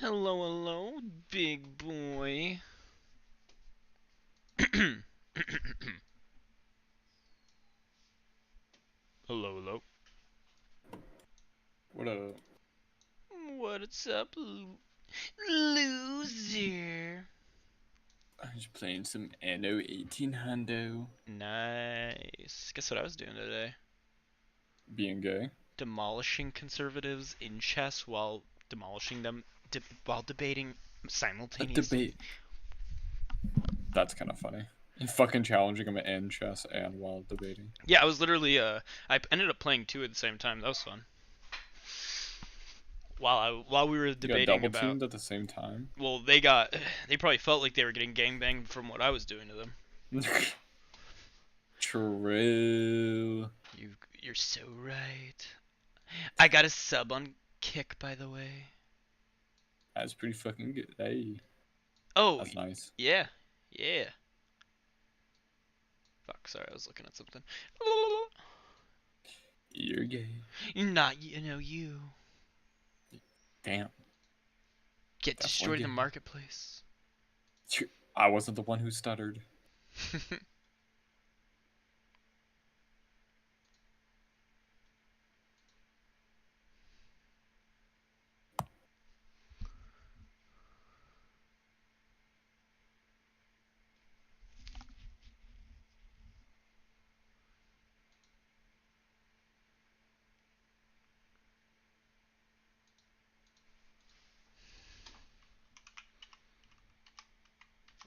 Hello, hello, big boy. Hello, hello. What up? What's up, loser? I was playing some Anno 1800. Nice. Guess what I was doing today? Being gay. Demolishing conservatives in chess while demolishing them while debating A simultaneously. debate. That's kind of funny. You fucking challenging him in chess and while debating. Yeah, I was literally I ended up playing two at the same time. That was fun. While we were You got debating double about, teamed at the same time? well, they probably felt like they were getting gangbanged from what I was doing to them. True. You're so right. I got a sub on Kick, by the way. That's pretty fucking good. Hey, Oh, that's nice. yeah, yeah. Fuck, sorry, I was looking at something. You're gay. You're not, you Damn. get Definitely destroyed in the gay. marketplace. I wasn't the one who stuttered.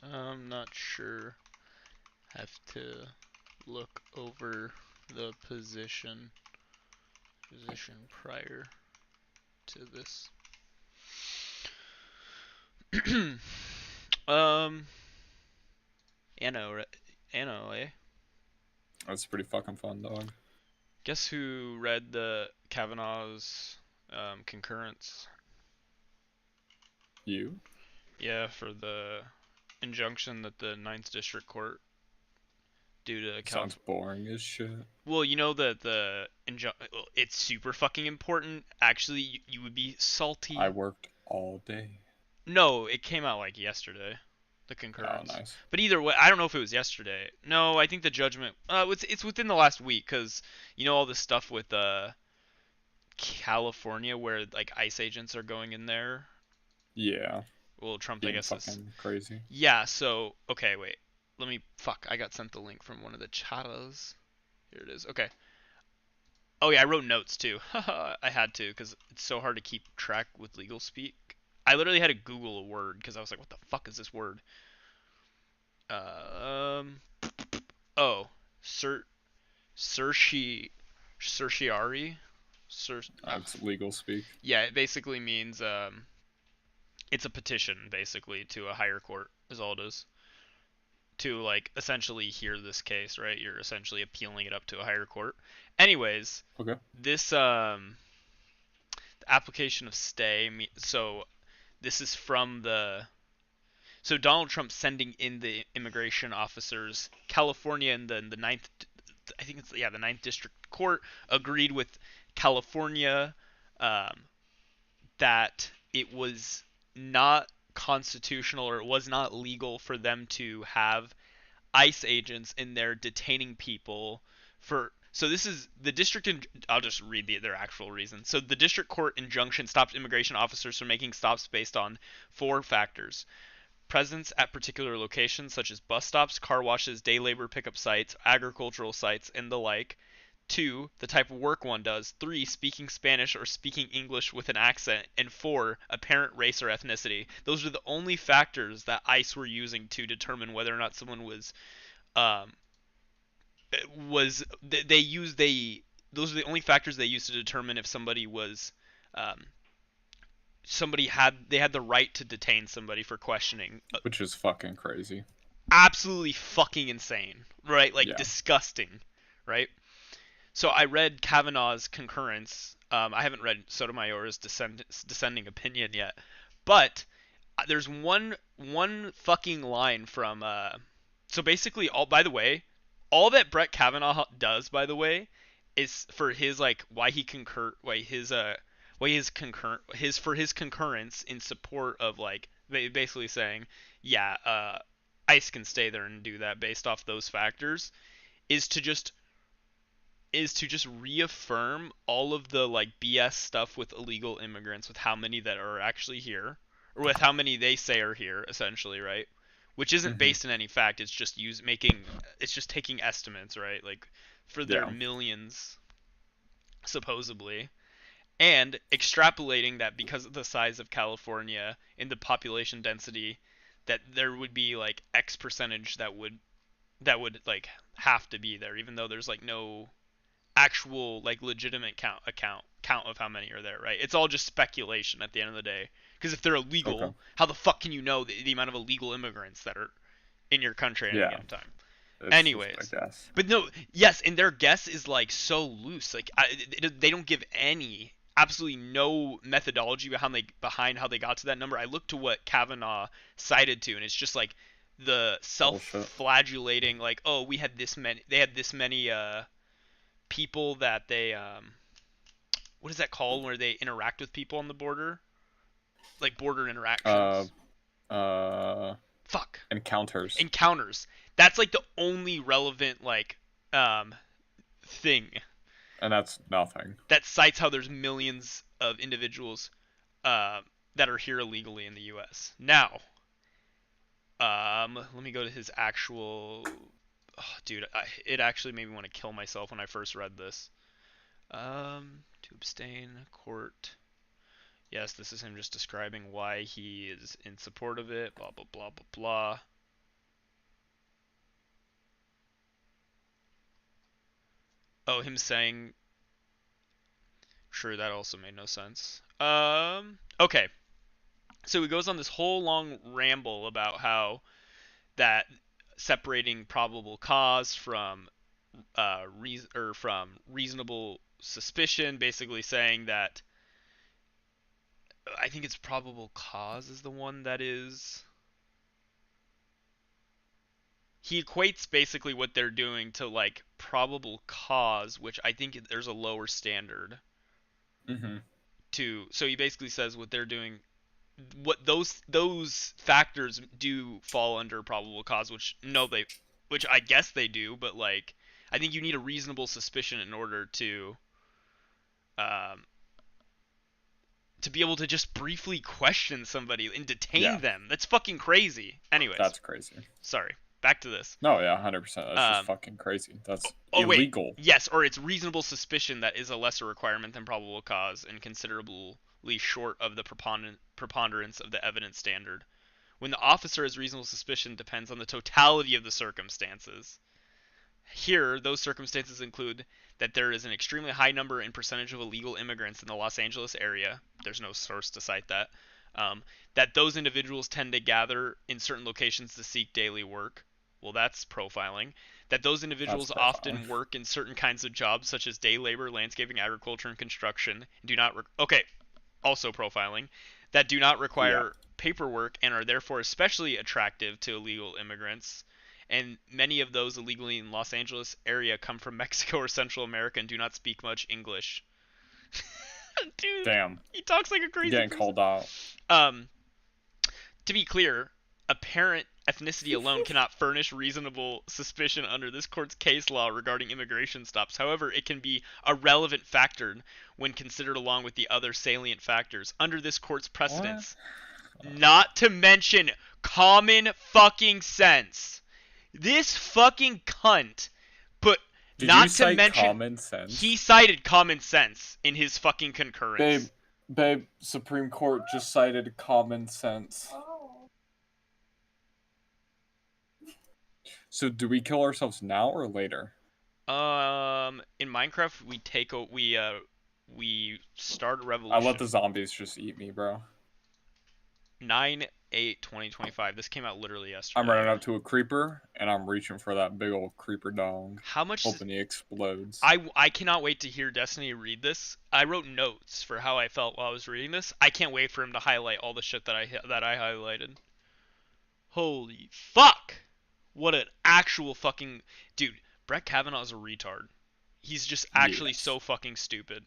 I'm not sure. Have to look over the position prior to this. um, Anno, Anno, eh? That's pretty fucking fun, dog. Guess who read the Kavanaugh's concurrence? You? Yeah, for the injunction that the Ninth District Court due to Sounds boring as shit. Well, you know that it's super fucking important. Actually, you would be I salty. worked all day. No, it came out like yesterday, the Oh, concurrence. nice. But either way, I don't know if it was yesterday. No, I think the judgment. It's within the last week because you know all this stuff with California where like ICE agents are going in there. Yeah, Well, Trump, I being guess is. fucking crazy. Yeah. So okay, wait. Let me. Fuck. I got sent the link from one of the chatters. Here it is. Okay. Oh yeah, I wrote notes too. I had to because it's so hard to keep track with legal speak. I literally had to Google a word because I was like, "What the fuck is this word?" Um. Oh, cer certi certiorari. Cer. That's legal speak. Yeah, it basically means it's a petition basically to a higher court is all it is. To like essentially hear this case, right? You're essentially appealing it up to a higher court. Anyways, Okay. this application of stay. So this is from the. So Donald Trump sending in the immigration officers. California and then the ninth. I think it's the Ninth District Court agreed with California um, that it was not constitutional or it was not legal for them to have ICE agents in there detaining people for. So this is the district. I'll just read their actual reason. So the district court injunction stopped immigration officers from making stops based on four factors: presence at particular locations such as bus stops, car washes, day labor pickup sites, agricultural sites, and the like. Two, the type of work one does. Three, speaking Spanish or speaking English with an accent. And four, apparent race or ethnicity. Those are the only factors that ICE were using to determine whether or not someone um, they use they those are the only factors they use to determine if somebody was um, they had the right to detain somebody for questioning. Which is fucking crazy. Absolutely fucking insane, right? Like Yeah. disgusting, right? So I read Kavanaugh's concurrence. I haven't read Sotomayor's descending opinion yet, but there's one fucking line from. So basically, all by the way, all that Brett Kavanaugh does, by the way, is for his like why he concur, why his well, his concurrence in support of like basically saying, yeah, ICE can stay there and do that based off those factors is to just reaffirm all of the like BS stuff with illegal immigrants, with how many that are actually here, or with how many they say are here, essentially, right? Which isn't Mm-hmm. based in any fact. It's just taking estimates, right? Like for their Yeah. millions, supposedly, and extrapolating that because of the size of California and the population density, that there would be like X percentage that would like have to be there, even though there's like no actual like legitimate count of how many are there, right? It's all just speculation at the end of the day. Because if they're Okay. illegal, how the fuck can you know the amount of illegal immigrants that are in your country at any Yeah. given time? It's just a Anyways, guess. but no, yes, and their guess is like so loose. Like they don't give absolutely no methodology behind how they got to that number. I looked to what Kavanaugh cited to, and it's just like the Bullshit. self-flagellating, like, oh, we had this many, they had this many people that they what is that called where they interact with people on the border, like border Uh, interactions. uh, Fuck, encounters, encounters. That's like the only relevant like um thing and that's nothing. that cites how there's millions of individuals uh, that are here illegally in the U.S. Now, let me go to his actual. Oh, dude, it actually made me want to kill myself when I first read this. To abstain, court. Yes, this is him just describing why he is in support of it. Blah blah blah blah blah. Oh, him saying. Sure, that also made no sense. Okay. So he goes on this whole long ramble about how that separating probable cause from from reasonable suspicion, basically saying that I think it's probable cause is the one that is. He equates basically what they're doing to like probable cause, which I think there's a lower standard Mm-hmm. to. So he basically says what they're doing, what those factors do fall under probable cause, which no they, which I guess they do, but like I think you need a reasonable suspicion in order um, to be able to just briefly question somebody and detain Yeah, them. That's fucking crazy. Anyways, that's crazy. sorry. Back to this. No, yeah, 100%. That's just Um, fucking crazy. That's oh wait, illegal. yes, or it's reasonable suspicion that is a lesser requirement than probable cause and considerably short of the preponderance of the evidence standard. When the officer has reasonable suspicion depends on the totality of the circumstances. Here, those circumstances include that there is an extremely high number and percentage of illegal immigrants in the Los Angeles area. There's no source to cite that. That those individuals tend to gather in certain locations to seek daily work. Well, that's profiling. That those That's individuals profiling. often work in certain kinds of jobs, such as day labor, landscaping, agriculture, and construction. Do not. Okay, also profiling. That do not Yeah, require paperwork and are therefore especially attractive to illegal immigrants, and many of those illegally in Los Angeles area come from Mexico or Central America and do not speak much English. Dude, damn. he talks like a crazy Getting person. called out. Um, to be clear, apparent ethnicity alone cannot furnish reasonable suspicion under this court's case law regarding immigration stops. However, it can be a relevant factor when considered along with the other salient factors under this court's What? precedents. Not to mention common fucking sense. This fucking cunt put Did you not to cite mention common he sense? cited common sense in his fucking Babe, concurrence. babe, Supreme Court just cited common sense. So do we kill ourselves now or later? In Minecraft we start a I let the revolution. zombies just eat me, bro. 9/8/2025. This came out literally I'm running yesterday. up to a creeper and I'm reaching for that big old creeper dong, How much hoping he explodes. I cannot wait to hear Destiny read this. I wrote notes for how I felt while I was reading this. I can't wait for him to highlight all the shit that I highlighted. Holy fuck! What an actual fucking dude. Brett Kavanaugh's a retard. He's just actually Yes. so fucking stupid.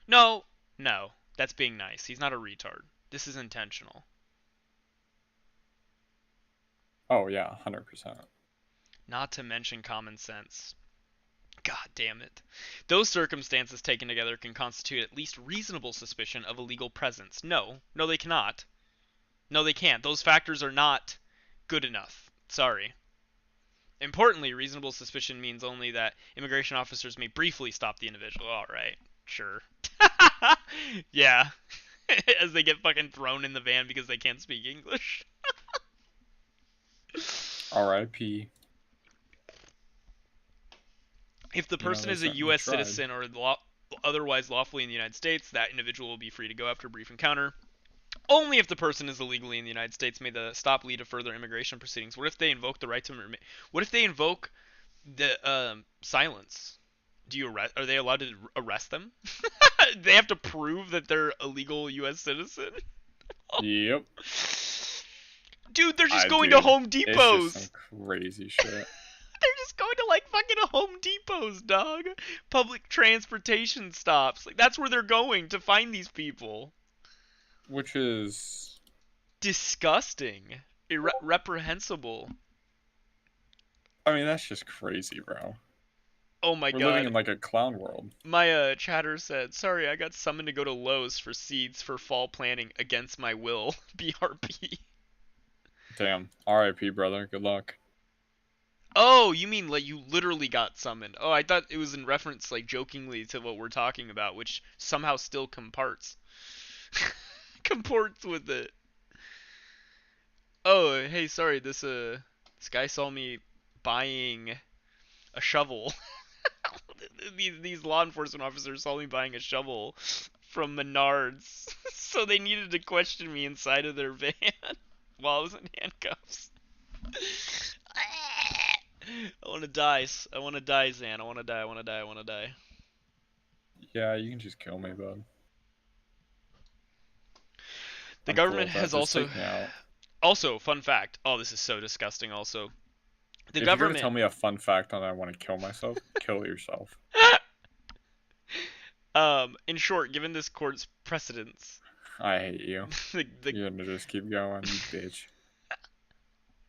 No, no. That's being nice. He's not a retard. This is intentional. Oh yeah, 100%. Not to mention common sense. God damn it. Those circumstances taken together can constitute at least reasonable suspicion of illegal presence. No. No, they cannot. No, they can't. Those factors are not good enough. Sorry. Importantly, reasonable suspicion means only that immigration officers may briefly stop the individual. Alright, sure. Yeah. As they get fucking thrown in the van because they can't speak English. R.I.P. If the You know, person they is a certainly U.S. tried. citizen or otherwise lawfully in the United States, that individual will be free to go after a brief encounter. Only if the person is illegally in the United States may the stop lead to further immigration proceedings. What if they invoke the right to remain? What if they invoke the silence? Do you arrest? Are they allowed to arrest them? They have to prove that they're a legal U.S. citizen. Yep. Dude, they're just going to Dude, Home it's just some Depots. crazy shit. They're just going to like fucking Home Depots, dog. Public transportation stops. Like that's where they're going to find these people. Which is, Disgusting. Reprehensible. I mean, that's just crazy, bro. Oh my We're living god. in like a clown world. My chatter said, "Sorry, I got summoned to go to Lowe's for seeds for fall planting against my will." BRB. Damn. R.I.P. brother. Good luck. Oh, you mean like you literally got summoned? Oh, I thought it was in reference, like jokingly, to what we're talking about, which somehow still comparts. Comports with it. Oh, hey, sorry. This guy saw me buying a shovel. These law enforcement officers saw me buying a shovel from Menards, so they needed to question me inside of their van while I was in handcuffs. I want to die. I want to die, Zan. I want to die. I want to die. I want to die. Yeah, you can just kill me, bud. The I'm cool government with that. has Just take me out. also fun fact. Oh, this is so disgusting. Also, the If you're gonna tell government me a fun fact on I want to kill myself, kill yourself. in short, given this court's precedents, I hate you. the You're gonna just keep going, you bitch.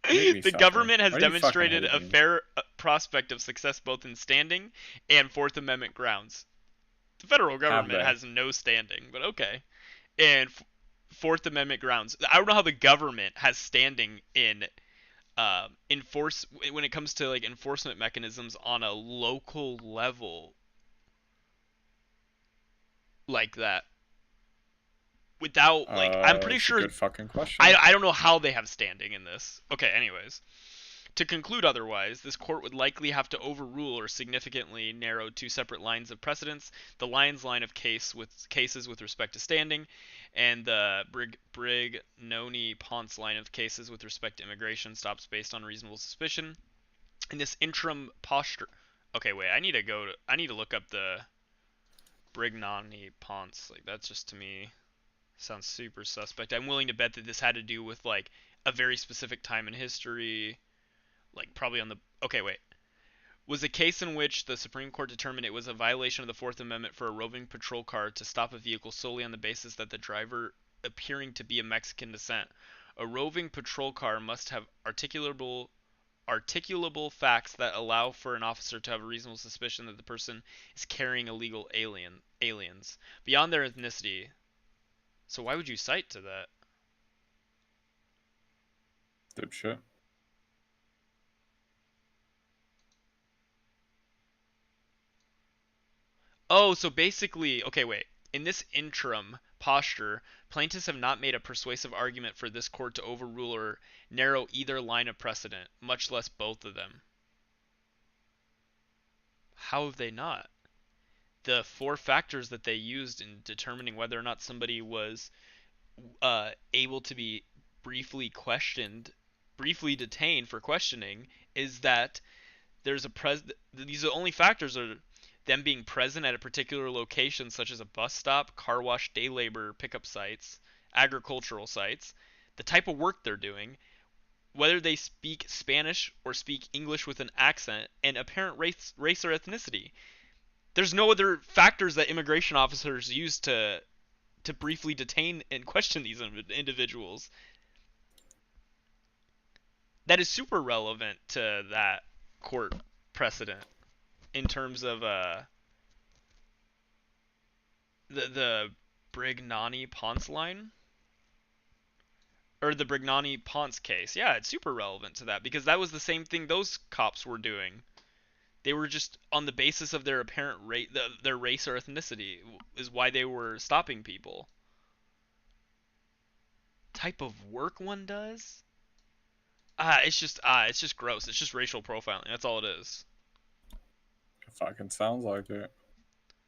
Make me the suffer. government has Why do you fucking demonstrated hate a me? fair prospect of success both in standing and Fourth Amendment grounds. The federal Have government they? has no standing, but okay. And Fourth Amendment grounds. I don't know how the government has standing in enforce when it comes to like enforcement mechanisms on a local level like that. Without like, I'm pretty It's a sure. good fucking I question. I don't know how they have standing in this. Okay, anyways. To conclude otherwise, this court would likely have to overrule or significantly narrow two separate lines of precedence: the Lyons line of cases with respect to standing, and the Brignoni-Ponce line of cases with respect to immigration stops based on reasonable suspicion. In this interim posture, okay, wait, I need to look up the Brignoni-Ponce. Like that's just to me sounds super suspect. I'm willing to bet that this had to do with like a very specific time in history, like probably on the okay wait was a case in which the Supreme Court determined it was a violation of the Fourth Amendment for a roving patrol car to stop a vehicle solely on the basis that the driver appearing to be of Mexican descent. A roving patrol car must have articulable facts that allow for an officer to have a reasonable suspicion that the person is carrying illegal aliens beyond their ethnicity. So why would you cite to that? Dipshit. Oh, so basically, okay, wait. In this interim posture, plaintiffs have not made a persuasive argument for this court to overrule or narrow either line of precedent, much less both of them. How have they not? The four factors that they used in determining whether or not somebody was able to be briefly detained for questioning, is that there's a these are only factors are them being present at a particular location, such as a bus stop, car wash, day labor pickup sites, agricultural sites, the type of work they're doing, whether they speak Spanish or speak English with an accent, and apparent race or ethnicity. There's no other factors that immigration officers use to to briefly detain and question these individuals. That is super relevant to that court precedent in terms of the Brignani Ponce line, or the Brignani Ponce case. Yeah, it's super relevant to that because that was the same thing those cops were doing. They were just on the basis of their apparent their race or ethnicity is why they were stopping people. Type of work one does? It's just gross. It's just racial profiling. That's all it is. It fucking sounds like it.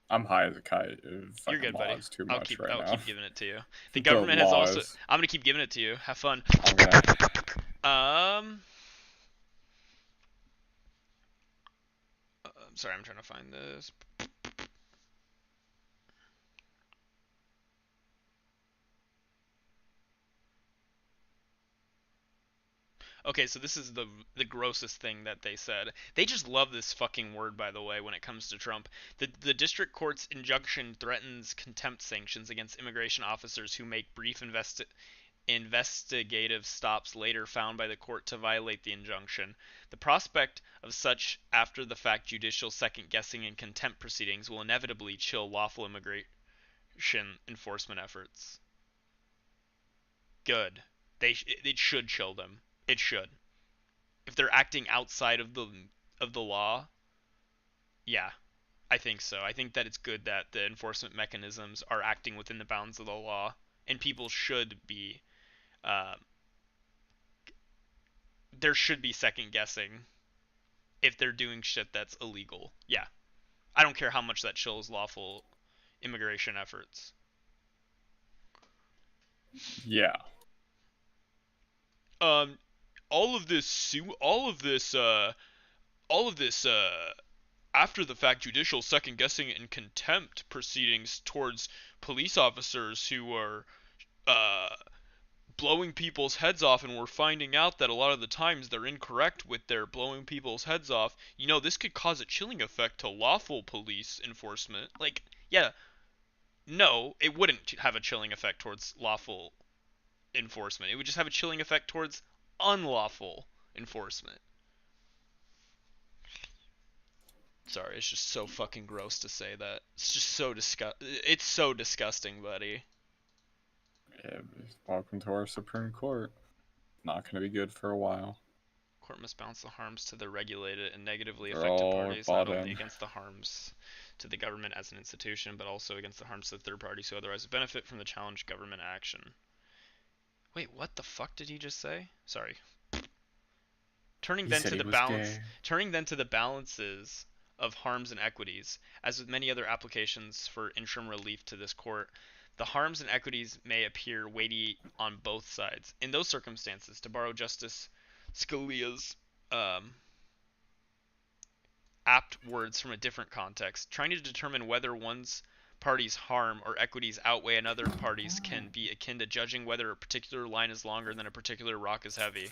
I'm high as a kite. You're Fucking good, buddy. law is too much right I'll now. keep giving it to you. The The government has also. laws. I'm gonna keep giving it to you. Have fun. I'm gonna. Um. I'm sorry. I'm trying to find this. Okay, so this is the grossest thing that they said. They just love this fucking word, by the way, when it comes to Trump. The district court's injunction threatens contempt sanctions against immigration officers who make brief investigative stops later found by the court to violate the injunction. The prospect of such after the fact judicial second guessing and contempt proceedings will inevitably chill lawful immigration enforcement efforts. Good. It should chill them. It should. If they're acting outside of the law, yeah, I think so. I think that it's good that the enforcement mechanisms are acting within the bounds of the law, and people should be. Uh, there should be second guessing if they're doing shit that's illegal. Yeah, I don't care how much that chills lawful immigration efforts. Yeah. Um, all of this, all of this after the fact judicial second guessing and contempt proceedings towards police officers who were uh, blowing people's heads off, and we're finding out that a lot of the times they're incorrect with their blowing people's heads off. This could cause a chilling effect to lawful police enforcement. Like, yeah, no, it wouldn't have a chilling effect towards lawful enforcement. It would just have a chilling effect towards unlawful enforcement. Sorry, it's just so fucking gross to say that. It's just so It's so disgusting, buddy. Yeah, welcome to our Supreme Court. Not gonna be good for a while. Court must balance the harms to the regulated and negatively They're affected all parties, not bought only in. against the harms to the government as an institution, but also against the harms to the third parties who otherwise benefit from the challenged government action. Wait, what the fuck did he just say? Sorry. He said he was gay. Turning then to the balances of harms and equities, as with many other applications for interim relief to this court, the harms and equities may appear weighty on both sides. In those circumstances, to borrow Justice Scalia's apt words from a different context, trying to determine whether one's party's harm or equities outweigh another party's can be akin to judging whether a particular line is longer than a particular rock is heavy.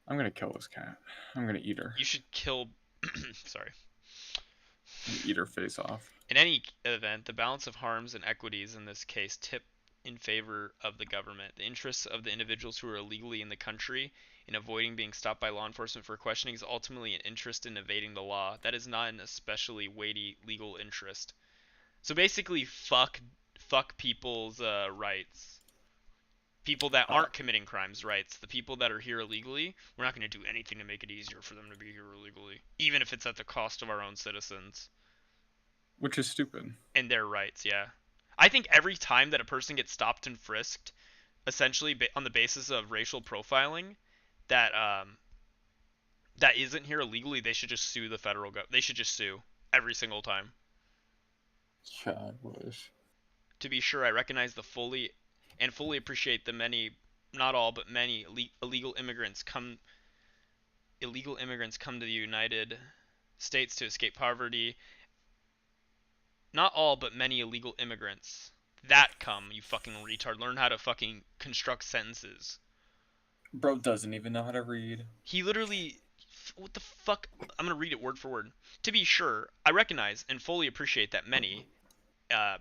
I'm gonna kill this cat. I'm gonna eat her. You should kill. Sorry. Eat her face off. In any event, the balance of harms and equities in this case tip in favor of the government. The interests of the individuals who are illegally in the country in avoiding being stopped by law enforcement for questioning is ultimately an interest in evading the law. That is not an especially weighty legal interest. So basically, fuck people's rights. People that aren't committing crimes rights. The people that are here illegally, we're not going to do anything to make it easier for them to be here illegally, even if it's at the cost of our own citizens. Which is stupid. And their rights, yeah. I think every time that a person gets stopped and frisked, essentially on the basis of racial profiling, that that isn't here illegally, they should just sue the federal government. They should just sue every single time. Yeah, I wish. To be sure, I recognize fully appreciate the many, not all, but many illegal immigrants come to the United States to escape poverty. Not all, but many illegal immigrants that come, you fucking retard. Learn how to fucking construct sentences. Bro doesn't even know how to read. He literally what the fuck? I'm gonna read it word for word. To be sure, I recognize and fully appreciate that many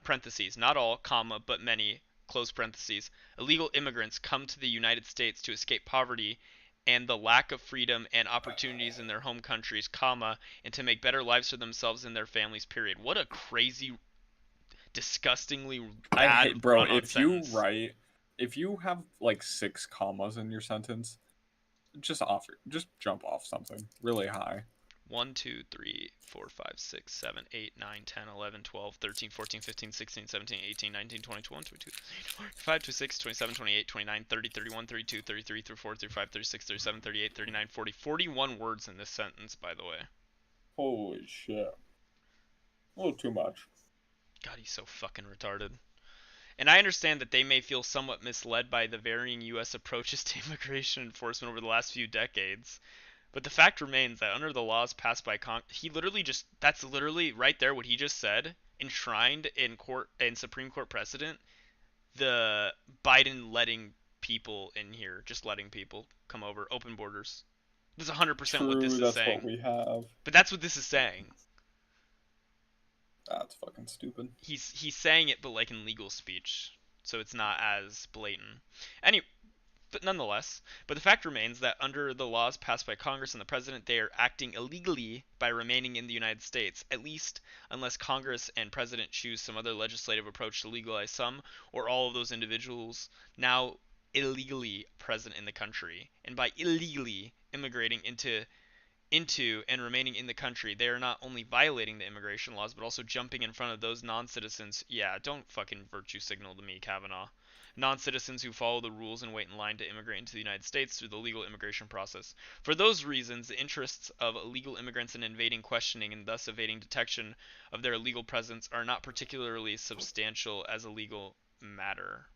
parentheses, not all, comma, but many, close parentheses, illegal immigrants come to the United States to escape poverty and the lack of freedom and opportunities in their home countries, comma, and to make better lives for themselves and their families, period. What a crazy, disgustingly I bad hate, bro. run-on sentence. If you have like 6 commas in your sentence, just jump off something really high. 1, 2, 3, 4, 5, 6, 7, 8, 9, 10, 11, 12, 13, 14, 15, 16, 17, 18, 19, 20, 21, 22, 25, 26, 27, 28, 29, 30, 31, 32, 33, 34, 35, 36, 37, 38, 39, 40. 41 words in this sentence, by the way. Holy shit. A little too much. God, he's so fucking retarded. And I understand that they may feel somewhat misled by the varying U.S. approaches to immigration enforcement over the last few decades. But the fact remains that under the laws passed by he literally just that's literally right there what he just said, enshrined in court in Supreme Court precedent, the Biden letting people in here, just letting people come over, open borders. This is 100% what True, this is that's what saying. we have. But that's what this is saying. That's fucking stupid. He's saying it but like in legal speech, so it's not as blatant. Anyway, but nonetheless, but the fact remains that under the laws passed by Congress and the President, they are acting illegally by remaining in the United States, at least unless Congress and President choose some other legislative approach to legalize some or all of those individuals now illegally present in the country. And by illegally immigrating into and remaining in the country, they are not only violating the immigration laws, but also jumping in front of those non-citizens. Yeah, don't fucking virtue signal to me, Kavanaugh. Non-citizens who follow the rules and wait in line to immigrate into the United States through the legal immigration process. For those reasons, the interests of illegal immigrants in evading questioning and thus evading detection of their illegal presence are not particularly substantial as a legal matter.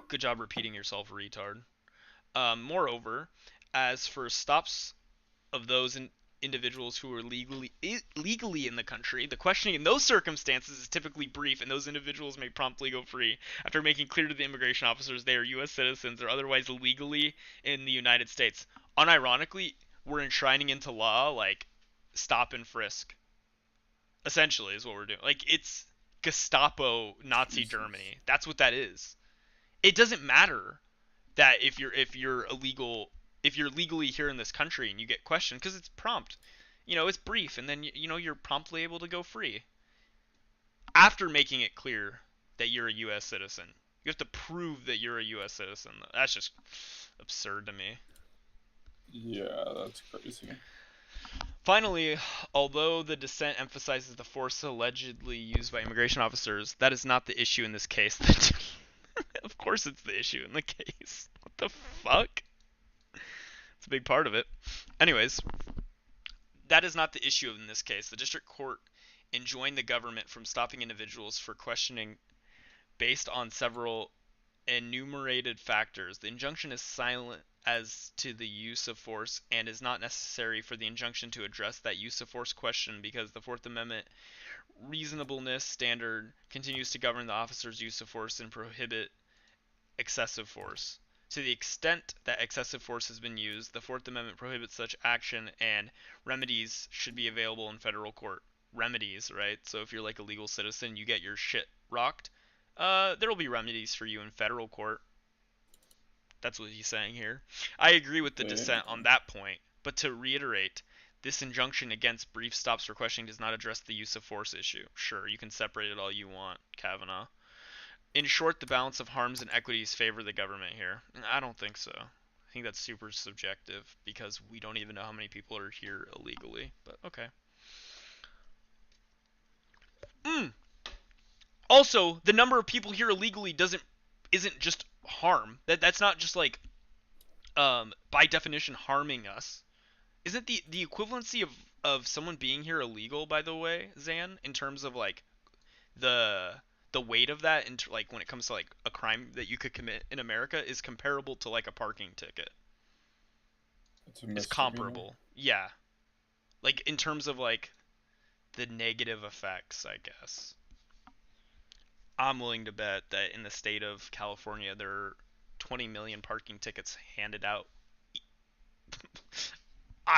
Good job repeating yourself, retard. Moreover, as for stops of those individuals who are legally in the country, the questioning in those circumstances is typically brief, and those individuals may promptly go free after making clear to the immigration officers they are U.S. citizens or otherwise legally in the United States. Unironically, we're enshrining into law like stop and frisk. Essentially, is what we're doing. Like it's Gestapo Nazi Jesus. Germany. That's what that is. It doesn't matter that if you're illegal if you're legally here in this country and you get questioned because it's prompt, it's brief, and then you're promptly able to go free after making it clear that you're a U.S. citizen. You have to prove that you're a U.S. citizen. That's just absurd to me. Yeah, that's crazy. Finally, although the dissent emphasizes the force allegedly used by immigration officers, that is not the issue in this case. Of course it's the issue in the case. What the fuck? It's a big part of it. Anyways, that is not the issue in this case. The district court enjoined the government from stopping individuals for questioning based on several enumerated factors. The injunction is silent as to the use of force and is not necessary for the injunction to address that use of force question because the Fourth Amendment reasonableness standard continues to govern the officer's use of force and prohibit excessive force. To the extent that excessive force has been used, the Fourth Amendment prohibits such action, and remedies should be available in federal court. Remedies, right? So if you're like a legal citizen, you get your shit rocked. There will be remedies for you in federal court. That's what he's saying here. I agree with the dissent on Damn. that point, but to reiterate, this injunction against brief stops for questioning does not address the use of force issue. Sure, you can separate it all you want, Kavanaugh. In short, the balance of harms and equities favor the government here. I don't think so. I think that's super subjective because we don't even know how many people are here illegally. But okay. Mm. Also, the number of people here illegally isn't just harm. That's not just like by definition harming us. Isn't the equivalency of someone being here illegal, by the way, Zan, in terms of like the the weight of that into like when it comes to like a crime that you could commit in America is comparable to like a parking ticket. It's a It's misdemeanor. comparable. Yeah. Like in terms of like the negative effects, I guess. I'm willing to bet that in the state of California there are 20 million parking tickets handed out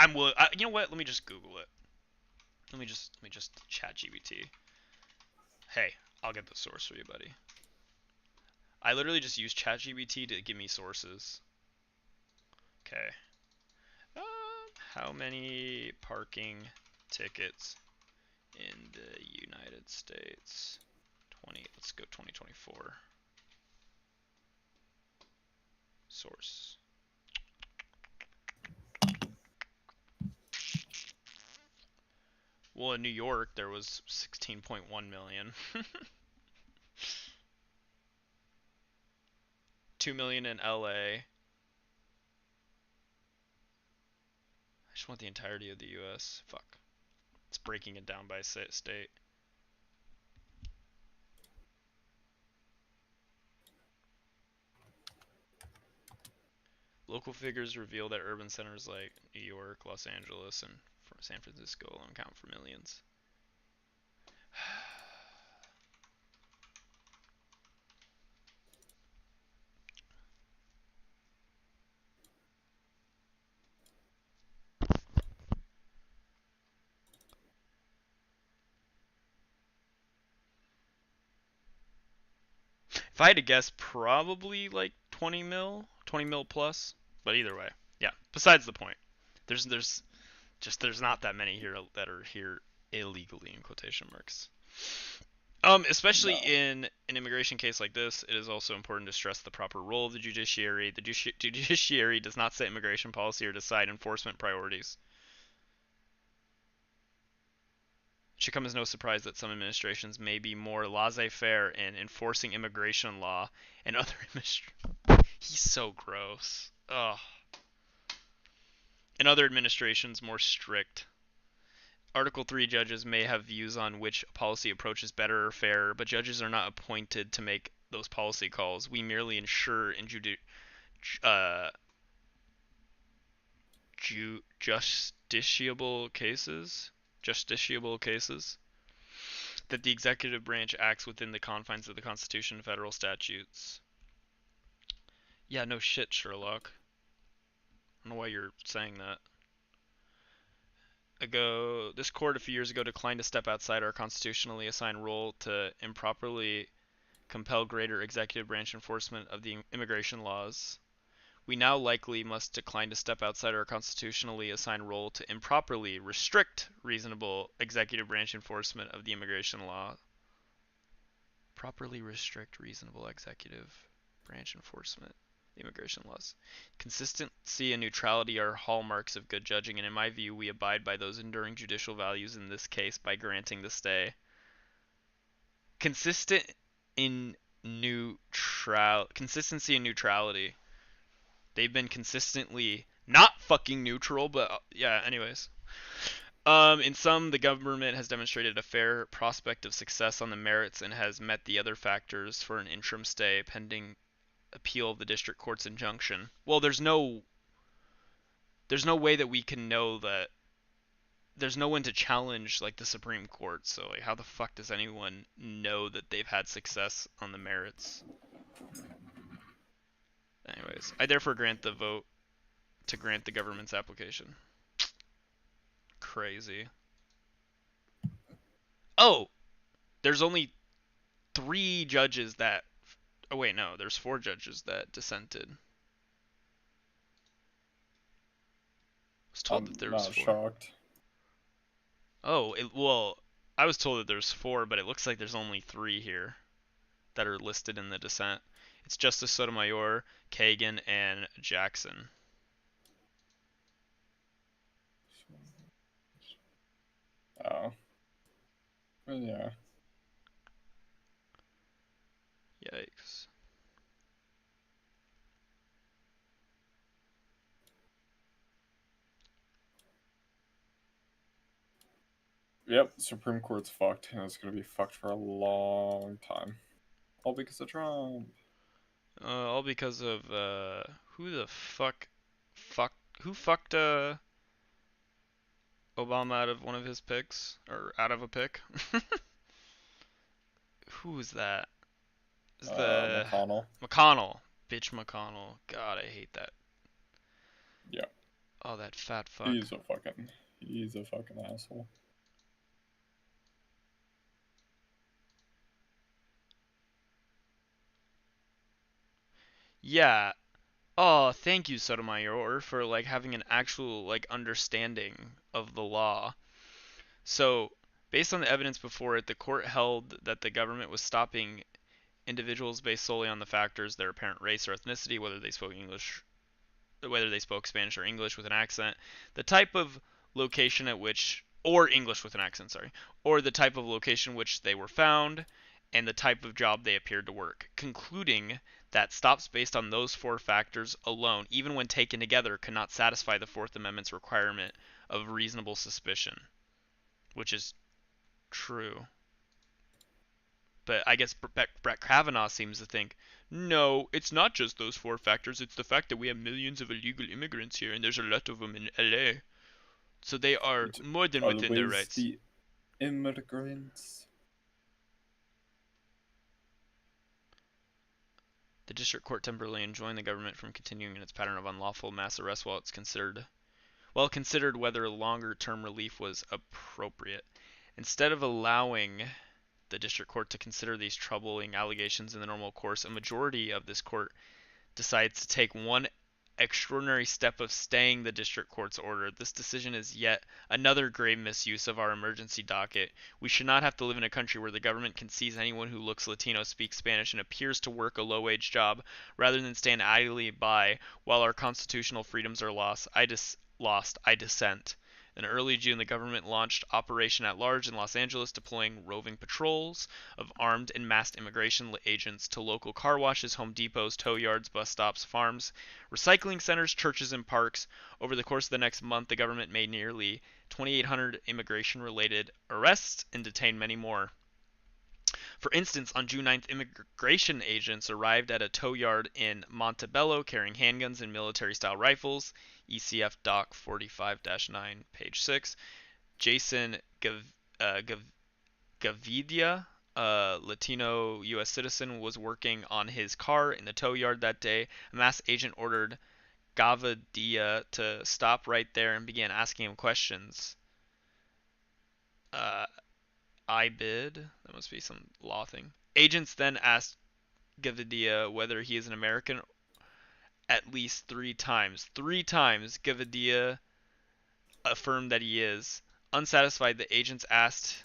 You know what? Let me just Google it. Let me just chat GBT. Hey, I'll get the source for you, buddy. I literally just use ChatGPT to give me sources. Okay. How many parking tickets in the United States? 20. Let's go 2024. Source. Well, in New York there was 16.1 million. 2 million in LA. I just want the entirety of the US. Fuck. It's breaking it down by state. Local figures reveal that urban centers like New York, Los Angeles, and San Francisco alone count for millions. If I had to guess, probably like 20 mil plus. But either way, yeah. Besides the point, there's not that many here that are here illegally in quotation marks. Especially No. in an immigration case like this, it is also important to stress the proper role of the judiciary. The judiciary does not set immigration policy or decide enforcement priorities. It should come as no surprise that some administrations may be more laissez-faire in enforcing immigration law and other He's so gross. Ugh. And other administrations more strict. Article 3 judges may have views on which policy approach is better or fairer, but judges are not appointed to make those policy calls. We merely ensure in uh, justiciable cases that the executive branch acts within the confines of the Constitution and federal statutes. Yeah, no shit, Sherlock. I don't know why you're saying that. This court a few years ago declined to step outside our constitutionally assigned role to improperly compel greater executive branch enforcement of the immigration laws. We now likely must decline to step outside our constitutionally assigned role to improperly restrict reasonable executive branch enforcement of the immigration law. Properly restrict reasonable executive branch enforcement. The immigration laws. Consistency and neutrality are hallmarks of good judging, and in my view, we abide by those enduring judicial values in this case by granting the stay. Consistency and neutrality. They've been consistently not fucking neutral, but yeah, anyways. In sum, the government has demonstrated a fair prospect of success on the merits and has met the other factors for an interim stay pending appeal of the district court's injunction. Well, there's no way that we can know that. There's no one to challenge like the Supreme Court. So like, how the fuck does anyone know that they've had success on the merits? Anyways, I therefore grant the vote to grant the government's application. Crazy. Oh, there's only 3 judges that. Oh wait, no, there's 4 judges that dissented. I was told I'm that there was not 4. shocked. Oh, well, I was told that there's 4, but it looks like there's only 3 here that are listed in the dissent. It's Justice Sotomayor, Kagan, and Jackson. Oh. Yeah. Yikes. Yep, Supreme Court's fucked, and it's gonna be fucked for a long time. All because of Trump. All because of who the who fucked Obama out of one of his picks or out of a pick? Who is that? Is the McConnell. McConnell? Bitch McConnell. God, I hate that. Yeah. Oh, that fat fuck. He's a fucking asshole. Yeah. Oh, thank you, Sotomayor, for like having an actual like understanding of the law. So, based on the evidence before it, the court held that the government was stopping individuals based solely on the factors their apparent race or ethnicity, whether they spoke Spanish or English with an accent, the type of location at which, or English with an accent, sorry, or the type of location which they were found, and the type of job they appeared to work, concluding that stops based on those four factors alone, even when taken together, could not satisfy the Fourth Amendment's requirement of reasonable suspicion, which is true. But I guess Brett Kavanaugh seems to think, no, it's not just those four factors. It's the fact that we have millions of illegal immigrants here, and there's a lot of them in LA. So they are It's more than within their always rights. the immigrants. The district court temporarily enjoined the government from continuing in its pattern of unlawful mass arrests while it considered whether longer-term relief was appropriate. Instead of allowing the district court to consider these troubling allegations in the normal course, a majority of this court decides to take one extraordinary step of staying the district court's order. This decision is yet another grave misuse of our emergency docket. We should not have to live in a country where the government can seize anyone who looks Latino, speaks Spanish, and appears to work a low-wage job, rather than stand idly by while our constitutional freedoms are lost. I dissent. In early June, the government launched Operation at Large in Los Angeles, deploying roving patrols of armed and masked immigration agents to local car washes, Home Depots, tow yards, bus stops, farms, recycling centers, churches, and parks. Over the course of the next month, the government made nearly 2,800 immigration related arrests and detained many more. For instance, on June 9th, immigration agents arrived at a tow yard in Montebello carrying handguns and military style rifles. ECF Doc 45 9, page 6. Jason Gavidia, a Latino U.S. citizen, was working on his car in the tow yard that day. A mass agent ordered Gavidia to stop right there and began asking him questions. Uh, I bid. That must be some law thing. Agents then asked Gavidia whether he is an American at least 3 times. 3 times Gavidia affirmed that he is. Unsatisfied, the agents asked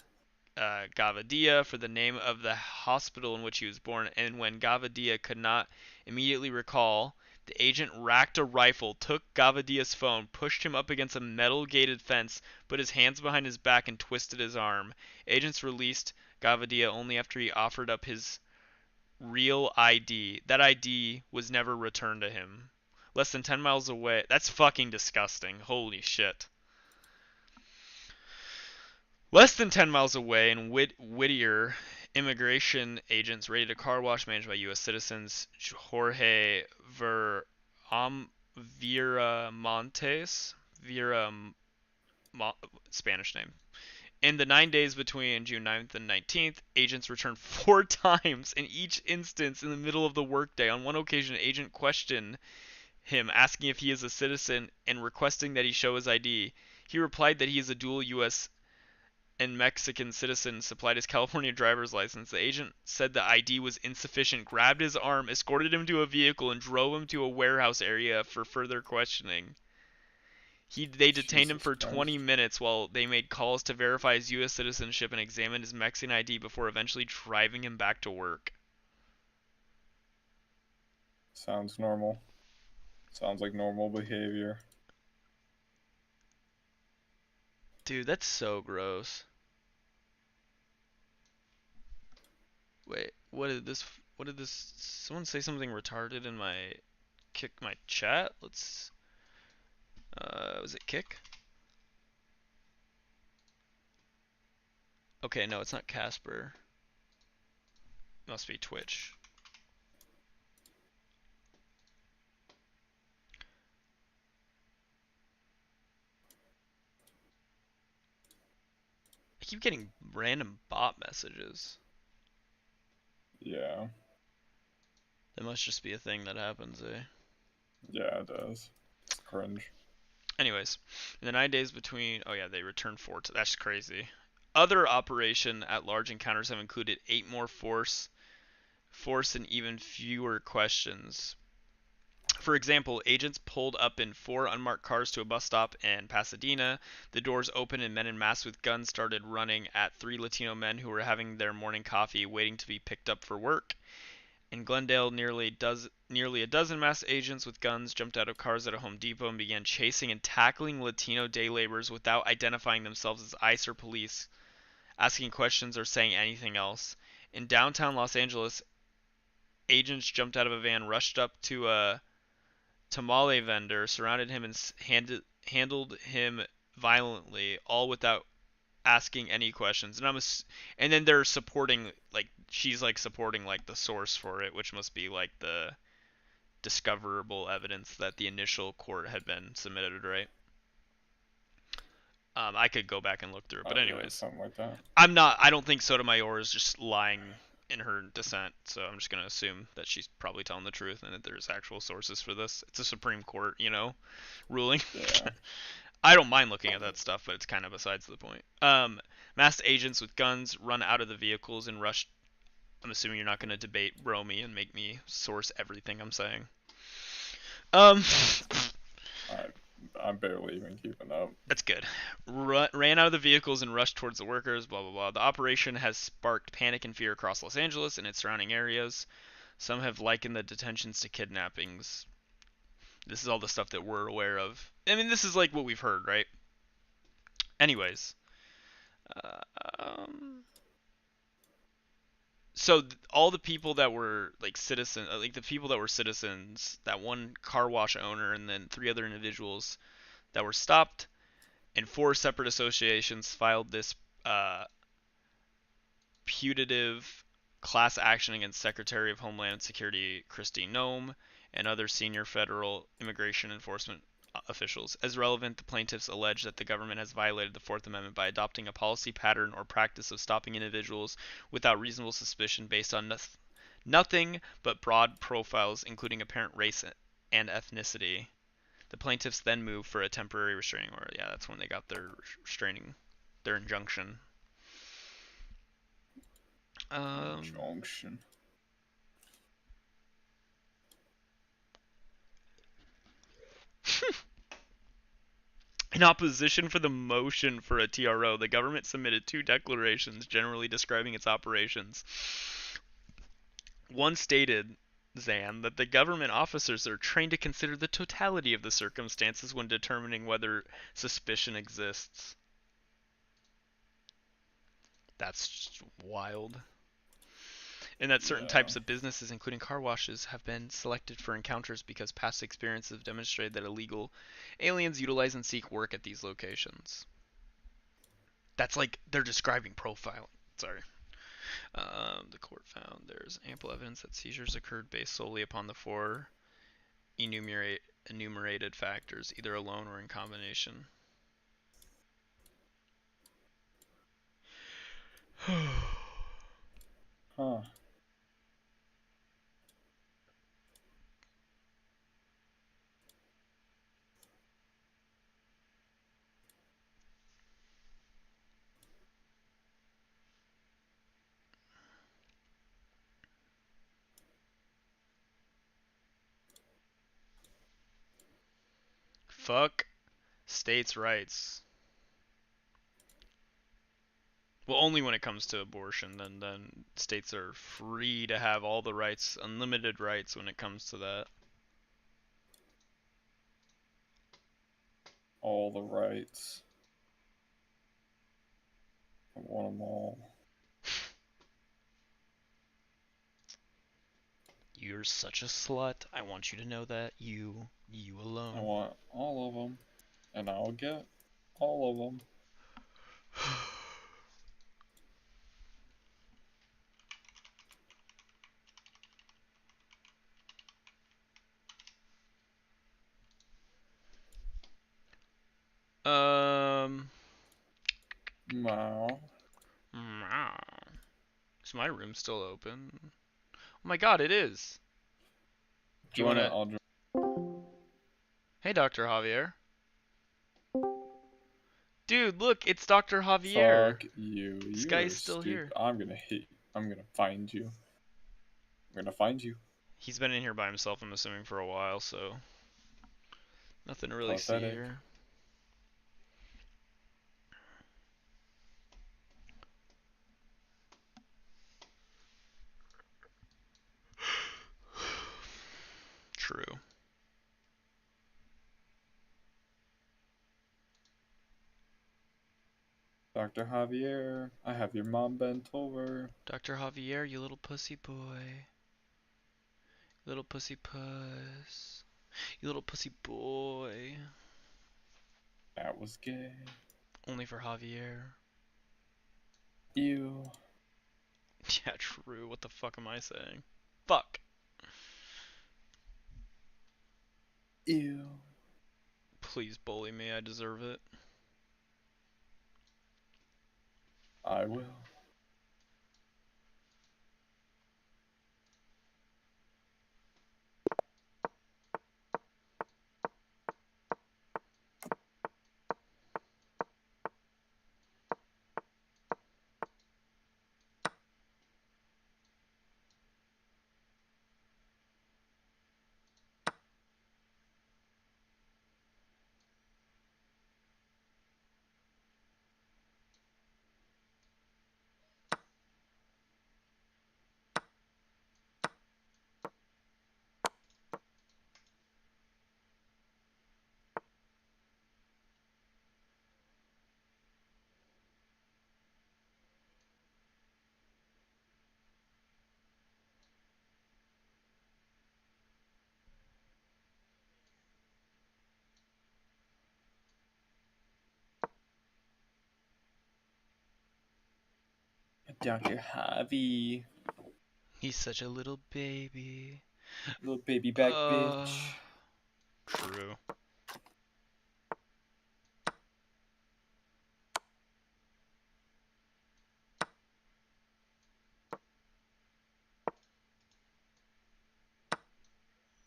Gavadia for the name of the hospital in which he was born, and when Gavadia could not immediately recall, the agent racked a rifle, took Gavadia's phone, pushed him up against a metal gated fence, put his hands behind his back, and twisted his arm. Agents released Gavadia only after he offered up his real ID. That ID was never returned to him. Less than 10 miles away. That's fucking disgusting. Holy shit. Less than 10 miles away in Whittier, immigration agents raided a car wash managed by U.S. citizens Jorge Viramontes, Vira, Spanish name. In the 9 days between June 9th and 19th, agents returned 4 times in each instance in the middle of the workday. On one occasion, an agent questioned him, asking if he is a citizen and requesting that he show his ID. He replied that he is a dual U.S. and Mexican citizen, supplied his California driver's license. The agent said the ID was insufficient, grabbed his arm, escorted him to a vehicle, and drove him to a warehouse area for further questioning. They detained him Jesus for 20 Christ. minutes while they made calls to verify his U.S. citizenship and examined his Mexican ID before eventually driving him back to work. Sounds normal. Sounds like normal behavior. Dude, that's so gross. Wait, what did this, someone say something retarded in my chat? Was it kick? Okay, no, it's not Casper. It must be Twitch. I keep getting random bot messages. Yeah. That must just be a thing that happens, eh? Yeah, it does. It's cringe. Anyways, in the 9 days between, oh yeah, they returned four. That's crazy. Other operation at large encounters have included eight more force, and even fewer questions. For example, agents pulled up in four unmarked cars to a bus stop in Pasadena. The doors opened and men in masks with guns started running at three Latino men who were having their morning coffee waiting to be picked up for work. In Glendale, nearly a dozen masked agents with guns jumped out of cars at a Home Depot and began chasing and tackling Latino day laborers without identifying themselves as ICE or police, asking questions, or saying anything else. In downtown Los Angeles, agents jumped out of a van, rushed up to a tamale vendor, surrounded him, and handled him violently, all without asking any questions. And then they're supporting, like, she's like supporting like the source for it, which must be like the discoverable evidence that the initial court had been submitted, right? I could go back and look through it, but Yeah, anyways, something like that. I don't think Sotomayor is just lying in her dissent, so I'm just gonna assume that she's probably telling the truth and that there's actual sources for this. It's a Supreme Court, ruling. Yeah. I don't mind looking at that stuff, but it's kind of besides the point. Masked agents with guns run out of the vehicles and rush. I'm assuming you're not going to debate Romy and make me source everything I'm saying. Um, I, I'm barely even keeping up. that's good. Ran out of the vehicles and rushed towards the workers. Blah blah blah. The operation has sparked panic and fear across Los Angeles and its surrounding areas. Some have likened the detentions to kidnappings. This is all the stuff that we're aware of. I mean, this is like what we've heard, right? Anyways, uh, um, so all the people that were like citizens, like the people that were citizens, that one car wash owner, and then three other individuals that were stopped, and four separate associations filed this uh, putative class action against Secretary of Homeland Security Kristi Noem and other senior federal immigration enforcement officials. As relevant, the plaintiffs allege that the government has violated the Fourth Amendment by adopting a policy, pattern, or practice of stopping individuals without reasonable suspicion based on nothing but broad profiles, including apparent race and ethnicity. The plaintiffs then moved for a temporary restraining order. Yeah, that's when they got their injunction. Um, Junction. In opposition for the motion for a TRO, the government submitted two declarations generally describing its operations. One stated, Zan, that the government officers are trained to consider the totality of the circumstances when determining whether suspicion exists. That's just wild. And that certain Yeah. types of businesses, including car washes, have been selected for encounters because past experiences have demonstrated that illegal aliens utilize and seek work at these locations. That's like they're describing profiling. Sorry. The court found there's ample evidence that seizures occurred based solely upon the four enumerated factors, either alone or in combination. Huh. Fuck states' rights. Well, only when it comes to abortion. Then states are free to have all the rights, unlimited rights when it comes to that. All the rights. I want them all. You're such a slut. I want you to know that. You I alone. want all of them. And I'll get all of them. Um. Now. Is my room still open? Oh my god, it is. Do you Join it. wanna? I'll join. Hey, Dr. Javier. Dude, look, it's Dr. Javier. Fuck you. This guy You're is still stupid. here. I'm gonna hit you. I'm gonna find you. I'm gonna find you. He's been in here by himself, I'm assuming, for a while, so nothing to really see Pathetic. here. True. Dr. Javier, I have your mom bent over. Dr. Javier, you little pussy boy. Little pussy puss. You little pussy boy. That was gay. Only for Javier. Ew. Yeah, true. What the fuck am I saying? Fuck. Ew. Please bully me, I deserve it. I will. Dr. Javi. He's such a little baby. Little baby back Uh, bitch. true.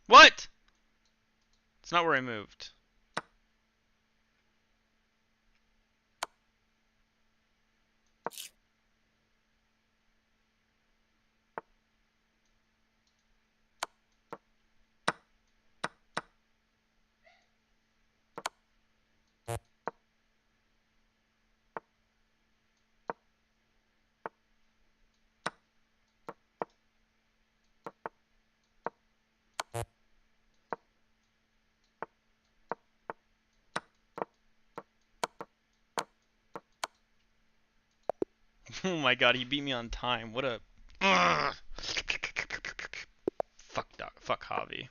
What? It's not where I moved. Oh my god, he beat me on time. What a. Ugh. Fuck Javi.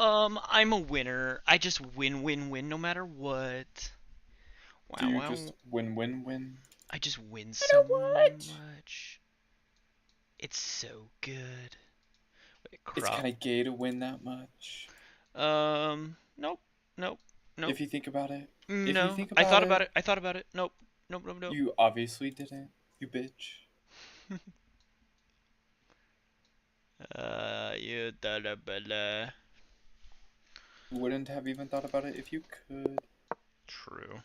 I'm a winner. I just win, win, win no matter what. Do Wow, you wow. just win, win, win? I just win You so know what? much. It's so good. Wait, It's crop. kind of gay to win that much. Nope, nope, nope. If you think about it. If you No, think I about thought about it, it. I thought about it. Nope, nope, nope, nope. you obviously didn't. You bitch. You da da ba da. You wouldn't have even thought about it if you could. True.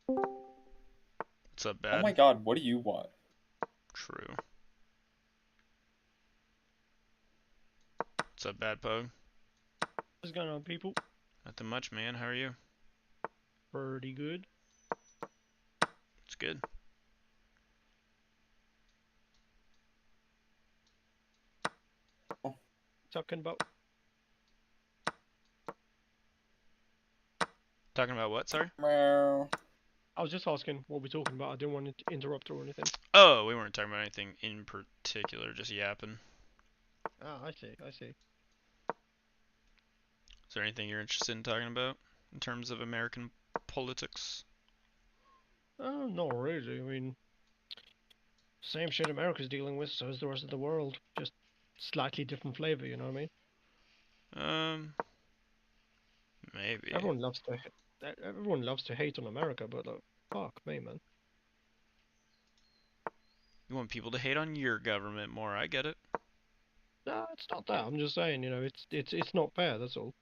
What's up, Oh bad? my god, what do you want? True. What's up, bad pug? What's going on, people? Nothing much, man. How are you? Pretty good. It's good. Talking about. Talking about what? Sorry. Meow. I was just asking what we're talking about. I didn't want to interrupt or anything. Oh, we weren't talking about anything in particular. Just yapping. Ah, I see. I see. Is there anything you're interested in talking about in terms of American politics? Not really. I mean, same shit America's dealing with, so is the rest of the world. Just slightly different flavor. You know what I mean? Um, maybe. Everyone loves to. Everyone loves to hate on America, but fuck me, man. You want people to hate on your government more. I get it. Nah, it's not that. I'm just saying, it's not fair. That's all.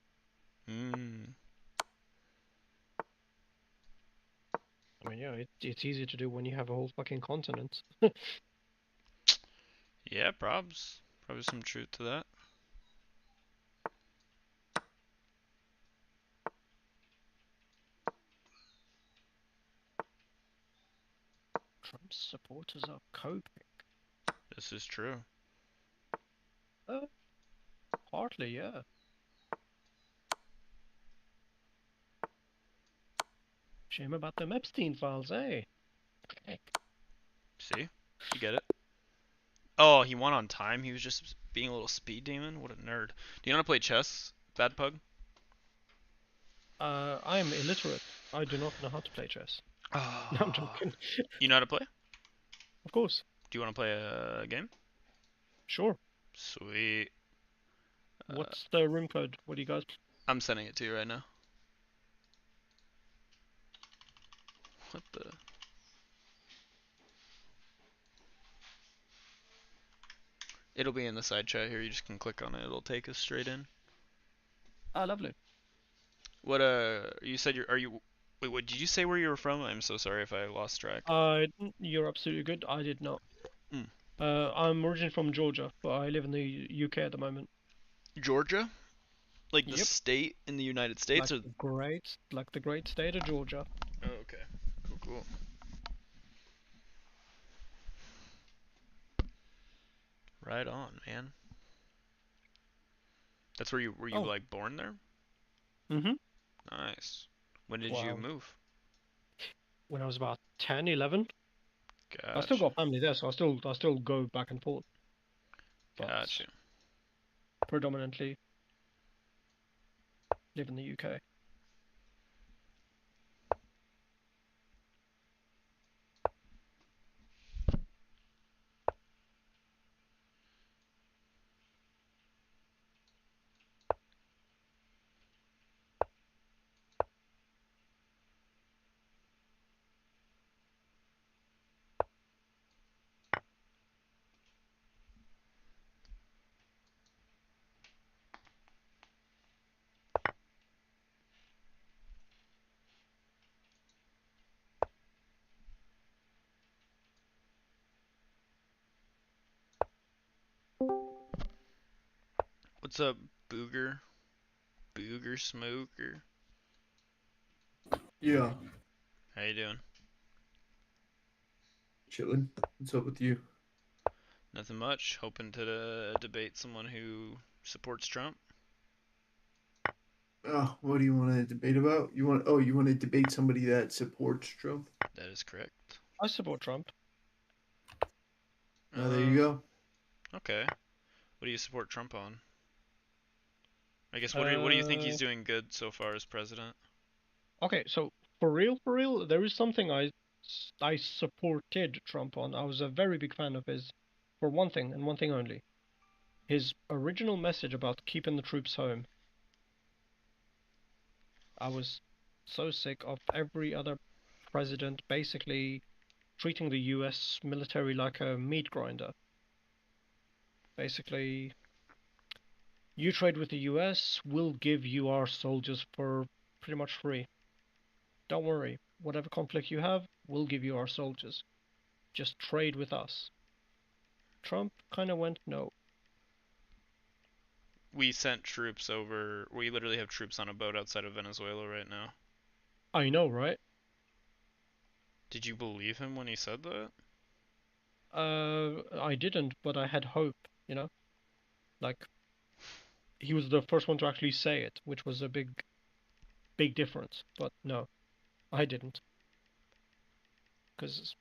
Hmm. I mean, it's easy to do when you have a whole fucking continent. Yeah, probs. Probably some truth to that. Trump's supporters are coping. This is true. Uh, Partly, yeah. Shame about them Epstein files, eh? See? You get it. Oh, he won on time. He was just being a little speed demon. What a nerd. Do you want to play chess, bad pug? I am illiterate. I do not know how to play chess. No, I'm Oh. joking. You know how to play? Of course. Do you want to play a game? Sure. Sweet. What's the room code? What do you guys? I'm sending it to you right now. What the? It'll be in the side chat here. You just can click on it. It'll take us straight in. Ah, lovely. What you said are you wait, what did you say where you were from? I'm so sorry if I lost track. You're absolutely good. I did not. Mm. I'm originally from Georgia, but I live in the UK at the moment. Georgia? Like the Yep. state in the United States or Like the great state of Georgia. Oh, okay. Cool, cool. Right on, man. That's where you were you Oh. like born there? Mm-hmm. Nice. When did you Wow. move? When I was about 10, 11. I still Gotcha. got family there, so I still go back and forth, but Gotcha. predominantly live in the UK. What's up, Booger? Booger Smoker. Yeah, How you doing? chilling. What's up with you? Nothing much. Hoping to debate someone who supports Trump. Oh, what do you want to debate about? You want to debate somebody that supports Trump? That is correct. I support Trump. There you Um, go. okay. What do you support Trump on? I guess what do you think he's doing good so far as president? Okay, so for real, there is something I supported Trump on. I was a very big fan of his, for one thing and one thing only. His original message about keeping the troops home. I was so sick of every other president basically treating the US military like a meat grinder. Basically, you trade with the US, we'll give you our soldiers for pretty much free. Don't worry, whatever conflict you have, we'll give you our soldiers. Just trade with us. Trump kind of went no. We sent troops over. We literally have troops on a boat outside of Venezuela right now. I know, right? Did you believe him when he said that? I didn't, but I had hope, you know? Like, he was the first one to actually say it, which was a big difference. But no, I didn't. Because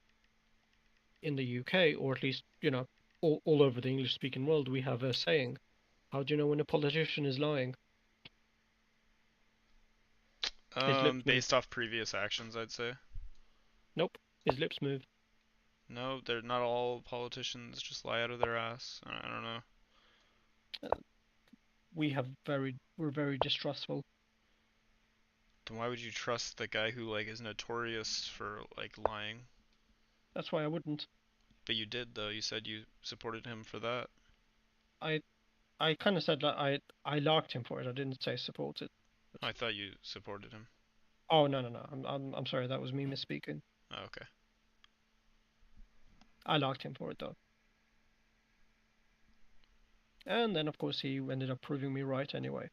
in the UK, or at least, all over the English-speaking world, we have a saying. How do you know when a politician is lying? His lips move. Based off previous actions, I'd say. Nope, his lips move. No, they're not all politicians just lie out of their ass. I don't know. We're very distrustful. Then why would you trust the guy who like is notorious for like lying? That's why I wouldn't. But you did though. You said you supported him for that. I I kind of said that I liked him for it. I didn't say supported. I thought you supported him. Oh no. I'm sorry. That was me misspeaking. Oh, okay. I liked him for it though. And then of course he ended up proving me right anyway.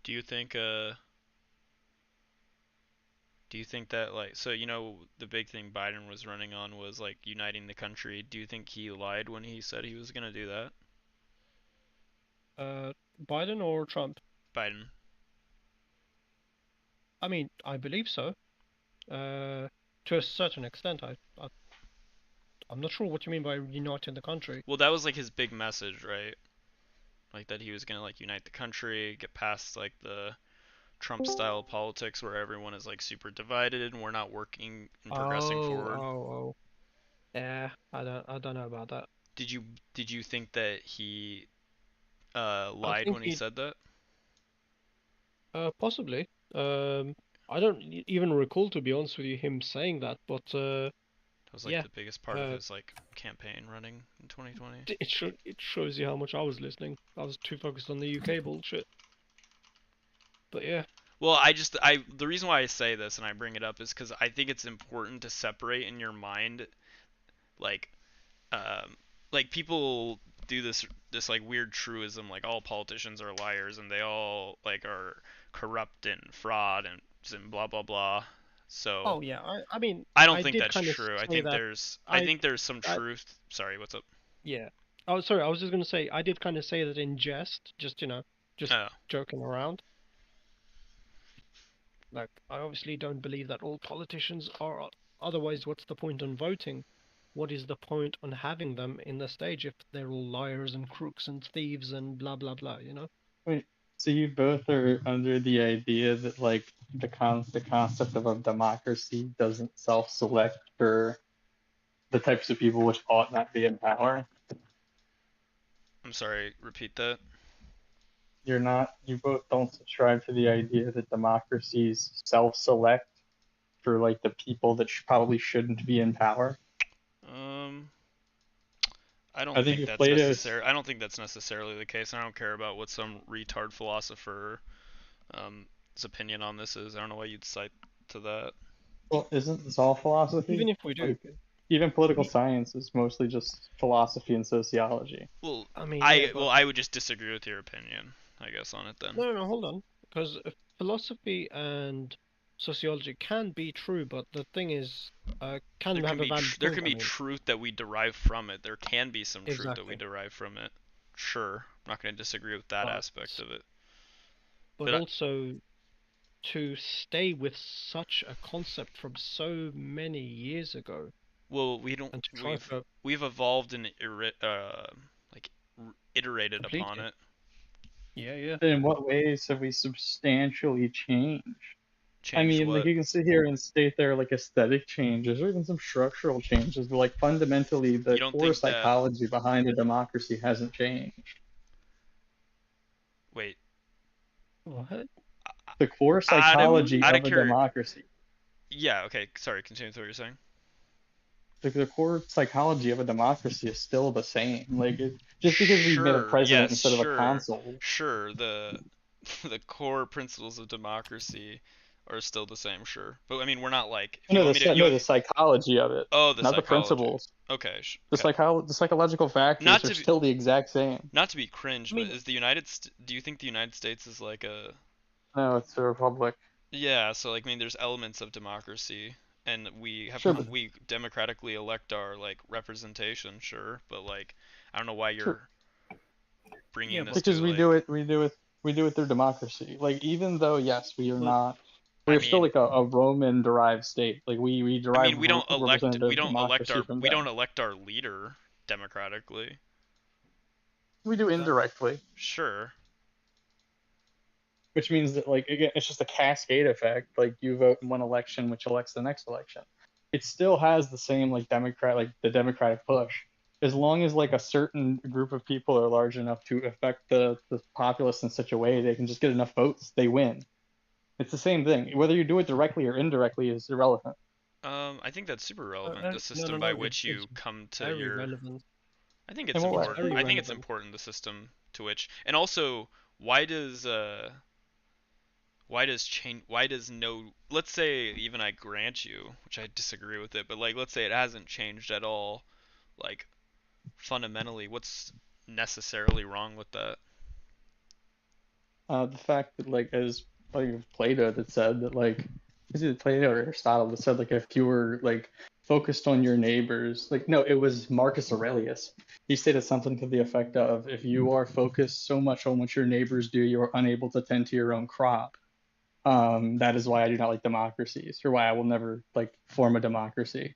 Do you think do you think that like so the big thing Biden was running on was like uniting the country. Do you think he lied when he said he was gonna do that? Biden or Trump? Biden. I mean, I believe so. To a certain extent, I'm not sure what you mean by uniting the country. Well, that was like his big message, right? Like that he was gonna like unite the country, get past like the Trump style politics where everyone is like super divided and we're not working and progressing forward. Oh. Yeah, I don't know about that. Did you think that he I lied think when he he said that? possibly. I don't even recall, to be honest with you, him saying that, but That was like yeah, the biggest part of uh, his like campaign running in 2020. it shows you how much I was listening. I was too focused on the UK bullshit. But yeah, Well, the reason why I say this and I bring it up is because I think it's important to separate in your mind, like, um, like people do this like weird truism, like all politicians are liars and they all like are corrupt and fraud and blah blah blah. So oh yeah, I mean, I don't I think did that's kind of true. say that. I I think there's some I truth. Sorry, what's up? Yeah. Oh, sorry. I was just gonna say I did kind of say that in jest, just just Oh, joking around. Like, I obviously don't believe that all politicians are. Otherwise, what's the point on voting? What is the point on having them in the stage if they're all liars and crooks and thieves and blah blah blah, you know? Wait, so you both are under the idea that like the concept of a democracy doesn't self-select for the types of people which ought not be in power? I'm sorry. Repeat that. You both don't subscribe to the idea that democracies self-select for like the people that probably shouldn't be in power. Um, I I don't think think if that's Plato's necessary. I don't think that's necessarily the case. I don't care about what some retard philosopher his opinion on this is. I don't know why you'd cite to that. well, isn't this all philosophy? Even if we do, Like even political we, science is mostly just philosophy and sociology. Well, I mean, yeah, but I would just disagree with your opinion, I guess, on it then. no, hold on, because philosophy and sociology can be true, but the thing is, can have a valid There point. can I be mean, truth that we derive from it. There can be some truth that we exactly, derive from it. Sure, I'm not going to disagree with that but aspect of it. but But also to stay with such a concept from so many years ago. Well, we don't. and to transfer We've evolved and like iterated upon completely. it. Yeah. In what ways have we substantially changed? I Changed mean, like what? you can sit here and state there are like aesthetic changes or even some structural changes, but like fundamentally You the don't core think that? psychology behind a democracy hasn't changed. Wait. What? The core Out of psychology out of of a curi- democracy. Yeah. Okay. Sorry. Continue with what you're saying. The core psychology of a democracy is still the same. Like just because we made a Sure. president Yes. instead of a Sure. consul. Sure. The the core principles of democracy are still the same. Sure. But I mean, we're not like. If you No, want me to, the psychology of it, oh, the not the psychology. principles. Okay. The Okay. the psychological Not factors are to be still the exact same. not to be cringe, I but mean, do you think the United States is like a No, it's a republic. yeah, so like I mean there's elements of democracy and Sure, but we democratically elect our like representation, sure, but like I don't know why sure. you're bringing yeah, this but to Because like we do it through democracy. Like even though yes, we are but not, I we're still mean like a Roman derived state. Like we I derive mean representative democracy from we don't them. elect our leader democratically. We do exactly. indirectly, Sure. which means that like again, it's just a cascade effect. Like you vote in one election, which elects the next election. It still has the same like the democratic push. As long as like a certain group of people are large enough to affect the populace in such a way they can just get enough votes, they win. It's the same thing. Whether you do it directly or indirectly is irrelevant. I think that's super relevant. The No, system by it's which you come to very your relevant. I think In it's what It's way? important. very I think it's relevant. important the system to which and also why does why does no let's say even I grant you which I disagree with it but like let's say it hasn't changed at all like fundamentally what's necessarily wrong with that. The fact that like as like Plato that said that like is it Plato or Aristotle that said like if you were like focused on your neighbors, like no, it was Marcus Aurelius. He stated something to the effect of if you are focused so much on what your neighbors do, you are unable to tend to your own crop. That is why I do not like democracies, or why I will never like form a democracy.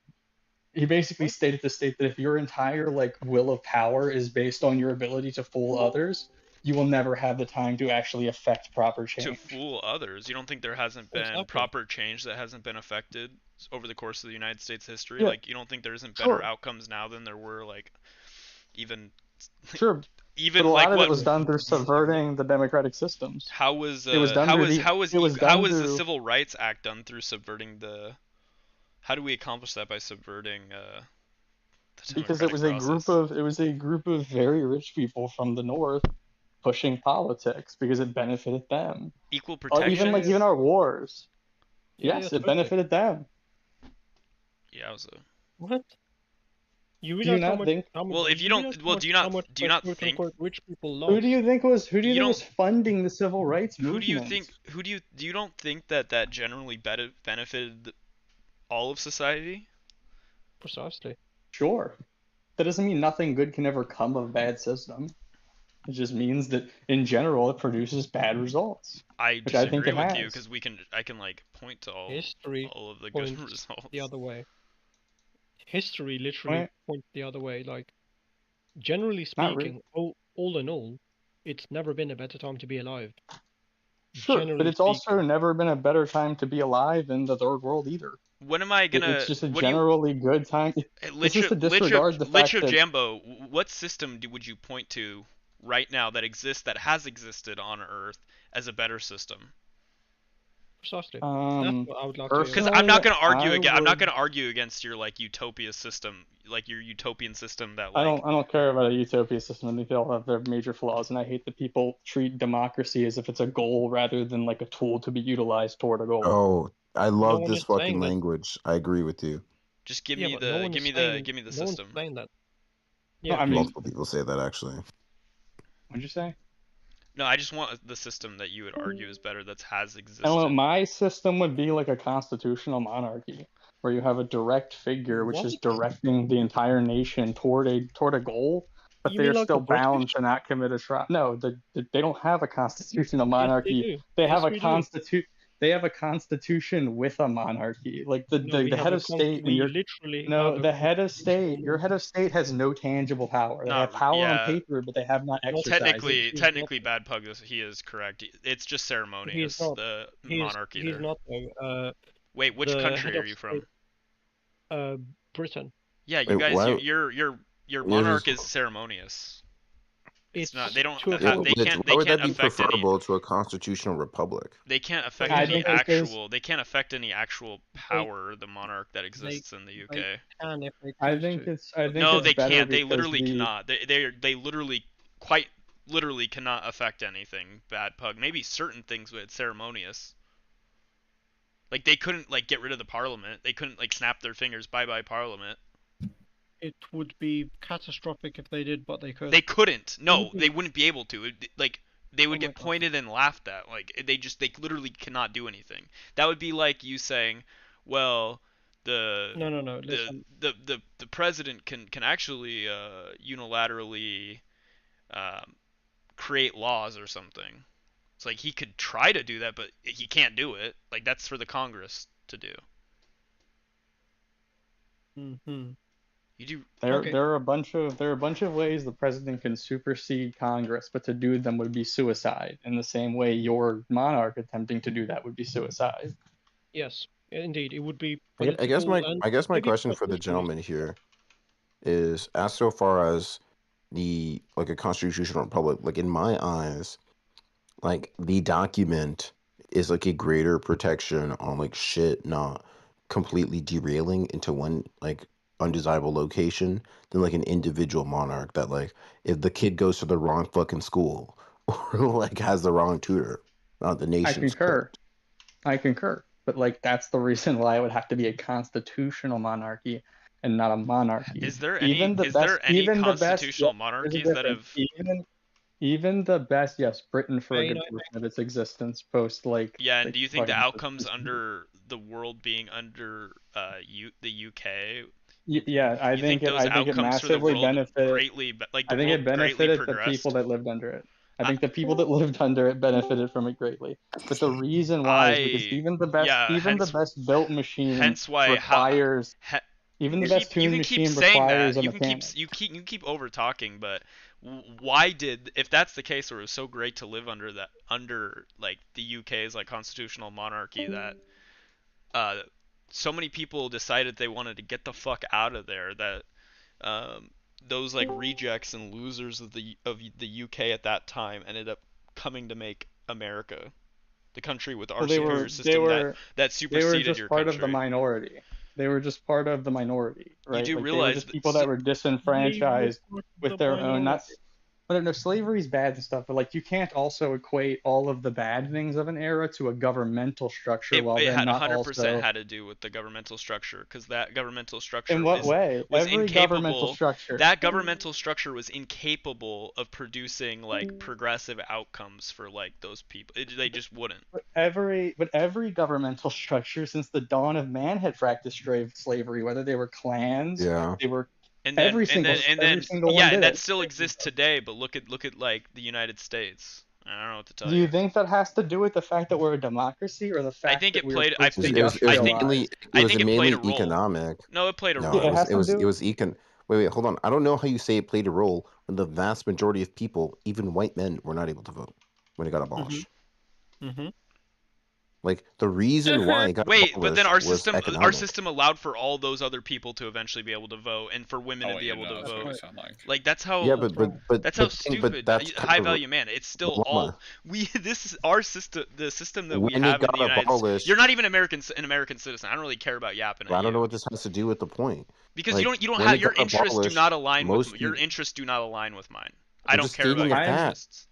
He basically What? stated to state that if your entire like will of power is based on your ability to fool others, you will never have the time to actually affect proper To change. fool others, you don't think there hasn't been Exactly. proper change that hasn't been affected over the course of the United States history? Yeah, Like you don't think there isn't better sure, outcomes now than there were like even sure, but a even lot like of it what was done through subverting the democratic systems. It was done through the it was how done was the through Civil Rights Act done through subverting the how do we accomplish that by subverting the because it democratic was process? it was a group of very rich people from the north pushing politics because it benefited them. Equal Even like protections? even our wars, Yeah, yes, it totally. benefited them. Yeah, it was a What? You Do you realize not think well, if you you realize don't, well, how much do you like not quote think, unquote rich people who lost? do you you think don't, was funding the civil rights movement? do you don't think that that generally benefited all of society? Precisely. Sure. That doesn't mean nothing good can ever come of a bad system. It just means that in general it produces bad results, I which I think disagree it with you has. because I can like point to History all of the good points the results. other way. History literally Right? points the other way. Like, generally Not really. speaking, all in all, it's never been a better time to be alive. Sure, but Generally it's also speaking. never been a better time to be alive in the third world either. When am I It's gonna? just a What do you? generally good time. It's just to disregard the Lich fact of that Jambo, what system would you point to right now that exists that has existed on Earth as a better system? Precisely. That's um what I would like to hear Because about. I'm personally not gonna argue I again. I'm not would gonna argue against your like utopia system, like your utopian system that like. I don't care about a utopia system. I think they all have their major flaws, and I hate that people treat democracy as if it's a goal rather than like a tool to be utilized toward a goal. Oh, I No love one this is fucking saying that. language. I agree with you. Just give Yeah, me but no the one is saying give me the no one's system. saying that. No, Yeah, I mean, please. Multiple people say that actually. what'd you say? No, I just want the system that you would argue is better that has I don't know. existed. My system would be like a constitutional monarchy, where you have a direct figure which What? is directing the entire nation toward a goal, but You they mean are like the still bound British? to not commit a trial. No, they don't have a constitutional Yes, they monarchy. do. They have Yes, a we do. they have a constitution with a monarchy. Like the No, we the have head a of state and we your literally no, have a the head of state, constitutional your head of state has no tangible power. They have power on Yeah. paper, but they have not Not exercised it. he's Technically, not. Bad Pug, he is correct. It's just He is ceremonious, not. the He is. monarchy He's there. not though. Wait, which The country head are of you from? state, Britain. Yeah, you Wait, guys, why? your It is. monarch is ceremonious. It's It's not. They don't. to a Yeah, fault. They but can't. why They would can't that be affect any. preferable to a constitutional republic? They can't affect I I any think think because actual. They can't affect any actual power. The monarch that exists in the they UK. can if they I choose think to. No, it's they better can't. They because literally cannot. They literally quite literally cannot affect anything. Bad Pug. Maybe certain things, but it's ceremonious. Like they couldn't like get rid of the parliament. They couldn't like snap their fingers, bye bye parliament. It would be catastrophic if they did, but they could. They couldn't. No, Maybe. they wouldn't be able to. Like they would Oh my get God. pointed and laughed at. Like they literally cannot do anything. That would be like you saying, well, the No. Listen, the president can actually unilaterally create laws or something. It's like he could try to do that, but he can't do it. Like that's for the Congress to do. hmm You do. Okay. there are a bunch of ways the president can supersede Congress, but to do them would be suicide. In the same way, your monarch attempting to do that would be suicide. Yes, indeed, it would be I guess political and my maybe question for the potentially. gentleman here is, as so far as the like a constitutional republic, like in my eyes, like the document is like a greater protection on like shit not completely derailing into one like undesirable location than like an individual monarch that like if the kid goes to the wrong fucking school or like has the wrong tutor, the I nation's concur. cooked. I concur. But like that's the reason why it would have to be a constitutional monarchy and not a monarchy. Is there Even the best, any even the best, constitutional yeah, there's a monarchies that difference. have? Even the best, yes, Britain for a Spain, good I portion of its existence post like Yeah, and like do you think the fucking outcomes under the world being under the UK? yeah, You think those I think it outcomes for the massively world benefited. like the I think it world greatly benefited the people progressed? that lived under it. I I think the people that lived under it benefited from it greatly. But the reason why is because I yeah, even the best built machine hence why requires even the best you tuned can keep machine saying requires that. a mechanic. You keep over talking, but why did, if that's the case, where it was so great to live under like the UK's like constitutional monarchy, that uh so many people decided they wanted to get the fuck out of there, that um those like rejects and losers of the UK at that time ended up coming to make America the country with our Well, superior system that they were superseded just your part of the country. minority. They were just part of the minority, You right? do Like they were realize just people that were they were disenfranchised part of with the their own not minority. but no, slavery's bad and stuff, but like you can't also equate all of the bad things of an era to a governmental structure while It then had not 100% also had to do with the governmental structure, because that governmental in structure what way? was Every governmental incapable. structure. That governmental structure was incapable of producing like progressive outcomes for like those people. They just wouldn't. But every governmental structure since the dawn of man had practiced slavery, whether they were clans, Yeah. they were And then every single one yeah, did and that it. still exists today. But look at like the United States. I don't know what to tell Do you think that has to do with the fact that we're a democracy or the I fact think that it we were played. I post think It was mainly industrialized? I think it played mainly a role. economic. No, it played a No, role. It has to do. it was Wait, hold on. I don't know how you say it played a role when the vast majority of people, even white men, were not able to vote when it got abolished. Mm-hmm. Like the reason why it got Wait, but then abolished was our economic. system allowed for all those other people to eventually be able to vote, and for women to Oh, be you able know, to that's what vote. you sound like. Like that's how. Yeah, That's how but stupid. that's kind High of value man. It's still all dilemma. this is our system. The system that we When it have in got the United States. abolished, You're not even an American citizen. I don't really care about yapping I at don't know you what this has to do with the point. because Like you don't when have it your got interests do abolished, not align with most your people. interests do not align with mine. I I'm don't just care about stating your a fact. interests.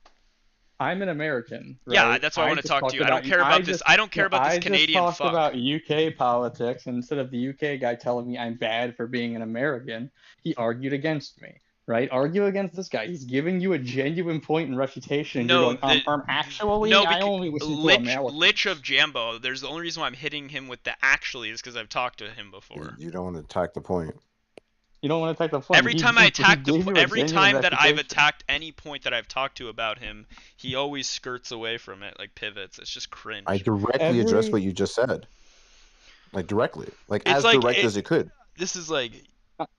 I'm an American, right? Yeah, that's why I want to just talk to talked you. I don't about- care about this. just- I don't care about this I just Canadian talked fuck. about UK politics, and instead of the UK guy telling me I'm bad for being an American, he argued against me. Right? Argue against this guy. He's giving you a genuine point and refutation, and No, you're going, actually, no, I because only listen to Americans. Lich of Jambo. There's the only reason why I'm hitting him with the actually is because I've talked to him before. You don't want to attack the point. You don't want to attack the point. Every time I attack every time that I've reputation. attacked any point that I've talked to about him, he always skirts away from it, like pivots. It's just cringe. I directly addressed Every- what you just said. Like directly, like It's as like direct as it could. This is like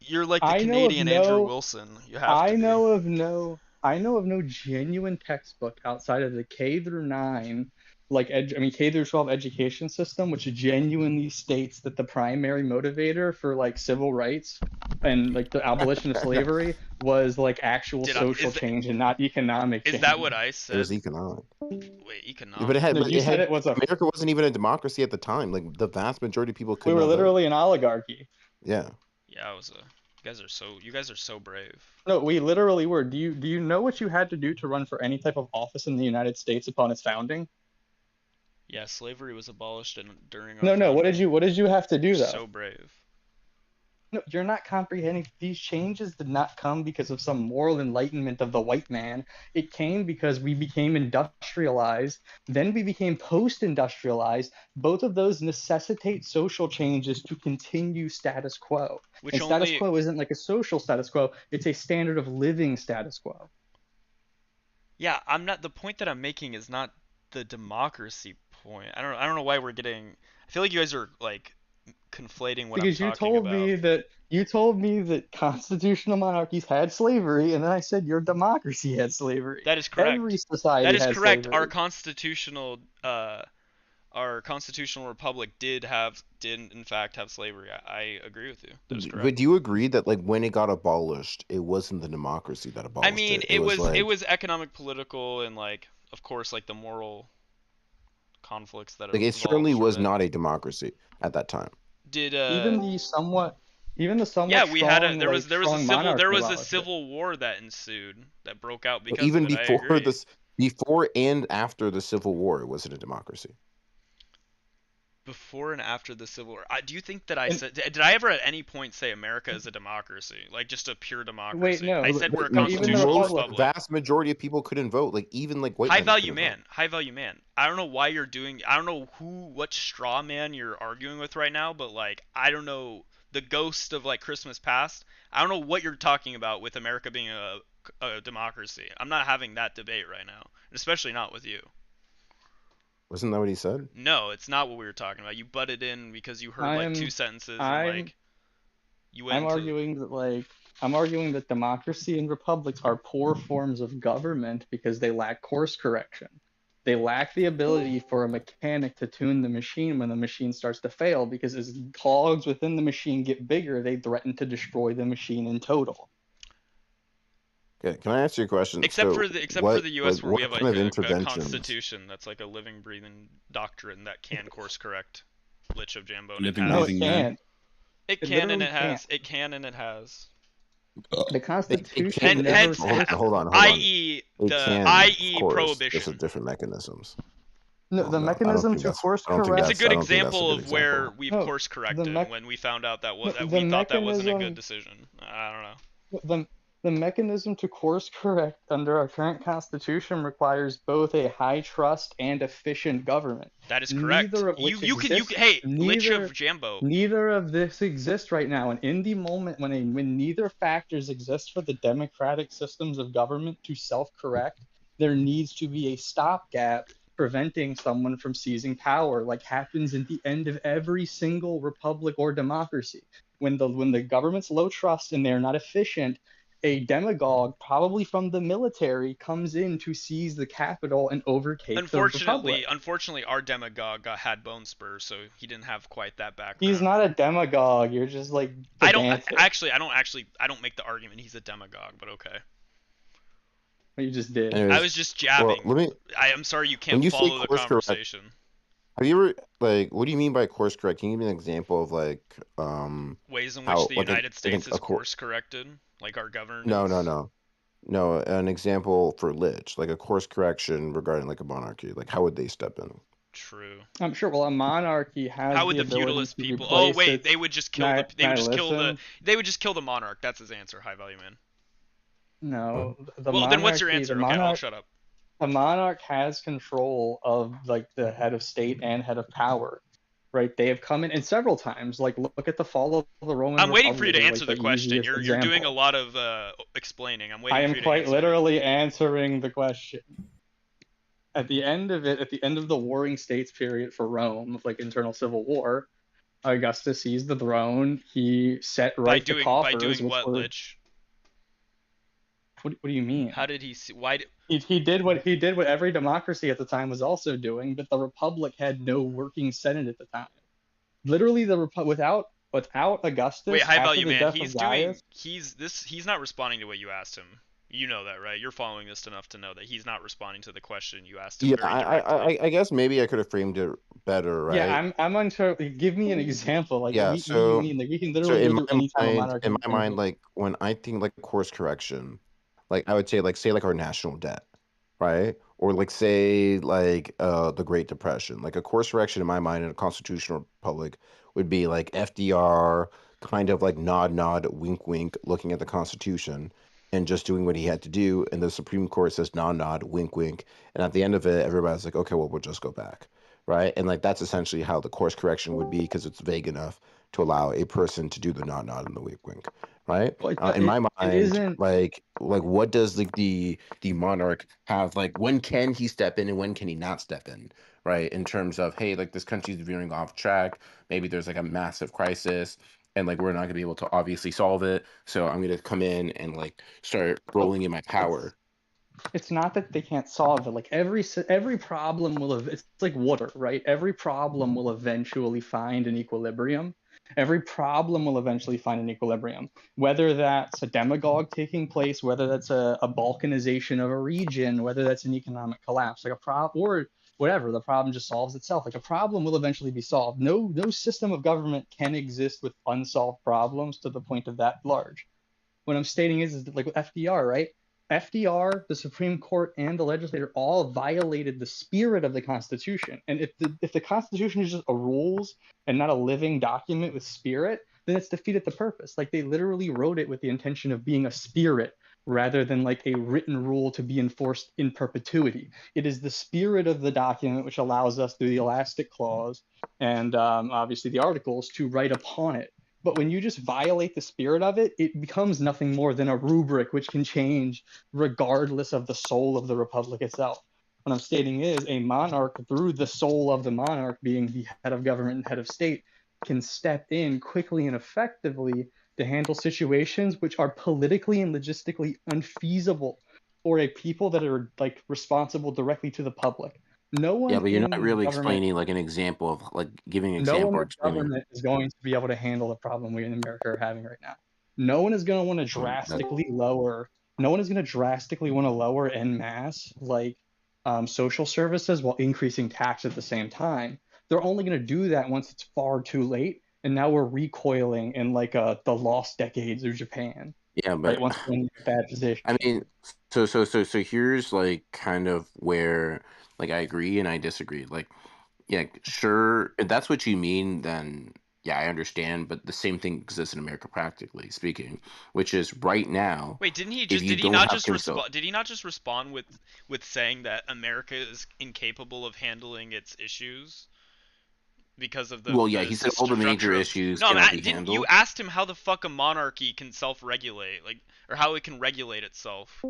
you're like the I know of Canadian Andrew no- Wilson. You have I to be. know of no genuine textbook outside of the K through 9, like K through 12 education system, which genuinely states that the primary motivator for like civil rights and like the abolition of slavery was like actual social change and not economic change. Is that what I said? It was economic. Wait, economic. Yeah, but it had. No, but you it said had it was a. America wasn't even a democracy at the time. Like the vast majority of people We couldn't. were vote. literally an oligarchy. Yeah. Yeah, I was a. You guys are so brave. No, we literally were. Do you know what you had to do to run for any type of office in the United States upon its founding? Yeah, slavery was abolished during. No. What did you have to do though? So brave. No, you're not comprehending. These changes did not come because of some moral enlightenment of the white man. It came because we became industrialized, then we became post-industrialized. Both of those necessitate social changes to continue status quo. Which and status quo isn't like a social status quo, it's a standard of living status quo. Yeah, the point that I'm making is not the democracy point. I don't know why we're getting. I feel like you guys are like conflating what because I'm talking about. You told me that constitutional monarchies had slavery, and then I said your democracy had slavery. That is correct. Every society that is has correct. Slavery. Our constitutional republic did in fact have slavery. I agree with you. That is correct. But do you agree that like when it got abolished, it wasn't the democracy that abolished it? I mean, it was economic, political, and like of course like the moral conflicts that like it certainly was not a democracy at that time. Did even the somewhat yeah, we strong, had a there was a monarch civil war that ensued that broke out because even of it. before before and after the Civil War, it wasn't a democracy. Before and after the Civil War, do you think that did I ever at any point say America is a democracy, like just a pure democracy? Wait, no. I said we're a No, constitutional most republic. vast majority of people couldn't vote, like even like white High men value couldn't man. High value man. I don't know why you're doing. I don't know what straw man you're arguing with right now, but like I don't know the ghost of like Christmas past. I don't know what you're talking about with America being a democracy. I'm not having that debate right now, especially not with you. Wasn't that what he said? No, it's not what we were talking about. You butted in because you heard like two sentences and like you went. I'm arguing that democracy and republics are poor forms of government because they lack course correction. They lack the ability for a mechanic to tune the machine when the machine starts to fail, because as cogs within the machine get bigger, they threaten to destroy the machine in total. Okay, can I ask you a question? Except for the U.S. where we have like a constitution that's like a living, breathing doctrine that can course correct Lich of Jambo. No, it can't. It can and it has. It can and it has. The Constitution hence, hold on. i.e. prohibition. Just different mechanisms. No, the mechanism to course correct. It's a good example of where we've course corrected when we found out that we thought that wasn't a good decision. I don't know. The mechanism to course correct under our current constitution requires both a high trust and efficient government. That is correct. Lich of Jambo. Neither of this exists right now, and in the moment when neither factors exist for the democratic systems of government to self-correct, there needs to be a stopgap preventing someone from seizing power, like happens at the end of every single republic or democracy. When the government's low trust and they're not efficient, a demagogue, probably from the military, comes in to seize the capital and overtake the republic. Unfortunately, our demagogue had bone spurs, so he didn't have quite that background. He's not a demagogue. You're just like pedantic. I don't make the argument he's a demagogue, but okay. You just did. Anyways, I was just jabbing. Well, I'm sorry you can't follow the conversation. Have you ever what do you mean by course correct? Can you give me an example of ways in which the United States is course corrected, like our governance? No, an example for Lich, like a course correction regarding like a monarchy. Like how would they step in? True. I'm sure. Well, a monarchy has. How would the feudalist people? Oh wait, they would just kill They would just kill the monarch. That's his answer, high value man. No. Then what's your answer? Okay, I'll shut up. A monarch has control of like the head of state and head of power. right? They have come in, and several times. Like, look at the fall of the Roman I'm waiting Republic. for you to is, answer like, the question. easiest You're doing a example. lot of explaining. I'm I waiting for am you to quite answer. literally answering the question. At the end of it, at the end of the warring states period for Rome, of like internal civil war, Augustus seized the throne. He set By right the doing coffers, which what, were. Lich? What do you mean? How did he see? Why? He did what every democracy at the time was also doing, but the Republic had no working Senate at the time. Literally, without Wait, Augustus, high after value the man. death of Gaius. He's not responding to what you asked him. You know that, right? You're following this enough to know that he's not responding to the question you asked him Yeah, very directly. I guess maybe I could have framed it better, right? Yeah, I'm unsure. Give me an example. Like, Yeah, what do you mean? Like, we can so literally go through any time a monarchy. in my mind, like when I think like course correction, like I would say like our national debt, right? Or like say like the Great Depression. Like a course correction in my mind in a constitutional republic would be like FDR kind of like nod, wink, wink, looking at the Constitution and just doing what he had to do. And the Supreme Court says nod, wink, wink. And at the end of it, everybody's like, okay, well, we'll just go back. Right. And like that's essentially how the course correction would be because it's vague enough to allow a person to do the nod and the wink wink, right? Well, In my it mind, isn't. like what does like the monarch have? Like when can he step in and when can he not step in, right? In terms of hey, like this country's veering off track. Maybe there's like a massive crisis, and like we're not gonna be able to obviously solve it. So I'm gonna come in and like start rolling in my power. It's not that they can't solve it. Like every problem will have. It's like water, right? Every problem will eventually find an equilibrium. Every problem will eventually find an equilibrium. Whether that's a demagogue taking place, whether that's a balkanization of a region, whether that's an economic collapse, like a problem or whatever, the problem just solves itself. Like a problem will eventually be solved. No system of government can exist with unsolved problems to the point of that large. What I'm stating is that, like with FDR, right? FDR, the Supreme Court, and the legislature all violated the spirit of the Constitution. And if the Constitution is just a rules and not a living document with spirit, then it's defeated the purpose. Like they literally wrote it with the intention of being a spirit rather than like a written rule to be enforced in perpetuity. It is the spirit of the document which allows us through the elastic clause and obviously the articles to write upon it. But when you just violate the spirit of it, it becomes nothing more than a rubric which can change regardless of the soul of the republic itself. What I'm stating is a monarch, through the soul of the monarch being the head of government and head of state, can step in quickly and effectively to handle situations which are politically and logistically unfeasible for a people that are like responsible directly to the public. No one. Yeah, but you're in not really government, explaining like an example of like giving an no example one or in explaining. government is going to be able to handle the problem we in America are having right now. No one is going to want to drastically lower. No one is going to drastically want to lower en masse like social services while increasing tax at the same time. They're only going to do that once it's far too late, and now we're recoiling in like the lost decades of Japan. Yeah, but right once we're in a bad position. I mean, so here's like kind of where like I agree and I disagree. Like, yeah, sure, if that's what you mean, then yeah, I understand. But the same thing exists in America, practically speaking, which is right now. Wait, didn't he if just you did he don't not have just consult- respond? Did he not just respond with saying that America is incapable of handling its issues because of the Well, yeah, he said all the major structure of- issues No, cannot be didn't handled. you asked him how the fuck a monarchy can self-regulate, like, or how it can regulate itself?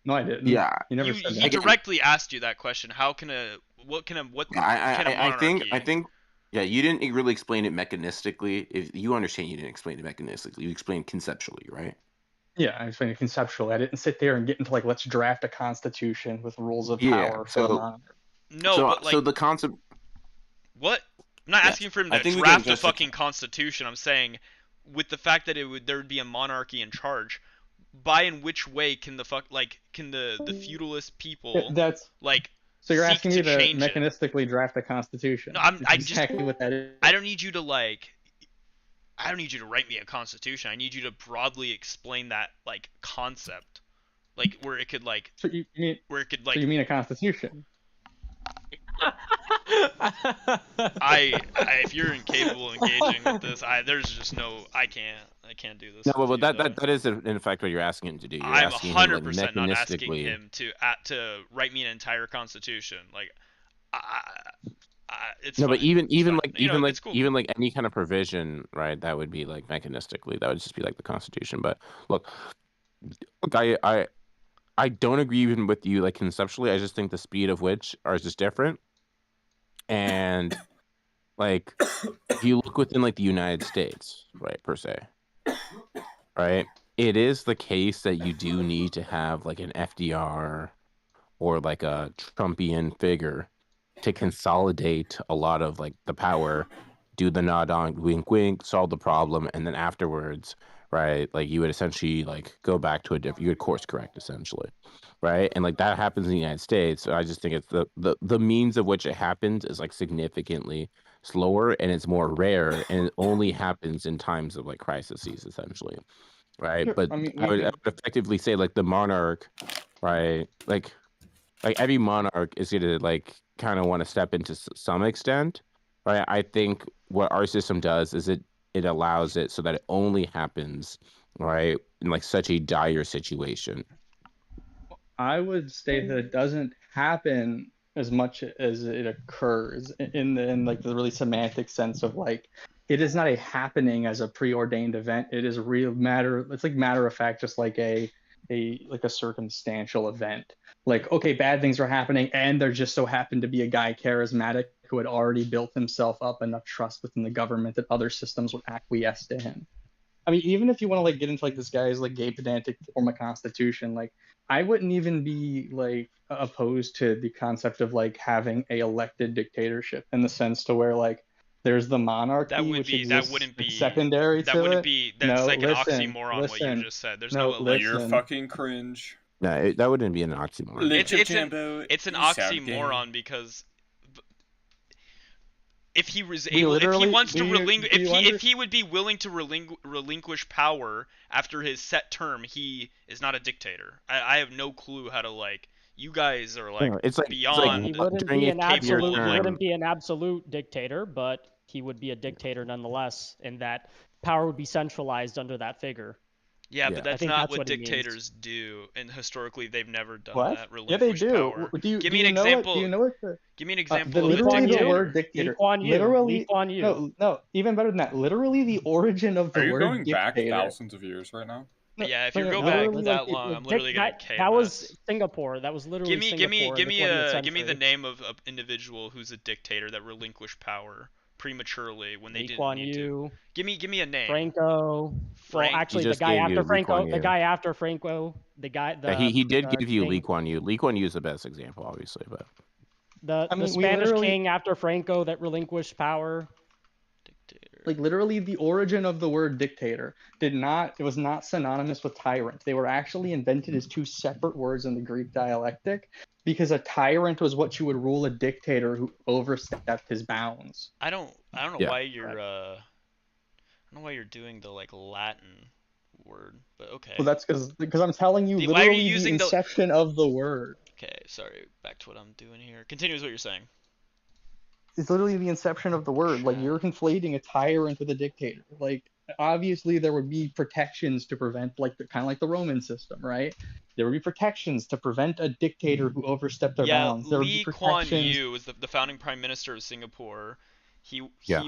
No, I didn't. Yeah, You never You said he that. directly asked you that question. How can a can a monarchy? I think yeah, you didn't really explain it mechanistically. If you understand, you didn't explain it mechanistically. You explained conceptually, right? Yeah, I explained it conceptually. I didn't sit there and get into like let's draft a constitution with rules of Yeah, power for the monarch. No, so but like so the concept. what? I'm not Yes, asking for him I to think we can draft a justify- fucking constitution. I'm saying with the fact that there would be a monarchy in charge, by in which way can the feudalist people That's like so you're seek asking me to change it? mechanistically draft a constitution. No, That's exactly what that is. I don't need you to write me a constitution. I need you to broadly explain that like concept, like where it could like So you mean where it could so like you mean a constitution? if you're incapable of engaging with this, there's just no I can't do this. No, with but you, that is in fact what you're asking him to do. You're I'm asking him, like, 100% not asking mechanistically- him to write me an entire constitution. Like It's No, fine. but even It's even fine. like You know, even like it's cool. even like any kind of provision, right? That would be like mechanistically, that would just be like the Constitution. But look, I don't agree even with you like conceptually. I just think the speed of which are just different. And like if you look within like the United States, right, per se, right? It is the case that you do need to have like an FDR or like a Trumpian figure to consolidate a lot of like the power, do the nod on wink wink, solve the problem, and then afterwards, right, like you would essentially like go back to a different, you would course correct essentially, right? And like that happens in the United States. So I just think it's the means of which it happens is like significantly slower and it's more rare and it only happens in times of like crises essentially, right? Sure. But I mean, I would effectively say like the monarch, right? Like every monarch is gonna like kind of want to step into some extent, right? I think what our system does is it allows it so that it only happens, right, in like such a dire situation. I would state that it doesn't happen as much as it occurs in like the really semantic sense of like it is not a happening as a preordained event. It is a real matter. It's like matter of fact, just like a like a circumstantial event. Like, okay, bad things are happening, and there just so happened to be a guy charismatic who had already built himself up enough trust within the government that other systems would acquiesce to him. I mean, even if you want to like get into like this guy's like gay pedantic form of constitution, like I wouldn't even be like opposed to the concept of like having a elected dictatorship in the sense to where like there's the That monarchy would which be that exists wouldn't be secondary that to wouldn't it. be that's No, like an listen, oxymoron what you listen. just said. There's No, no like You're listen. fucking cringe. No, that wouldn't be an oxymoron. Lick it's chip an Jambo, it's an you sound gay. oxymoron because if he was We able, if he literally wants to do you if he would be willing to relinquish power after his set term, he is not a dictator. I have no clue how to like. You guys are like No, it's like beyond. He wouldn't during be a an 5-year absolute. He term. wouldn't be an absolute dictator, but he would be a dictator nonetheless, in that power would be centralized under that figure. Yeah, Yeah. but I that's think not that's what what he means. dictators do, and historically they've never done What? that. Yeah, they Relinquish do. power. Do you Give do me you an know example. what? Do you know what the Give me an example of a Lee literally Kuan the Yew? word dictator. Lee dictator. Kuan Yew. Literally, Lee Kuan Yew. no, even better than that. Literally, the origin of the Are you word going back dictator. thousands of years right now? No, Yeah, if no, you no, go back literally, that like, long, I'm literally gonna That was KMS. Singapore. That was literally Give me Singapore in the 20th century. give me the name of an individual who's a dictator that relinquished power prematurely when they Lee didn't Kuan need to. Yew, Give me a name. Franco. Well, actually, the just guy gave you after Lee Kuan Franco. The Yew. guy after Franco. The guy. Yeah, he did the give you Lee king, Kuan Yew. Lee Kuan Yew is the best example, obviously, but the I mean, we Spanish literally- king after Franco that relinquished power. Dictator. like literally the origin of the word dictator it was not synonymous with tyrant. They were actually invented as two separate words in the Greek dialectic because a tyrant was what you would rule a dictator who overstepped his bounds. I don't know Yeah. why you're I don't know why you're doing the like Latin word, but okay. Well, that's because I'm telling you Why are you literally using the inception of the word. Okay, sorry. Back to what I'm doing here. Continue with what you're saying. It's literally the inception of the word. Like you're conflating a tyrant with a dictator. Like obviously there would be protections to prevent kind of like the Roman system, right? There would be protections to prevent a dictator who overstepped their bounds. There would be Lee Kuan protections. Yew was the founding prime minister of Singapore. He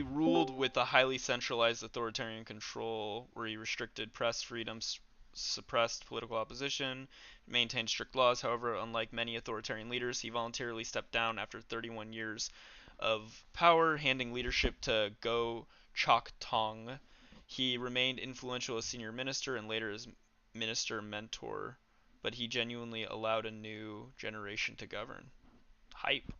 ruled with a highly centralized authoritarian control where he restricted press freedoms, suppressed political opposition, maintained strict laws. However, unlike many authoritarian leaders, he voluntarily stepped down after 31 years of power, handing leadership to Goh Chok Tong. He remained influential as senior minister and later as minister mentor, but he genuinely allowed a new generation to govern. Hype.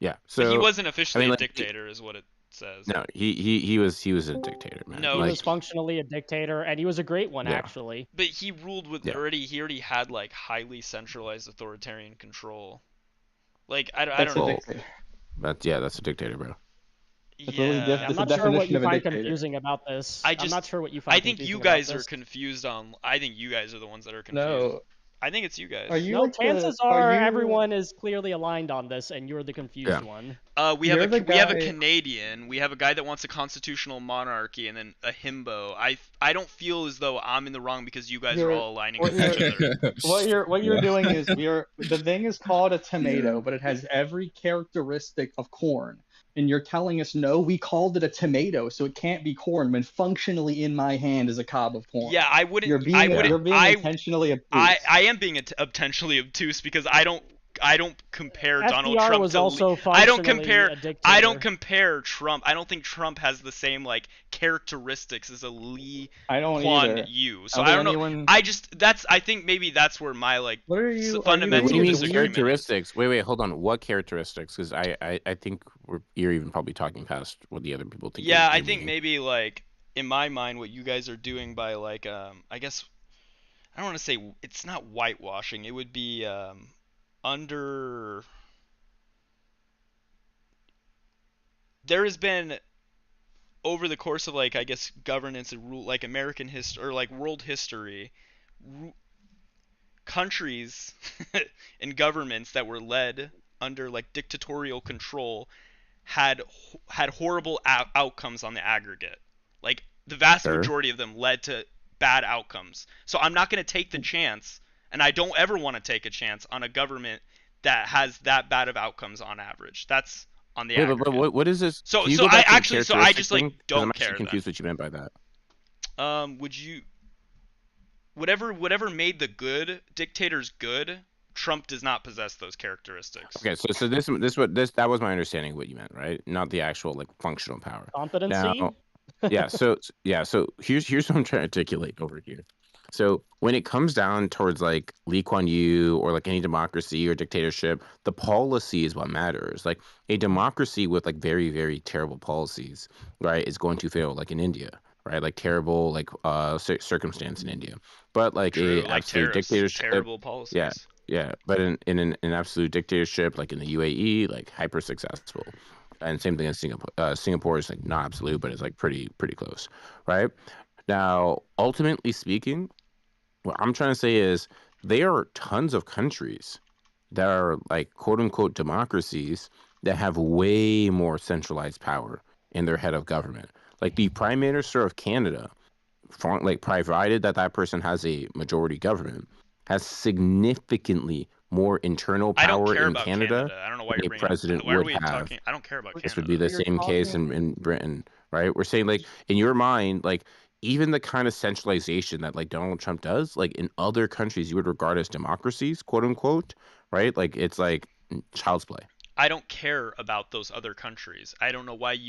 yeah. But So he wasn't officially like, a dictator, is what it says. No, he was a dictator, man. No, He like, was functionally a dictator, and he was a great one, Yeah. actually. But he ruled with Yeah. he already had like highly centralized authoritarian control. Like I That's don't a know. dictator. that's a dictator, bro. That's really Yeah. different. I'm It's not a sure what definition you of a find dictator. confusing about this. I I'm just- not sure what you find I think confusing you guys about are this. confused on. I think you guys are the ones that are confused. No, I think it's you guys. Are you No, like chances the? Are are you? everyone is clearly aligned on this, and you're the confused one. We have You're the we have a guy- Canadian. We have a guy that wants a constitutional monarchy, and then a himbo. I don't feel as though I'm in the wrong because you guys are You're- all aligning what with each other. What you're doing is the thing is called a tomato, but it has every characteristic of corn. And you're telling us no, we called it a tomato, so it can't be corn when functionally in my hand is a cob of corn. Yeah, I wouldn't. You're being I wouldn't. you're being intentionally obtuse. I am being intentionally obtuse because I don't compare Donald FDR Trump was to also I don't functionally compare a dictator. I don't compare Trump. I don't think Trump has the same like characteristics as a Lee I don't Kuan either. Yew. So Are I there don't know. anyone- I think maybe that's where my like What are you? Wait, fundamental what do you mean disagreement is. characteristics? Wait, hold on. What characteristics? Because I think you're even probably talking past what the other people think. Yeah, I you're think meaning. maybe like in my mind what you guys are doing by like I guess I don't want to say it's not whitewashing. It would be under there has been over the course of like I guess governance and rule like American history or like world history countries and governments that were led under like dictatorial control had horrible outcomes on the aggregate. Like the vast Sure. majority of them led to bad outcomes. So I'm not going to take the chance, and I don't ever want to take a chance on a government that has that bad of outcomes on average. That's on the Wait, aggregate. but what is this? So Can you so go back I to the actually so I just like characteristic thing? 'Cause don't I'm care. actually confused what you meant by that. Would you whatever made the good dictators good? Trump does not possess those characteristics. Okay, so that was my understanding of what you meant, right? Not the actual like functional power. Competency? Now, so here's what I'm trying to articulate over here. So when it comes down towards like Lee Kuan Yew or like any democracy or dictatorship, the policy is what matters. Like a democracy with like very, very terrible policies, right, is going to fail, like in India, right? Like terrible like circumstance in India. But like True, a like absolute terrorists, dictatorship, terrible policies. yeah. Yeah, but in an absolute dictatorship like in the UAE, like hyper successful, and same thing as Singapore. Singapore is like not absolute, but it's like pretty close, right? Now, ultimately speaking, what I'm trying to say is there are tons of countries that are like quote unquote democracies that have way more centralized power in their head of government. Like the Prime Minister of Canada, like provided that person has a majority government, has significantly more internal I don't power care in about Canada I don't know why than you're a bringing president why are would we have. talking? I don't care about This Canada. would be the You're same case talking- in Britain, right? We're saying like in your mind, like even the kind of centralization that like Donald Trump does, like in other countries you would regard as democracies, quote unquote, right? Like it's like child's play. I don't care about those other countries. I don't know why do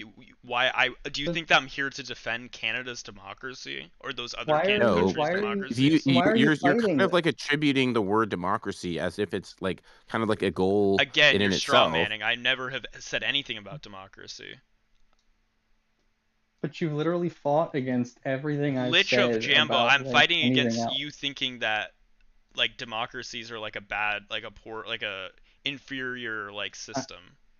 you think that I'm here to defend Canada's democracy or those other Why are Canada you- countries' why are you- democracies? Why are you you're kind fighting of it? like attributing the word democracy as if it's like kind of like a goal Again, in you're and straw itself. manning. I never have said anything about democracy. But you literally fought against everything I've Lich said of Jambo, about, I'm like, fighting anything against else. you thinking that like democracies are like a bad, like a poor, like a inferior like system.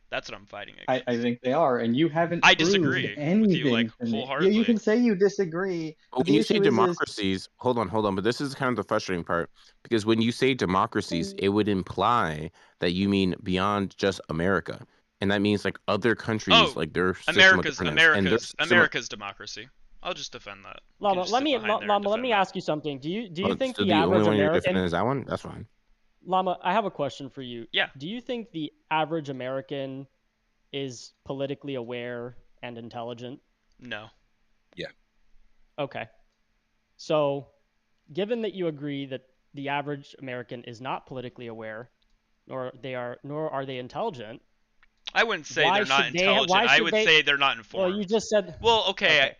That's what I'm fighting against. I think they are, and you haven't I proved disagree with you, anything like, to me. Yeah, wholeheartedly. you can say you disagree, But but when the you say issue is democracies, hold on, but this is kind of the frustrating part because when you say democracies, it would imply that you mean beyond just America, and that means like other countries, like their system of governance and their system of- America's democracy. I'll just defend that. You can Lama, just let sit me behind there and let me defend that. ask you something. Do you Oh, think so the only average one you're American defending is that one? That's fine. Lama, I have a question for you. Yeah. Do you think the average American is politically aware and intelligent? No. Okay. So, given that you agree that the average American is not politically aware, nor are they intelligent, I wouldn't say Why they're not should they- intelligent. why I should would they- say they're not informed. well, you just said Well, okay. Okay.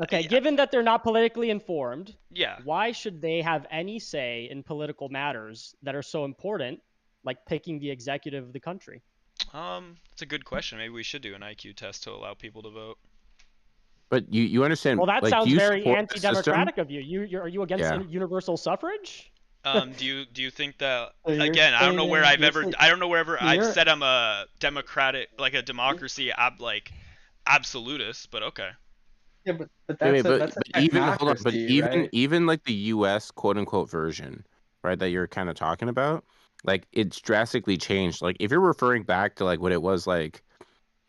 Okay, given that they're not politically informed, Yeah. why should they have any say in political matters that are so important, like picking the executive of the country? It's a good question. Maybe we should do an IQ test to allow people to vote. But you understand? Well, that like, sounds do you very support the system? anti-democratic of you. Are you against Yeah. universal suffrage? Do you think that So you're again? I don't know where saying- I've you're ever saying- I don't know wherever I've you're- said I'm a democratic, like a democracy, absolutist. But okay. Yeah, but Wait, that's but a even hold on, but technocracy, right? even like the U.S. quote unquote version right, that you're kind of talking about, like it's drastically changed. Like if you're referring back to like what it was like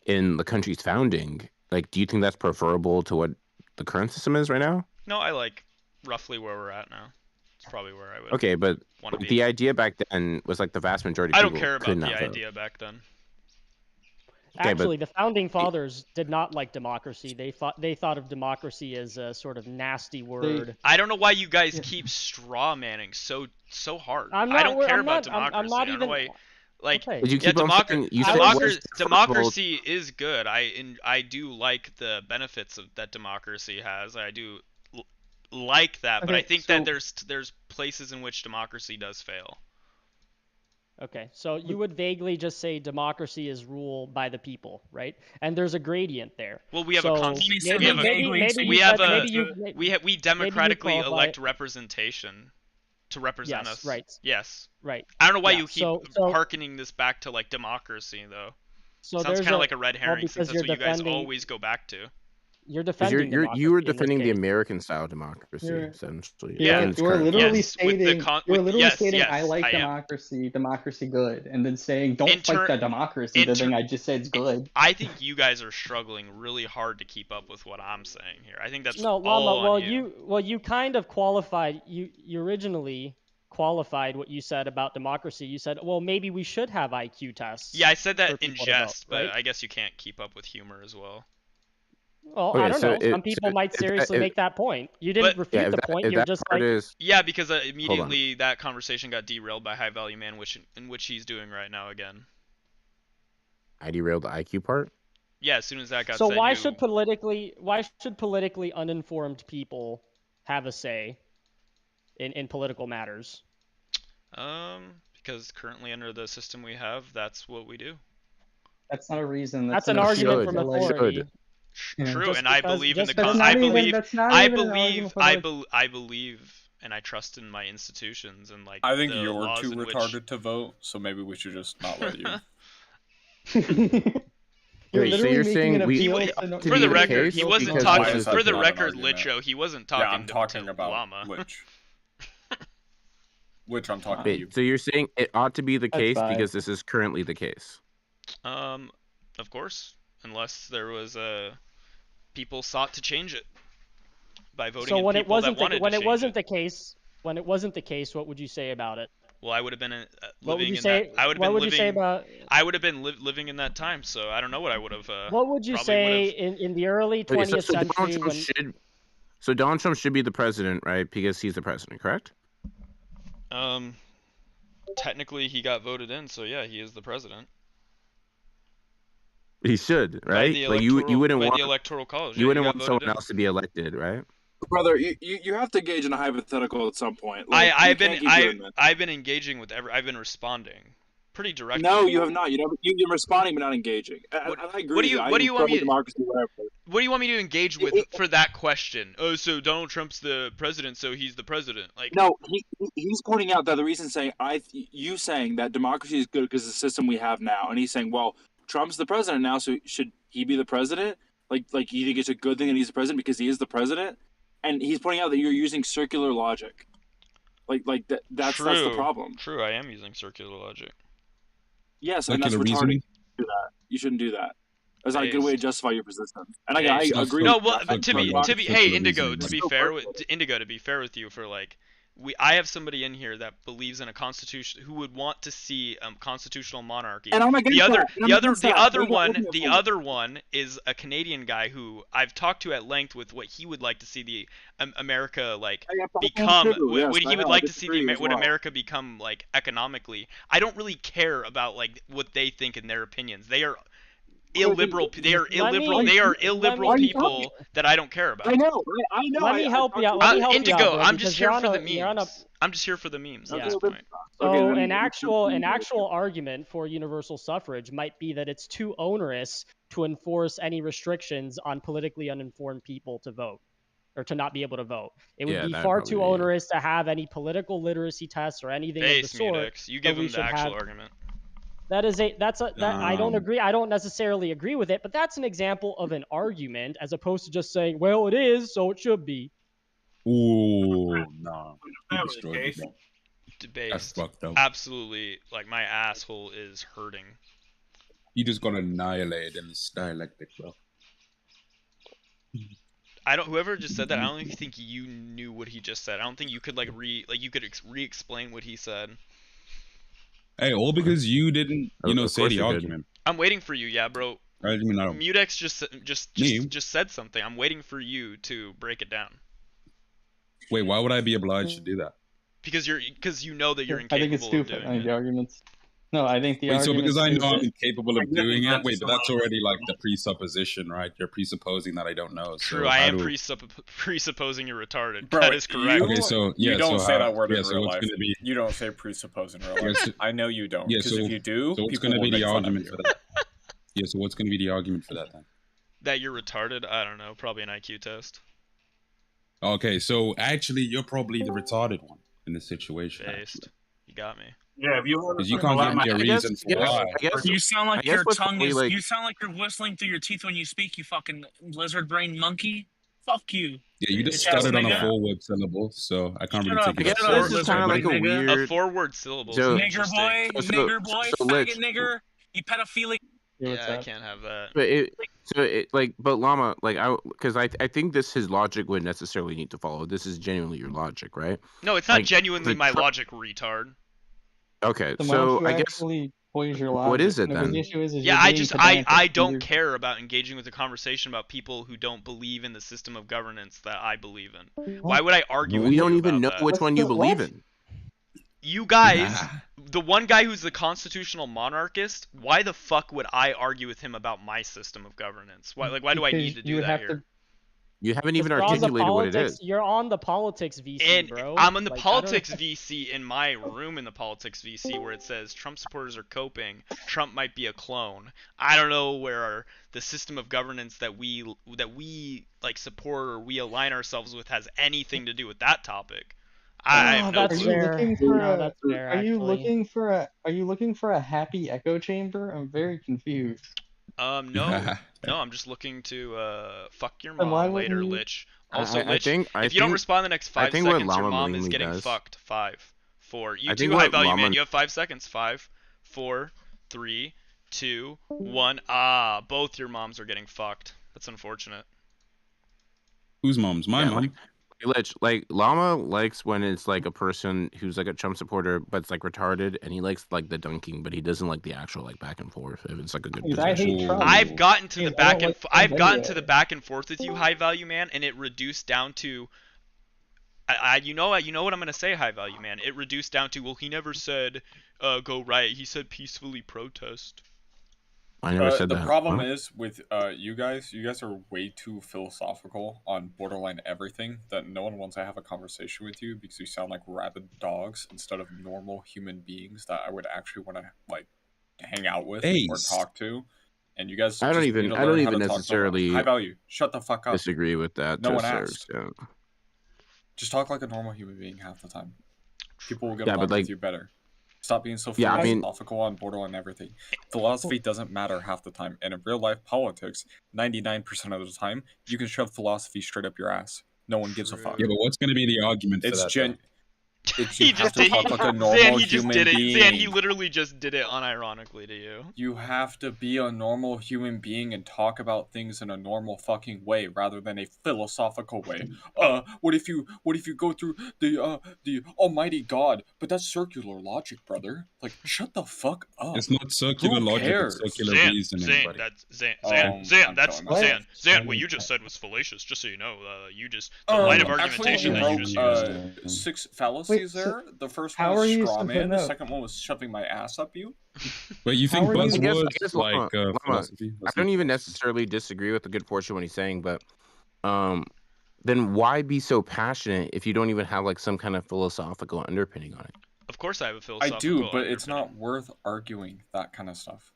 in the country's founding, like do you think that's preferable to what the current system is right now? No, I like roughly where we're at now. It's probably where I would Okay, but want to be. the idea back then was like the vast majority of I people don't care could about not the vote. idea back then. Okay, but Actually, the founding fathers did not like democracy. They thought of democracy as a sort of nasty word. I don't know why you guys Yeah. keep straw manning so hard. I'm I not. don't wor- care I'm about not. I'm democracy. not I don't know even. why. Like, Okay. But you yeah, keep on saying you said it was preferable. democracy is good. I do like the benefits that democracy has. I do like that, but Okay, I think so- that there's places in which democracy does fail. Okay, so you would vaguely just say democracy is rule by the people, right? And there's a gradient there. Well, we have so a constitution. said We have a vaguely, maybe so you we said- have a maybe you we democratically qualify- elect representation to represent Yes, us. right. Yes. right. I don't know why Yeah, you keep so- hearkening this back to like democracy though. So Sounds there's kind of like a red herring because since that's you're what you guys defending- always go back to. You're 'Cause defending you were democracy in this defending the case. American style democracy, You're- essentially. Yeah. in its You're current literally Yes, with the stating con- you're with- literally yes, stating yes, I like I am. democracy good, and then saying don't In fight ter- the democracy. in The ter- thing I just said is good. I think you guys are struggling really hard to keep up with what I'm saying here. I think that's No, all Llama. on Well, you kind of qualified. You originally qualified what you said about democracy. You said, well, maybe we should have IQ tests. Yeah, I said for that in people to vote, jest, but right? I guess you can't keep up with humor as well. Well, Okay, I don't so know. Some it- people so might if that- seriously if- make that point. You didn't But- refute Yeah, if the that, point. if You're that just part like, is Yeah, because immediately that conversation got derailed by High Value Man, in which he's doing right now again. I derailed the IQ part. Yeah, as soon as that got so said, why you- should politically uninformed people have a say in political matters? Because currently under the system we have, that's what we do. That's not a reason. That's an an argument should, from it authority. should. Yeah. True, Just and I because- believe in just the because- con- That's I not believe That's not I even an believe argument for I, like- bel I believe and I trust in my institutions and like I think the you're laws too in which- retarded to vote, so maybe we should just not let you. You're Wait, so literally you're making saying an we- appeal to to be For the the record, case, he wasn't because talking. why is that For the not an record, argument? Licho, he wasn't Yeah, talking I'm talking to about Llama. which I'm talking to you. Wait, so you're saying it ought to be the That's case fine. because this is currently the case. Of course, unless there was people sought to change it by voting So in when it people that wasn't wanted to when it change wasn't the case, what would you say about it? Well, I would have been What would living you in say? that. I would have What been would living. you say about? I would have been living in that time, so I don't know what I would have. What would you probably say would've- in the early Okay, 20th so Donald century Trump when? should. So Donald Trump should be the president, right? Because he's the president, correct? Technically, he got voted in, so yeah, he is the president. He should, By right? the Like you wouldn't by want the electoral college. you yeah, wouldn't he got want voted someone in. else to be elected, right? Brother, you have to engage in a hypothetical at some point. Like, you I've can't been keep doing this. I've been engaging with I've been responding pretty directly. No, you have not. You're responding but not engaging. What- I agree. what do you- with what do you want me to- Democracy, whatever. What do you want me to engage with for that question? Oh, so Donald Trump's the president, so he's the president. Like, No, he's pointing out that the reason saying you saying that democracy is good because of the system we have now, and he's saying, well, Trump's the president now, so should he be the president? Like you think it's a good thing that he's the president because he is the president? And he's pointing out that you're using circular logic. That's the True. problem. True, I am using circular logic. Yes, and that's Circular retarded. reasoning? Do that. You shouldn't do that. That's not a good way to justify your position. And I Based. agree. No, with well, that. to be Democracy- hey circular Indigo, reasoning, to be like- fair with Indigo, to be fair with you, for like, I have somebody in here that believes in a constitution, who would want to see constitutional monarchy. And I'm against The other, that. And I'm the other, against the that. other Look at one, it the from- other one is a Canadian guy who I've talked to at length with what he would like to see the America like I got that become. one too. What Yes, he I would know, like I to see disagree as what well. America become like economically. I don't really care about like what they think in their opinions. They are illiberal. They are Let me- illiberal. They are let me- illiberal people that I don't care about. I know. I know. Let me help you out. Let me help you out, Indigo, bro, I'm because just here you're for on the a- you're on a- memes. I'm just here for the memes at Yeah. this point. So Okay, then an you- actual argument for universal suffrage might be that it's too onerous to enforce any restrictions on politically uninformed people to vote or to not be able to vote. It would Yeah, be that'd far probably too be it. onerous to have any political literacy tests or anything of the Base sort. Mudex. You so give we him the should actual have- argument. That I don't Um, agree. I don't necessarily agree with it, but that's an example of an argument as opposed to just saying, "Well, it is, so it should be." Ooh, no. That was the case. based. fucked up. Absolutely, like my asshole is hurting. You just got annihilated in this dialectic, bro. Whoever just said that, I don't even think you knew what he just said. I don't think you could re-explain what he said. Hey, all because you didn't, say the argument. I'm waiting for you, yeah, bro. I mean, Mutex just said something. I'm waiting for you to break it down. Wait, why would I be obliged to do that? Because you know that you're I think it's incapable of stupid. doing it. The arguments. No, I think the Wait, so argument. because I know I'm that- incapable of doing it, wait, but that's already like the presupposition, right? You're presupposing that I don't know. True, so I how am do- presupposing you're retarded. Bro, that is correct. Okay, so yeah, you don't so say how- that word yeah, in so real what's life. gonna be- You don't say presuppose in real life. Yeah, so- I know you don't. Yeah, Because so- if you do, So what's people going to will be the make fun of argument you. for that? Yeah, so what's going to be the argument for that then? That you're retarded? I don't know. Probably an IQ test. Okay, so actually, you're probably the retarded one in this situation. Based. You got me. Yeah, if you Because you can't give me a reason for why. You sound I like guess your what's tongue probably, is. like- You sound like you're whistling through your teeth when you speak. You fucking lizard brain monkey. Fuck you. Yeah, you just Bitch ass stuttered on a nigga. 4-word syllable, so I can't Shut really up, take it get as up, This is lizard kind of like a brain nigga. weird. A 4-word syllable. So- Nigger boy, So- nigger boy, so faggot Lich- nigger, you pedophilic. Yeah, I can't have that. But Llama, because I think his logic would necessarily need to follow. This is genuinely your logic, right? No, it's not Like, genuinely the my tr- logic, retard. Okay, So so why don't I you guess actually poise your what logic? is it No, 'cause then? The issue is Yeah, you're I being just pedantic. I don't You're- care about engaging with a conversation about people who don't believe in the system of governance that I believe in. Why would I argue with we you don't even know about that? which one you believe in. You guys, Nah. the one guy who's the constitutional monarchist, why the fuck would I argue with him about my system of governance? Why do I Because need to you do that have here? to- You haven't even You're on the articulated what it politics- is. You're on the politics VC, And bro. I'm in the Like, I don't- politics VC in my room in the politics VC where it says Trump supporters are coping. Trump might be a clone. I don't know where the system of governance that we like support or we align ourselves with has anything to do with that topic. I have no that's Are clue. you fair. looking for No, a? that's fair, Are you actually. looking for a happy echo chamber? I'm very confused. No, I'm just looking to fuck your Then why mom later, wouldn't you- Lich. Also, I Lich, think- I if you don't think- respond in the next I 5 think what seconds, your Llama mom is mainly getting does- fucked. 5, 4. You I think too, high what value man. Llama- You have 5 seconds. 5, 4, 3, 2, 1. Ah, both your moms are getting fucked. That's unfortunate. Whose mom's? My Yeah, mom. Like Llama likes when it's like a person who's like a Trump supporter, but it's like retarded, and he likes like the dunking, but he doesn't like the actual like back and forth. If it's like a good Because I position. hate Trump. I've gotten to the Dude, I back don't and like I've Trump gotten to anyway. the back and forth with you, high value man, and it reduced down to you know what I'm gonna say, high value man. It reduced down to, well, he never said go riot. He said peacefully protest. I never said The that. problem Huh? is with you guys are way too philosophical on borderline everything that no one wants to have a conversation with you because you sound like rabid dogs instead of normal human beings that I would actually want to like hang out with or Ace. talk to. And you guys, I don't just even- need to I don't learn how even to talk necessarily high value. Shut the fuck up. Disagree with that. No to one a certain asked. extent. Just talk like a normal human being half the time. People will get Yeah, along but, like- with you better. Stop being so Yeah, I mean- philosophical on borderline everything. Philosophy doesn't matter half the time. And in real life politics, 99% of the time, you can shove philosophy straight up your ass. No one gives a fuck. Yeah, but what's going to be the argument for It's that? gen. It's He you have just to did. talk like a Zan, normal he just human did it. being. Zan, he literally just did it unironically to you. You have to be a normal human being and talk about things in a normal fucking way rather than a philosophical way. What if you go through the Almighty God? But that's circular logic, brother. Like, shut the fuck up. It's not circular Who logic, cares? it's circular Zan, reasoning, Zan, buddy. that's Zan, I'm that's telling Zan, myself. what you just said was fallacious. Just so you know, you just the line of argumentation that you just used. 6 fallacies Wait, so there. The first how one are was you straw supposed man. to The know? second one was shoving my ass up you. But you think How are you- buzzwords I guess like Llama, philosophy? I don't even necessarily disagree with the good fortune what he's saying, but then why be so passionate if you don't even have like some kind of philosophical underpinning on it? Of course, I have a I philosophical. do, but it's underpinning. not worth arguing that kind of stuff.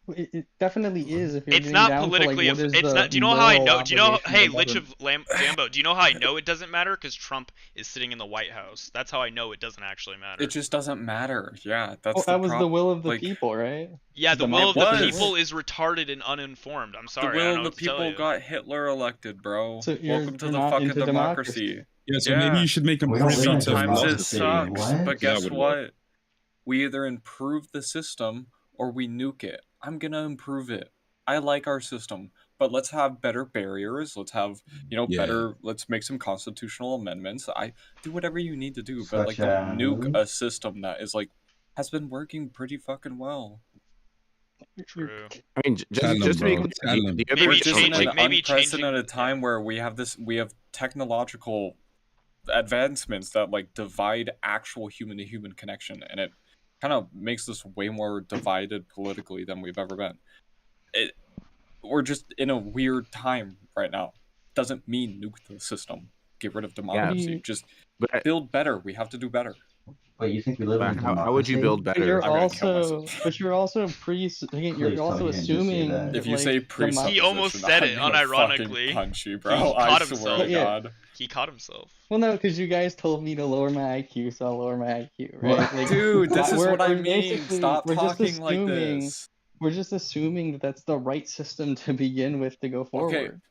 It definitely is if you're It's getting not down politically. to, like, what is It's the not. Do you know how I moral know? Do you know? obligation Hey, of the Lich government? of Jambo. Do you know how I know it doesn't matter? Because Trump is sitting in the White House. That's how I know it doesn't actually matter. It just doesn't matter. Yeah, that's Well, that was the problem. will of the like, people, right? Yeah, the The will of the was. people is retarded and uninformed. I'm sorry. the I don't will know of the what to tell people you. got Hitler elected, bro. So you're- Welcome to you're the not fucking into democracy. Yeah, so Yeah. maybe you should make them We don't privy live in to Sometimes it democracy. philosophy. sucks, What? but Yeah, that guess would what? work. We either improve the system or we nuke it. I'm gonna improve it. I like our system, but let's have better barriers. Let's have, Yeah. better. Let's make some constitutional amendments. I do whatever you need to do, but Such don't nuke as a system that is has been working pretty fucking well. True. I mean, Tell 'em, just to be bro. clear, Tell 'em. the We're other Maybe just in changing- an maybe unprecedented changing- time where we have technological advancements that divide actual human to human connection, and it kind of makes us way more divided politically than we've ever been. We're just in a weird time right now. Doesn't mean nuke the system, get rid of democracy. Just but build better. We have to do better. But you think we live in a how democracy? would you build But better? you're I'm gonna kill also, myself. but you're also Please tell you're me also you didn't just say assuming that. that, If you like, say demo- presupposition, He almost said it I'm gonna fucking unironically. punch you, He bro. caught I himself. swear to Yeah. God. He caught himself. Well, no, because you guys told me to lower my IQ, so I'll lower my IQ, right? What? Like, Dude, this is we're- what I we're mean. basically- Stop we're just talking like assuming- this. We're just assuming that that's the right system to begin with to go forward.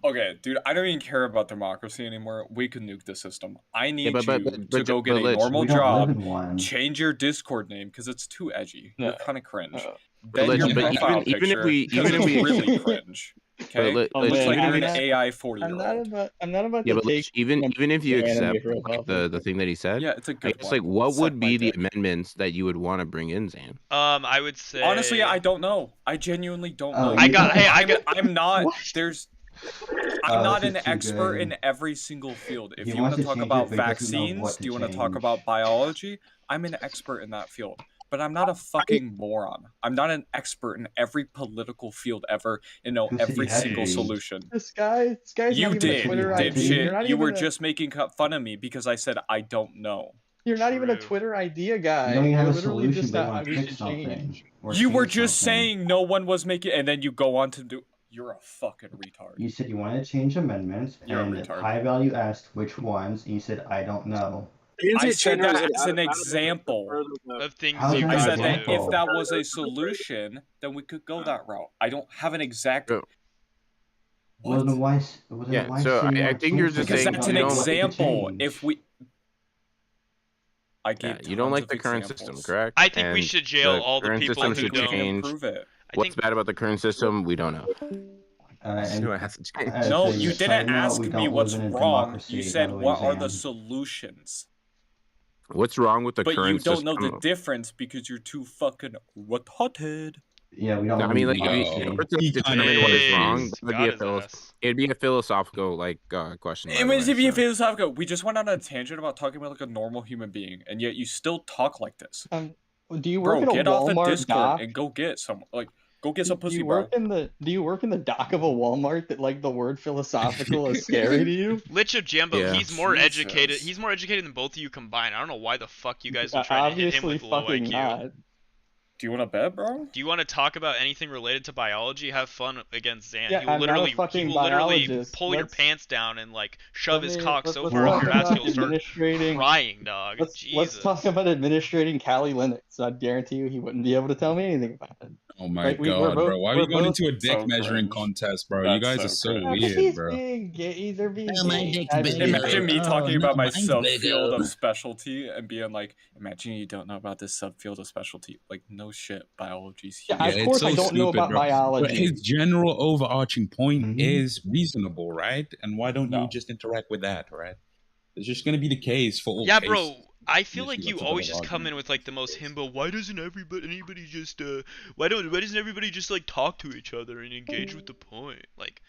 Okay, dude, I don't even care about democracy anymore. We can nuke the system. I need but you to go get a Lich, normal we don't job, live in one. change your Discord name because it's too edgy. You're No. kind of cringe. Uh, Then Lich, your but profile even if picture, we- 'cause even if it's we- really cringe. Okay, Lich, Oh, looks man, like you're I'm an not- AI I'm 40-year-old. not about Yeah, to but Lich, take even if you the enemy accept for a the thing that he said, Yeah, it's a I good guess one. what Suck would my be the dick. amendments that you would want to bring in, Zan? I would say. Honestly, I don't know. I genuinely don't know. I got- hey, I got- I'm not. What? There's. Oh, I'm not this an is too expert good. in every single field. If He you want wants to to talk change about it, but he doesn't know what vaccines, to do you want to talk change. about biology? I'm an expert in that field. But I'm not a fucking moron. I'm not an expert in every political field ever and know Who said every you had to single be? solution. This guy's You not even a did, Twitter ID. dipshit. You're not You were even a- just making fun of me because I said I don't know. You're not even a True. Twitter idea guy. You don't even have You're a literally solution, just but you that want we to fix should something. change. or You were change just something. saying no one was making, and then you go on to do. You're a fucking retard. You said you wanted to change amendments, You're a and retard. High Value asked which ones, and you said, I don't know. I said that as an example. Of things How's you that I an could said that example? if that was a solution, then we could go that route. I don't have an exact. Bro. Well, What? then why? Yeah, why so say you I want to think you're change just Because saying that's you an don't like the example. change. If we, I Yeah, gave you don't tons like of the current examples. system, correct? I think we And should jail all the current people system I who think we should don't. can change. improve it. I What's think bad about the current system? We don't know. And So it has to change. as No, a you side didn't note, ask we me don't what's live in a wrong. democracy, You by said the way, what are the Zan. solutions. What's wrong with the But you current don't system? know the difference because you're too fucking retarded. Yeah, we don't I live mean, in like, a if democracy. you were to He kinda determine what is is. wrong, Jeez, that would got be a his ass. it'd be a philosophical question. by It the was way, to be a so. philosophical. We just went on a tangent about talking about like a normal human being, and yet you still talk like this. Do you work Bro, at a get off the Walmart Discord dock? and go get some go get some Do pussy, you bro. work in the Do you work in the dock of a Walmart that like the word philosophical is scary to you? Lich of Jambo, Yeah. he's more educated. Jesus. He's more educated than both of you combined. I don't know why the fuck you guys would try to hit him Obviously, with low fucking IQ. not. Do you want to bet, bro? Do you want to talk about anything related to biology? Have fun against Zan. Yeah, he will I'm not a literally, fucking he will literally biologist. pull your Let's- pants down and like shove his cock so let's far talk up your ass about you'll start administrating. crying, dog. Let's Jesus. talk about administrating Kali Linux. I guarantee you he wouldn't be able to tell me anything about it. Oh my Like, we're god, both- bro! Why are we're we going both into a dick so measuring cringe. contest, bro? That's you guys so are so cringe. weird, He's bro. being gay. They're being Oh, my gay. dick's I bigger. mean, Imagine me Oh, talking no, about my mine's subfield bigger. of specialty and being like, imagine you don't know about this subfield of specialty. Like, no shit, biology's huge. Yeah, of course I don't know about bro. But biology. his general overarching point Mhm. is reasonable, right? And why don't No. you just interact with that, right? It's just gonna be the case for all Yeah, cases. bro. I feel Unless like you you want to always develop just come in with like the most himbo. Why doesn't anybody just why doesn't everybody just like talk to each other and engage with the point? Like,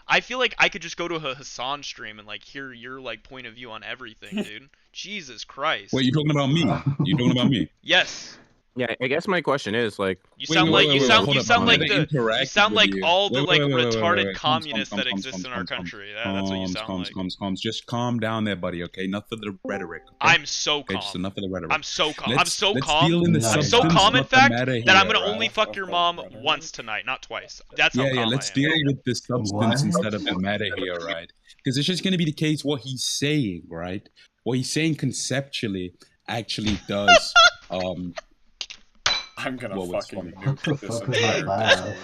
I feel like I could just go to a Hassan stream and like hear your like point of view on everything, dude. Jesus Christ. Wait, you talking about me? You talking about me? Yes. Yeah, I guess my question is like, You Wait, sound wait, like wait, you wait, sound hold you up, sound I've like never the you interacted sound with like you. all the Wait, like wait, wait, wait, retarded wait. communists that Calms, exist in our calms, country. That's what you sound like. calms. Just calm down there, buddy. Okay, enough of the rhetoric. Okay? I'm so Okay, just calm. enough of the rhetoric. I'm so calm. I'm Let's so deal calm. in the I'm I'm so substance, calm, in not the fact, matter that I'm here, gonna right? only fuck your mom once tonight, not twice. That's how Yeah, calm let's I am. deal with the substance What? instead of the matter here, right? Because it's just going to be the case what he's saying, right? What he's saying conceptually actually does. I'm gonna Well, what's fucking funny? nuke this What the fuck was that entire laugh? Discord.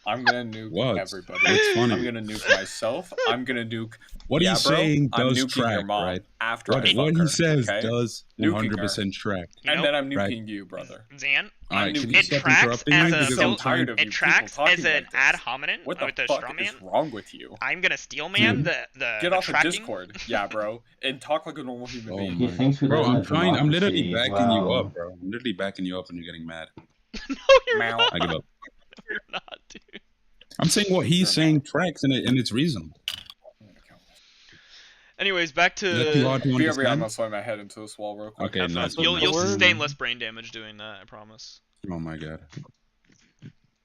I'm gonna nuke What? everybody. What's funny? I'm gonna nuke myself. I'm gonna nuke. What yeah, he's bro, saying I'm does nuking your track, mom right? after I What fuck he her, says okay? does Nuking her. 100% track. You And know? then I'm nuking Right. you, brother. Zan, All right, I'm can nuking you it stop tracks interrupting me as a I'm because so I'm trying. tired of it you tracks people talking as an like this. ad hominem What the with a fuck straw is man. wrong with you? I'm gonna steel man Dude. the Get off tracking. of Discord, yeah, bro, and talk like a normal human Oh being. He my, thinks we bro, live in I'm a trying. I'm literally democracy. backing you Wow. up, bro. I'm literally backing you up, and you're getting mad. No, you're Meow. not. I give up. No, you're not, dude. I'm saying what he's saying tracks, and it's reasonable. Anyways, back to. Is that too hard to BRB, I'm understand? gonna slam my head into this wall real quick. Okay, Have fun. nice. You'll nice. sustain less brain damage doing that. I promise. Oh my god.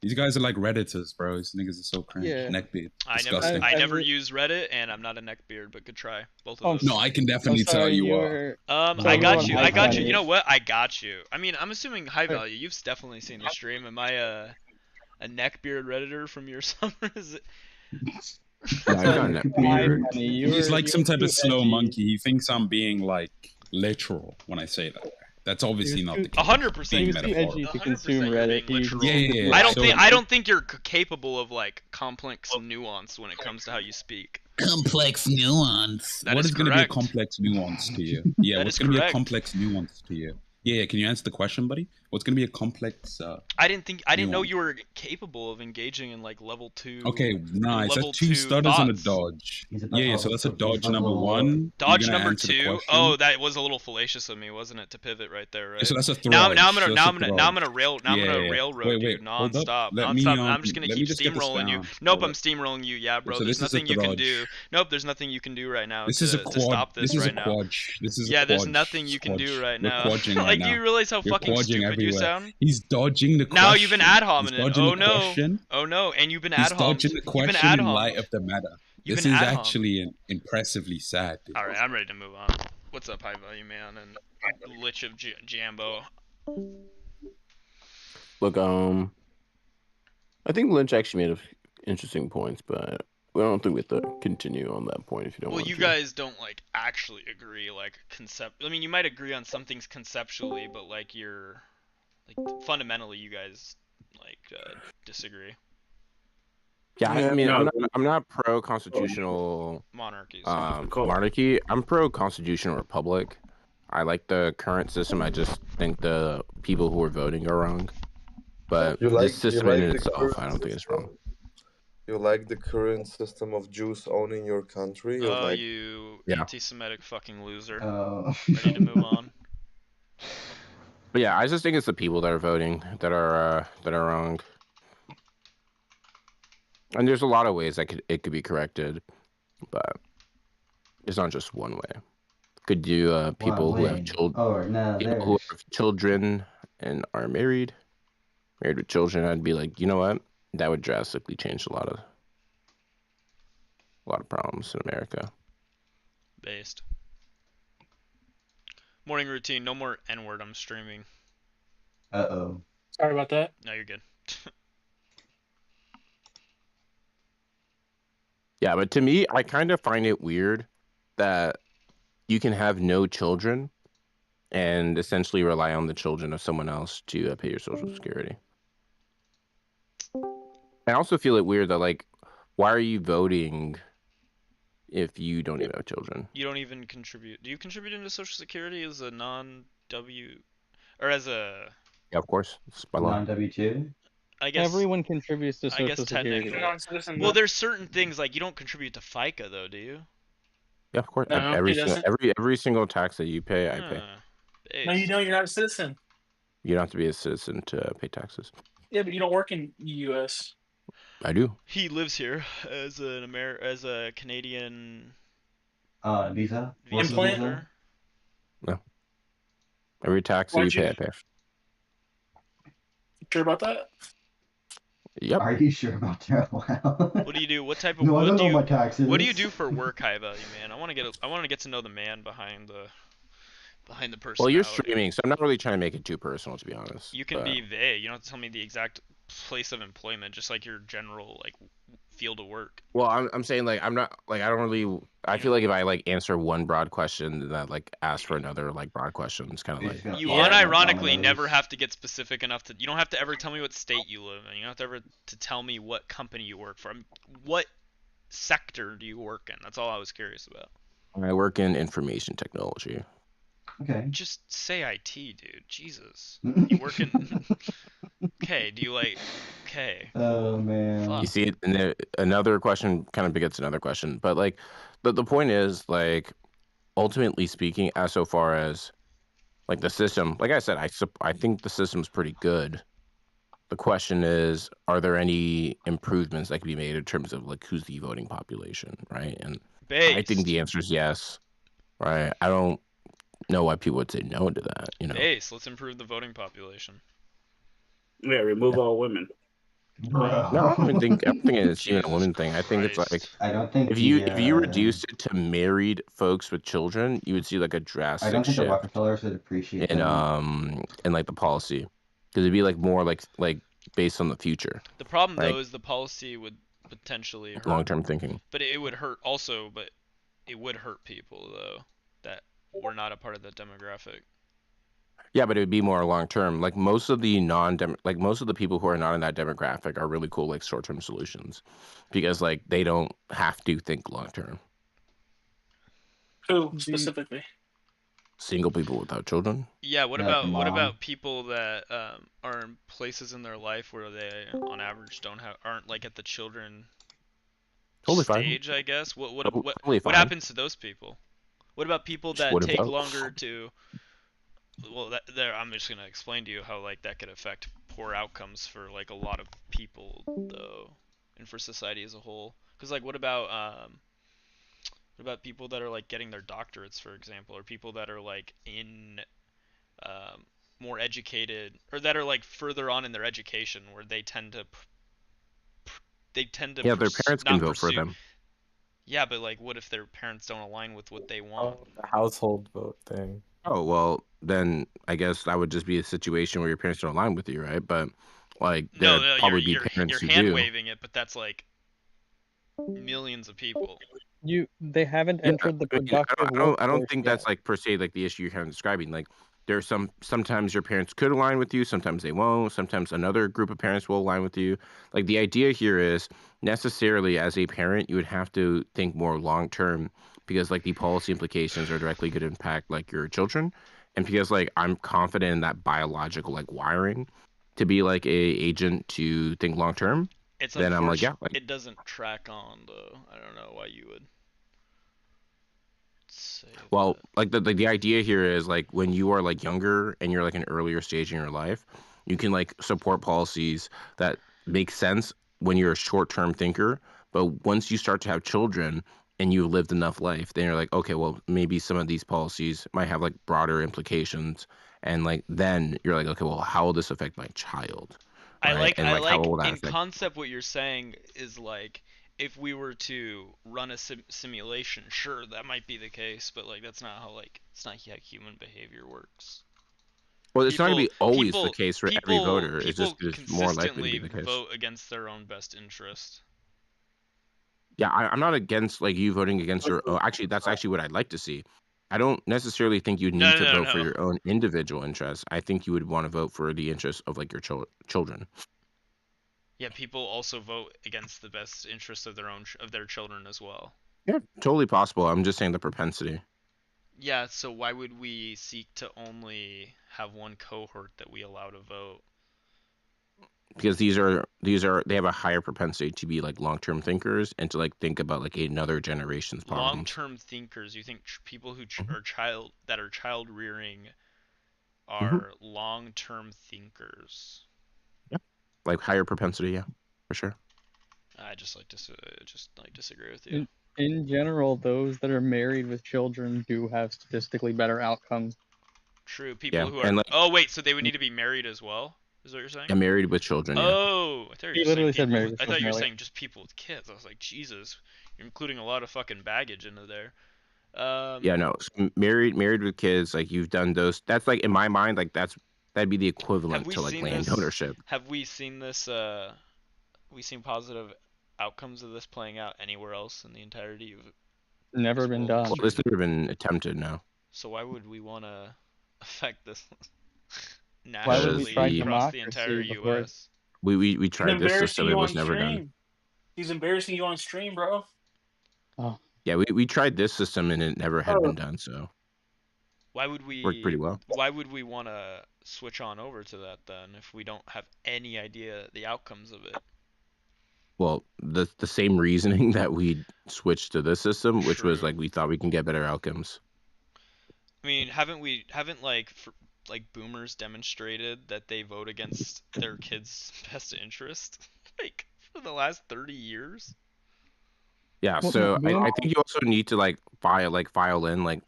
These guys are like Redditors, bro. These niggas are so cringe. Yeah. Neckbeard. I Disgusting. never use Reddit, and I'm not a neckbeard, but good try. Both of Oh, those. No, I can definitely tell sorry, you are. So I got everyone you. high I got you. value. You know what? I got you. I mean, I'm assuming high value. You've definitely seen the stream. Am I a neckbeard redditor from your summers? Yeah, I got that beard. He's like some type too of slow edgy. monkey. He thinks I'm being like literal when I say that. That's obviously not the case. 100%. Being He was too metaphorical. edgy to consume 100% you're Reddit. being He- literal. Yeah. I don't think you're capable of like complex nuance when it comes to how you speak. Complex nuance. That What is is going to be a correct. complex nuance to you? Yeah, That what's is going to be a correct. complex nuance to you? Yeah, can you answer the question, buddy? What's going to be a complex? I didn't know nuance? you were capable of engaging in like level 2. Okay, nice. Level That's two 2 stutters and a thoughts. dodge. He's about Yeah, to- so that's a he's dodge about number to- one. Dodge You're gonna number answer the 2. question. Oh, that was a little fallacious of me, wasn't it, to pivot right there, right? So that's a thrust. Now I'm So gonna that's a railroad Wait, you hold up. nonstop. Let me, Nonstop. I'm just gonna let keep me just get this steamrolling you. down. Nope, Hold I'm up. steamrolling you. Yeah, bro. So There's this is a nothing you can dodge. do. Nope, there's nothing you can do right now This to, is a to quad. stop this, This is right a now. quadge. This is Yeah, a there's quadge. nothing you can do Quadge. right We're now. quadging right Like, now. do you realize how You're fucking quadging stupid you everywhere. sound? He's dodging the question. Now you've been ad He's hominem. dodging Oh the no. question. Oh no. And you've been He's ad hom. dodging the You've been question ad in hom. light of the meta. You've This been is ad hom. actually impressively sad. Dude. All right, I'm ready to move on. What's up, high value man and lich of Jambo? Look, I think Lynch actually made interesting points, but I don't think we have to continue on that point if you don't Well, want you to. guys don't like actually agree, like I mean, you might agree on some things conceptually, but like you're like fundamentally, you guys like disagree. Yeah, I mean, no. I'm not pro constitutional Monarchies. monarchy. I'm pro constitutional republic. I like the current system. I just think the people who are voting are wrong. But this system in itself, I don't think it's wrong. You like the current system of Jews owning your country? You Oh, like... you Yeah. anti-Semitic fucking loser. Oh. Ready to move on. But yeah, I just think it's the people that are voting that are wrong. And there's a lot of ways it could be corrected, but it's not just one way. Could do people who have children, Oh, no, people who have children and are married with children. I'd be like, you know what? That would drastically change a lot of problems in America. Based. Morning routine. No more N-word. I'm streaming. Uh-oh. Sorry about that. No, you're good. Yeah, but to me, I kind of find it weird that you can have no children and essentially rely on the children of someone else to pay your Social Security. I also feel it weird that, like, why are you voting if you don't even have children? You don't even contribute. Do you contribute into Social Security as a non-W, or as a? Yeah, of course. It's by law. Non-W2? I guess Everyone contributes to I Social guess Security. technically. Well, there's certain things like you don't contribute to FICA though, do you? Yeah, of course. No, every he doesn't. every single tax that you pay, I pay. No, you don't. You're not a citizen. You don't have to be a citizen to pay taxes. Yeah, but you don't work in the U.S. I do. He lives here as as a Canadian Visa? Implant? No. Every tax that you pay, I pay. Sure about that? Yep. Are you sure about that? Wow. What do you do? What type of No, I what don't do know you, my taxes. What do you do for work, high value man? I want to get to know the man behind the person. Well, you're streaming, so I'm not really trying to make it too personal, to be honest. You can be vague. You don't have to tell me the exact place of employment, just like your general like field of work. Well, I'm saying like I'm not like I don't really. I feel like if I like answer one broad question, then I like ask for another like broad question. It's kind of You're like just gonna You fall on unironically those. never have to get specific enough to. You don't have to ever tell me what state you live in. You don't have to ever to tell me what company you work for. What sector do you work in? That's all I was curious about. I work in information technology. Okay. Just say IT, dude. Jesus. You work in. Okay. Do you like? Okay. Oh Cool. man. You Fuck. see it, and another question kind of begets another question. But like, the point is like, ultimately speaking, as so far as like the system, like I said, I think the system's pretty good. The question is, are there any improvements that can be made in terms of like who's the voting population, right? And I think Based. the answer is yes, right? I don't know why people would say no to that, you know. Base. Let's improve the voting population. Yeah, remove all women. Bro. No, I don't think it's even a Jesus women thing. I think it's like Christ. I don't think if you reduce it to married folks with children, you would see like a I drastic don't think the shift Rockefellers would appreciate that. in like the policy, because it'd be like more like based on the future, The problem right? though is the policy would potentially hurt, Long term thinking. but it would hurt also, but it would hurt people though that were not a part of that demographic. Yeah, but it would be more long term. Like most of the most of the people who are not in that demographic are really cool like short term solutions, because like they don't have to think long term. Who specifically? Single people without children. Yeah, what Yeah, like the about mom. people that are in places in their life where they on average aren't like at the children Totally fine. stage, I guess. What Totally what fine. happens to those people? What about people Just that wouldn't take vote. longer to well I'm just gonna explain to you how like that could affect poor outcomes for like a lot of people though, and for society as a whole. Because like what about people that are like getting their doctorates, for example, or people that are like in more educated or that are like further on in their education where they tend to Yeah, their parents can not vote for pursue. them. Yeah, but like what if their parents don't align with what they want? Oh, the household vote thing. Oh, well, then I guess that would just be a situation where your parents don't align with you, right? But like No, there'd no, probably be you're parents who hand do. waving it, but that's like millions of people. They haven't Yeah, entered the I mean, productive I don't workforce think yet. that's like per se like the issue you're kind of describing. Like there's sometimes your parents could align with you, sometimes they won't, sometimes another group of parents will align with you. Like the idea here is necessarily as a parent, you would have to think more long term because like the policy implications are directly going to impact like your children. And because like I'm confident in that biological like wiring to be like a agent to think long term, It's then I'm like, unfortunate yeah, like it doesn't track on though. I don't know why you would say well, that. like the idea here is like when you are like younger and you're like an earlier stage in your life, you can like support policies that make sense when you're a short-term thinker. But once you start to have children and you've lived enough life, then you're like, okay, well, maybe some of these policies might have like broader implications. And like then you're like, okay, well, how will this affect my child? Right. And I like how like will that in affect concept what you're saying is like if we were to run a simulation, sure that might be the case, but like that's not how like it's not how human behavior works. well, it's not gonna People be always the case for every voter. people It's more likely to be consistently the case. vote against their own best interest. Yeah, I'm not against like you voting against your own. Actually, that's actually what I'd like to see. I don't necessarily think you No, need to no, vote for no. your own individual interests. I think you would want to vote for the interests of like your children. Yeah, people also vote against the best interest of of their children as well. Yeah, totally possible. I'm just saying the propensity. Yeah, so why would we seek to only have one cohort that we allow to vote? Because they have a higher propensity to be like long-term thinkers and to like think about like another generation's problems. Long-term thinkers, you think people who Mhm. are child rearing Mhm. are long-term thinkers? Yeah, like higher propensity. Yeah, for sure. I just like disagree with you. In general, those that are married with children do have statistically better outcomes. True, people Yeah, who are. and like Oh wait, so they would need to be married as well? Is what you're saying? yeah, married with children. Yeah. Oh, I thought you were He just saying literally said people. married with I thought children you were earlier. saying just people with kids. I was like, Jesus, you're including a lot of fucking baggage into there. Yeah, no, married with kids, like you've done those. That's like in my mind, like that'd be the Have equivalent we to like seen land this? ownership. Have we seen this? We seen positive outcomes of this playing out anywhere else in the entirety of Never this been world done. Well, history? it's never been attempted now. So why would we want to affect this Why would we Because nationally try across the entire democracy before? U.S.? we He's tried this embarrassing system, it you was on never done. stream. He's embarrassing you on stream, bro. Oh, Yeah, we tried this system and it never had been done, so Why would worked pretty we? well. Why would we want to switch on over to that then if we don't have any idea the outcomes of it? Well, the same reasoning that we switched to this system, which was True. like we thought we can get better outcomes. I mean, haven't like boomers demonstrated that they vote against their kids' best interest like for the last 30 years? Yeah, well, so I boom- think you also need to file in like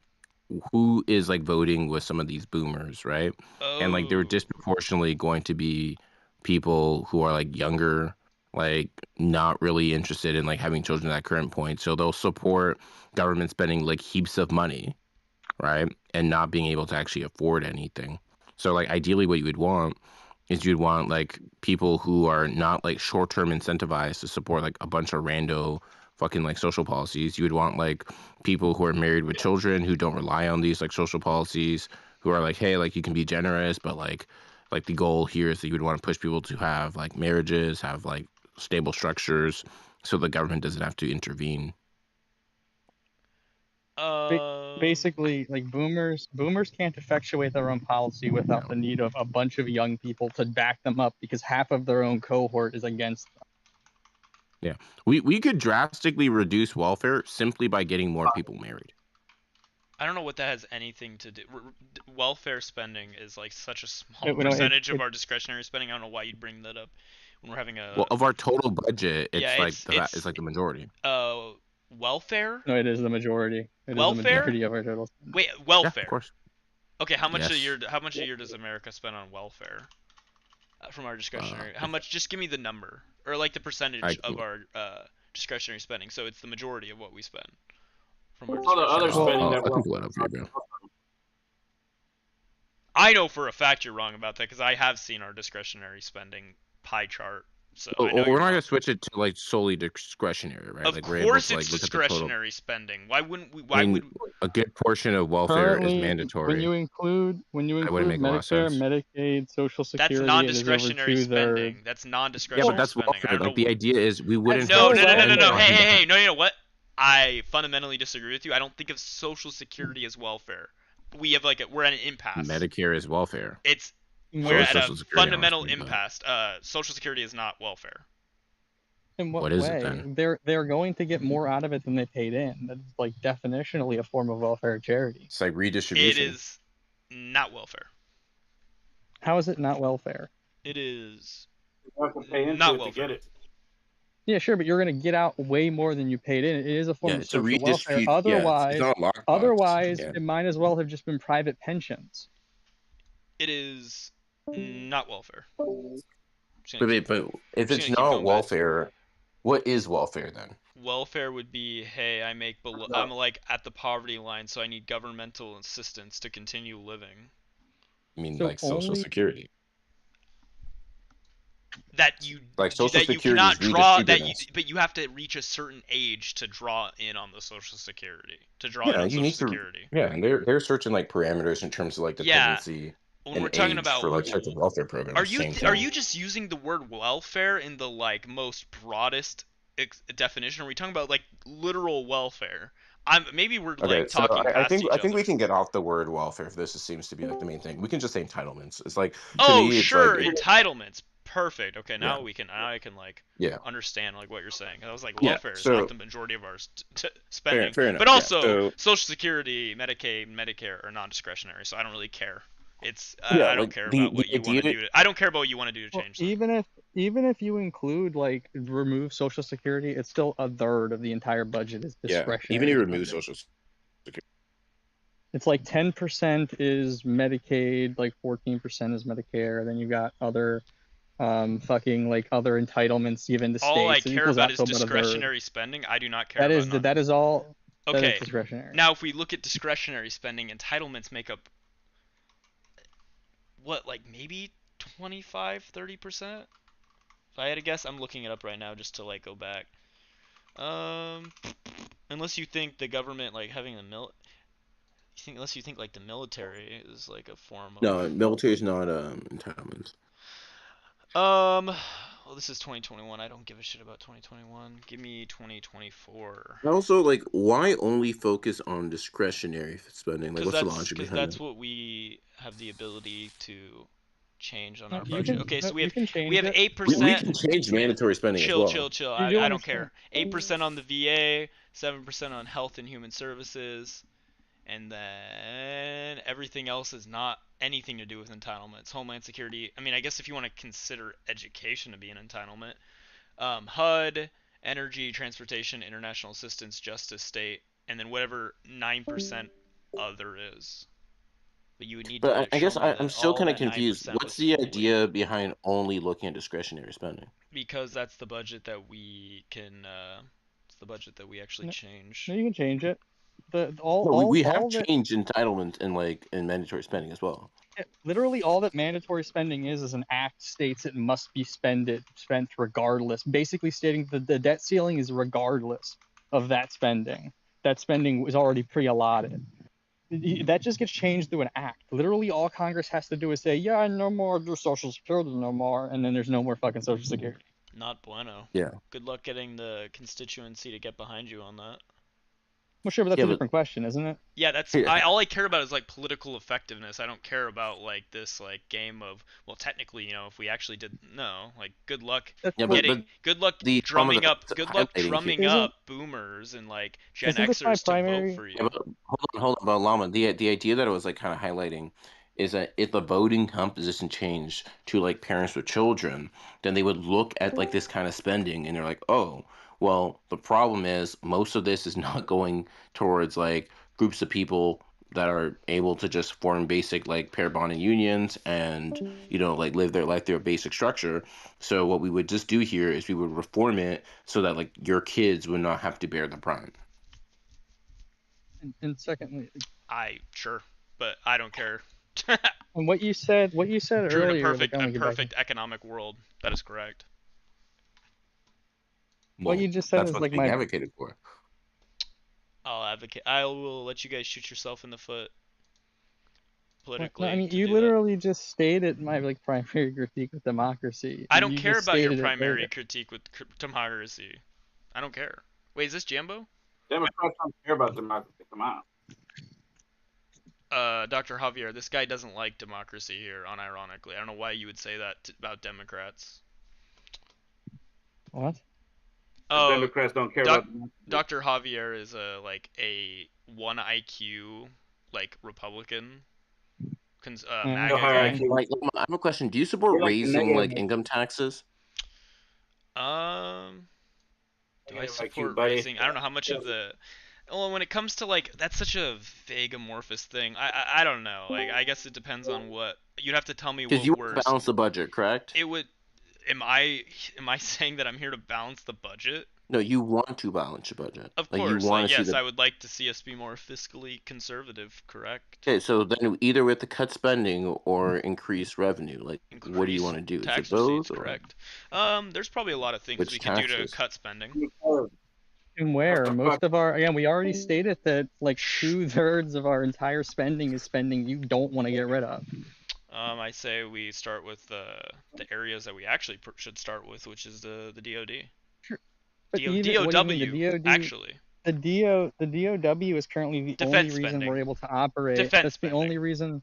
who is like voting with some of these boomers, right? And like they're Oh. disproportionately going to be people who are like younger, like not really interested in like having children at that current point. So they'll support government spending like heaps of money, right? And not being able to actually afford anything. So like ideally what you would want is you'd want like people who are not like short-term incentivized to support like a bunch of rando fucking like social policies. You would want like people who are married with children who don't rely on these like social policies, who are like, hey, like you can be generous, but like the goal here is that you would want to push people to have like marriages, have like stable structures, so the government doesn't have to intervene. Basically, like boomers can't effectuate their own policy without the need of a bunch of young people to back them up because half of their own cohort is against them. Yeah, we could drastically reduce welfare simply by getting more people married. I don't know what that has anything to do. Welfare spending is like such a small You know, percentage of our discretionary spending. I don't know why you'd bring that up when we're having a. Well, of our total budget, Yeah, it's like it's like the majority. Welfare. No, it is the majority. It Welfare? is the majority of our total. Wait, welfare. Yeah, of course. Okay, how much Yes. a year? How much a year does America spend on welfare from our discretionary? How much? Just give me the number or like the percentage of our discretionary spending. So it's the majority of what we spend from our All the other discretionary spending spending. that I can pull it up for you, bro. I know for a fact you're wrong about that because I have seen our discretionary spending pie chart. So I know we're not gonna switch it to like solely discretionary, right? Of like we're course able to it's like look at the total. discretionary spending. Why wouldn't we? I mean, a good portion of welfare Currently, is mandatory. when you include That wouldn't make a lot of Medicare, sense. Medicaid, Social Security, That's non-discretionary it is over spending. That's Yeah, non-discretionary but that's spending. welfare. I don't Like know. the idea is we wouldn't. No. have to spend Hey, on hey. No, you know what? I fundamentally disagree with you. I don't think of Social Security as welfare. We have we're at an impasse. Medicare is welfare. We're at Social a Security, fundamental honestly, but- impasse. Social Security is not welfare. In what What is way? it then? They're going to get more out of it than they paid in. That's like definitionally a form of welfare charity. It's like It redistribution. is not welfare. How is it not welfare? It is You have to pay into not it to welfare. get it. Yeah, sure, but you're going to get out way more than you paid in. It is a form Yeah, of it's a social welfare. redistribute. Yeah, Otherwise, it's not a lockbox. otherwise, Yeah. it might as well have just been private pensions. It is not welfare. But if it's not welfare, what is welfare then? Welfare would be, hey, I'm like at the poverty line, so I need governmental assistance to continue living. I mean, So like Social Security. That you Like Social that you Security cannot is draw that redistributing you, us. but you have to reach a certain age to draw in on the Social Security. To draw in Yeah, on you Social need Security. to. Yeah, and they're searching like parameters in terms of like dependency When and we're talking age about for like types of welfare programs. Are you just using the word welfare in the like most broadest definition? Or are we talking about like literal welfare? Maybe we're Okay, like talking so I past each think we other. can get off the word welfare if this seems to be like the main thing. We can just say entitlements. It's like Oh, me, it's sure, like entitlements. Perfect. Okay, now Yeah. I can like Yeah. understand like what you're saying. I was like, Yeah, welfare is so- not the majority of our spending, fair enough, but yeah, also so- Social Security, Medicaid, Medicare are non-discretionary, so I don't really care. Yeah, I don't like, care the- about what the you want to idea- do. I don't care about what you want to do to Well, change. That. even if you include like remove Social Security, it's still a third of the entire budget is Yeah, discretionary. even if you remove spending. Social Security. It's like 10% is Medicaid, like 14% is Medicare. Then you got other, fucking like other entitlements given to All I states. It care equals about out is to about a third. discretionary spending. I do not care That about is that is all. That Okay. is discretionary. Now, if we look at discretionary spending, entitlements make up what, like maybe 25, 30%? If I had to guess, I'm looking it up right now just to like go back. Unless you think the government like having the unless you think like the military is like a form of. No, military is not entitlements. Well, this is 2021. I don't give a shit about 2021. Give me 2024. Also, like, why only focus on discretionary spending? Like, what's the logic Because behind that's that? what we have the ability to change on No, our you budget. can Okay, so we you can change have it. 8%. We can change mandatory spending as Chill, well. chill. You do I don't understand. care. 8% on the VA, 7% on health and human services, and then everything else is not anything to do with entitlements. Homeland Security. I mean, I guess if you want to consider education to be an entitlement, HUD, energy, transportation, international assistance, justice, state, and then whatever 9% other is. But you would need But to I show guess me I'm that still all kind of that confused. 9% What's was the fully. idea behind only looking at discretionary spending? Because that's the budget that we can. It's the budget that we actually change. No, you can change it. No, we have All that changed entitlements in mandatory spending as well. literally all that mandatory spending is an act states it must be spent regardless, basically stating that the debt ceiling is regardless of that spending. That spending was already pre-allotted. That just gets changed through an act. Literally all Congress has to do is say, yeah, no more do Social Security no more, and then there's no more fucking Social Security. Not bueno. Yeah. Good luck getting the constituency to get behind you on that. Well, sure, but that's Yeah, a but different question, isn't it? Yeah, that's Yeah. all I care about is like political effectiveness. I don't care about like this like game of, well, technically, if we actually did, no, like good luck Yeah, getting but good luck the trauma drumming that up I'm good luck highlighting here. drumming up boomers and like Gen Isn't this my Xers to vote primary? for you. Yeah, but hold on, but Lama, the idea that I was like kind of highlighting is that if the voting composition changed to like parents with children, then they would look at like this kind of spending and they're like, oh, well, the problem is most of this is not going towards like groups of people that are able to just form basic like pair bonding unions and like live their life through a basic structure. So what we would just do here is we would reform it so that like your kids would not have to bear the brunt. And secondly, Sure, but I don't care. and what you said True, in earlier, a I'm perfect economic world, that is correct. What you just said That's is what like they my advocated for. I will let you guys shoot yourself in the foot politically. No, I mean, to you do literally just stated my like primary critique with democracy. I don't You care just about your stated it primary earlier. critique with democracy. I don't care. Wait, is this Jambo? Democrats don't care about democracy. Come on. Dr. Javier, this guy doesn't like democracy here, unironically. I don't know why you would say that about Democrats. What? Oh, Democrats don't care about democracy. Dr. Javier is a 1 IQ Republican. MAGA guy. Like, I have a question. Do you support raising like income taxes? Do I support you, buddy. raising? I don't know how much of the. Well, when it comes to that's such a vague amorphous thing. I don't know. Like, I guess it depends on what you'd have to tell me. Because you works. balance the budget, correct? It would. Am I saying that I'm here to balance the budget? No, you want to balance your budget. Of like, course. You want to yes, see the... I would like to see us be more fiscally conservative. Correct. Okay, so then either we have to cut spending or increase revenue. Like, what do you want to do? Tax Is it both? receipts, correct. There's probably a lot of things we can do to cut spending. And where most of our we already stated that like 2/3 of our entire spending is spending you don't want to get rid of. I say we start with the areas that we actually should start with, which is the DoD. Sure. But DOW, actually. The DOW is currently the only reason we're able to operate. That's the only reason.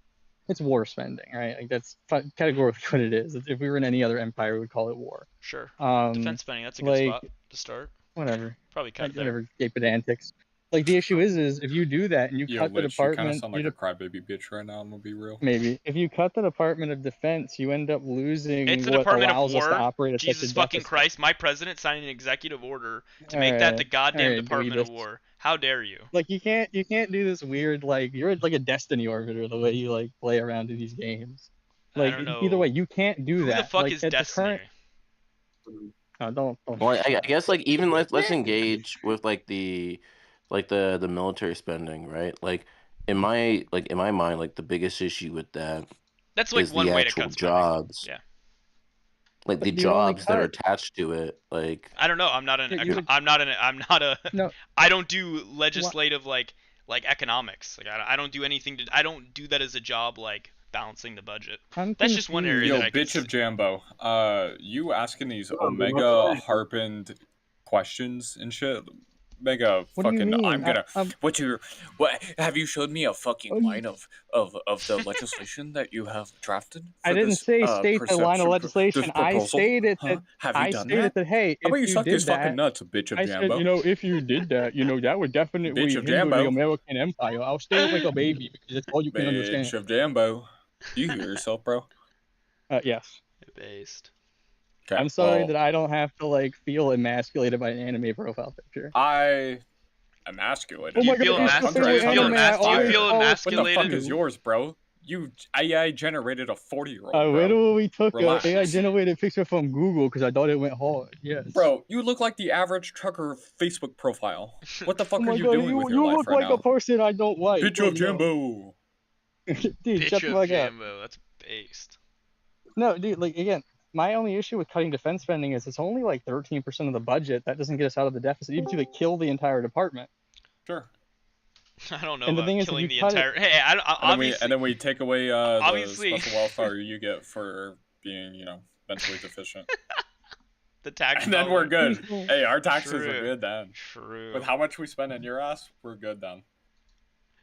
It's war spending, right? Like that's categorically what it is. If we were in any other empire, we would call it war. Sure. Defense spending, that's a good spot to start. Whatever. Probably cut there. Whatever. Pedantics. Like the issue is if you do that and you cut the department, you kind of sound like a crybaby bitch right now. I'm gonna be real. Maybe if you cut the Department of Defense, you end up losing it's the what Department allows of War. us to operate at Jesus such a fucking deficit. Christ! My president signed an executive order to make that the goddamn Department of War. How dare you? Like you can't do this weird you're like a Destiny orbiter the way you play around in these games. Like I don't know. Either way, you can't do that. Who the fuck is Destiny? Don't. Well, I guess even let's engage with the military spending, right? Like in my mind, the biggest issue with that that's is one the way to actual cut jobs. Yeah. like the But you only jobs that are cut. attached to it. Like I don't know. I'm not an. Yeah, you- I'm not an. I'm not a. No. I don't do legislative like economics. Like I don't do anything to. I don't do that as a job like balancing the budget. I'm That's just one area Yo, that I could. bitch of Jambo. You asking these Oh, dude, Omega what's harpened questions and shit. Mega What do you fucking. mean? I'm gonna. I'm- What have you showed me a fucking Oh, you- line of the legislation that you have drafted for I didn't this say state the line of legislation. this I proposal? stated Huh? that. Have you I done stated that. Hey, How if about you you suck did his fucking that, nuts, bitch of I Jambo? said, if you did that, that would definitely Bitch of hinder Jambo. the American empire. I'll stay up like a baby because that's all you can Bitch understand. of Jambo. Do you hear yourself, bro? Yes. Based. Okay, I'm sorry well, that I don't have to like feel emasculated by an anime profile picture. I emasculated. Oh my Do you feel god, it's the emas- thing do you with feel anime. emas- do you always feel follow- What the emasculated? fuck is yours, bro? You AI generated a 40-year-old. I bro. literally took Relax. a AI generated picture from Google because I thought it went hard. Yes. Bro, you look like the average trucker Facebook profile. What the fuck Oh are my you god, doing with your you life look right like now? a person I don't like. Bitch Oh, of no. Jambo. Dude, shut Bitch the of fuck up. Jambo. That's based. No, dude, like again, my only issue with cutting defense spending is it's only like 13% of the budget. That doesn't get us out of the deficit. You have to like kill the entire department. Sure. I don't know And the about thing is, if killing you the cut it- entire. Hey, obviously. And then we take away the obviously- special welfare you get for being, mentally deficient. The tax. And then we're dollar. good. Hey, our taxes are True. good then. True. With how much we spend on your ass, we're good then.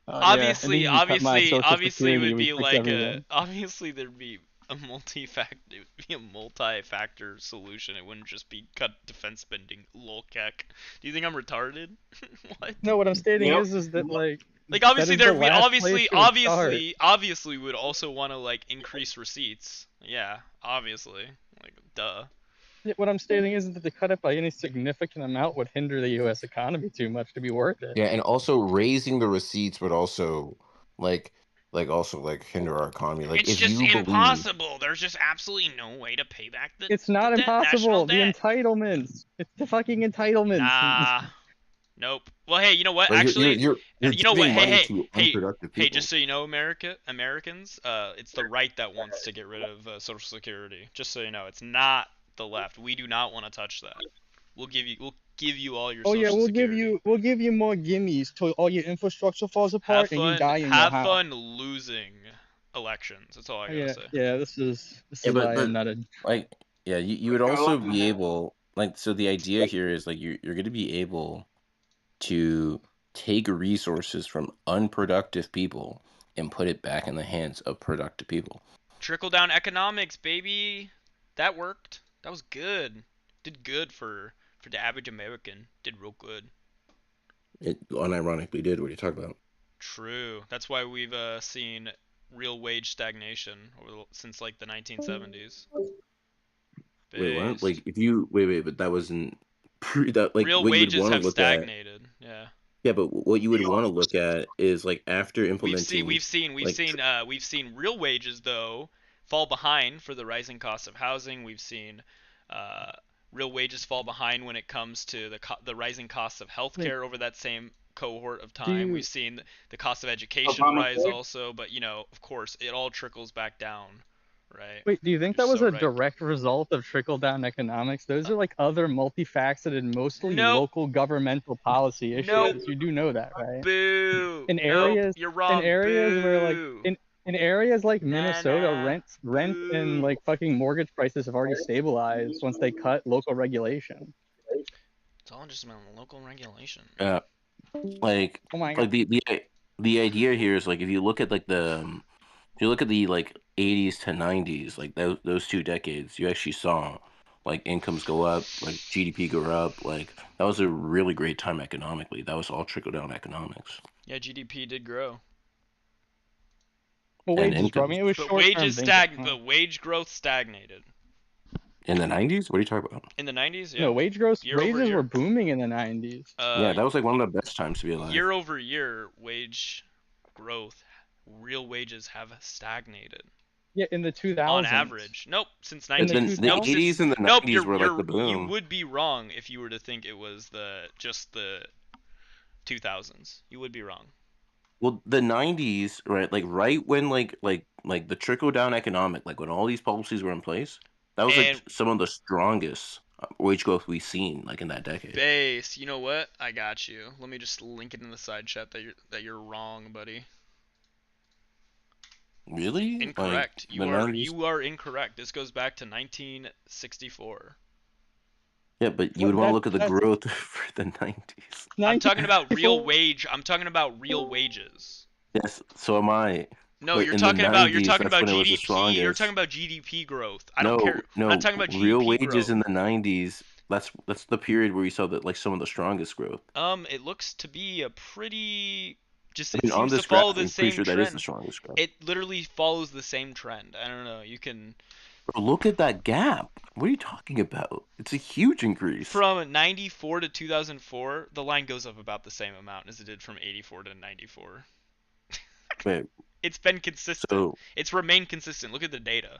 Obviously, yeah, and then you cut my Social obviously, it Security, would we be fix like everything. obviously there'd be a multi-factor solution. It wouldn't just be cut defense spending. Lol, keck. Do you think I'm retarded? What? No, what I'm stating Yep. is that like Obviously that is the we last place obviously would also want to like increase receipts. Yeah, obviously. Like duh. Yeah, what I'm stating is that to cut it by any significant amount would hinder the U.S. economy too much to be worth it. yeah, and also raising the receipts would also also hinder our economy. Like It's if just you believe impossible. There's just absolutely no way to pay back the It's not the national impossible. The debt. entitlements. It's the fucking entitlements. Nah. Nope. Well, hey, you know what? Like, Actually, you're you know what? giving money Hey, to hey, unproductive hey! people. Just so you know, Americans, it's the right that wants to get rid of Social Security. Just so you know, it's not the left. We do not want to touch that. We'll give you all your. Oh yeah, Social Security. we'll give you more gimmies till all your infrastructure falls apart and you die in your Have house. fun losing elections. That's all I gotta say. Yeah, this is Yeah, why but I'm not a. like you would also be able so the idea here is like you're going to be able to take resources from unproductive people and put it back in the hands of productive people. Trickle down economics, baby. That worked. That was good. Did good for the average American. Did real good. It unironically did. What are you talking about? True. That's why we've seen real wage stagnation since like the 1970s. Wait, what? Based. Like if you wait, but that wasn't that like real what you would wages want to have look stagnated. Yeah. Yeah, but what you would want to look at is like after implementing. We've seen real wages though fall behind for the rising cost of housing. We've seen real wages fall behind when it comes to the rising costs of healthcare over that same cohort of time. We've seen the cost of education rise also, but of course, it all trickles back down, right? Wait, do you think You're that was so a right. direct result of trickle-down economics? Those are like other multifaceted, mostly Nope. local governmental policy issues. Nope. You do know that, right? Boo. In areas, Nope, you're wrong. in areas where like Boo. in areas like Minnesota, Nah. rent and like fucking mortgage prices have already stabilized once they cut local regulation. It's all just about local regulation. Yeah, like Oh my like the idea here is like if you look at like if you look at the like 80s to 90s, like those 2 decades, you actually saw like incomes go up, like GDP go up. Like that was a really great time economically. That was all trickle down economics. Yeah, GDP did grow. Well, And wages, bro. I mean, it was But short-term but wage growth stagnated. In the 90s? What are you talking about? In the 90s, yeah. No, wages Year over were year. booming in the 90s. Yeah, that was like one of the best times to be alive. Year over year, wage growth, real wages have stagnated. Yeah, in the 2000s. On average. Nope, since In the 19... The 80s and the 90s were like the boom. You would be wrong if you were to think it was just the 2000s. You would be wrong. Well, the 90s, right? Like right when like the trickle down economic, like when all these policies were in place, That was like And some of the strongest wage growth we've seen like in that decade. base, you know what? I got you. Let me just link it in the side chat that you're wrong, buddy. Really? Incorrect. Like the 90s? You are incorrect. This goes back to 1964. Yeah, but you What would want to that look at the that's growth for the 90s. I'm talking about real 94. wage. I'm talking about real wages. Yes, so am I. No, But in the you're 90s, talking that's about when it was the GDP. You're talking strongest. about GDP growth. I don't No, care. We're not no, talking about real GDP wages growth. in the 90s, that's the period where you saw that like some of the strongest growth. It looks to be a pretty just I it mean, on seems to this follow graph, the I'm pretty same sure that is the trend. strongest graph. It literally follows the same trend. I don't know. You can Bro, look at that gap. What are you talking about? It's a huge increase. from 94 to 2004, the line goes up about the same amount as it did from 84 to 94. Wait, It's been consistent. so, It's remained consistent. Look at the data.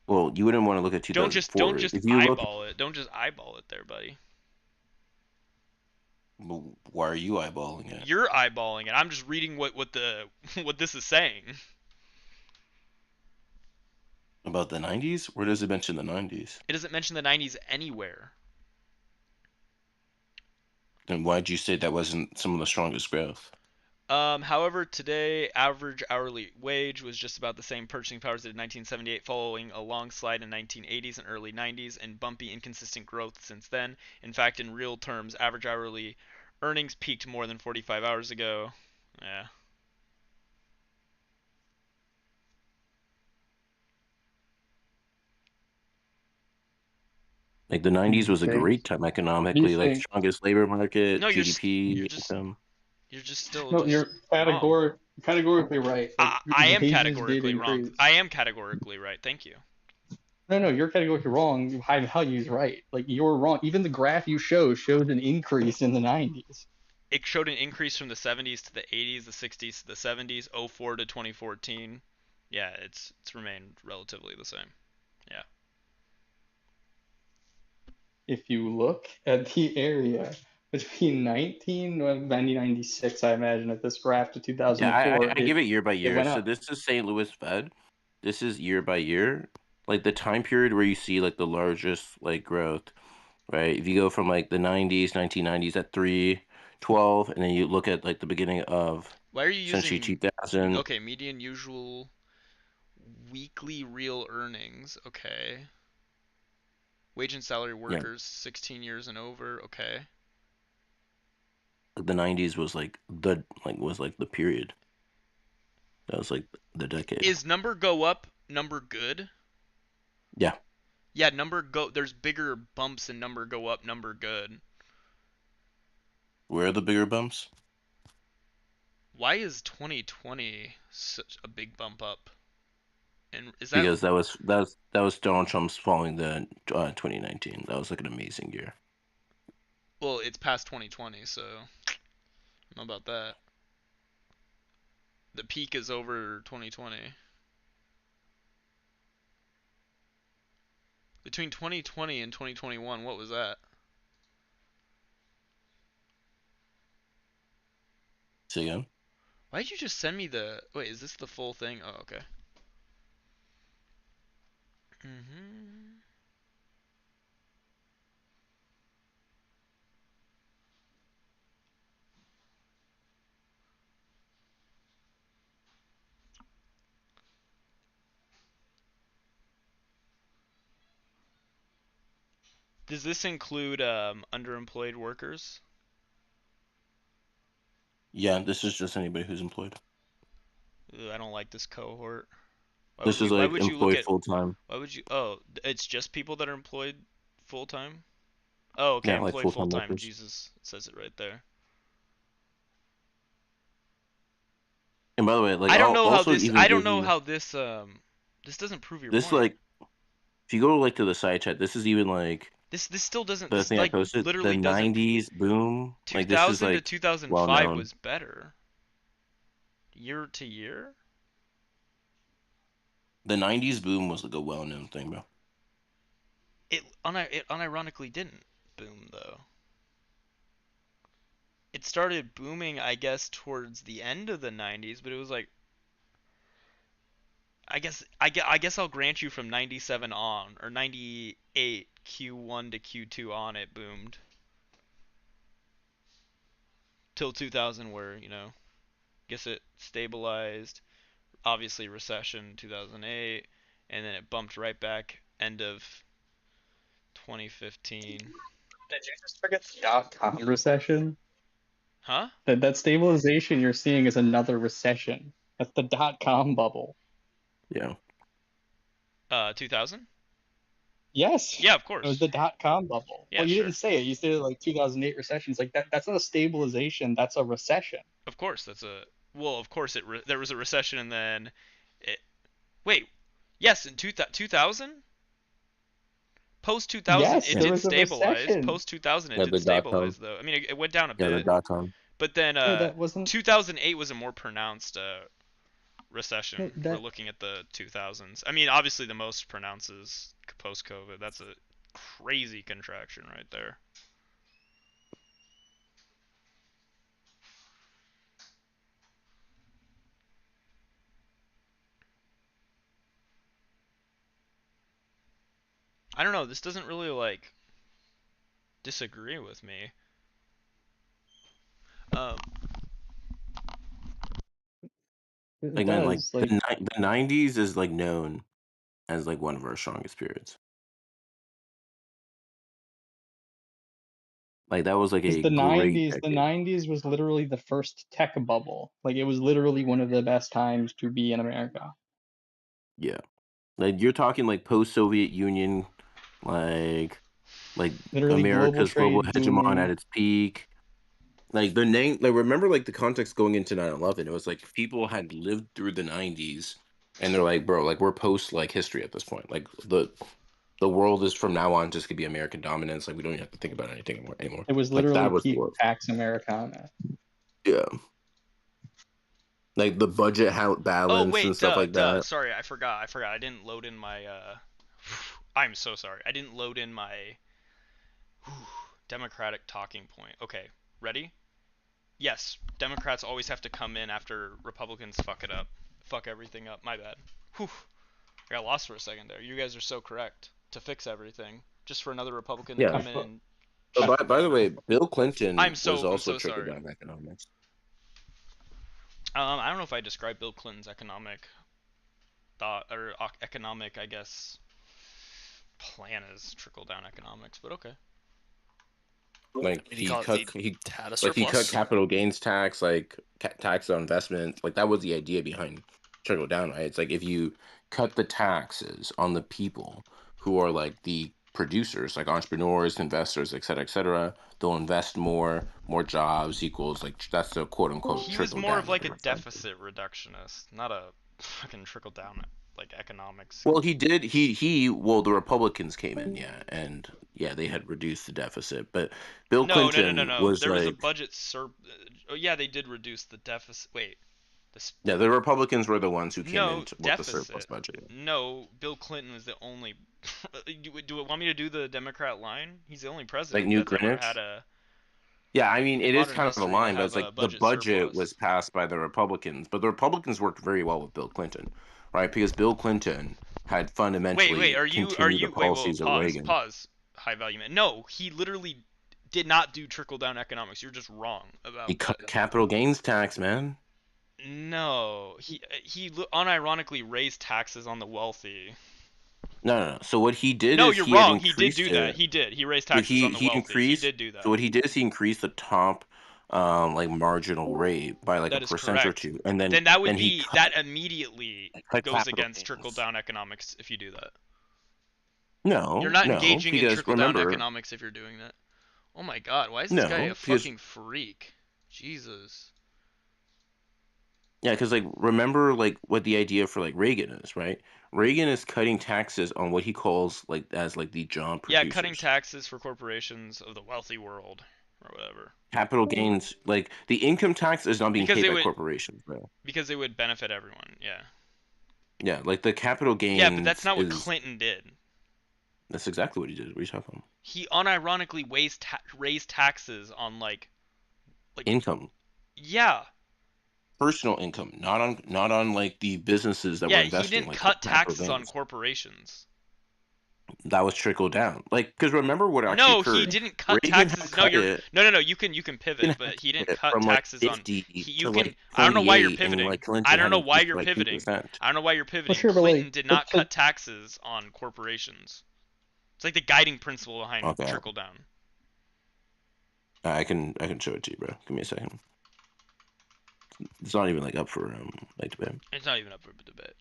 well, you wouldn't want to look at Don't 2004. just If you look, eyeball it. Don't just eyeball it there, buddy. well, why are you eyeballing it? You're eyeballing it. I'm just reading what the what this is saying. About the 90s? Where does it mention the 90s? It doesn't mention the 90s anywhere. And why'd you say that wasn't some of the strongest growth? However, today, average hourly wage was just about the same purchasing power as it did in 1978, following a long slide in 1980s and early 90s, and bumpy, inconsistent growth since then. In fact, in real terms, average hourly earnings peaked more than 45 hours ago. Yeah. Like the 90s was a Okay. great time Do you economically, like think? strongest labor market, No, GDP, you're just income. you're just still No, just you're wrong. categorically right. Like I am wages did categorically wrong. increase. I am categorically right. Thank you. No, you're categorically wrong. High value's right. Like you're wrong. Even the graph you shows an increase in the 90s. It showed an increase from the 70s to the 80s, the 60s to the 70s, 04 to 2014. Yeah, it's remained relatively the same. Yeah. If you look at the area between 1996, I imagine, at this graph to Yeah, I, 2004, I I give it year by it year. went So up. this is St. Louis Fed. This is year by year. Like the time period where you see like the largest like growth, right? If you go from like the 90s, 1990s at 312, and then you look at like the beginning of Why are you essentially using 2000. okay, median usual weekly real earnings, okay. Wage and salary Yeah, workers 16 years and over, okay. the 90s was like the period. That was like the decade. Is number go up, number good? Yeah. Yeah, number go there's bigger bumps in number go up, number good. Where are the bigger bumps? Why is 2020 such a big bump up? And is that Because that was Donald Trump's following the 2019. That was like an amazing year. well, it's past 2020, so I don't know about that. The peak is over 2020. Between 2020 and 2021, what was that? See again? Why did you just send me the... Wait, is this the full thing? Oh, okay. Does this include underemployed workers? Yeah, this is just anybody who's employed. Ugh, I don't like this cohort. This is Why like would you look employed at... full time. Why would you... Oh, it's just people that are employed full-time? Oh, okay, Yeah, like employed full time full-time. workers. Jesus, it says it right there. And by the way, like I don't know how also this... even I don't give know you how this... This doesn't prove your this point. like if you go like to the side chat, this is even like This still doesn't... the This, thing I like, posted. The literally doesn't... 90s boom. Like this is 2000 to like well 2005 known. was better. Year to year? The 90s boom was like a well known thing, bro. It unironically didn't boom, though. It started booming, I guess, towards the end of the 90s, but it was like... I guess I'll grant you from 97 on, or 98 Q1 to Q2 on, it boomed till 2000, where guess it stabilized. Obviously recession 2008, and then it bumped right back end of 2015. Did you just forget the dot-com recession? Huh? That stabilization you're seeing is another recession. That's the dot-com bubble. Yeah. 2000? Yes. Yeah, of It was course. the dot-com bubble. Yeah, Well, you sure. didn't say it. You said it like 2008 recessions. Like that's not a stabilization. That's a recession. Of course, of course there was a recession, and then it. Wait, yes, in 2000. Post 2000, Yes, it there did was a stabilize. recession. Post 2000, it Yeah, did the dot com. stabilize though. I mean, it went down a Yeah, the bit, dot com. but then No, that wasn't 2008 was a more pronounced recession. We're that. looking at the 2000s. I mean, obviously the most pronounced is post-COVID. That's a crazy contraction right there. I don't know. This doesn't really like disagree with me. It Like, man, like does. Like the 90s is like known as like one of our strongest periods. Like that was like because a great the decade. 90s was literally the first tech bubble. Like it was literally one of the best times to be in America. Yeah. Like you're talking like post-Soviet Union, like Literally global America's global trade hegemon at booming. its peak. Like the name, like remember like the context going into 9/11. It was like people had lived through the 90s, and they're like, bro, like we're post like history at this point. Like the world is from now on just gonna be American dominance. Like we don't even have to think about anything anymore. It was Like literally that was peak what. Pax Americana. Yeah. Like the budget Oh balance and wait, stuff like that. Sorry, I forgot. I didn't load in my. I'm so sorry. I didn't load in my Democratic talking point. Okay, ready? Yes, Democrats always have to come in after Republicans fuck everything up. My bad. Whew. I got lost for a second there. You guys are so correct. To fix everything, just for another Republican to Yeah. come in and. But by the way, Bill Clinton I'm was also so trickle sorry. down economics. I don't know if I describe Bill Clinton's economic thought or economic, I guess, plan as trickle down economics, but okay. Like Did he call it he had a like surplus? he cut capital gains tax, like tax on investment. Like that was the idea behind trickle down, right? It's like if you cut the taxes on the people who are like the producers, like entrepreneurs, investors, et cetera, they'll invest more. More jobs equals like that's the quote unquote He was trickle more down. of like a deficit reductionist, not a fucking trickle down like economics. Well, he did. Well, the Republicans came in, yeah, and yeah, they had reduced the deficit. But Bill No. Clinton was There was a like, budget Oh yeah, they did reduce the deficit. Wait. yeah, the Republicans were the ones who came No, in with the deficit. surplus budget. No, Bill Clinton is the only. Do it want me to do the Democrat line? He's the only Like president New that's ever Greenwich. had a. Yeah, I mean, In it is modern kind of a history, to line, but have it's like a the budget budget surplus. was passed by the Republicans, but the Republicans worked very well with Bill Clinton, right? Because Bill Clinton had fundamentally continued the policies of Reagan. Pause. High value man. No, he literally did not do trickle down economics. You're just wrong about. He cut capital gains tax, man. No, he unironically raised taxes on the wealthy. No. So what he did No, is you're he had wrong. He did increased do it. that. He did. He raised taxes on the wealthy. Increased. He did do that. So what he did is he increased the top, like marginal rate by like That a is percent or correct. two, and then that would then he be cut, that immediately cut goes capital against gains. trickle down economics if you do that. No, You're not no, engaging in because trickle down remember, economics if you're doing that. Oh my god, why is this guy no, a because fucking freak? Jesus. yeah, because like remember like what the idea for like Reagan is, right? Reagan is cutting taxes on what he calls like as like the job Yeah, producers. cutting taxes for corporations of the wealthy world or whatever. Capital gains, like the income tax is not being paid by corporations, bro. Because it would benefit everyone, yeah. Yeah, like the capital gains. Yeah, but that's not what Clinton did. That's exactly what he did. What are you talking about? He unironically raised taxes on like income. Yeah. personal income, not on like the businesses that were Yeah, he investing, didn't like cut capital taxes on gains. corporations. That was trickle down. Like, because remember what actually No, he occurred? didn't cut Reagan taxes. had No, cut you're it. no. You can pivot, Reagan had but he didn't cut it cut from like taxes on. 50 You to can. like I don't know why you're 28, and pivoting. like I Clinton don't had know like why just you're like pivoting. 2%. I don't know why you're Well, pivoting. sure, but Clinton like, did not cut taxes on corporations. It's like the guiding principle behind Okay, trickle down. I can show it to you, bro. Give me a second. It's not even like up for like debate. It's not even up for debate.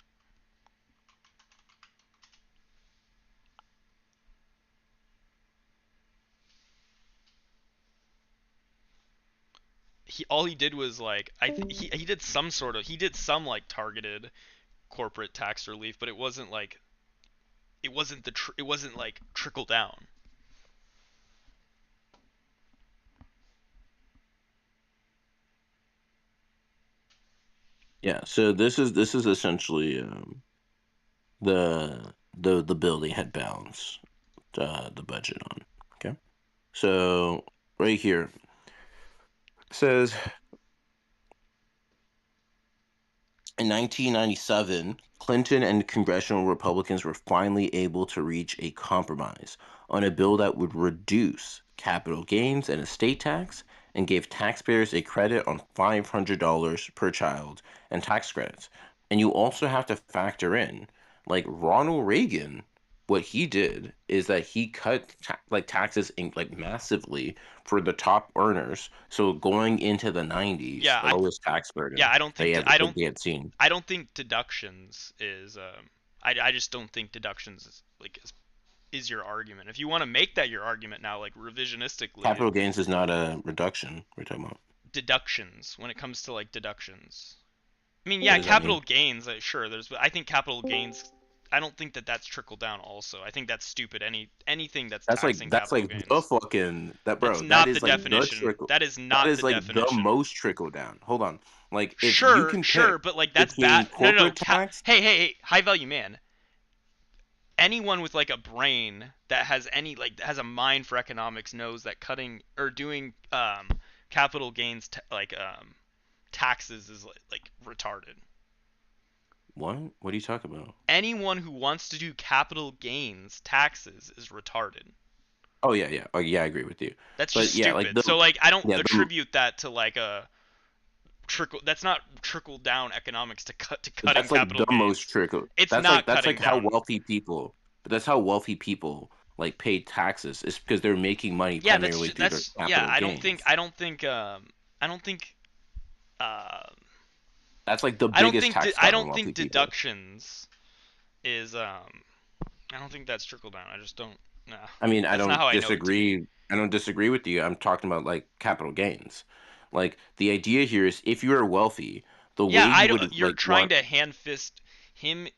All he did was like he did some like targeted corporate tax relief, but it wasn't like it wasn't like trickle down. Yeah, so this is essentially the bill they had balanced the budget on. Okay, so right here it says in 1997, Clinton and congressional Republicans were finally able to reach a compromise on a bill that would reduce capital gains and estate tax and gave taxpayers a credit on $500 per child and tax credits. And you also have to factor in, like Ronald Reagan, what he did is that he cut taxes in, like massively for the top earners. So going into the 90s, Yeah, the lowest tax burden I don't think they had seen. I don't think deductions is I just don't think deductions is your argument. If you want to make that your argument now, like revisionistically, Capital gains is not a reduction. We're talking about deductions when it comes to like deductions. I mean, what yeah, does that capital mean? gains, sure. I think capital gains. I don't think that's trickle down. Also, I think that's stupid. Anything that's taxing That's capital like the gains. fucking that That's bro. That not the is like the definition. trickle. That is That not is the like the definition. most trickle down. Hold on. Like if you Sure, can sure, pick but like that's bad. between No. corporate tax, Hey, high value man. Anyone with like a brain that has that has a mind for economics knows that cutting or doing capital gains taxes is like retarded. what? What are you talking about? Anyone who wants to do capital gains taxes is retarded. Oh yeah. Oh yeah, I agree with you. That's But just yeah, like stupid. So like I don't yeah, the, attribute that to like a trickle. That's not trickle down economics to cutting that's like capital the most gains. trickle. It's That's not like cutting how down. wealthy people. But that's how wealthy people like pay taxes. It's because they're making money Yeah, primarily through their yeah. capital I don't think gains. I don't think That's like the biggest tax I cut on don't wealthy think people. deductions is I don't think that's trickle down. I just don't. Nah, I mean, that's not how I know it to be. I don't disagree with you. I'm talking about like capital gains. Like the idea here is if you are wealthy, the way Yeah, I you don't. would You're like trying want to hand fist him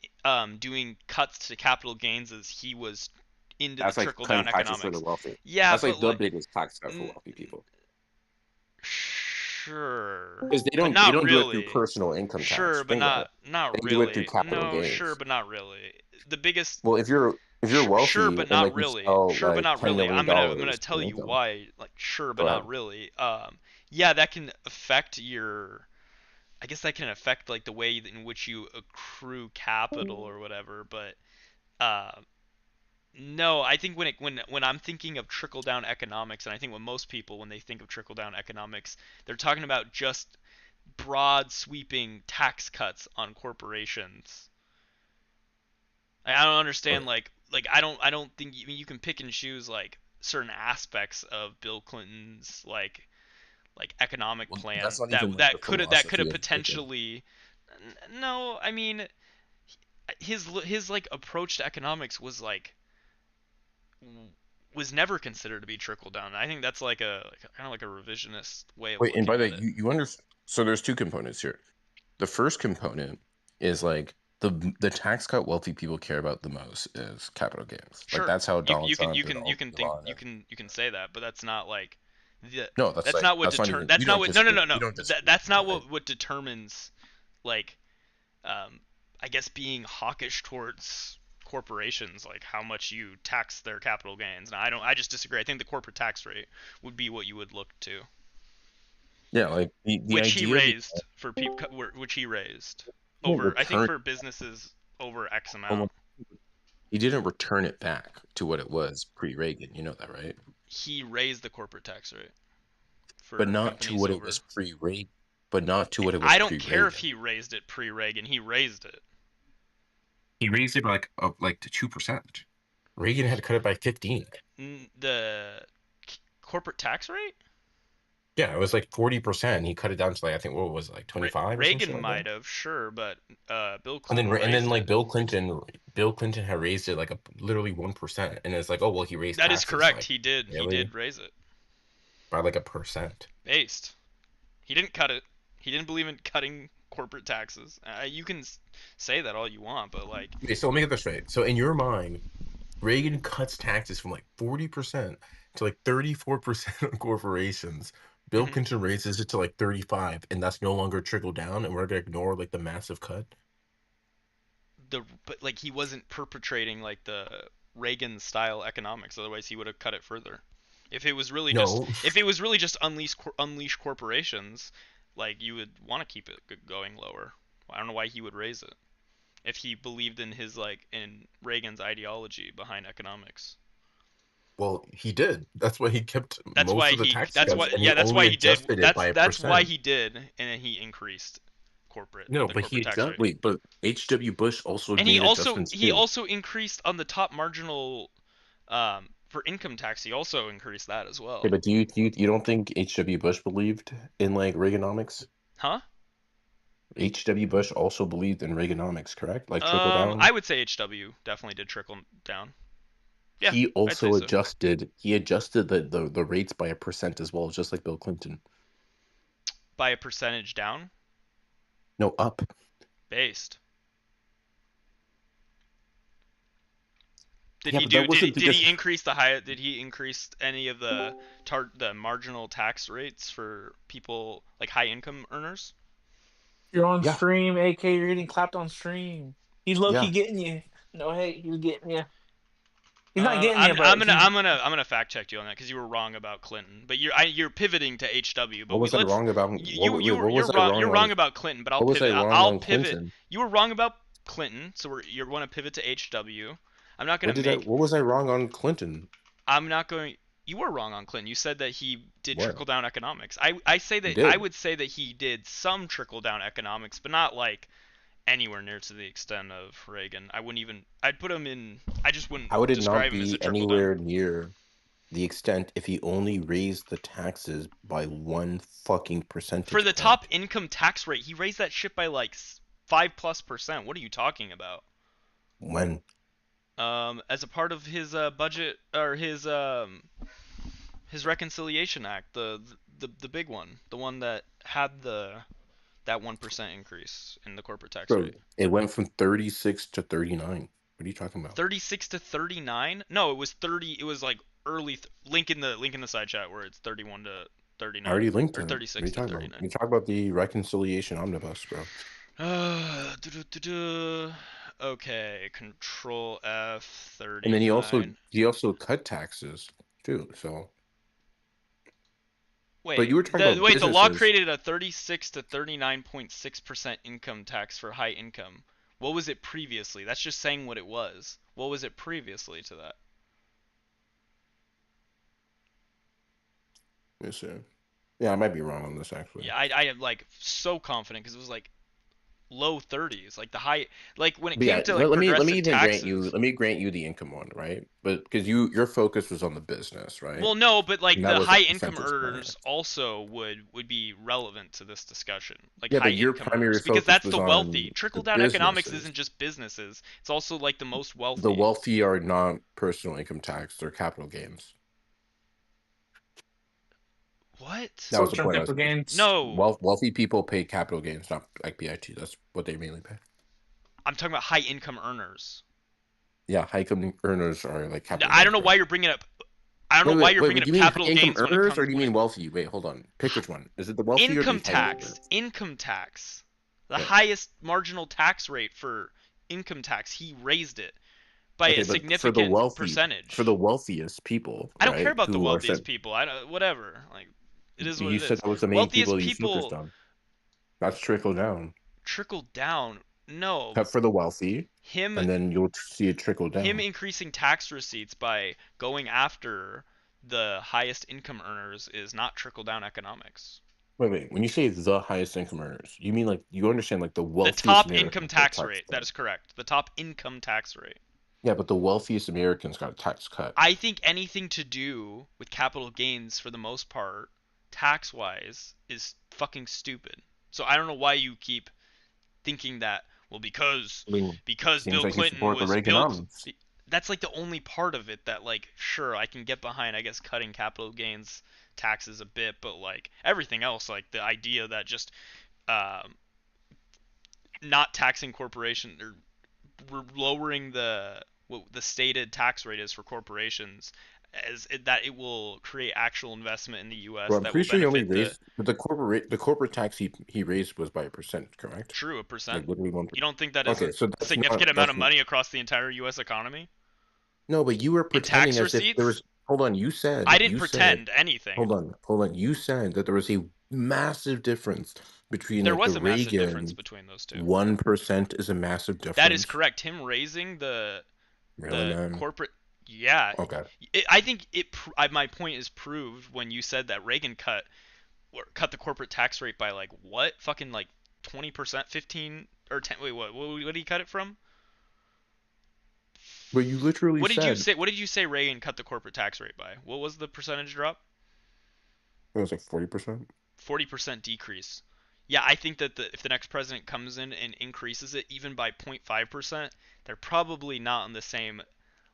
doing cuts to capital gains as he was into the that's like trickle cutting down taxes for the economics. wealthy. Yeah, That's but like the like, biggest tax cut for n- wealthy people sure, because but they not don't do it through really. personal income tax. Sure, but Think about it. not They do it through really. capital No, sure, gains. but not really. The biggest Well, if you're Sure, wealthy but and not like you really. sell Sure, but like not $10 really. million I'm gonna tell in you income, why. Like, sure, but go not ahead. really. Yeah, that can affect your. I guess that can affect like the way in which you accrue capital or whatever. But uh, no, I think when I'm thinking of trickle down economics, and I think when most people when they think of trickle down economics, they're talking about just broad sweeping tax cuts on corporations. I don't understand Okay. I don't think I mean you can pick and choose like certain aspects of Bill Clinton's like economic Well, plan that's not even like the that could have philosophy of Clinton. potentially no, I mean his like approach to economics was like was never considered to be trickle down. I think that's like a kind of like a revisionist way of Wait, and by looking the at way, it. you understand? So there's two components here. The first component is like the tax cut wealthy people care about the most is capital gains. Like Sure. that's how Donald Trump and Elon. You can say that, but that's not like No, that's that's like not what that's not even. that's We not don't what no no disagree. no We no don't disagree. that's not I, what determines like I guess being hawkish towards corporations, like how much you tax their capital gains. Now I just disagree. I think the corporate tax rate would be what you would look to. Yeah, like the which he idea raised for people, which he raised he didn't over, I think, return for businesses over X well, amount. he didn't return it back to what it was pre-Reagan. You know that, right? He raised the corporate tax rate But for not to companies what it over. was pre-Reagan. But not to what it was I don't care if pre-Reagan. he raised it pre-Reagan. He raised it. He raised it by like to 2%. Reagan had cut it by 15. The corporate tax rate? Yeah, it was like 40%. He cut it down to like I think what was it, like 25 or something Reagan like might that. have, sure, but Bill And Clinton then raised like it. Bill Clinton had raised it like literally 1%, and it's like, oh well, he raised That is taxes correct. like He did. He really did raise it. by like 1%. Based. He didn't cut it. He didn't believe in cutting corporate taxes. You can say that all you want, but like. Okay, so let me get this straight. So in your mind, Reagan cuts taxes from like 40% to like 34% on corporations. Bill Clinton raises it to like 35, and that's no longer trickle down, and we're gonna ignore like the massive cut. But like he wasn't perpetrating like the Reagan style economics. Otherwise, he would have cut it further. If it was really just unleash corporations, like you would want to keep it going lower. I don't know why he would raise it if he believed in his in Reagan's ideology behind economics. Well, he did. That's why he kept That's most why of the he. tax That's cuts, why. and Yeah, he that's only why he did. adjusted it by That's why 1%. he did, and then he increased No, the but he corporate tax rate. wait, but H.W. Bush also And made adjustments he too. also increased on the top marginal, for income tax. He also increased that as well. Okay, but do you don't think H.W. Bush believed in like Reaganomics? Huh? H.W. Bush also believed in Reaganomics, correct? Like trickle down. I would say HW definitely did trickle down. Yeah, He I'd say also so. adjusted the rates by 1% as well, just like Bill Clinton. By a percentage down? No, up. Based. Did Yeah, he but that do? wasn't Did because he increase the high? Did he increase any of the marginal tax rates for people like high income earners? You're on Yeah. stream, AK. You're getting clapped on stream. He's low key Yeah. getting you. No hate, he's getting you. He's not getting you, but I'm gonna fact check you on that because you were wrong about Clinton, but you're pivoting to HW. But What was I wrong about? What was I wrong you're on? wrong about Clinton, but I'll What was pivot. I wrong I'll on pivot. Clinton? You were wrong about Clinton, so you want to pivot to HW. I'm not gonna What was I wrong on Clinton? I'm not going. You were wrong on Clinton. You said that he did What? trickle down economics. I say that I would say that he did some trickle down economics, but not like anywhere near to the extent of Reagan. I wouldn't even. I'd put him in. I just wouldn't How would it not describe him as a be trickle anywhere down. near the extent if he only raised the taxes by 1 fucking percentage For the point? top income tax rate, he raised that shit by like 5+%. What are you talking about? When? As a part of his budget or his reconciliation act, the big one, the one that had that 1% increase in the corporate tax Bro, rate. it went from 36 to 39. What are you talking about? 36 to 39? No, it was 30. It was like early. Link in the side chat where it's 31 to 39. I already linked or it. 36 to 39. You talk about the reconciliation omnibus, bro. Okay, Control F 39. And then he also cut taxes too. So wait, but you were talking about the law businesses. created a 36 to 39.6% income tax for high income. What was it previously? That's just saying what it was. What was it previously to that? Let me see. Yeah, I might be wrong on this actually. Yeah, I am like so confident because it was like low 30s, like the high, like when it But came yeah, to like let me progressive even taxes. let me grant you the income one, right? But because your focus was on the business, right? Well, no, but like And that the was a high income percentage point. earners also would be relevant to this discussion. Like Yeah, high but your income primary earners, because focus that's was the on wealthy. Trickle the down economics businesses. isn't just businesses. It's also like the most wealthy. The wealthy are not personal income tax; they're capital gains. What? That was the point. capital gains. No. Wealthy people pay capital gains, not like PIT. That's what they mainly pay. I'm talking about high income earners. Yeah, high income earners are like capital. I don't know why you're bringing up. I don't know why you're bringing up capital gains income when it earners, comes. or do you mean wealthy? Wait, hold on. Pick which one. Is it the wealthy income or the high tax? income? Income tax. The Yeah. highest marginal tax rate for income tax. He raised it by a significant for the wealthy, percentage. For the wealthiest people, I don't right, care about the who are wealthiest people. I don't, whatever. Like, It is what You it said is. that was the main Wealthiest people you focused people on. That's trickle down. trickle down. No, Cut for the wealthy, him and then you'll see it trickle him down. increasing tax receipts by going after the highest income earners is not trickle down economics. Wait. When you say the highest income earners, you mean like you understand like the The wealthiest top Americans income got tax tax rate. That cut. is correct. The top income tax rate. Yeah, but the wealthiest Americans got a tax cut. I think anything to do with capital gains for the most part, tax wise, is fucking stupid. So I don't know why you keep thinking that, well, because I mean, seems Bill like you Clinton support the was Reaganomics. that's like the only part of it that, like, sure, I can get behind, I guess, cutting capital gains taxes a bit, but like everything else, like the idea that just um, not taxing corporation or lowering what the stated tax rate is for corporations, that it will create actual investment in the U.S. Well, I'm that will pretty sure he only benefit raised, but the corporate tax he raised was by a percent, correct? a Like percent. literally 1%. You don't think that is Okay, a so that's significant not amount of money across the entire U.S. economy no, but you were in pretending tax as if there receipts? was. Hold on, I didn't pretend anything. hold on. You said that there was a massive difference between There like the was a massive difference Reagan between those two. 1% is a massive That is difference. correct. Him raising Really, man? corporate, yeah. Okay. I think my point is proved when you said that Reagan cut the corporate tax rate by like what? Fucking like 20%, 15 or 10. Wait, what did he cut it from? But you literally What did you said say? What did you say Reagan cut the corporate tax rate by? What was the percentage drop? it was like 40%. 40% decrease. Yeah, I think that if the next president comes in and increases it even by 0.5%, they're probably not on the same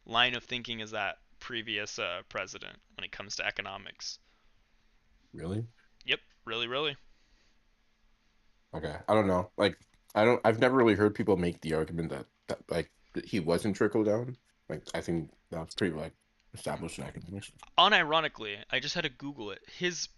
line of thinking as that previous president when it comes to economics. Really? Yep, really. Okay. I don't know. Like I've never really heard people make the argument that like that he wasn't trickle down. Like I think that's pretty like established in economics. Unironically, I just had to Google it. His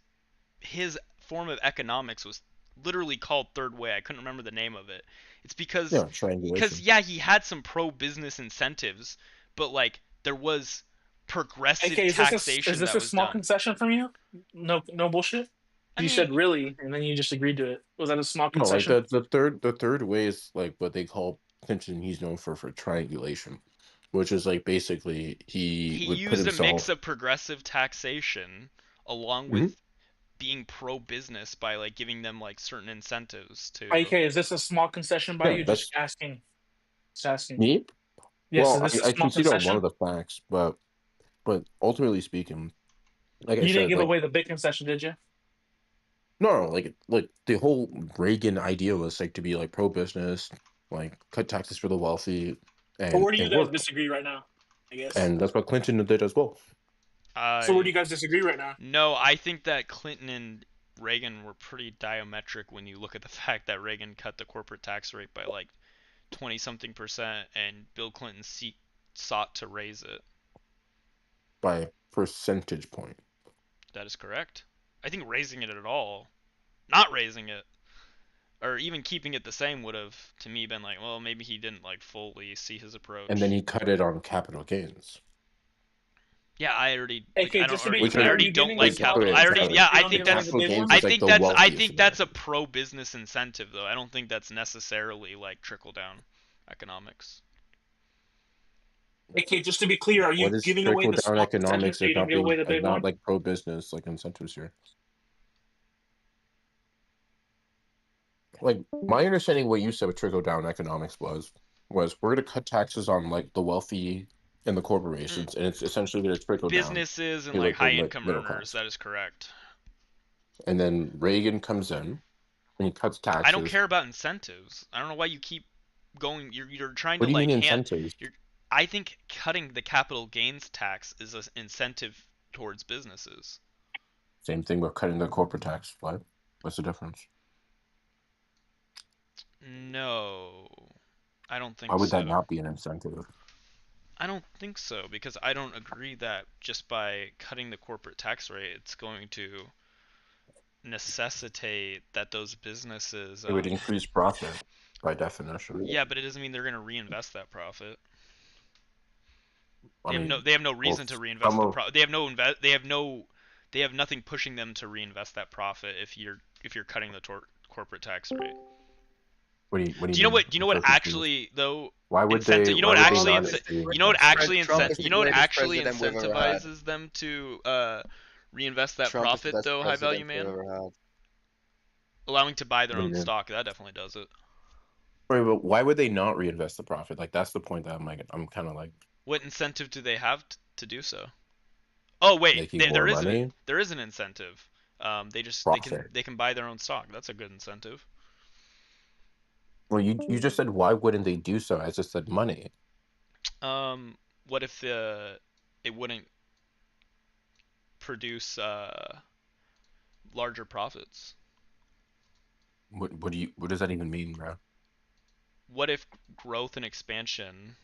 form of economics was literally called third way. I couldn't remember the name of it. It's Yeah, triangulation. yeah, he had some pro business incentives, but like there was progressive AK, is taxation this that a was small done. concession from you? No bullshit. I You mean, said really, and then you just agreed to it. Was that a small No, like concession? the third way is like what they call Clinton. He's known for triangulation, which is like basically he he would put used a mix himself. of progressive taxation along Mhm. with being pro business by like giving them like certain incentives to. AK, is this a small concession by Yeah, you? that's Just asking. Just asking. me. Yes, is Well, this a I small concede on one of concession? the facts, but ultimately speaking, like I You didn't said, give like away the big concession, did you? no, like the whole Reagan idea was like to be like pro business, like cut taxes for the wealthy, But and where do you it guys worked, disagree right now? I guess. and that's what Clinton did as well. So where do I you guys disagree right now? No, I think that Clinton and Reagan were pretty diametric when you look at the fact that Reagan cut the corporate tax rate by like 20 something percent and Bill Clinton sought to raise it. By a percentage point. That is correct. I think raising it at all, not raising it, or even keeping it the same would have, to me, been like, well, maybe he didn't like fully see his approach. And then he cut it on capital gains. Yeah, I already AK, I just don't to be already I clear, already you don't giving like us small capital. I already concessions? yeah, You I don't think give any of that's the big ones? is like the wealthiest I think that's a Americans. pro business incentive though. I don't think that's necessarily like trickle down economics. AK, just to be clear, are you What is giving away trickle the down small concessions economics so is you don't give away the big not one? like pro business like incentives here. Like my understanding, what you said with trickle down economics was we're gonna cut taxes on like the wealthy and the corporations, and it's essentially gonna trickle down Businesses and to like like the high income middle earners, class. that is correct. And then Reagan comes in and he cuts I don't taxes. care about incentives. I don't know why you keep going. You're trying to What do you mean like incentives? I think cutting the capital gains tax is an incentive towards businesses. Same thing with cutting the corporate tax. What's the difference? No, I don't Why think would that so. not be an incentive? I don't think so because I don't agree that just by cutting the corporate tax rate, it's going to necessitate that those businesses. It would increase profit by definition. Yeah, but it doesn't mean they're going to reinvest that profit. I mean, They have no reason to reinvest the profit. They have no they have nothing pushing them to reinvest that profit if you're cutting the corporate tax rate. What do you Do you know mean? what? Do you know I'm what so confused. actually though? Why would incentive. they? You know Why what would they actually? not? You know what actually? Trump is the You know what greatest actually president we've ever had. incentivizes them to reinvest that Trump is the profit best though, high value president we've man? ever had. Allowing to buy their What do own you mean? stock, that definitely does it. Right, but why would they not reinvest the profit? Like that's the point that I'm kind of like. What incentive do they have to do so? Oh wait, Making more money. There is an incentive. They Profit. they can buy their own stock. That's a good incentive. Well, you just said why wouldn't they do so? I just said money. What if it wouldn't produce larger profits? What does that even mean, bro? What if growth and expansion,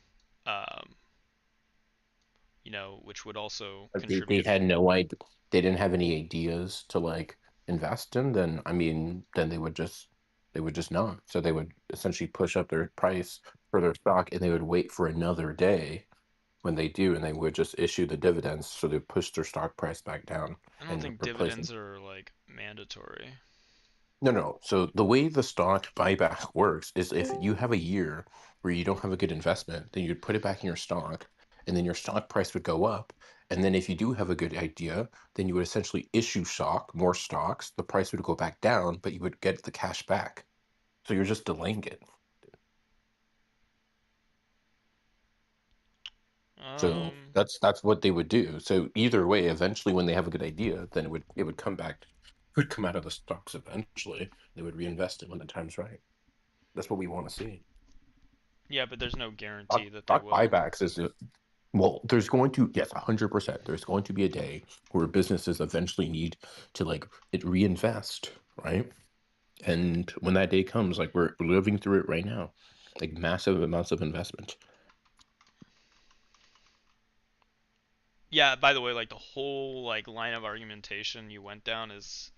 which would also contribute. They had no idea. They didn't have any ideas to like invest in. Then then they would just not. So they would essentially push up their price for their stock, and they would wait for another day when they do, and they would just issue the dividends, so they push their stock price back down. I don't think dividends are like mandatory. No. So the way the stock buyback works is if you have a year where you don't have a good investment, then you'd put it back in your stock, and then your stock price would go up. And then if you do have a good idea, then you would essentially issue more stocks. The price would go back down, but you would get the cash back. So you're just delaying it. So that's what they would do. So either way, eventually, when they have a good idea, then it would come back. Would come out of the stocks eventually. They would reinvest it when the time's right. That's what we want to see. Yeah, but there's no guarantee that they Stock will. buybacks is well, there's going to 100%. There's going to be a day where businesses eventually need to reinvest, right? And when that day comes, like we're living through it right now, like massive amounts of investment. Yeah. By the way, like the whole line of argumentation you went down is.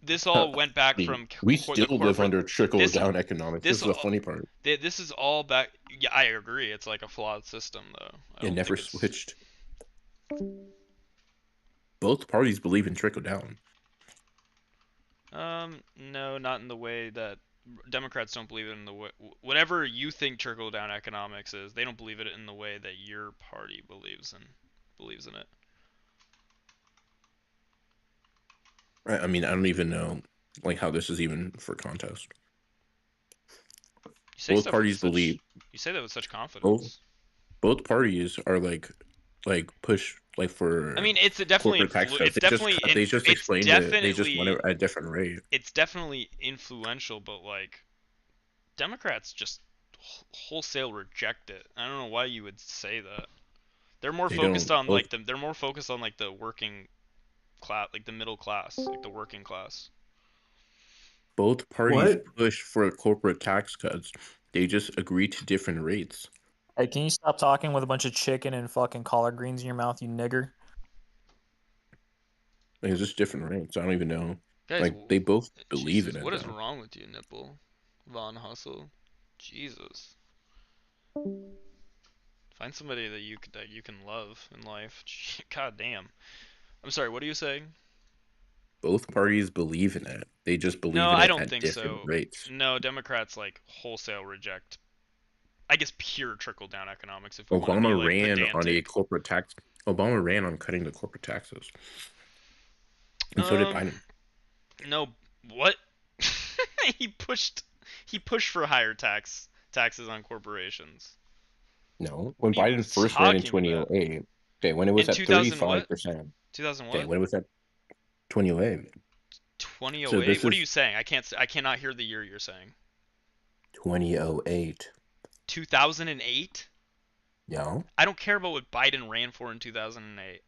This all went back from we still live under trickle down economics. This is the funny part. This is all back. Yeah, I agree. It's like a flawed system, though. It never switched. Both parties believe in trickle down. No, not in the way that Democrats don't believe it in the way. Whatever you think trickle down economics is, they don't believe it in the way that your party believes in it. I mean, I don't even know how this is even for contest. Both parties believe. You say that with such confidence. Both parties are push for. I mean, it's definitely. They just explained it. They just want it at a different rate. It's definitely influential, but Democrats just wholesale reject it. I don't know why you would say that. They're more focused on they're more focused on the working class, the middle class, the working class. Both parties push for corporate tax cuts. They just agree to different rates. Hey, can you stop talking with a bunch of chicken and fucking collard greens in your mouth, you nigger? It's just different rates. I don't even know. Guys, they both believe in it. What is wrong with you, Nipple? Von Hustle? Jesus. Find somebody that you can love in life. God damn. I'm sorry, what are you saying? Both parties believe in it. They just believe in it I don't at think different so. rates. No, Democrats wholesale reject. I guess pure trickle down economics. If Obama ran on a corporate tax. Obama ran on cutting the corporate taxes, and so did Biden. No, what? he pushed for higher taxes on corporations. No, when Biden first ran in 2008. Okay, when it was at 35%. 2000 what? Okay, when it was at 2008. 2008. So what are you saying? I cannot hear the year you're saying. 2008. 2008? Yeah. I don't care about what Biden ran for in 2008.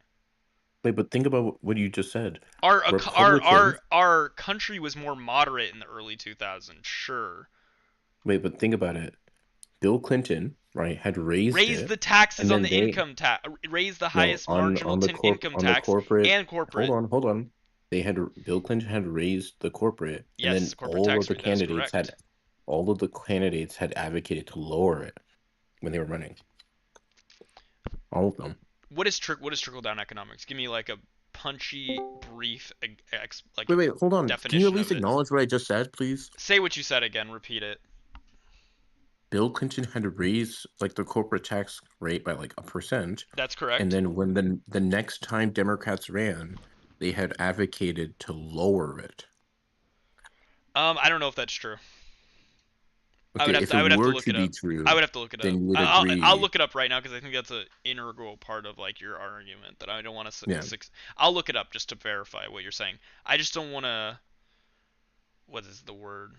Wait, but think about what you just said. Our country was more moderate in the early 2000s, sure. Wait, but think about it. Bill Clinton, right, had raised the taxes on the income tax, raised the highest marginal income tax and corporate. Hold on. Bill Clinton had raised the corporate, and then all of the candidates had advocated to lower it when they were running. All of them. what is trickle down economics? Give me like a punchy, brief, like Wait, hold on. Can you at definition least of it. acknowledge what I just said, please? Say what you said again. Repeat it. Bill Clinton had to raise like the corporate tax rate by like 1%. That's correct. And then when the next time Democrats ran, they had advocated to lower it. I don't know if that's true. Okay, if it I would have to were look to it be up. true, I would have to look it up. then you would I'll agree. look it up right now because I think that's an integral part of like your argument that I don't want to. Yeah. I'll look it up just to verify what you're saying. I just don't want to. What is the word?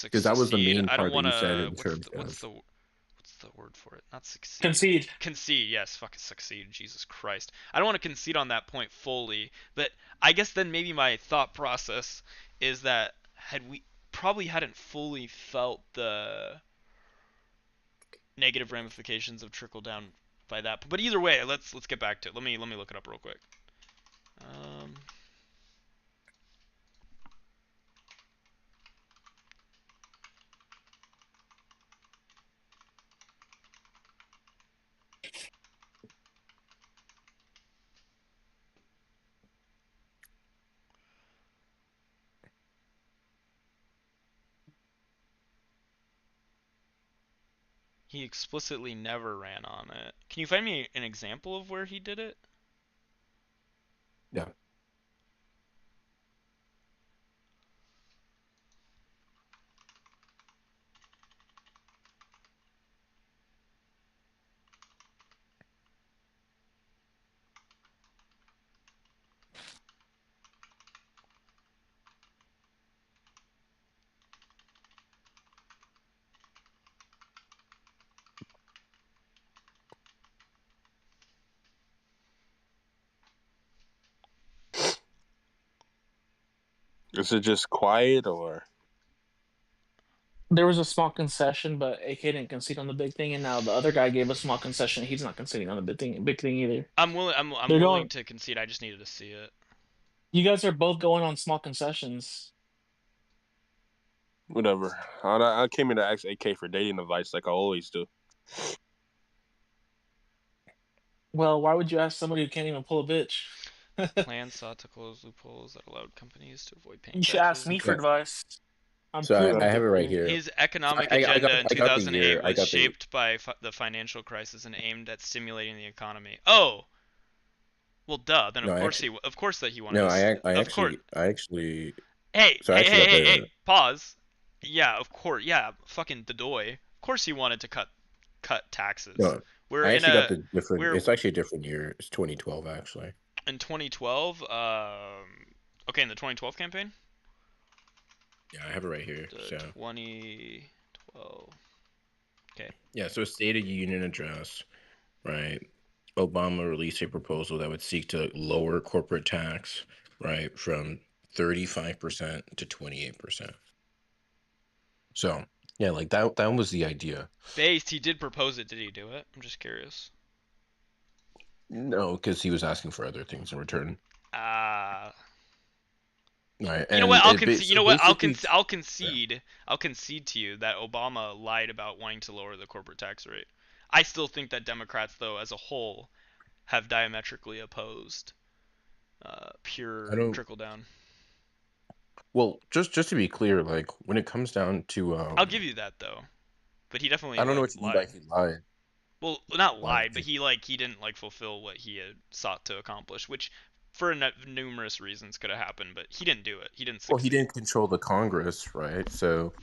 Because that was the main I don't part that want you said to. in terms of. What's the word for it? Not succeed. Concede. Concede. Yes, fucking succeed. Jesus Christ. I don't want to concede on that point fully, but I guess then maybe my thought process is that we probably hadn't fully felt the negative ramifications of trickle down by that. But either way, let's get back to it. Let me look it up real quick. He explicitly never ran on it. Can you find me an example of where he did it? Yeah. Is it just quiet or? There was a small concession, but AK didn't concede on the big thing, and now the other guy gave a small concession. He's not conceding on the big thing either. I'm willing to concede. I just needed to see it. You guys are both going on small concessions. Whatever. I came in to ask AK for dating advice like I always do. Well, why would you ask somebody who can't even pull a bitch? Plan sought to close loopholes that allowed companies to avoid paying You should taxes. ask me for advice. So I have it right here. His economic I agenda in got the 2008 year. was shaped by the financial crisis and aimed at stimulating the economy. Oh, well, duh. Then of course that he wanted. No, to, I actually. Hey, so hey, pause. Yeah, of course. Yeah, fucking Dodoy. Of course he wanted to cut taxes. No, We're I in actually a got the different. It's actually a different year. It's 2012 actually. In 2012, okay, in the 2012 campaign. Yeah, I have it right here. So 2012. Okay. Yeah, so a State of Union address, right? Obama released a proposal that would seek to lower corporate tax, right, from 35% to 28%. So yeah, like that was the idea. Based, he did propose it. Did he do it? I'm just curious. No, because he was asking for other things in return. Right. You know what? I'll concede. You know what? I'll concede. Yeah. I'll concede to you that Obama lied about wanting to lower the corporate tax rate. I still think that Democrats, though, as a whole, have diametrically opposed pure trickle down. Well, just to be clear, like when it comes down to, I'll give you that though, but he definitely. I don't know what you mean by he lied. Well, not lied, but he didn't fulfill what he had sought to accomplish, which for numerous reasons could have happened, but he didn't do it. He didn't succeed. Well, he didn't control the Congress, right? So,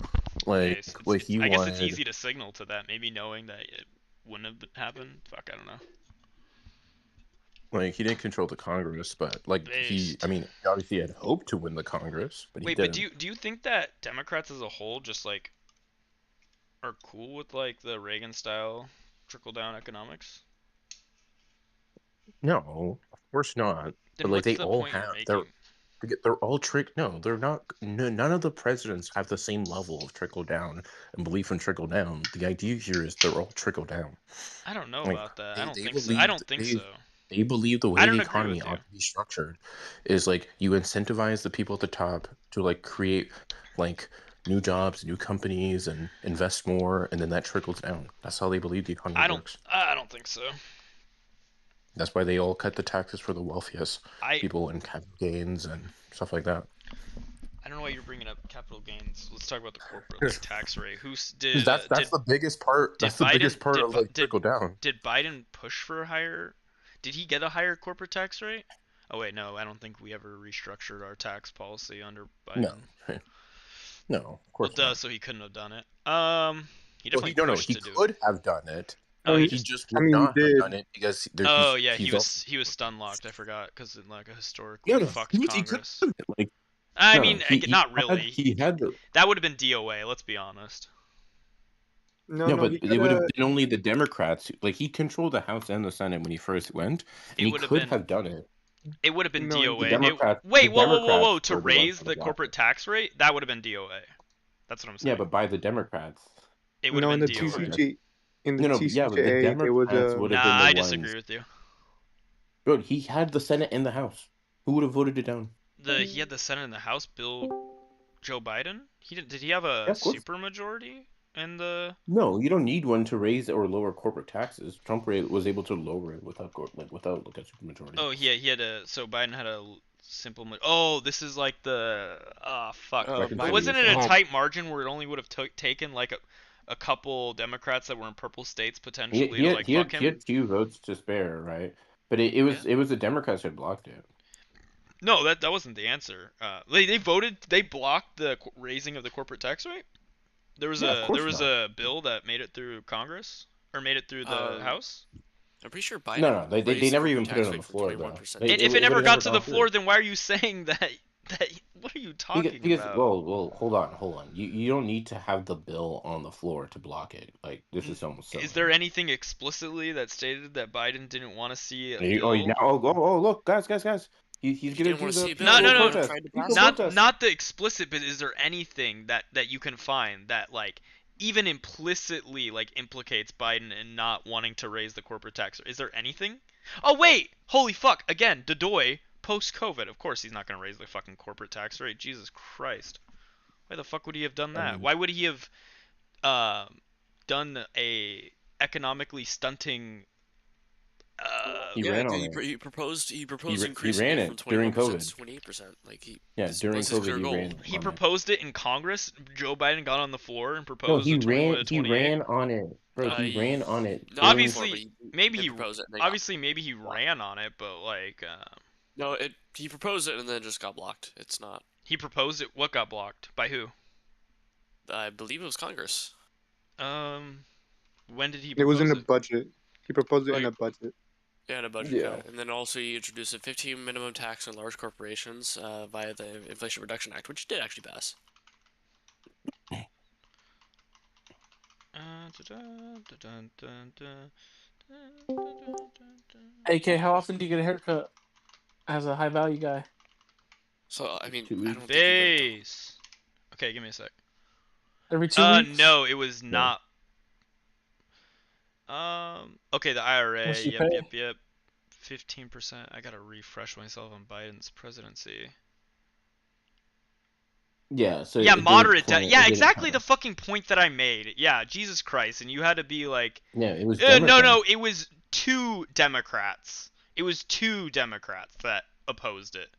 like, what he wanted... I guess it's easy to signal to that, maybe knowing that it wouldn't have happened. Fuck, I don't know. Like, he didn't control the Congress, but, like, he obviously had hoped to win the Congress, but he didn't. But do you think that Democrats as a whole just, like, are cool with, like, the Reagan-style trickle-down economics? No, of course not. Then but like they all have, they're all No, they're not. None of the presidents have the same level of trickle down and belief in trickle down. The idea here is they're all trickle down. I don't know about that. I don't think so. I don't think so. They believe the way the economy ought to be structured is like you incentivize the people at the top to like create like new jobs, new companies, and invest more, and then that trickles down. That's how they believe the economy works. I don't think so. That's why they all cut the taxes for the wealthiest I people and capital gains and stuff like that. I don't know why you're bringing up capital gains. Let's talk about the corporate like tax rate. Who's did That's did the biggest part. did That's the Biden biggest part did of like did trickle down. did Biden push for a higher? Did he get a higher corporate tax rate? Oh wait, no, I don't think we ever restructured our tax policy under No, Biden. no, of Well, course duh, not. so he couldn't have done it. He Well, definitely no, pushed he to do could it. have done it. Oh, No, he he, He just. just I would mean, he not have did. done it because Oh yeah, he's he was stun locked. I forgot because in like a historically yeah, no, fucked he could Congress. have like I no, mean, he not really. he had the That would have been DOA. Let's be honest. No, yeah, no, but he it would have could been only the Democrats. Like he controlled the House and the Senate when he first went, It and he would have could been. have done it. It would have been no. The DOA. Democrats, the Wait, whoa! Democrats To were the ones raise that the blocked corporate it. tax rate, that would have been DOA. That's what I'm Yeah, saying. but by the Democrats. It would have No, in been the DOA. TCG, in the No, but yeah, but the TCJA, it was Democrats would Nah, have been the I ones. disagree with you. Bro, he had the Senate and the House. Who would have voted it down? He had the Senate and the House bill Joe Biden. He did. Did he have a Yeah, of course. super majority in the? No, you don't need one to raise or lower corporate taxes. Trump was able to lower it without without like a supermajority. Oh, he had a. So Biden had a simple. Oh, this is like the. Fuck. But wasn't it a tight margin where it only would have taken like a couple Democrats that were in purple states potentially to like fuck him? He had few votes to spare, right? But it was the Democrats that blocked it. No, that wasn't the answer. They voted. They blocked the raising of the corporate tax rate. There was a bill that made it through Congress or made it through the House. I'm pretty sure Biden. No, they never even put it on the floor though. And if it never got to the floor, then why are you saying that? What are you talking about? Well, hold on. You don't need to have the bill on the floor to block it. Like this is almost silly. Is there anything explicitly that stated that Biden didn't want to see a bill? Look, guys. He's gonna do the No. Not the explicit, but is there anything that you can find that like even implicitly like implicates Biden in not wanting to raise the corporate tax? Is there anything? Oh wait, holy fuck! Again, Dodoy post-COVID. Of course he's not gonna raise the fucking corporate tax rate. Jesus Christ, why the fuck would he have done that? Why would he have done a economically stunting? He proposed increasing ran it from 21% to 28%. Like during COVID he proposed it in Congress. Joe Biden got on the floor and proposed. No, he ran on it, bro. He ran on it. Obviously, maybe he ran on it, but like. No, he proposed it and then just got blocked. It's not. He proposed it. What got blocked? By who? I believe it was Congress. When did he? It was in the budget. He proposed it in the budget. Yeah, in a budget cut. And then also he introduced a 15 minimum tax on large corporations via the Inflation Reduction Act, which did actually pass. AK, how often do you get a haircut as a high value guy? So I mean, 2 weeks. Days. Okay, give me a sec. Every 2 weeks? No, it was not. Okay, the IRA. Yep. 15%. I gotta refresh myself on Biden's presidency. Yeah. So yeah, moderate debt. Yeah, exactly the fucking point that I made. Yeah, Jesus Christ, and you had to be like. Yeah, it was. No, it was 2 Democrats. It was 2 Democrats that opposed it.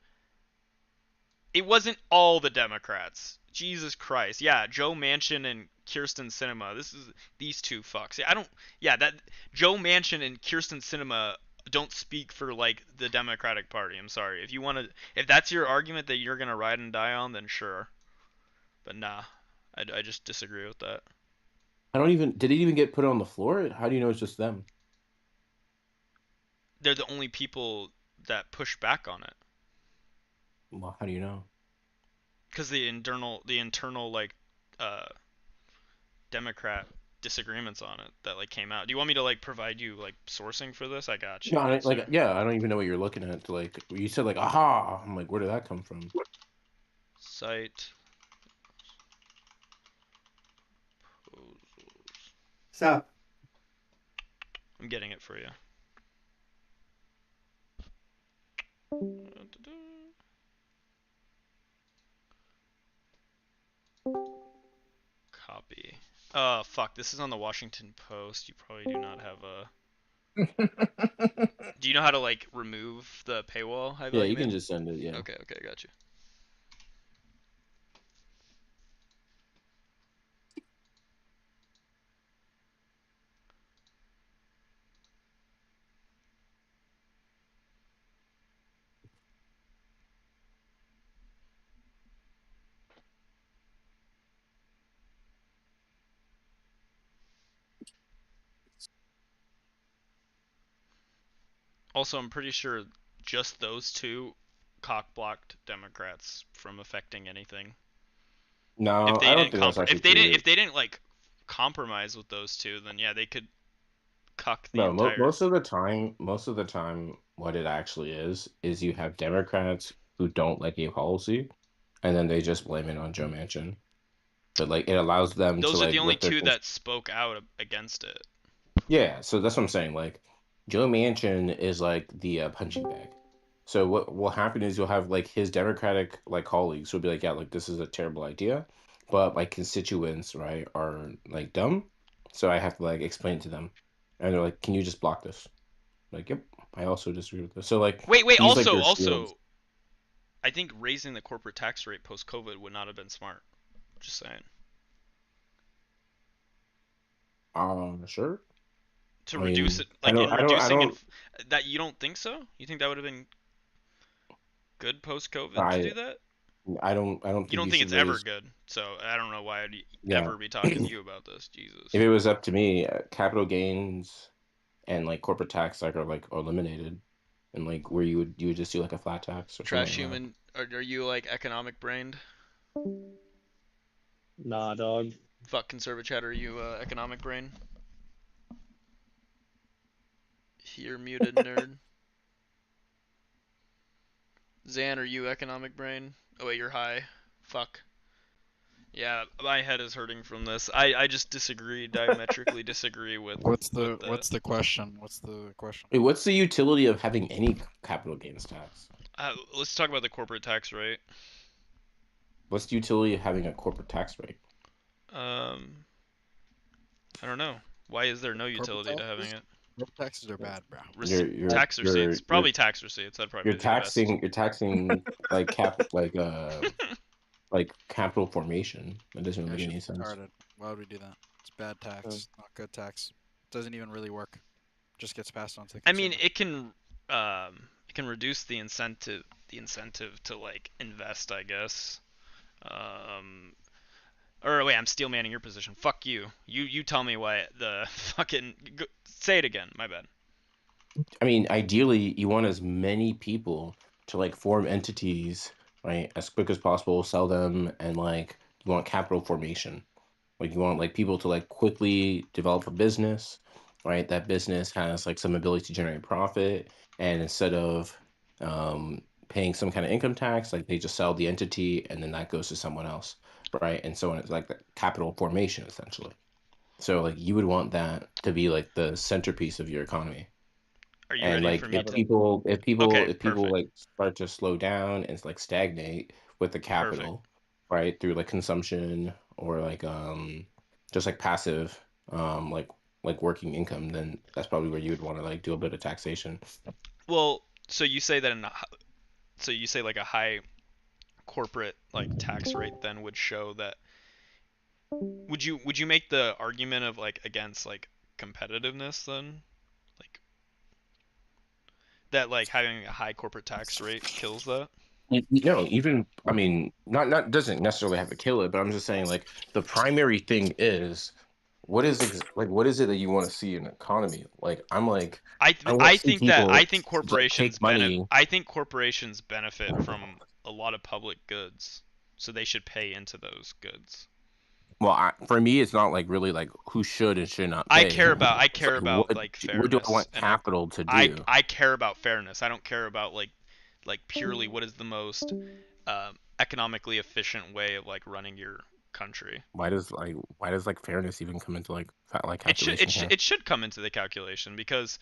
It wasn't all the Democrats. Jesus Christ. Yeah, Joe Manchin and Kyrsten Sinema. These 2 fucks. That Joe Manchin and Kyrsten Sinema don't speak for like the Democratic Party. I'm sorry. If that's your argument that you're gonna ride and die on, then sure. But nah, I just disagree with that. Did it even get put on the floor? How do you know it's just them? They're the only people that push back on it. Well, how do you know? Because the internal like Democrat disagreements on it that like came out. Do you want me to like provide you like sourcing for this? I got you. No, I don't even know what you're looking at. Like you said, like aha. I'm like, where did that come from? Site. Stop. I'm getting it for you. Copy. Fuck, this is on the Washington Post. You probably do not have a Do you know how to like remove the paywall? High Yeah, value you can man? just send it. Yeah. Okay, got you. Also, I'm pretty sure just those two cock-blocked Democrats from affecting anything. No, I don't think that's actually true. If they didn't like compromise with those two, then yeah, they could cuck the No, entire. most of the time, what it actually is you have Democrats who don't like a policy, and then they just blame it on Joe Manchin. But like, it allows them to Those are the like only with their two that spoke out against it. yeah. So that's what I'm saying. Like, Joe Manchin is like the punching bag. So what will happen is you'll have like his Democratic like colleagues who'll be like, yeah, like this is a terrible idea, but my constituents, right, are like dumb, so I have to like explain it to them, and they're like, can you just block this? Like, yep, I also disagree with this. So like, Wait. he's like their shield. I think raising the corporate tax rate post-COVID would not have been smart. Just saying. Sure. To I reduce mean, it, like in I reducing don't, that you don't think so? You think that would have been good post-COVID to I, do that? I don't You think don't you think should it's ever raise. good, so I don't know why I'd Yeah. ever be talking to you about this. Jesus. If it was up to me, capital gains and like corporate tax like are eliminated, and like where you would just do like a flat tax or Trash something like that. human, are you like economic brained? Nah, dog. Fuck conservative chat, are you economic brain? You're muted, nerd. Zan, are you economic brain? Oh wait, you're high. Fuck. Yeah, my head is hurting from this. I just diametrically disagree with. What's the question? What's the question? Wait, what's the utility of having any capital gains tax? Let's talk about the corporate tax rate. What's the utility of having a corporate tax rate? I don't know. Why is there no utility to having it? Corporate taxes are bad, bro. Tax receipts, probably tax receipts. That'd probably you're be taxing. the best. You're taxing like capital formation. That doesn't make any sense. Retarded. Why would we do that? It's bad tax, not good tax. Doesn't even really work. Just gets passed on to the consumer. I mean, it can reduce the incentive to like invest, I guess. Or wait, I'm steel manning your position. Fuck you. You tell me why the fucking say it again. My bad. I mean, ideally, you want as many people to like form entities, right, as quick as possible, sell them, and like you want capital formation. Like you want like people to like quickly develop a business, right? That business has like some ability to generate profit, and instead of paying some kind of income tax, like they just sell the entity, and then that goes to someone else, right? And so on. It's like the capital formation essentially. So like you would want that to be like the centerpiece of your economy. Are you And ready like for me if to? people like start to slow down and like stagnate with the capital, right, through like consumption or like just like passive like working income, then that's probably where you would want to like do a bit of taxation. Well, so you say that so you say like a high corporate like tax rate then would show that. Would you make the argument of like against like competitiveness then? Like that like having a high corporate tax rate kills that? Even I mean, not doesn't necessarily have to kill it, but I'm just saying like the primary thing is what is it that you want to see in an economy? Like I want to see people I think like take money. I think corporations benefit from a lot of public goods, so they should pay into those goods. Well, for me, it's not like really like who should and should not pay. I care about like fairness. What do I want capital to do? I care about fairness. I don't care about like purely what is the most economically efficient way of like running your country. Why does like fairness even come into like calculation? It should come into the calculation because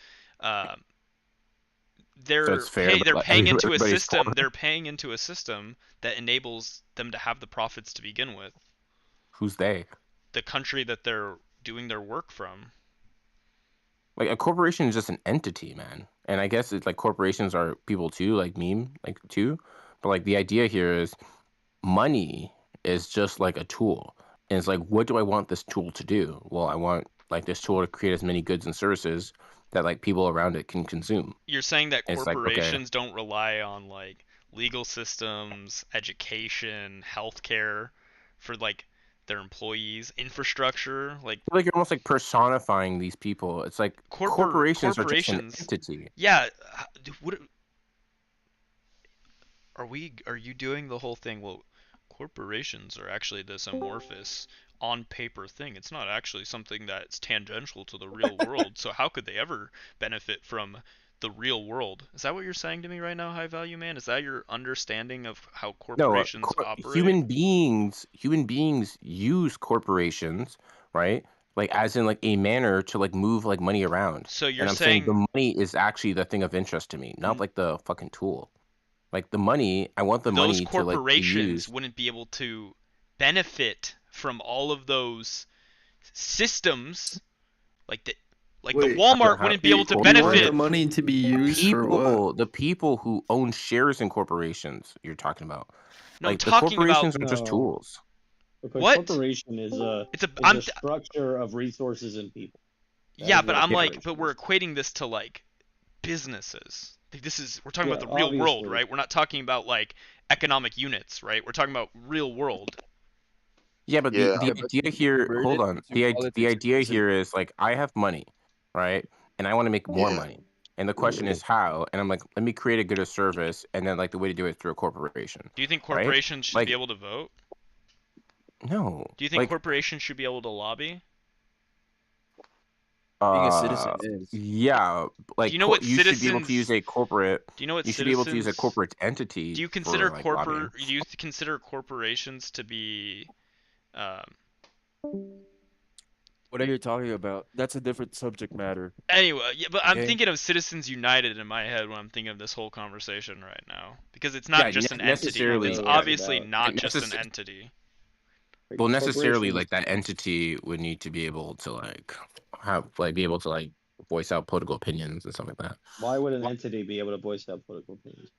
they're so it's fair, they're like, paying into a system. poor. They're paying into a system that enables them to have the profits to begin with. Who's they? The country that they're doing their work from. Like a corporation is just an entity, man. and I guess it's like corporations are people too, like too. But like the idea here is money is just like a tool. And it's like, what do I want this tool to do? Well, I want like this tool to create as many goods and services that like people around it can consume. You're saying that And it's like, okay, corporations don't rely on like legal systems, education, healthcare for like their employees, infrastructure, like I feel like you're almost like personifying these people. It's like corporations are just an corporations. entity. Yeah, what are you doing the whole thing? Well, corporations are actually this amorphous on paper thing. It's not actually something that's tangential to the real world. So how could they ever benefit from the real world? Is that what you're saying to me right now, High Value Man? Is that your understanding of how No, corporations operate? human beings use corporations, right? Like as in like a manner to like move like money around. So you're And I'm saying saying the money is actually the thing of interest to me, not like the fucking tool. Like the money, I want the those money to like be corporations used. wouldn't be able to benefit from all of those systems like the Wait, Walmart wouldn't be able to you want the benefit. money to be used for what? The people who own shares in corporations you're talking about. No, I'm Like the talking about corporations are just tools. What? Corporation is a It's a is I'm a structure of resources and people. That yeah, is but what a I'm like, corporation but we're equating this to like businesses. Like we're talking Yeah, about the real world, obviously. right? We're not talking about like economic units, right? We're talking about real world. Yeah, but Yeah. the idea here, hold on. The idea here is like I have money, right? And I want to make more Yeah. money. And the question is how? And I'm like, let me create a good service, and then like the way to do it is through a corporation. Do you think right? corporations should Like, be able to vote? no. Do you think Like, corporations should be able to lobby? Being a citizen is. Yeah, like Do you know what you should be able to use citizens? a corporate. Do you know what You should be able to use a citizens? corporate entity. Do you consider for, like, lobbying. Do you consider corporations to be? What are you talking about? That's a different subject matter. Anyway, yeah, but I'm Okay. thinking of Citizens United in my head when I'm thinking of this whole conversation right now, because it's not Yeah, just an entity. necessarily, It's yeah. obviously not Like, just an necess- entity. Well, necessarily, Corporations- like that entity would need to be able to be able to like voice out political opinions and stuff like that. Why would an entity be able to voice out political opinions?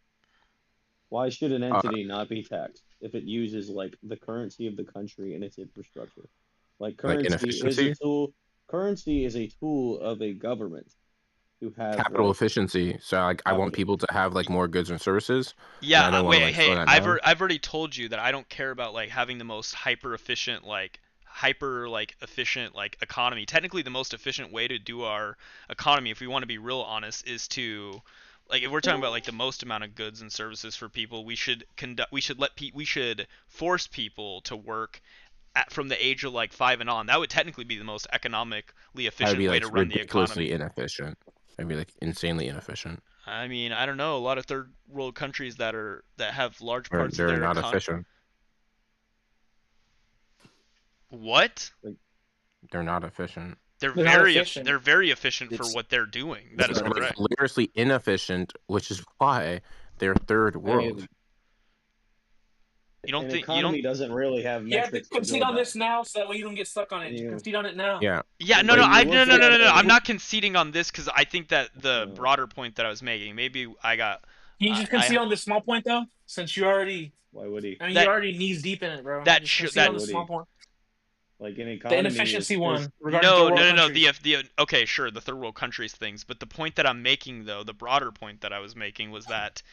Why should an entity not be taxed if it uses like the currency of the country and its infrastructure? Like currency is a inefficiency? tool. Currency is a tool of a government to have Capital like, efficiency. So like, I want people to have like more goods and services. Yeah, and I don't wanna, wait, like, hey, slow that I've down. I've already told you that I don't care about like having the most hyper efficient efficient like economy. Technically, the most efficient way to do our economy, if we want to be real honest, is to like if we're talking about like the most amount of goods and services for people, we should force people to work from the age of like 5 and on. That would technically be the most economically That would efficient be way like to run the ridiculously economy. inefficient. It'd be like insanely inefficient. I mean, I don't know. A lot of third world countries that have large parts They're of their not efficient. What? They're not efficient. They're They're not very efficient. they're very efficient for It's- what they're doing. That is They're, like, correct. hilariously inefficient, which is why they're third world. You don't an think you economy don't? doesn't really have You have to metrics to concede go on by. this now, so that way you don't get stuck on it. You- Concede on it now. Yeah. Yeah, no, Like, no, you look no, at- I'm not conceding on this because I think that the broader point that I was making, maybe I got. Can you just concede on this small point though? Since you already, Why would he? I mean, That- you're already knees deep in it, bro. that Just should- concede on that- the small point. Like an The economy. inefficiency one. No, regarding third world no. countries. The okay, sure, the third world countries things, but the point that I'm making though, the broader point that I was making was that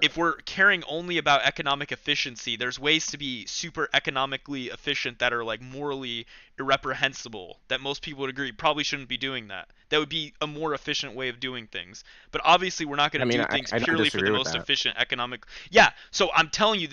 if we're caring only about economic efficiency, there's ways to be super economically efficient that are like morally irreprehensible that most people would agree probably shouldn't be doing that. That would be a more efficient way of doing things. But obviously we're not going to do things I don't purely for the disagree with most that. efficient economic. Yeah, so I'm telling you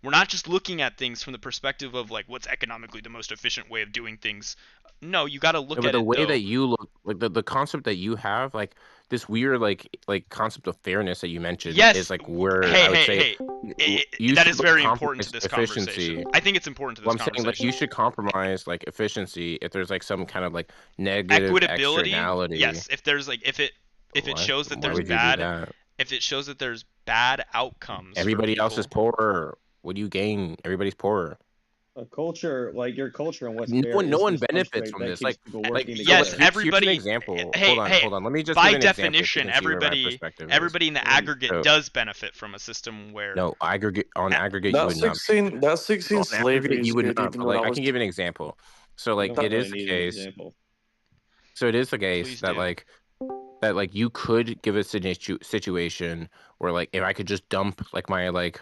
we're not just looking at things from the perspective of like what's economically the most efficient way of doing things. No, you got to look Yeah, but at the it way though. that you look, like the concept that you have, like this weird like concept of fairness that you mentioned, Yes. is like where Hey, I would hey, say hey. you That should is very important compromise to this efficiency. conversation. I think it's important to this Well, I'm saying like conversation. you should compromise like efficiency if there's like some kind of like negative Equitability. externality. Yes, if there's like if it What? shows that Why there's would you do bad that? if it shows that there's bad outcomes. for Everybody else is people- poorer. What do you gain? Everybody's poorer. A culture like your culture and what's No fair one, no is one the benefits substrate from that this. keeps Like, people like working so, yes, together. here's an everybody. example. Hey, Hold on, hey. hold on. Let me just By give an example so you definition, can see where my everybody perspective is. in the aggregate So, does benefit from a system where no, aggregate on aggregate you That would not. 16 that 16 On slavery aggregate is you would good, not. even But when I like, I was can give an example. So You like, don't it is really the need an case. example. So it is the case Please that do. like you could give a situation where like if I could just dump like my like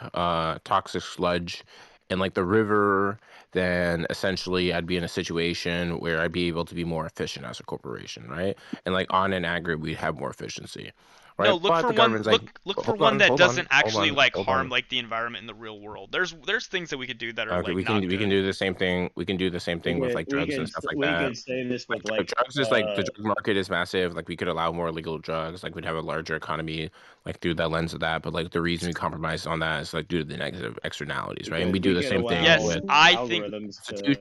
toxic sludge in like the river, then essentially I'd be in a situation where I'd be able to be more efficient as a corporation, right? And like on an aggregate we'd have more efficiency, right? No, look But for the one. government's like, Look for hold one on, that hold on, doesn't hold actually on, like hold harm on. like the environment in the real world. There's things that we could do that are Okay, like we can not good. do the same thing. We can do the same thing with like drugs and stuff like we that. could say this with Like drugs is like the drug market is massive. Like we could allow more illegal drugs. Like we'd have a larger economy, like through that lens of that. But like the reason we compromise on that is like due to the negative externalities, right? And we do the same thing Yes, with I think algorithms institutions. to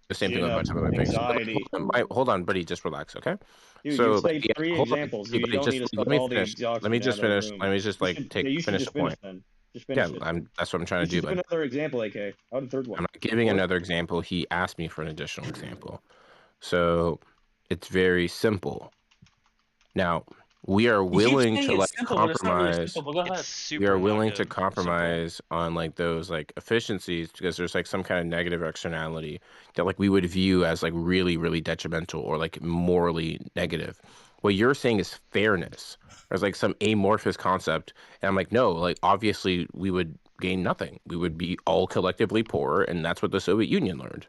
The same thing gin with a up bunch of other things. But like, anxiety. hold on, buddy, just relax, okay? Dude, So you've like, saved yeah, 3 hold on, examples. buddy, You don't need to let spell me all the finish. exhaustion Let me out just of the finish. room. Let me just like You should finish just the finish point. then. Just Yeah, finish it. that's what I'm trying You to should do, give bud. another example, AK. How would the third one? I'm not giving Work? another example. He asked me for an additional example. So it's very simple. Now, we are You keep willing saying to it's like simple, but it's not really compromise. simple. But go it's ahead. We are super not willing to good. compromise on like those like efficiencies because there's like some kind of negative externality that like we would view as like really, really detrimental or like morally negative. What you're saying is fairness. There's like some amorphous concept. And I'm like, no, like obviously we would gain nothing. We would be all collectively poor, and that's what the Soviet Union learned.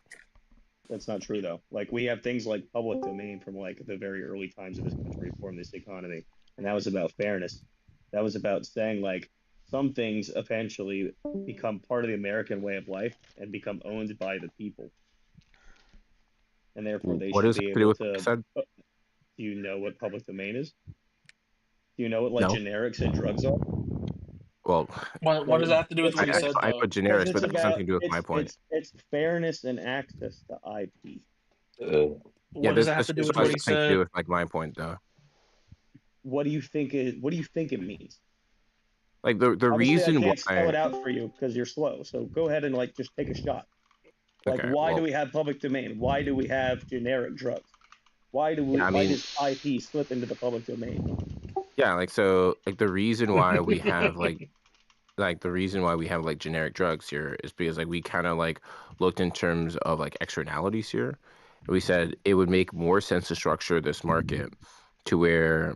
That's not true though. Like we have things like public domain from like the very early times of this country formed this economy, and that was about fairness. That was about saying like some things eventually become part of the American way of life and become owned by the people, and therefore they What should does be that have to do able with what I to. said? Do you know what public domain is? Do you know what like No. generics and drugs are? Well, What does that have to do with what he I said, I though? put generics, but It's that has about nothing to do with my point. it's fairness and access to IP. Yeah, What does that have this to do has with what he nothing to do said? with like my point though. What do you think it means? Like the Obviously, reason I why. can't spell it out for you because you're slow. So go ahead and like just take a shot. Like, Okay, why do well, we have public domain? Why do we have generic drugs? Why do we? yeah, I Why mean, does IP slip into the public domain? yeah, like so, like the reason why we have like the reason why we have like generic drugs here is because like we kind of like looked in terms of like externalities here. We said it would make more sense to structure this market to where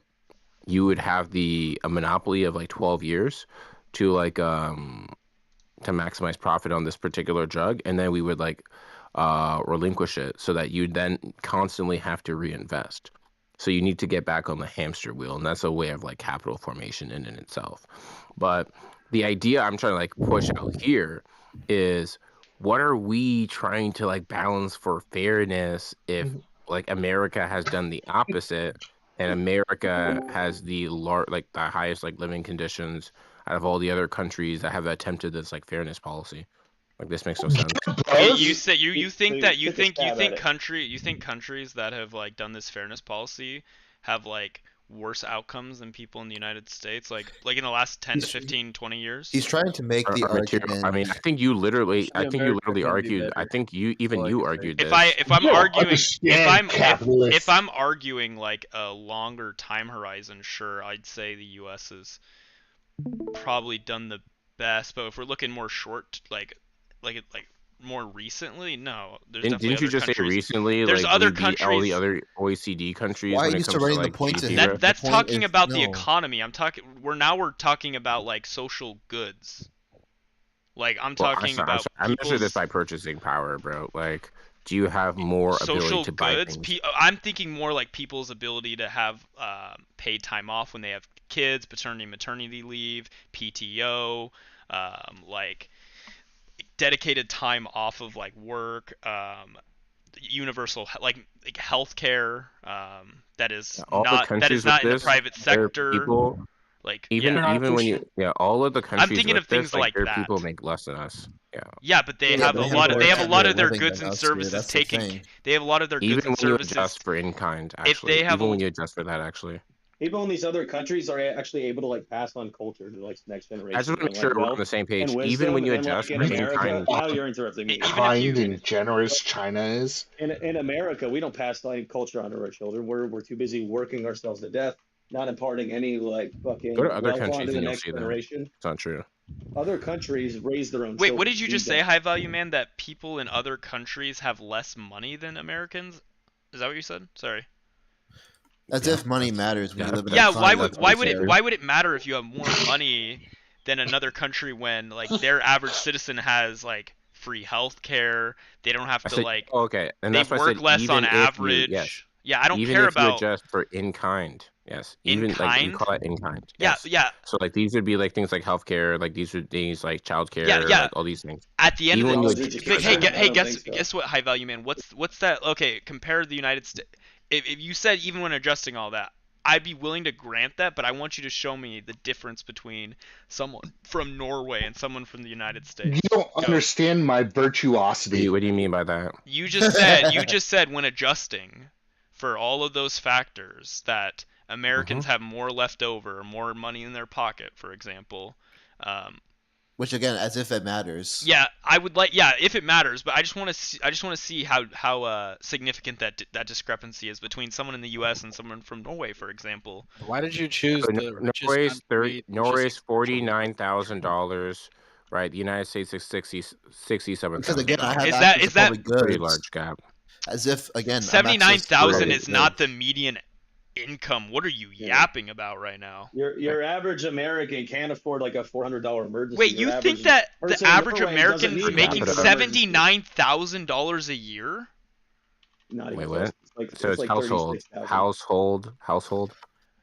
you would have a monopoly of like 12 years to like to maximize profit on this particular drug, and then we would like relinquish it so that you then constantly have to reinvest. So you need to get back on the hamster wheel, and that's a way of like capital formation in and itself. But the idea I'm trying to like push out here is what are we trying to like balance for fairness if like America has done the opposite and America has the like the highest like living conditions out of all the other countries that have attempted this like fairness policy. Like this makes no sense. You say you think that you took a think stab at it. countries that have like done this fairness policy have like worse outcomes than people in the United States like in the last 10 to 15 20 years? He's trying to make the argument. I mean, I think you literally America can be argued. I better. think you argued this. If I'm arguing like a longer time horizon, sure, I'd say the US has probably done the best, but if we're looking more short like more recently, no, there's definitely Didn't you other just say countries. recently There's like other we beat all the countries. other OECD countries Why when are it you comes to surveying the like point to GDP him? growth? That's point talking is about the no. economy. We're talking about like social goods. Like I'm Well, talking about I measure this people's by purchasing power, bro. Like, do you have more ability social to buy goods. things? I'm thinking more like people's ability to have paid time off when they have kids, paternity maternity leave, PTO, like dedicated time off of like work, universal like healthcare, that is All the not countries with in the this, private their sector. people, Like even yeah, even when you all of the I'm countries thinking with of this, things like like their that. people make less than us. Yeah. Yeah, but they Yeah, have but a they lot have of a they worse have a lot standard of their living goods than and us here. services That's the taken. thing. They have a lot of their goods Even and when you services. adjust for in kind, actually, If they have even when you adjust for that, actually. people in these other countries are actually able to like pass on culture to like next I generation just want to and make sure like we're on wealth the same and page. Even wisdom. when you And like adjust in for America, in-kind, now you're interrupting me. Kind and generous China is. In America, we don't pass like culture onto our children. We're too busy working ourselves to death, not imparting any like go to fucking other wealth countries onto the and you'll next see that generation. it's not true. Other countries raise their own Wait, children. what did you We just say, don't. High Value Man? That people in other countries have less money than Americans? Is that what you said? Sorry. As if money matters when you live in a Yeah, economy that's why unfair. would it matter if you have more money than another country when like their average citizen has like free health care, they don't have I to said, like okay, and they that's why I said work less on even if you, yes, average. Yeah, I don't even care if you about adjust for in-kind, yes, in even like we kind. call it in-kind, Yeah, yes. yeah. So like these would be like things like healthcare, like these would things like Yeah, childcare, yeah. like all these things. At the end Even of when the you adjust for hey, that, hey, guess what, High Value Man? What's that? Okay, compare the United States. If you said even when adjusting all that, I'd be willing to grant that, but I want you to show me the difference between someone from Norway and someone from the United States. You don't Go. understand my virtuosity. What do you mean by that? You just said when adjusting for all of those factors that Americans have more left over, more money in their pocket, for example. Which again, as if it matters. Yeah, I would like. Yeah, if it matters, but I just want to see how significant that discrepancy is between someone in the U.S. and someone from Norway, for example. Why did you choose So the richest country? Norway's $49,000, right? The United States is 67,000. Because again, I have Is access that to public pretty goods. large gap? As if again, 79,000 is not the median income. What are you yapping about right now? Your average American can't afford like a $400 emergency. Wait, you think that the average American's making $79,000 a year? Not even Wait, close. what? So it's like household.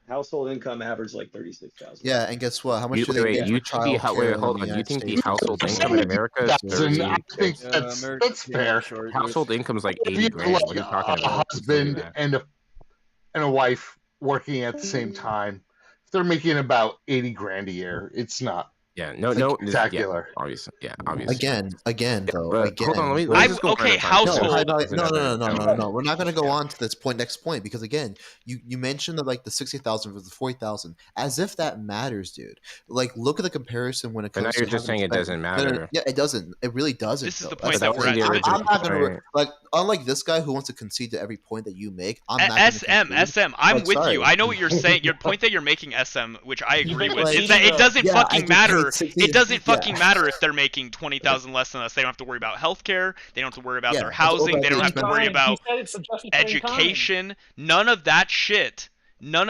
Household income average like 36,000. Yeah, and guess what? How much do they wait, get you for think child wait, care hold in on. the You United think the States? household income in America is 30? I think that's fair. Household income is like If 80 you grand. have What are you talking a about? husband and a wife working at the same time, if they're making about 80 grand a year, it's not. Yeah, no, spectacular. Yeah, obviously. Again, though. But Again. hold on, let me just go okay, further time. household. No. We're not going to go on to this point. Next point, because again, you mentioned that like the 60,000 versus the 40,000, as if that matters, dude. Like, look at the comparison when it But comes. now you're to just saying it doesn't matter. Yeah, it doesn't. It really doesn't. This is the though. point that we're at. I'm not going to like. Unlike this guy who wants to concede to every point that you make, I'm not. SM, I'm with you. I know what you're saying. Your point that you're making, SM, which I agree with, is that it doesn't fucking matter. It doesn't fucking matter if they're making 20,000 less than us. They don't have to worry about healthcare. They don't have to worry about their housing. They don't have to worry about education. None of that shit.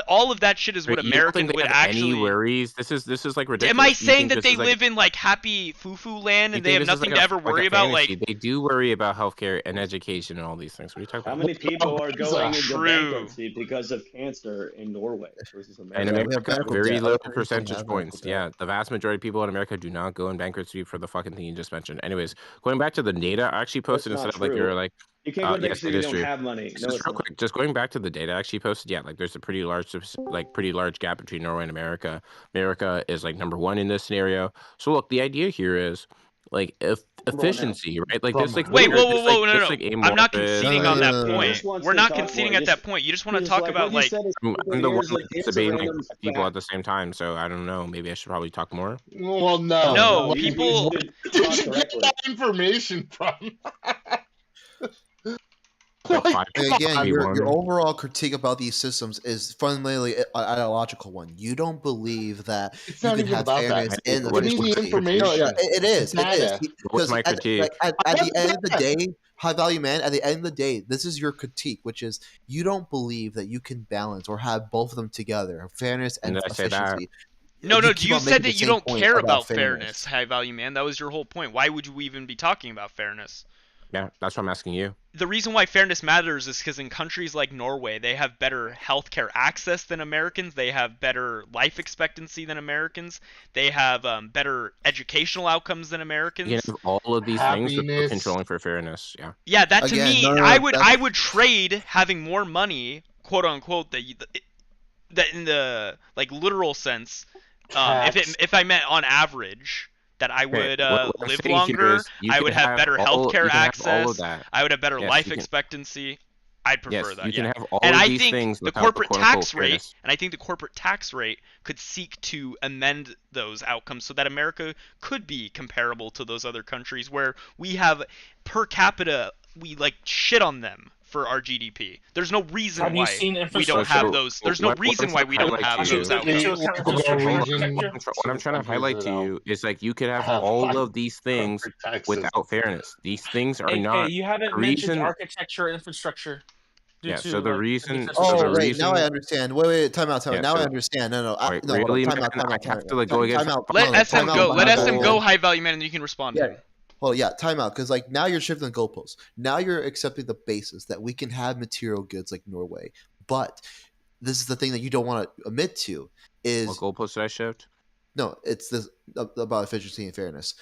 All of that shit is what Americans would actually. Any worries? This is like ridiculous. Am I saying that they live in like happy foo-foo land and they have nothing to ever worry about? Like they do worry about healthcare and education and all these things. What are you talking about? How many people are going into bankruptcy because of cancer in Norway versus America? In America, very low percentage points. Yeah, the vast majority of people in America do not go in bankruptcy for the fucking thing you just mentioned. Anyways, going back to the data, I actually posted instead of like you were like. You can't go to yes, bankruptcy it if is you don't true. have money. No, Just real quick, just going back to the data I actually posted, yeah, like there's a pretty large gap between Norway and America. America is like number one in this scenario. So look, the idea here is like efficiency, right? Like this, like wait, whoa, no. I'm not conceding on that point. We're not conceding at that point. You just want to talk about like. I'm the one like debating like people at the same time, so I don't know. Maybe I should probably talk more. Well, no. No, people. Where did you get that information from? Again, your overall critique about these systems is fundamentally ideological one. You don't believe that it's you not can even have about fairness that. in Give me the information. No, it is. What's my critique? At the end of the day, High Value Man, at the end of the day, this is your critique, which is you don't believe that you can balance or have both of them together, fairness and efficiency. No, you said that you don't care about fairness, High Value Man. That was your whole point. Why would you even be talking about fairness? Yeah, that's what I'm asking you. The reason why fairness matters is because in countries like Norway, they have better healthcare access than Americans. They have better life expectancy than Americans. They have better educational outcomes than Americans. You have all of these things that we're controlling for fairness. Yeah. Yeah, that to me, I would trade having more money, quote unquote, that in the like literal sense, if I meant on average. That I would live longer, I would have better healthcare access, I would have better life expectancy. I'd prefer Yes, that. you can Yeah. have all And of I these think things the without the corporate quote-unquote tax rate, fairness. and I think the corporate tax rate could seek to amend those outcomes so that America could be comparable to those other countries where we have per capita, we like shit on them for our GDP. There's no reason Have you why seen we don't infrastructure? have those. There's no what reason I'm why trying we to don't highlight have to those you, Did you outcomes. look at infrastructure sector? what I'm trying to highlight to you is like you could have all of these things without fairness. These things are AK, not you haven't the mentioned reason. architecture or infrastructure due Yeah. So to the like reason. defensive So Oh, the structure. wait, now I reason. understand. Wait, time out. Yeah. Now I So understand. No, wait, no, hold on. really, man? Time out. I have to like go against. Time out. Let No, SM time out. go. Let Time SM out. go, high value man, and you can respond to Yeah. him. Well, yeah, time out. Because like now you're shifting the goalposts. Now you're accepting the basis that we can have material goods like Norway, but this is the thing that you don't want to admit to What is goalpost did I shift? no, it's this about efficiency and fairness.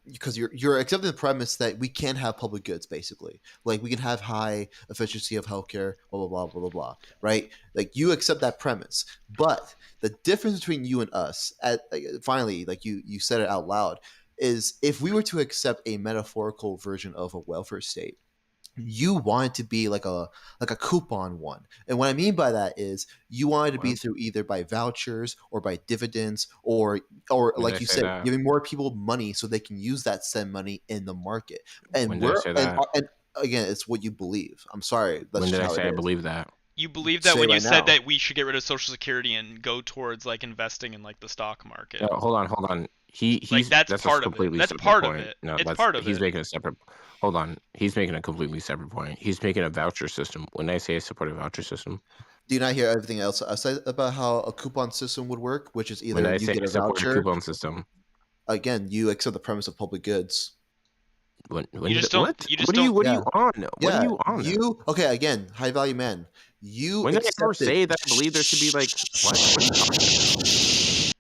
Because you're accepting the premise that we can have public goods, basically. Like we can have high efficiency of healthcare, blah blah blah blah blah blah. Right? Like you accept that premise, but the difference between you and us, at finally, like you said it out loud, is if we were to accept a metaphorical version of a welfare state, you want it to be like a coupon one. And what I mean by that is you want it to be What? through either by vouchers or by dividends or When did I like you say said, that? giving more people money so they can use that said money in the market. And When did I say that? and again, it's what you believe. I'm sorry, that's When just did I how say it I is. believe that? You believe that Say when you right said now. that we should get rid of Social Security and go towards like investing in like the stock market. No, hold on. He's Like that's a part of it. completely That's separate part of point. it. No, It's that's part of he's it. making a separate. Hold on, he's making a completely separate point. He's making a voucher system. When I say I support a voucher system, Do you not hear everything else I said about how a coupon system would work, which is when either I you say get I a support a voucher, coupon system, again, you accept the premise of public goods. when You did just it, don't. what? You just What are you? don't. What are Yeah. you on? What Yeah, are you on? you okay? Again, high value man. You When did I ever accepted. say that I believe there should be like what? What are you talking about?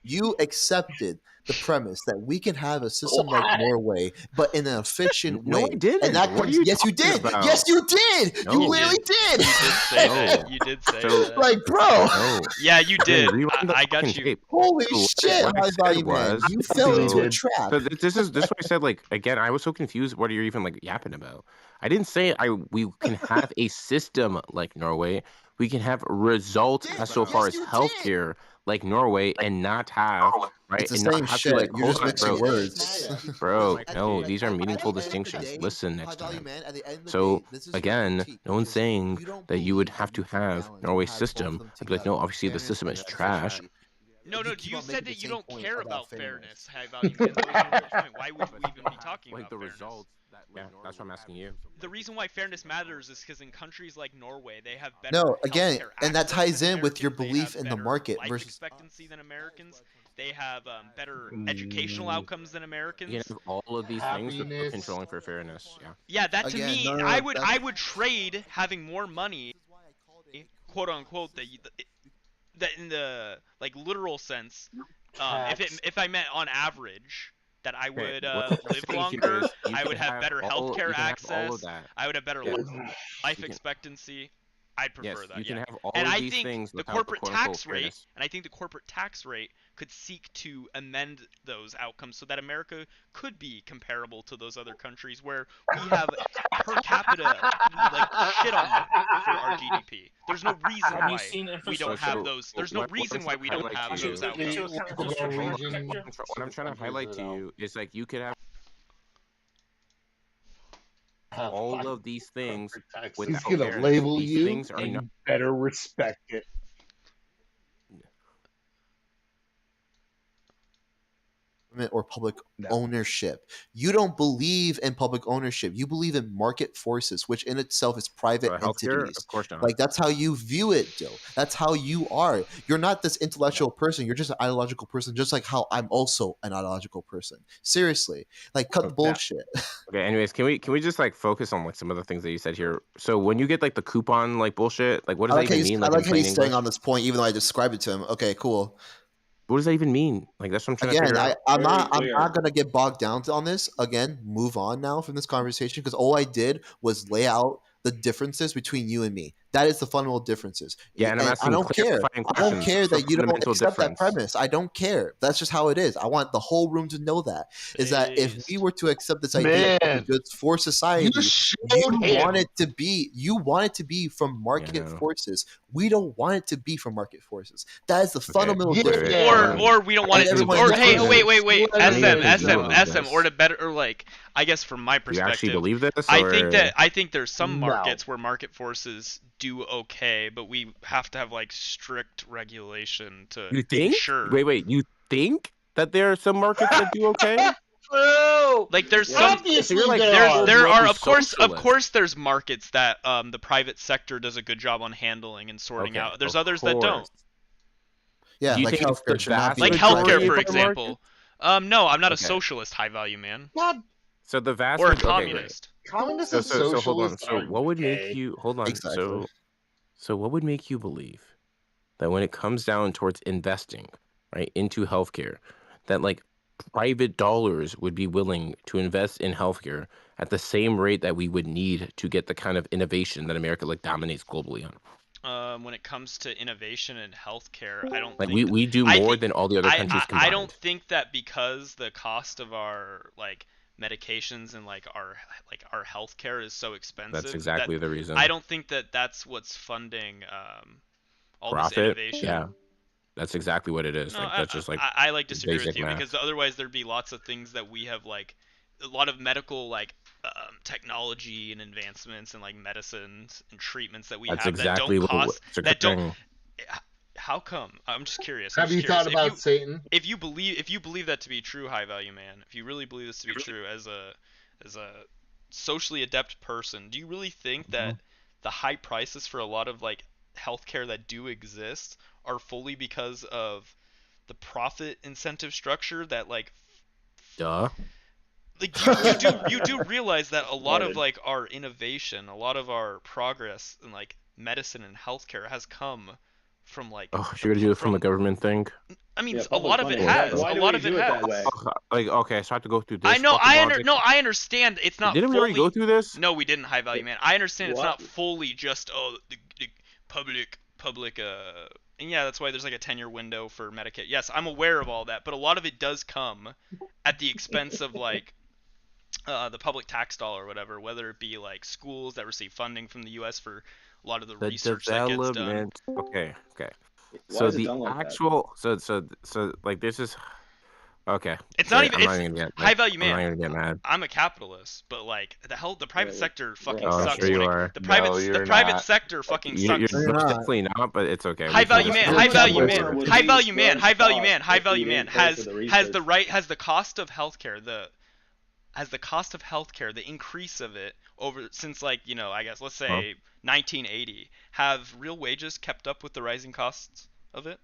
You accepted the premise that we can have a system like Norway, but in an efficient No, way. I didn't. And that What are comes. you Yes, you talking did. about? Yes, you did. You No. literally did. You did say that. No. You did say So that. Like, bro. no. Yeah, you Again, did. rewind the I got fucking you. tape. Holy So shit, what I high said value man. was You fell into a so trap. this is why I said like again I was so confused what are you even like yapping about. I didn't say we can have a system like Norway. We can have results as so far as healthcare like Norway and not have right It's the and not same have shit. to like You're hold just on, mixing bro. words. Bro, At no, the- these are at meaningful the end of the distinctions. day, Listen high next value time. man, at the end of the So day, this is your again, critique, no one's because saying you don't that you would believe have that to you can have balance and Norway's have both of system. them I'd be like, no, together, obviously the fairness system and is trash. efficiency. No, You no. keep You on said making the that you same don't point care about about fairness. fairness, high value man. That was your whole point. Why would we even be talking Like about the fairness? results. Yeah, that's what I'm asking you. The reason why fairness matters is because in countries like Norway, they have better No, again, healthcare and that access ties than in with your Americans. They belief have in the better market life versus. expectancy than Americans. They have better educational outcomes than You can Americans. have all of these things without Happiness. controlling for fairness. Yeah. Yeah, that to Again, me, no, I that's would trade having more money, quote unquote, that in the like literal sense, if I meant on average that I Okay, would what I'm live saying here longer, is you I would can have better healthcare you can have all of access, that. I would have better Yes. life You can- expectancy. I'd Yes, prefer that. you can Yeah. have all And of I these think things the without the corporate quote-unquote tax rate, fairness. and I think the corporate tax rate could seek to amend those outcomes so that America could be comparable to those other countries where we have per capita, we like shit on them for our GDP. There's no reason Have you why seen we don't infrastructure? have those. There's no what I'm reason why trying we to don't highlight have to those you, Did you outcomes. look at Typical infrastructure Norwegian. sector? what I'm trying to highlight to you is like you could have Have all high of these things corporate taxes. without He's gonna fairness. label These you, things are and not. you better respect it. Or public No. ownership. You don't believe in public ownership. You believe in market forces, which in itself is private For healthcare, entities. of course not. Like that's how you view it, Joe. That's how you are. You're not this intellectual person. You're just an ideological person, just like how I'm also an ideological person. Seriously, like cut the Okay. bullshit. Okay. Anyways, can we just like focus on like some of the things that you said here? So when you get like the coupon like bullshit, like what does I that like how even mean? I Like like in how plain he's staying English? on this point, even though I described it to him. Okay, cool. What does that even mean? Like that's what I'm trying to Again, figure out. I'm Very not clear. gonna get bogged down on this. Again, move on now from this conversation because all I did was lay out the differences between you and me. That is the fundamental differences. Yeah, and I'm I asking don't care. clarifying I don't questions care for that you don't fundamental accept that difference. premise. I don't care. That's just how it is. I want the whole room to know that. Is that if we were to accept this idea of Man, goods for society, you showed want him. it to be from market forces. We don't want it to be from market forces. That is the fundamental difference. Or we don't want it to. Or hey, wait, SM. SM, or to better, or like, I guess from my Do you actually perspective, believe this? I think there's some No. markets where market forces do okay, but we have to have like strict regulation to You think? ensure. Wait. You think that there are some markets that do okay? True. Like there's Yeah. some Obviously like there are. there are of Socialist. course there's markets that the private sector does a good job on handling and sorting out. There's others that don't. Yeah, Do you like think it's healthcare the should not vast be Like private. healthcare, for majority of our example. No, I'm not a Okay. socialist, high value man, So the vast or a okay, great. communist. Communists So, and so hold on. socialists So are what would make okay. you hold on? Exactly. So what would make you believe that when it comes down towards investing, right, into healthcare, that like private dollars would be willing to invest in healthcare at the same rate that we would need to get the kind of innovation that America like dominates globally on? When it comes to innovation in healthcare, I don't Like think we do more than all the other countries I don't combined. think that because the cost of our like medications and like our healthcare is so expensive. That's exactly the reason. I don't think that that's what's funding all this Profit? innovation. Yeah. That's exactly what it is. No, Like that's just like I like disagree with basic you math. because otherwise there'd be lots of things that we have like a lot of medical like technology and advancements and like medicines and treatments that we That's have exactly that don't what cost it's that don't. occurring. How come? I'm just curious. Have you thought about Satan? If you believe that to be true, high value man, if you really believe this to be true as a socially adept person, do you really think that the high prices for a lot of like healthcare that do exist are fully because of the profit incentive structure that like Duh. like you do realize that a lot of like our innovation, a lot of our progress in like medicine and healthcare has come from like Oh, you're gonna do it from a government thing? I mean, Yeah, a lot of it public has. money. Why A do lot we of it do it has. that way? Like okay, so I have to go through this. I know. fucking logic? I understand. It's not. Didn't we already fully, go through this? No, we didn't. High value man. I understand it's What? not fully just the public. And yeah, that's why there's like a 10-year window for Medicaid. Yes, I'm aware of all that, but a lot of it does come at the expense of like the public tax dollar or whatever, whether it be like schools that receive funding from the U.S. for a lot of the research that gets done. Development. Okay. Why So is it the done like that? actual so like this is okay. It's so not even. I'm It's not gonna get high value I'm not man. gonna get mad. I'm a capitalist, but like the private sector fucking Oh, I'm sucks. sure you when are. the No, you're private not. sector fucking You're sucks. most definitely not, but it's okay. High value man, high value man, Capitalism high would value be man, high value man, cost high if we value man didn't pay for the has the cost of healthcare has the cost of healthcare, the increase of it over since like, you know, I guess let's say 1980, have real wages kept up with the rising costs of it?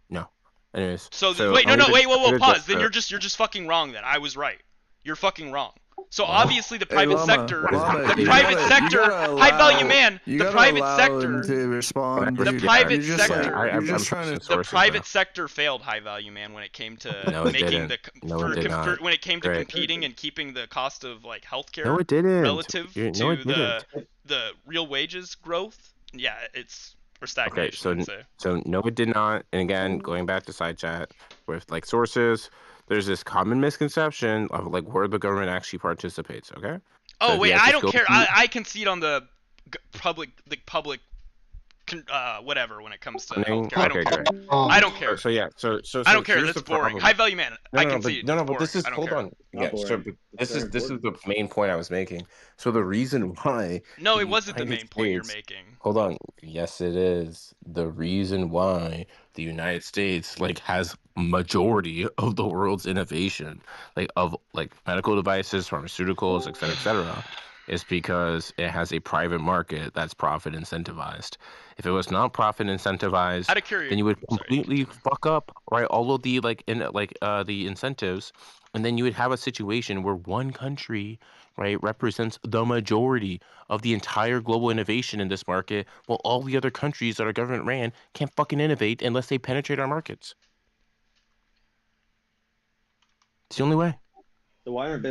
No. Anyways. So, so wait, no, I'm no, gonna wait, just- whoa, I'm whoa, gonna pause. just, Then you're just fucking wrong. Then I was right. You're fucking wrong. So obviously the private Llama, sector, Llama, the you private gotta- sector, you gotta high value allow- man, you the gotta private allow sector, him to respond. the dude. private You're just sector, like, you're I'm just trying pushing to. the sources, private bro. sector failed high value man when it came to No, it making didn't. No, it did not. when it came to Great. competing and keeping the cost of like healthcare No, it didn't. relative No, to it didn't. the real wages growth. Yeah, it's or Okay, stagnation. I'd say. so no, it did not. And again, going back to side chat with like sources, there's this common misconception of like where the government actually participates. Okay. Oh So wait, you have I to don't go care. through- I concede on the public whatever when it comes to Funding? healthcare. I don't Okay, care. great. I don't care. So yeah, so I don't care. here's That's the boring. problem. High value man. No, I no, concede. no, It's but this boring. is I don't hold care. on. Yeah, so but this is the main point I was making. So the reason why No, the it wasn't the United main point you're States- making. Hold on. Yes, it is. The reason why the United States like has majority of the world's innovation, like of like medical devices, pharmaceuticals, et cetera, is because it has a private market that's profit incentivized. If it was not profit incentivized, Out of curiosity, then you would completely fuck up right all of the like in the incentives, and then you would have a situation where one country right represents the majority of the entire global innovation in this market, while all the other countries that are government ran can't fucking innovate unless they penetrate our markets. It's the only way. So why aren't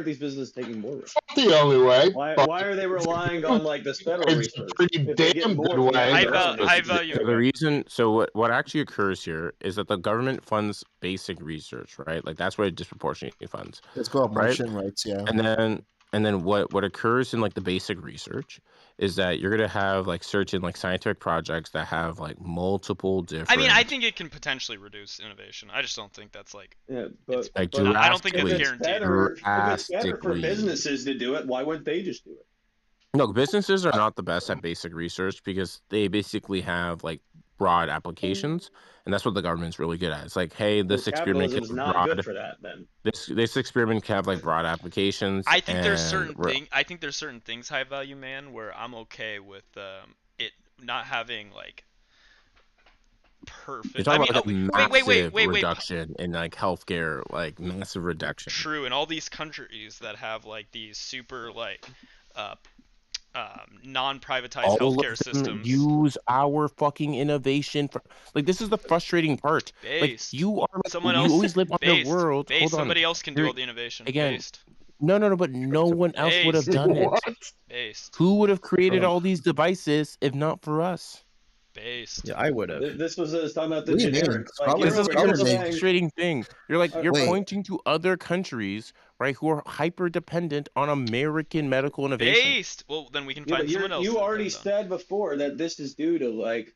these businesses taking more risk? The only way. Why are they relying on like this federal It's a research? pretty If they get damn more good from the way. High, government, high they value. So the reason, so what actually occurs here is that the government funds basic research, right? Like that's what it disproportionately funds. It's called right? Martian rights, yeah. And then what occurs in like the basic research is that you're gonna have like certain like scientific projects that have like multiple different. I mean, I think it can potentially reduce innovation. I just don't think that's like. Yeah, but, like but I don't think that's if it's guaranteed. better, if it's better for drastically. businesses to do it, why wouldn't they just do it? No, businesses are not the best at basic research because they basically have like broad applications, and that's what the government's really good at. It's like, hey, this experiment can Capitalism's have not broad. good for that. Then This experiment can have like broad applications. I think there's and certain things, high value man, where I'm okay with it not having like perfect. You're talking about like massive wait. reduction in like healthcare, like massive reduction. True, in all these countries that have like these super like non-privatized All healthcare of them systems. use our fucking innovation for like this is the frustrating part. Like Based. you are like, Someone you else always live on based, the world. based. Hold on. Somebody else can do all the innovation. Again. Based. No, but no one else would have done it. Based. Who would have created all these devices if not for us? Based. Yeah, I would have. This was talking about the What do you mean? generics. Like, Probably This is the like a government. frustrating thing. You're like you're Wait. pointing to other countries, right, who are hyper dependent on American medical innovation. Based. Well, then we can Yeah, find but someone else. you to already depend on. said before that this is due to like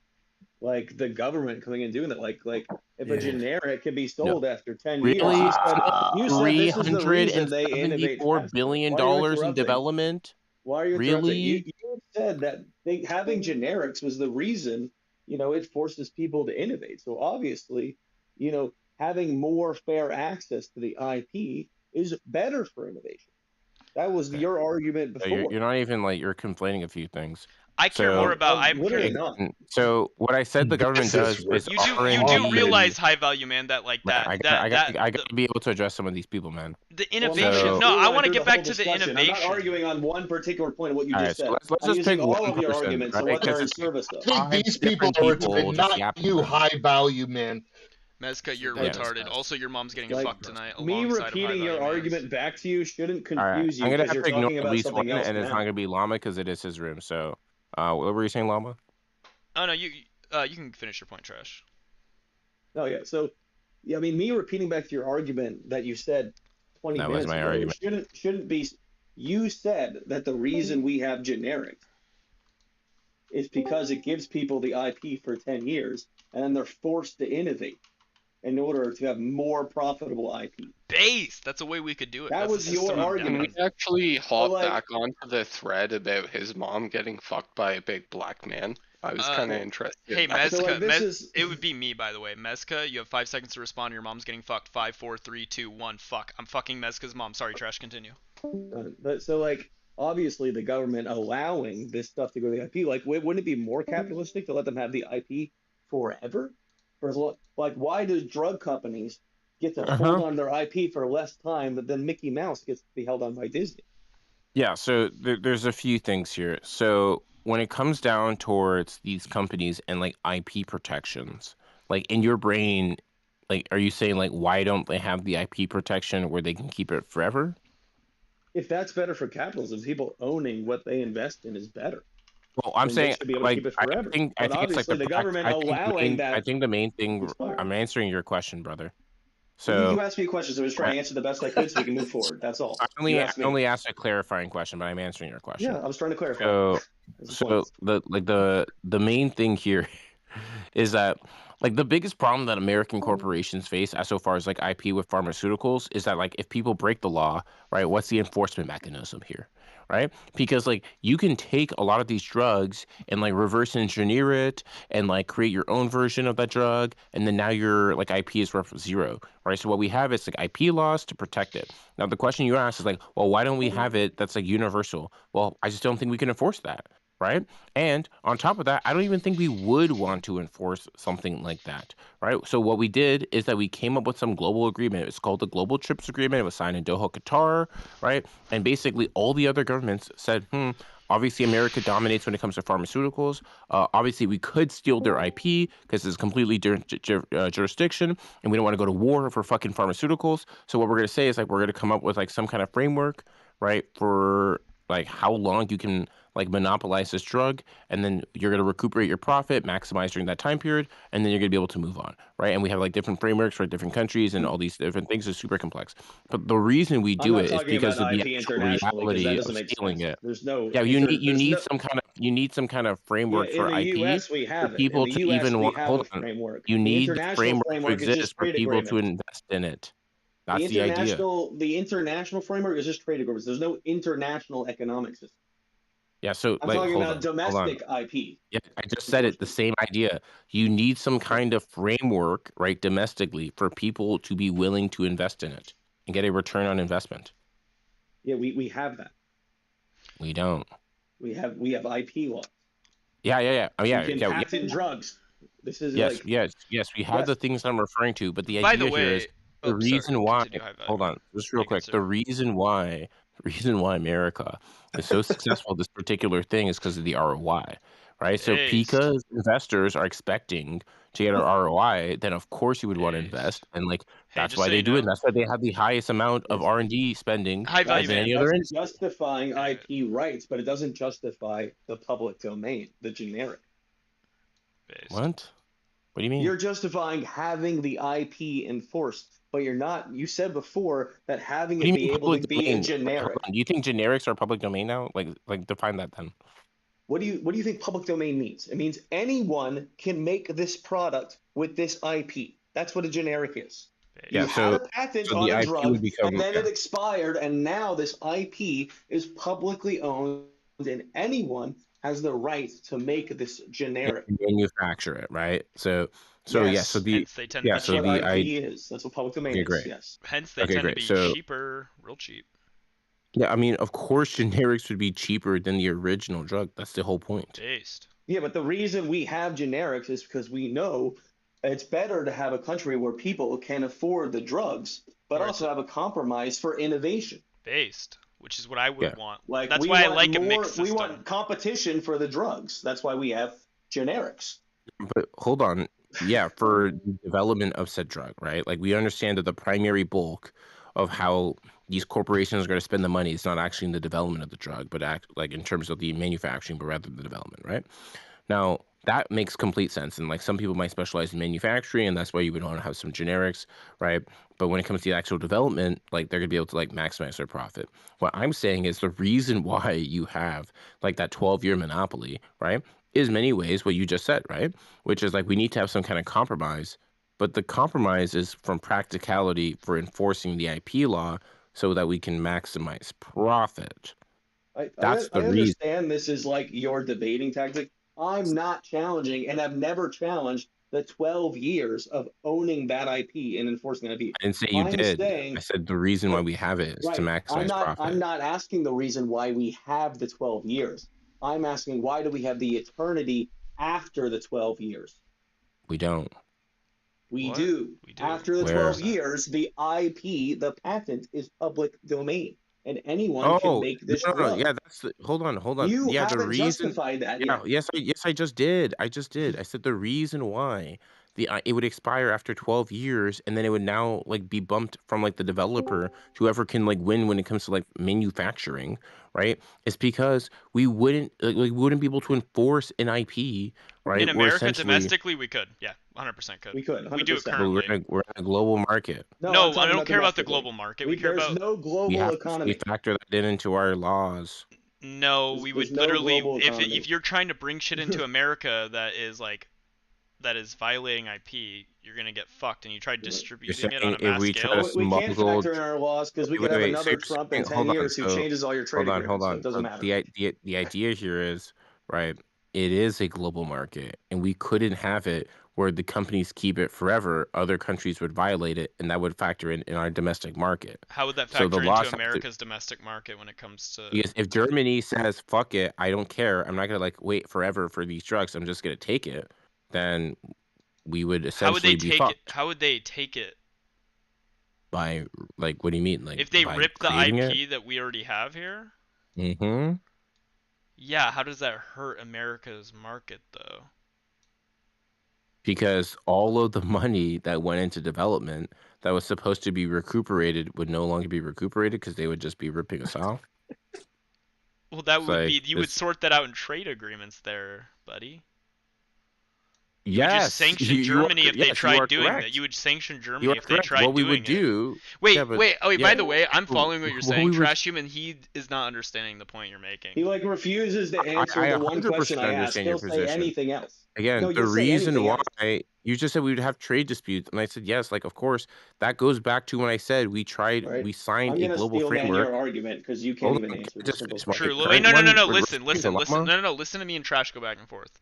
the government coming and doing that. Like if a generic can be sold after 10 years, Really? you said this is the reason they innovate $374 faster. billion Why are you in interrupting? development. Why are you interrupting? Really? You said that having generics was the reason, it forces people to innovate. So obviously, having more fair access to the IP is better for innovation. That was your argument So before. you're not even like you're conflating a few things. I care more about. I'm literally not. So what I said the government does is You do realize, high value man, that like that I gotta be able to address some of these people, man. the innovation. No, I want to get back to the innovation. I'm not arguing on one particular point of what you All just right, said. so let's I'm just pick using all one of your person, arguments and right? what they're in Because service of. I think these people different are people retarded, just not yap you, about it. high value man. Mezca, you're Yeah. retarded. Also, your mom's getting Like, fucked tonight. Me alongside of repeating your high-value mans. argument back to you shouldn't All right, confuse I'm you gonna because have you're to ignore talking at about least something one, else and it's not now. gonna be Llama because it is his room. So, what were you saying, Llama? Oh no, you can finish your point, Trash. Oh yeah, so I mean, me repeating back to your argument that you said 20 That minutes was my ago argument. shouldn't be. You said that the reason we have generics is because it gives people the IP for 10 years, and then they're forced to innovate in order to have more profitable IP. Base. That's a way we could do it. That That's was a your system of argument. Can we actually hop like- back onto the thread about his mom getting fucked by a big black man? I was kind of interested. Hey, in that. Mezca, it would be me, by the way. Mezca, you have 5 seconds to respond. Your mom's getting fucked. 5, 4, 3, 2, 1. Fuck. I'm fucking Mezca's mom. Sorry, Trash. Continue. But so like obviously the government allowing this stuff to go to the IP, like wouldn't it be more capitalistic to let them have the IP forever? Like why do drug companies get to hold on their IP for less time, but then Mickey Mouse gets to be held on by Disney? Yeah, so there's a few things here. So when it comes down towards these companies and like IP protections, like in your brain, like are you saying like why don't they have the IP protection where they can keep it forever? If that's better for capitalism, people owning what they invest in is better. Well, I'm then they saying should be able to like keep it I forever. think But it's like obviously the government allowing that. I think the main thing expire. I'm answering your question, brother. You So asked me a question, so I was trying to answer the best I could so we can move forward. That's all. I You asked me. only asked a clarifying question, but I'm answering your question. Yeah, I was trying to clarify. So the main thing here is that like the biggest problem that American corporations face as so far as like IP with pharmaceuticals is that like if people break the law, right, what's the enforcement mechanism here? Right? Because like you can take a lot of these drugs and like reverse engineer it and like create your own version of that drug, and then now your like IP is worth 0, right? So what we have is like IP laws to protect it. Now the question you ask is like, well, why don't we have it that's like universal? Well, I just don't think we can enforce that. Right. And on top of that, I don't even think we would want to enforce something like that. Right. So what we did is that we came up with some global agreement. It's called the Global TRIPS Agreement. It was signed in Doha, Qatar. Right. And basically all the other governments said, Obviously, America dominates when it comes to pharmaceuticals. Obviously, we could steal their IP because it's completely different jurisdiction, and we don't want to go to war for fucking pharmaceuticals. So what we're gonna say is like we're gonna come up with like some kind of framework, right, for like how long you can like monopolize this drug, and then you're gonna recuperate your profit, maximize during that time period, and then you're gonna be able to move on, right? And we have like different frameworks for different countries and all these different things. Is super complex. But the reason we I'm do not it is talking because about of the IP actual internationally because that reality doesn't of make stealing sense. it. There's no Yeah, you there's need no some kind of yeah, framework in for the IP US we for have it. In people the to US even we want. have a Hold on, framework. you The need the international framework to framework is exist just for trade people to agreements. invest in it. The That's the idea. international framework is just trade agreements. There's no international economic system. Yeah, so I'm like talking hold about on, hold on. domestic IP. Yeah, I just said it. The same idea. You need some kind of framework, right, domestically, for people to be willing to invest in it and get a return on investment. Yeah, we have that. We don't. We have IP laws. Yeah. Oh yeah, You can yeah. patent drugs. This is Yes, like yes. We have yes. the things I'm referring to, but the By the idea here is way, the oh sorry, reason why. continue high value. Hold on, just real Thank you, quick. sir. The reason why America is so successful at this particular thing is because of the ROI, right? So because investors are expecting to get an ROI, then of course you would want to invest, and like Hey, that's just why so they you do it. know, And that's why they have the highest amount of R&D spending high value than man. any other industry. Justifying IP rights, but it doesn't justify the public domain, the generic. What? What do you mean? You're justifying having the IP enforced, but you're not. You said before that having What do it you be mean able to public be a domain? Wait, hold generic. on. Do you think generics are public domain now? Like define that then. What do you think public domain means? It means anyone can make this product with this IP. That's what a generic is. Yeah, You had a patent on the a IP drug, would become and then it expired, and now this IP is publicly owned, and anyone has the right to make this generic. manufacture it, right? So Yes. yeah, so the Hence they tend to be That's what cheaper. IP is. That's what public domain Okay, is. great. Yes. Hence they Okay, tend to great. be So cheaper, real cheap. yeah, I mean, of course, generics would be cheaper than the original drug. That's the whole point. Based. Yeah, but the reason we have generics is because we know it's better to have a country where people can afford the drugs, but also have a compromise for innovation. Based, which is what I would want. Like That's we why I want like a more, mixed we system. want competition for the drugs. That's why we have generics. But hold on. Yeah, for the development of said drug, right? Like we understand that the primary bulk of how these corporations are going to spend the money is not actually in the development of the drug, but like in terms of the manufacturing, but rather the development, right? Now, that makes complete sense. And like some people might specialize in manufacturing, and that's why you would want to have some generics, right? But when it comes to the actual development, like they're gonna be able to like maximize their profit. What I'm saying is the reason why you have like that 12-year monopoly, right, is many ways what you just said, right? Which is like we need to have some kind of compromise. But the compromise is from practicality for enforcing the IP law so that we can maximize profit. That's the I reason. understand this is like your debating tactic. I'm not challenging and I've never challenged the 12 years of owning that IP and enforcing that IP. I didn't say you I'm did. saying I said the reason why we have it is to maximize profit. I'm not asking the reason why we have the 12 years. I'm asking why do we have the eternity after the 12 years? We don't. We do. After the Where? 12 years, the IP, the patent is public domain, and anyone can make this no, drug. yeah, hold on. You Yeah, the haven't reason. justified that Yeah, yet. yes, I just did. I said the reason why it would expire after 12 years, and then it would now like be bumped from like the developer to whoever can like win when it comes to like manufacturing, right? It's because we wouldn't be able to enforce an IP, right? In Where America, essentially domestically, we could. Yeah, 100% could. We could. 100%. We do it but currently. we're in a global market. No, I don't care about the global market. We care There's about. no We global have economy. to factor that into our laws. No, we There's would no literally global economy. if you're trying to bring shit into America that is violating IP, you're gonna get fucked, and you try distributing it on a If mass we try scale. to We can't smuggle. factor in our laws because we Wait, could have wait, another so Trump in 10 hold on. years who So changes all your trade hold agreements. on. So it doesn't So matter. the idea here is right. It is a global market, and we couldn't have it where the companies keep it forever. Other countries would violate it, and that would factor in our domestic market. How would that So the factor laws into have to- America's domestic market when it comes to? Because if Germany says "fuck it," I don't care. I'm not gonna like wait forever for these drugs. I'm just gonna take it. Then we would How would they essentially be take it? fucked How would they take it? by like what do you mean? Like If they by rip the creating IP it? that we already have here? Mm-hmm. Yeah, how does that hurt America's market though? Because all of the money that went into development that was supposed to be recuperated would no longer be recuperated because they would just be ripping us off. Well, that It's would be like you would this. sort that out in trade agreements there, buddy. You would just Yes, sanction you are. Germany if they Yes, you are tried doing that. correct. You would sanction You Germany are if they correct. tried What we would doing it. do. Wait, Yeah, but wait, oh wait, yeah. by the way, I'm following what you're What saying. we would. Trash Human, he is not understanding the point you're making. He like refuses to answer I the one 100% question I asked. understand He'll your say position. anything else. Again, No, the you'll say reason anything else. why you just said we would have trade disputes, and I said yes. Like, of course, that goes back to when I said we Right. signed I'm a gonna global steel man framework. your argument because you can't Hold even on, answer the just simple finish question. True. Wait, no, listen. We're dilemma. No. Listen to me and Trash go back and forth.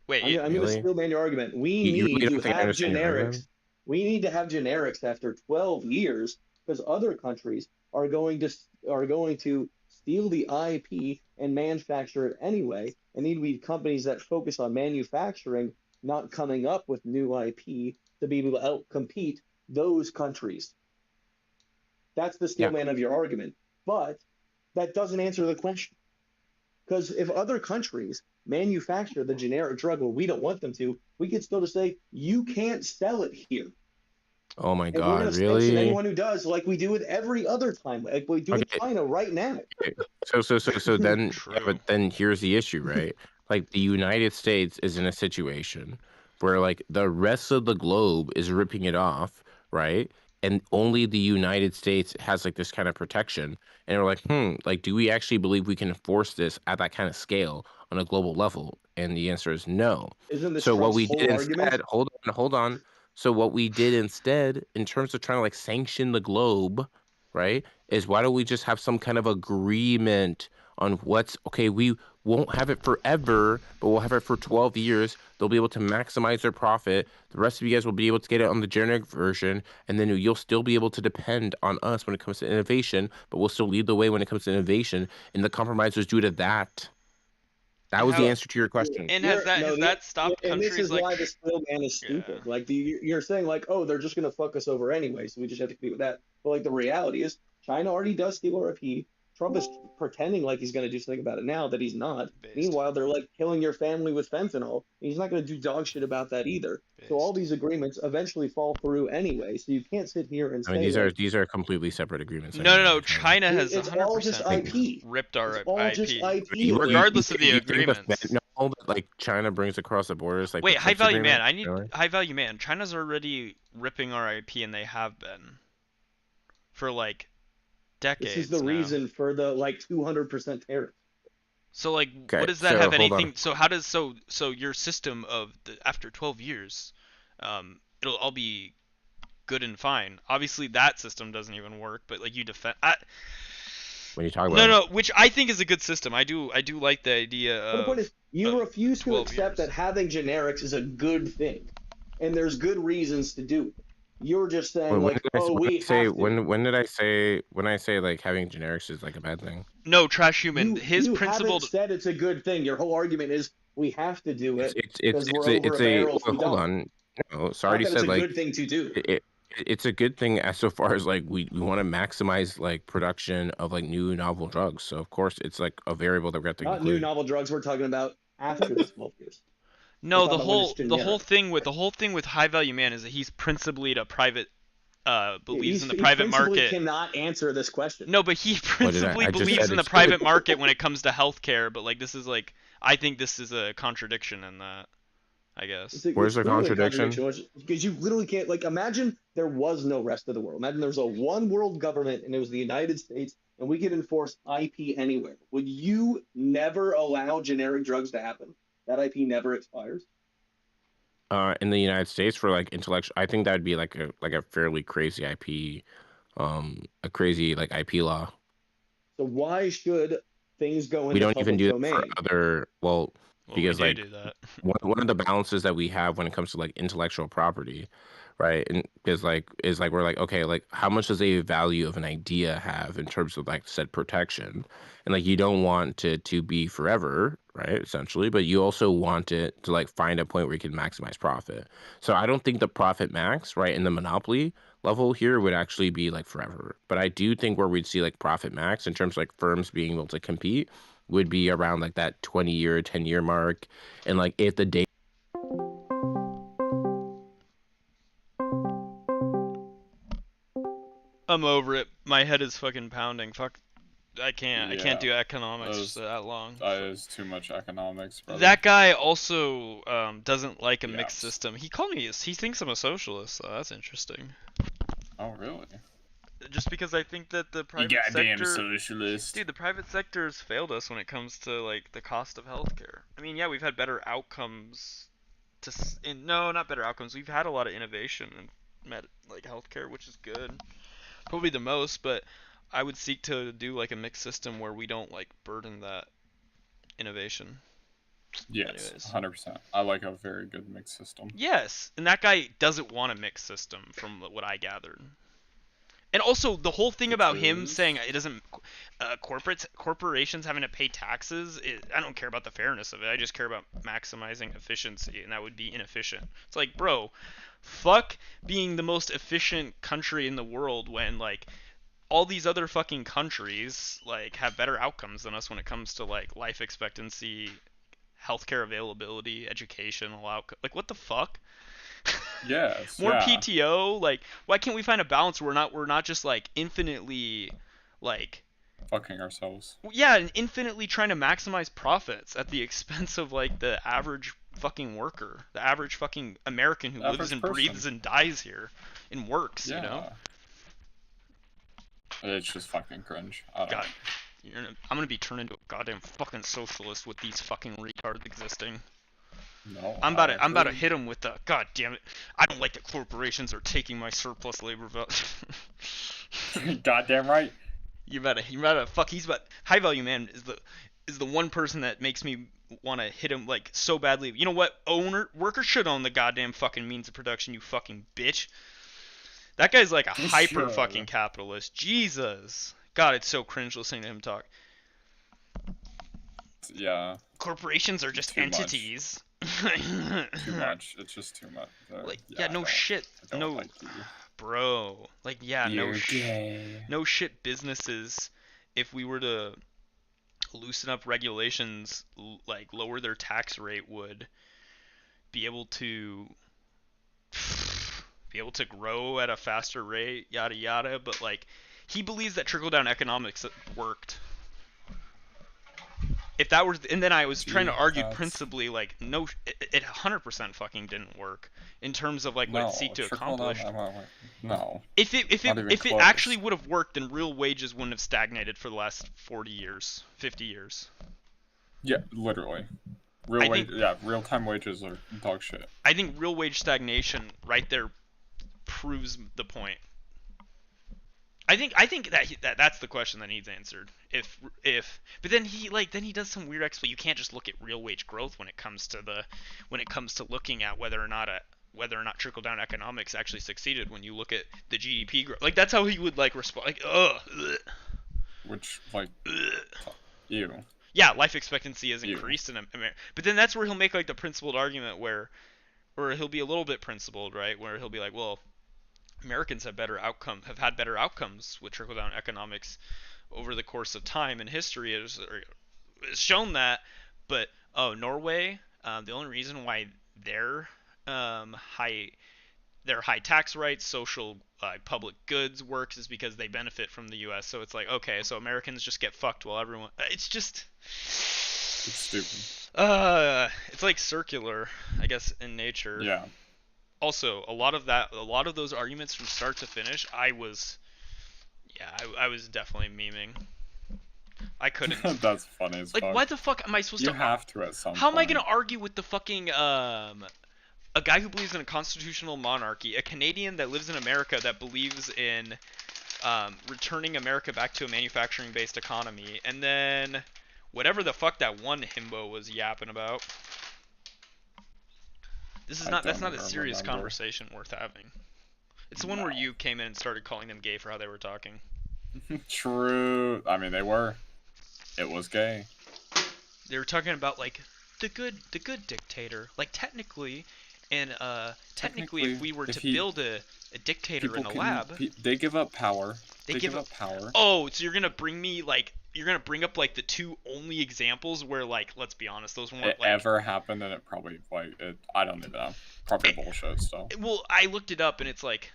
Wait, I'm gonna steel man your argument. We You need really to don't think I have understand your argument? generics. We need to have generics after 12 years because other countries are going to steal the IP and manufacture it anyway. And need to be companies that focus on manufacturing, not coming up with new IP to be able to outcompete those countries. That's the steel man of your argument. But that doesn't answer the question. Because if other countries manufacture the generic drug where we don't want them to, we could still just say, you can't sell it here. Oh my And we're going God, to sanction really? anyone who does, like we do it every other time, like we do in China right now. So then, yeah, but then here's the issue, right? Like the United States is in a situation where like the rest of the globe is ripping it off, right? And only the United States has like this kind of protection. And we're like, like, do we actually believe we can enforce this at that kind of scale on a global level? And the answer is no. Isn't this So what Trump's we whole did argument? instead, hold on. So what we did instead, in terms of trying to like sanction the globe, right, is why don't we just have some kind of agreement on what's okay? We won't have it forever, but we'll have it for 12 years. They'll be able to maximize their profit. The rest of you guys will be able to get it on the generic version, and then you'll still be able to depend on us when it comes to innovation, but we'll still lead the way when it comes to innovation. And the compromise was due to that. That was the answer to your question. And has that stopped and countries this is like? why the steel man is stupid. Like you're saying, like, oh, they're just going to fuck us over anyway, so we just have to compete with that. But like the reality is, China already does steal our IP. Trump is pretending like he's going to do something about it now that he's not. Meanwhile, they're like killing your family with fentanyl. He's not going to do dog shit about that either. So all these agreements eventually fall through anyway. So you can't sit here and I mean, say these are completely separate agreements. No. China has it's all just 100% IP. ripped our It's all IP, just IP. regardless of the you think agreements. the fentanyl that like China brings across the borders, like Wait, the high TRIPS value man. agreement? I need Really? high value man. China's already ripping our IP, and they have been for like decades. This is the reason for the like 200% tariff. So like, Okay, what does that so have hold on. anything? So how does so your system of after 12 years, it'll all be good and fine. Obviously, that system doesn't even work, but like you defend. When you talk about No, which I think is a good system. I do like the idea But the of. point is, you refuse to 12 accept that having generics is a good thing, and there's good reasons to do it. You're just saying like, oh, we have to. When did I say when I say like having generics is like a bad thing? No, Trash Human. His you principle. haven't said it's a good thing. Your whole argument is we have to do it It's because we're over a barrel if we hold don't. on. No, so I Not already that said it's a like good thing to do. it's a good thing as so far as like we want to maximize like production of like new novel drugs. So of course it's like a variable that we have to Not include. new novel drugs. We're talking about after the 12 years. No, the whole thing with high value man is that he's principally a private believes in the private market. He cannot answer this question. No, but he principally believes in the private market when it comes to healthcare. But like this is like I think this is a contradiction in that. I guess. Where's the contradiction? Because you literally can't like imagine there was no rest of the world. Imagine there's a one world government and it was the United States and we could enforce IP anywhere. Would you never allow generic drugs to happen? That IP never expires. In the United States for like intellectual, I think that'd be like a fairly crazy IP, a crazy like IP law. So why should things go into we don't public even do domain? that for other because we like do that. one of the balances that we have when it comes to like intellectual property, right? And is like we're like, okay, like how much does a value of an idea have in terms of like said protection? And like you don't want it to be forever, right? Essentially, but you also want it to like find a point where you can maximize profit. So I don't think the profit max, right, in the monopoly level here would actually be like forever. But I do think where we'd see like profit max in terms of like firms being able to compete, would be like 12 years. So I don't think would be around like that 20-year, 10-year mark, and like if the data. I'm over it. My head is fucking pounding. Fuck. I can't do economics that long. That is too much economics, brother. That guy also doesn't like a mixed system. He called me. He thinks I'm a socialist. So that's interesting. Oh really? Just because I think that the private goddamn sector, socialist. dude, the private sector has failed us when it comes to like the cost of healthcare. I mean, yeah, we've had better outcomes. No, not better outcomes. We've had a lot of innovation in like healthcare, which is good. Probably the most, but I would seek to do like a mixed system where we don't like burden that innovation. Yes, 100%. I like a very good mixed system. Yes, and that guy doesn't want a mixed system from what I gathered. And also the whole thing about him saying it doesn't corporations having to pay taxes, I don't care about the fairness of it. I just care about maximizing efficiency, and that would be inefficient. It's like, bro, fuck being the most efficient country in the world when like all these other fucking countries like have better outcomes than us when it comes to like life expectancy, healthcare availability, educational outcome. Like what the fuck? Yes. More PTO, like why can't we find a balance where we're not just like infinitely like fucking ourselves. Yeah, and infinitely trying to maximize profits at the expense of like the average fucking worker, the average fucking American who lives and breathes and dies here and works, you know? It's just fucking cringe. I don't know. I'm gonna be turned into a goddamn fucking socialist with these fucking retards existing. No, I'm about to hit him with the god damn it. I don't like that corporations are taking my surplus labor Goddamn right. You better fuck. High Value Man is the one person that makes me want to hit him like so badly. You know what? Workers should own the goddamn fucking means of production. You fucking bitch. That guy's like a hyper fucking capitalist. Jesus. God, it's so cringe listening to him talk. Yeah. Corporations are just entities. Too much. It's just too much. Like, no shit. No, like bro. Like, no shit. Businesses, if we were to loosen up regulations, like lower their tax rate, would be able to grow at a faster rate. Yada yada. But like, he believes that trickle down economics worked. If that was, and then I was trying to argue principally, like, no, it 100% fucking didn't work in terms of like what it seeked to accomplish. No. If it actually would have worked, then real wages wouldn't have stagnated for the last 40 years, 50 years. Yeah, literally. Real time wages are dog shit. I think real wage stagnation right there proves the point. I think that's the question that needs answered. But then he does some weird explanation. You can't just look at real wage growth when it comes to looking at whether or not trickle down economics actually succeeded. When you look at the GDP growth, like that's how he would like respond. Like which like ew. Yeah, life expectancy has increased in America. But then that's where he'll make like the principled argument where he'll be a little bit principled, right? Where he'll be like, well, Americans have had better outcomes with trickle down economics over the course of time, and history has shown that. But Norway, the only reason why their high tax rates, social public goods works is because they benefit from the U.S. So it's like, okay, so Americans just get fucked while everyone. It's stupid. It's like circular, I guess, in nature. Yeah. Also, a lot of those arguments from start to finish, I was definitely memeing. I couldn't. That's funny as fuck. Like, why the fuck am I supposed to? You have to at some point. How am I gonna argue with the fucking a guy who believes in a constitutional monarchy, a Canadian that lives in America that believes in returning America back to a manufacturing-based economy, and then whatever the fuck that one himbo was yapping about. That's not a serious conversation worth having. It's the one where you came in and started calling them gay for how they were talking. True. I mean, they were. It was gay. They were talking about like the good dictator. Like technically, if we were to build a dictator in a lab, they give up power. They give up power. Oh, so you're gonna bring me like you're gonna bring up like the two only examples where, like, let's be honest, those weren't It like ever happened, and it probably I don't even know. Probably bullshit still. Well, I looked it up, and it's like,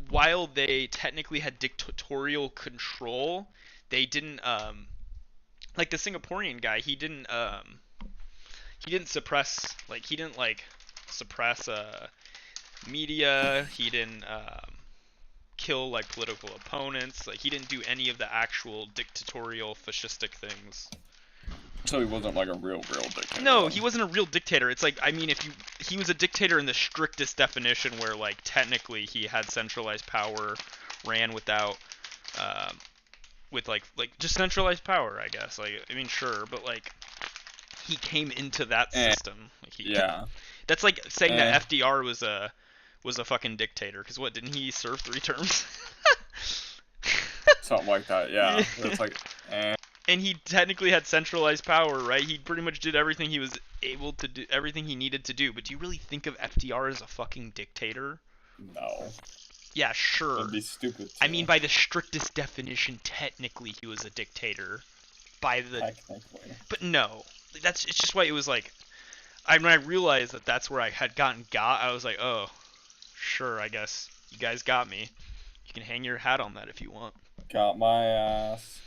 while they technically had dictatorial control, they didn't like the Singaporean guy. He didn't suppress media. He didn't kill like political opponents. Like he didn't do any of the actual dictatorial fascistic things. So he wasn't like a real dictator. No, he wasn't a real dictator. It's like, I mean, he was a dictator in the strictest definition, where like technically he had centralized power, ran without with like just centralized power, I guess. Like, I mean, sure, but like he came into that system. Like, yeah. That's like saying that FDR was a fucking dictator, because what, didn't he serve 3 terms? Something like that, yeah. It's like, And he technically had centralized power, right? He pretty much did everything he was able to do, everything he needed to do. But do you really think of FDR as a fucking dictator? No. Yeah, sure. That'd be stupid too. I mean, by the strictest definition, technically he was a dictator. Technically. But no, it's just why it was like, when I realized that that's where I had I was like, oh, sure, I guess you guys got me. You can hang your hat on that if you want. Got my ass.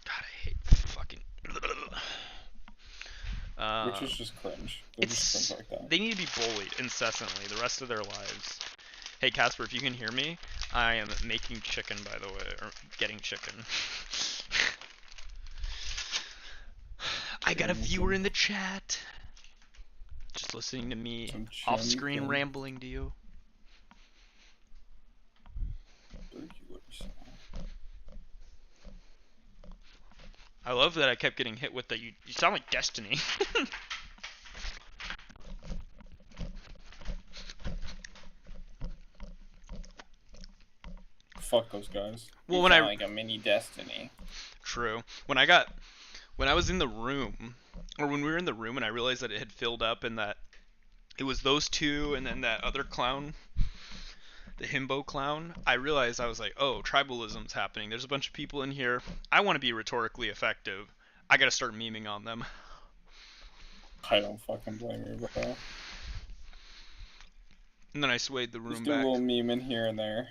God, I hate fucking. Which is just cringe. They're just cringe like that. They need to be bullied incessantly the rest of their lives. Hey Casper, if you can hear me, I am making chicken, by the way, or getting chicken. I got a viewer in the chat. Just listening to me off-screen rambling to you. I love that I kept getting hit with that. You sound like Destiny. Fuck those guys. Well, you when sound like a mini Destiny. True. When I was in the room, or when we were in the room and I realized that it had filled up and that it was those two and then that other clown, the himbo clown, I realized, I was like, oh, tribalism's happening. There's a bunch of people in here. I want to be rhetorically effective. I gotta start memeing on them. I don't fucking blame you, bro. And then I swayed the room Just do back. a little meme in here and there.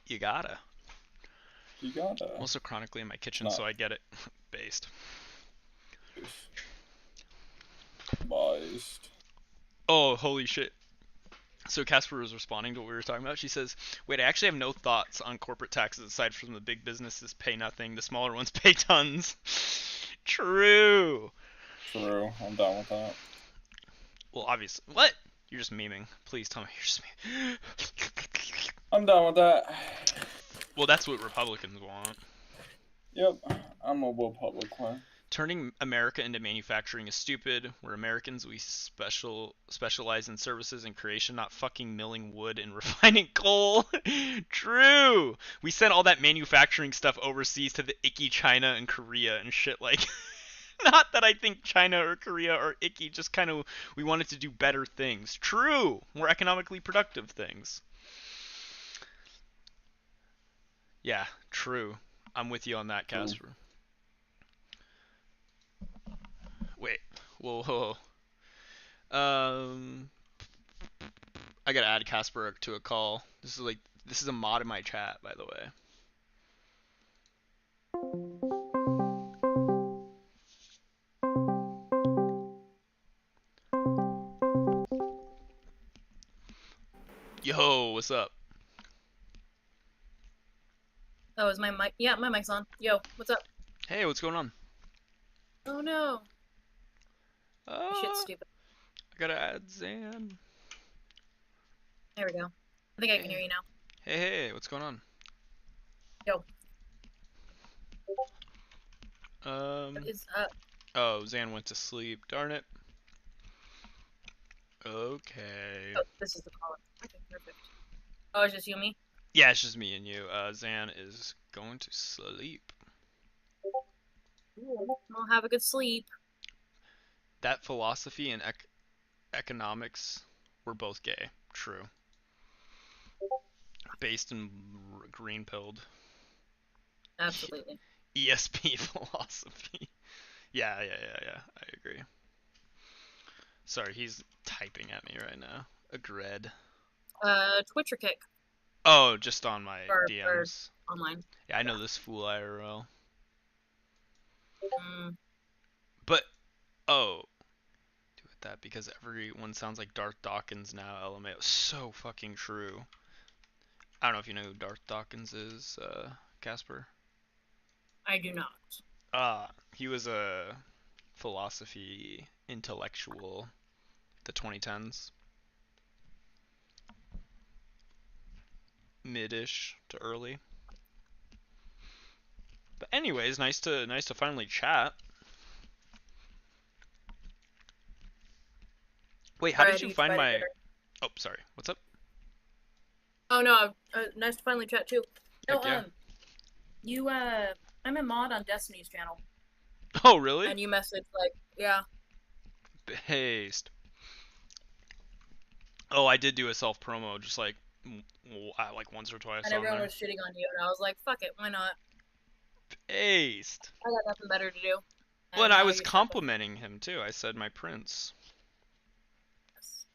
You gotta. You gotta. Also chronically in my kitchen, so I get it. Based. Based. Oh, holy shit. So Casper was responding to what we were talking about. She says, wait, I actually have no thoughts on corporate taxes aside from the big businesses pay nothing, the smaller ones pay tons. True. True. I'm down with that. Well, obviously. What? You're just memeing. Please tell me you're just memeing. I'm down with that. Well, that's what Republicans want. Yep. I'm a Republican. Turning America into manufacturing is stupid. We're Americans. We specialize in services and creation, not fucking milling wood and refining coal. True. We sent all that manufacturing stuff overseas to the icky China and Korea and shit like. Not that I think China or Korea are icky, just kind of we wanted to do better things. True. More economically productive things. Yeah, true. I'm with you on that, Casper. Wait. Whoa. I gotta add Casper to a call. This is a mod in my chat, by the way. Yo, what's up? Oh, is my mic? Yeah, my mic's on. Yo, what's up? Hey, what's going on? Oh no. Shit's stupid. I gotta add Zan. There we go. I think I can hear you now. Hey, what's going on? Yo. What is up? Oh, Zan went to sleep. Darn it. Okay. Oh, this is the caller. Okay, perfect. Oh, it's just you and me? Yeah, it's just me and you. Zan is going to sleep. I'll have a good sleep. That philosophy and economics were both gay. True. Based and green pilled. Absolutely. ESP philosophy. Yeah. I agree. Sorry, he's typing at me right now. Agreed. Twitch or Kick Oh, just on my or DMs. online. Yeah, I know this fool IRL. Mm. But do with that because everyone sounds like Darth Dawkins now. LMAO. So fucking true. I don't know if you know who Darth Dawkins is, Casper. I do not. He was a philosophy intellectual, the 2010s, mid-ish to early. But anyways, nice to finally chat. Wait, how did you find my? Dinner. Oh, sorry. What's up? Oh no, nice to finally chat too. No, Heck yeah. I'm a mod on Destiny's channel. Oh, really? And you messaged like, yeah. Based. Oh, I did do a self promo, just like once or twice. And everyone was shitting on you, and I was like, fuck it, why not? Based. I got nothing better to do. Well, and I was complimenting him too. I said my prince. Yes.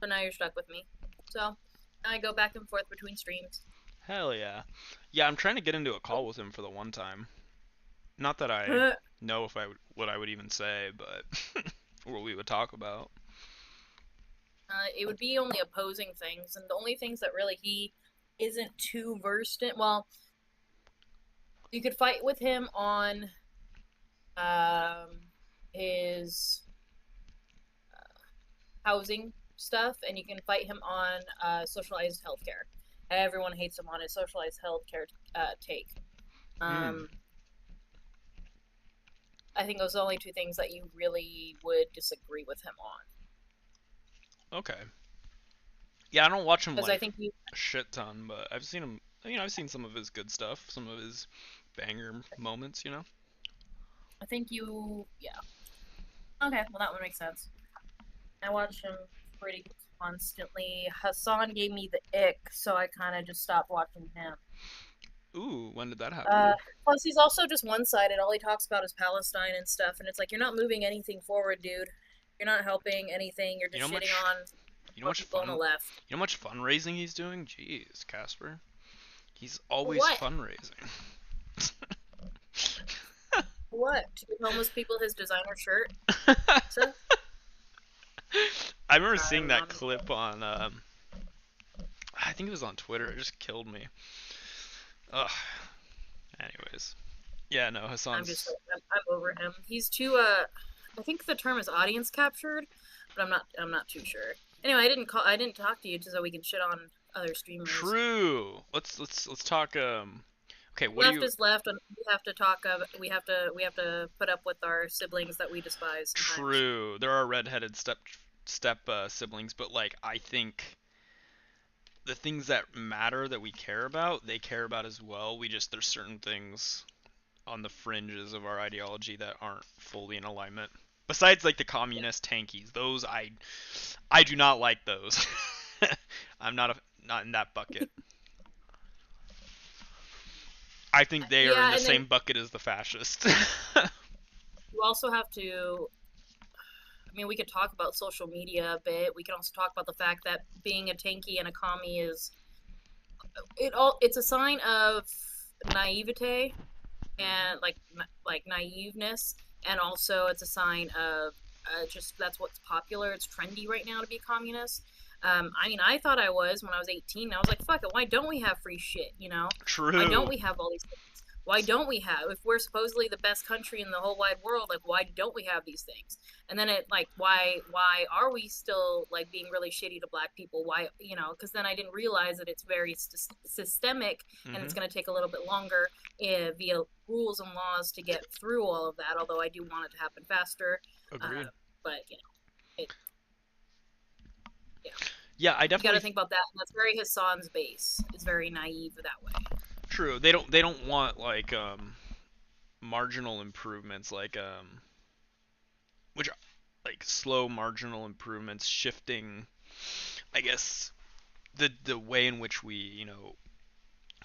So now you're stuck with me. So I go back and forth between streams. Hell yeah. Yeah, I'm trying to get into a call with him for the one time. Not that I know if what I would even say, but what we would talk about. It would be only opposing things, and the only things that really he isn't too versed in. Well, you could fight with him on his housing stuff, and you can fight him on socialized healthcare. Everyone hates him on his socialized healthcare take. I think those are the only two things that you really would disagree with him on. Okay. Yeah, I don't watch him like I think a shit ton, but I've seen him. I've seen some of his good stuff, some of his banger moments. I think yeah. Okay, well that would make sense. I watch him pretty constantly. Hassan gave me the ick, so I kind of just stopped watching him. Ooh, when did that happen? Plus, he's also just one-sided. All he talks about is Palestine and stuff, and it's like, you're not moving anything forward, dude. You're not helping anything. You're just shitting on people on the left. You know how much fundraising he's doing? Jeez, Casper. He's always fundraising. What? To give homeless people his designer shirt? I remember seeing that clip on, I think it was on Twitter. It just killed me. Ugh. Anyways. Yeah, no, Hassan's... I'm over him. He's too, I think the term is audience captured, but I'm not too sure. Anyway, I didn't talk to you so we can shit on other streamers. True. Let's talk, okay, what left is left, and we have to talk. We have to put up with our siblings that we despise. Sometimes. True. There are redheaded step siblings, but like I think the things that matter that we care about, they care about as well. There's certain things on the fringes of our ideology that aren't fully in alignment. Besides like the communist tankies, those I do not like those. I'm not in that bucket. I think they are in the same bucket as the fascists. You also have to. I mean, we could talk about social media a bit. We can also talk about the fact that being a tanky and a commie is it's a sign of naivete and like naiveness, and also it's a sign of just that's what's popular. It's trendy right now to be communist. I mean, I thought I was when I was 18. I was like, fuck it, why don't we have free shit, True. Why don't we have all these things? Why don't we have, if we're supposedly the best country in the whole wide world, like, why don't we have these things? And then why are we still, like, being really shitty to black people? Why, because then I didn't realize that it's very systemic, and it's going to take a little bit longer via rules and laws to get through all of that, although I do want it to happen faster. Agreed. But, yeah, I definitely... You gotta think about that, and that's very Hassan's base. It's very naive that way. True. They don't want like marginal improvements like which are like slow marginal improvements shifting I guess the way in which we,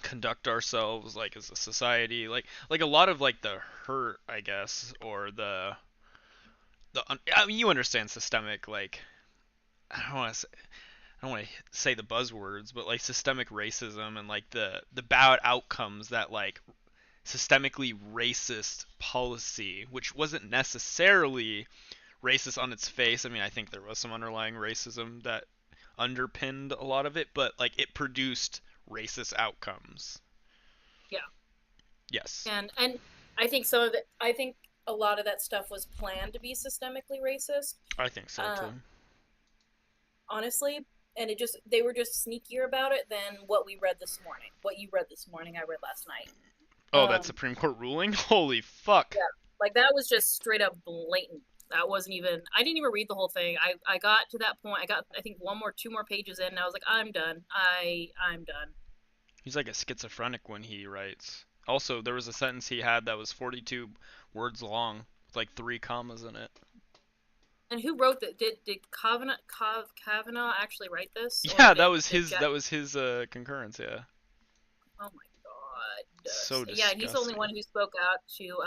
conduct ourselves like as a society, like a lot of like the hurt, I guess, or I mean, you understand systemic, like, I don't want to say, I don't want to say the buzzwords, but like systemic racism and like the bad outcomes that like systemically racist policy, which wasn't necessarily racist on its face. I mean, I think there was some underlying racism that underpinned a lot of it, but like it produced racist outcomes. Yeah. Yes. And I think I think a lot of that stuff was planned to be systemically racist. I think so too. Honestly, and they were just sneakier about it than what we read this morning. What you read this morning, I read last night. Oh, that Supreme Court ruling? Holy fuck. Yeah, like that was just straight up blatant. That wasn't even. I didn't even read the whole thing. I got to that point. I think two more pages in, and I was like, I'm done. I'm done. He's like a schizophrenic when he writes. Also, there was a sentence he had that was 42 words long, with like 3 commas in it. And who wrote that? Did Kavanaugh actually write this? Yeah, that was his concurrence. Yeah. Oh my god. So disgusting. Yeah, he's the only one who spoke out to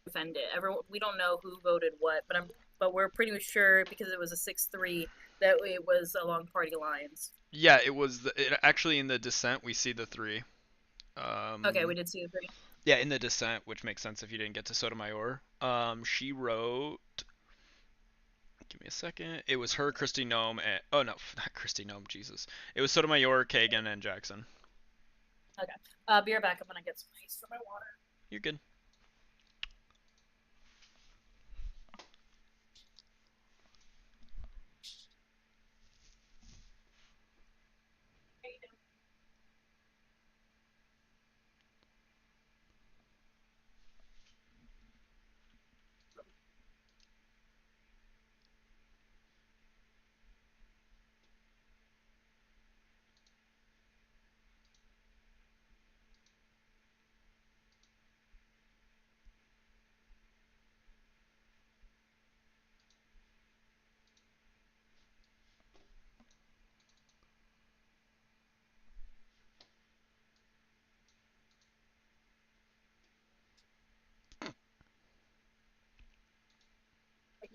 defend it. We don't know who voted what, but we're pretty sure because it was a 6-3 that it was along party lines. Yeah, it was actually in the dissent we see the 3. Okay, we did see the 3. Yeah, in the dissent, which makes sense if you didn't get to Sotomayor. She wrote. Give me a second. It was her, Kristi Noem, and not Kristi Noem. Jesus, it was Sotomayor, Kagan, and Jackson. Okay. Be right back. I'm gonna get some ice for my water. You're good.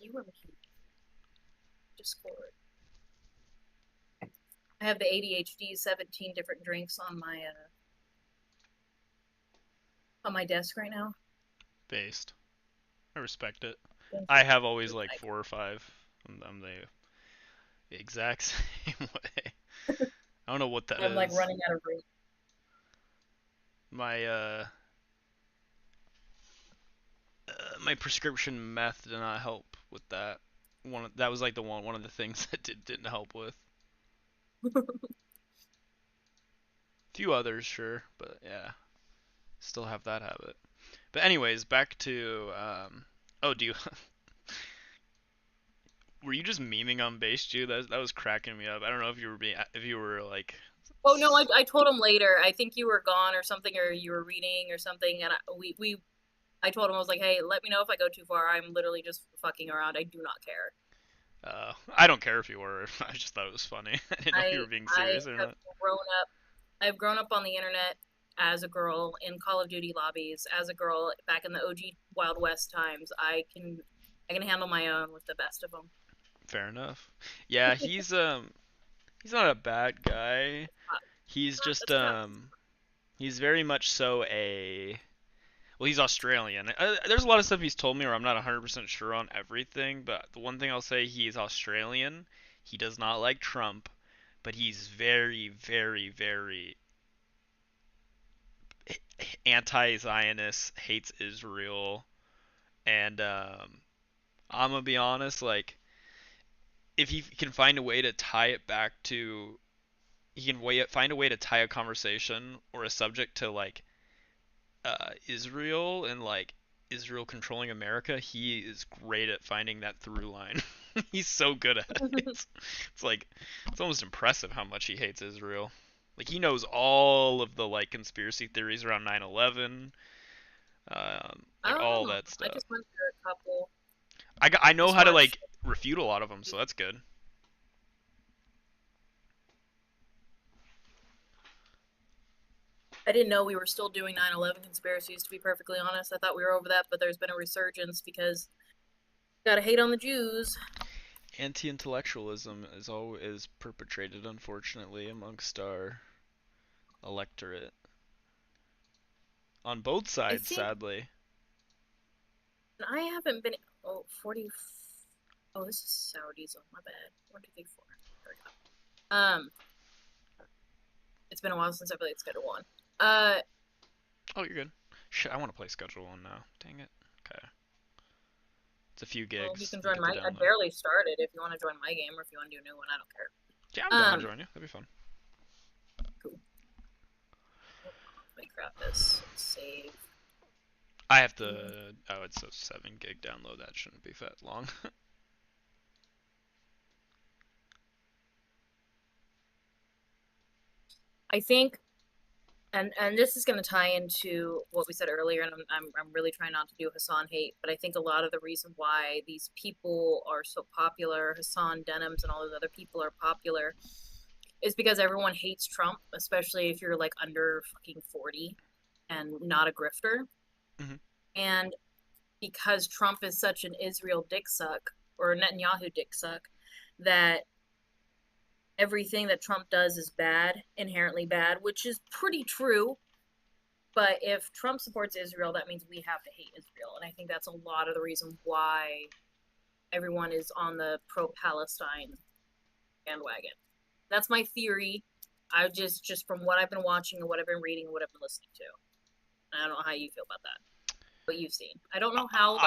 You were making Discord. I have the ADHD 17 different drinks on my desk right now. Based. I respect it. I have always like 4 or 5. I'm the exact same way. I don't know what that is. I'm like running out of room. My prescription meth did not help with that. That was like one of the things that didn't help with. Few others, sure, but yeah, still have that habit. But anyways, back to do you were you just memeing on base, Jew? That was cracking me up. I don't know if you were like. Oh no, I told him later. I think you were gone or something, or you were reading or something, and I told him, I was like, hey, let me know if I go too far. I'm literally just fucking around. I do not care. I don't care if you were. I just thought it was funny. I didn't know if you were being serious or not. I've grown up on the internet as a girl in Call of Duty lobbies, as a girl back in the OG Wild West times. I can handle my own with the best of them. Fair enough. Yeah, he's not a bad guy. He's just he's very much so well, he's Australian. There's a lot of stuff he's told me where I'm not 100% sure on everything, but the one thing I'll say, he is Australian. He does not like Trump, but he's very, very, very anti-Zionist, hates Israel, and I'm gonna be honest, like, if he can find a way to tie it back to, find a way to tie a conversation or a subject to like Israel and like Israel controlling America, he is great at finding that through line. He's so good at it. It's like, it's almost impressive how much he hates Israel. Like, he knows all of the like conspiracy theories around 9/11, like all that stuff. I just went through a couple. I know how to like refute a lot of them, so that's good. I didn't know we were still doing 9/11 conspiracies, to be perfectly honest. I thought we were over that, but there's been a resurgence because gotta hate on the Jews. Anti-intellectualism is perpetrated, unfortunately, amongst our electorate. On both sides, sadly. I haven't been... Oh, 40... Oh, this is Saudis. Oh, my bad. 1, 2, 3, 4. There we go. It's been a while since I played Schedule 1. Oh, you're good. Shit, I want to play Schedule 1 now. Dang it. Okay. It's a few gigs. Well, you can join my... I barely started. If you want to join my game or if you want to do a new one, I don't care. Yeah, I'm down to join you. That'd be fun. Cool. Let me grab this. Save. I have to... Oh, it's a 7 gig download. That shouldn't be that long. I think, and this is going to tie into what we said earlier, and I'm really trying not to do Hassan hate, but I think a lot of the reason why these people are so popular, Hassan, Denims, and all those other people are popular, is because everyone hates Trump, especially if you're like under fucking 40 and not a grifter. Mm-hmm. And because Trump is such an Israel dick suck, or a Netanyahu dick suck, that everything that Trump does is bad, inherently bad, which is pretty true. But if Trump supports Israel, that means we have to hate Israel. And I think that's a lot of the reason why everyone is on the pro-Palestine bandwagon. That's my theory. I just from what I've been watching and what I've been reading and what I've been listening to. And I don't know how you feel about that. What you've seen. I don't know how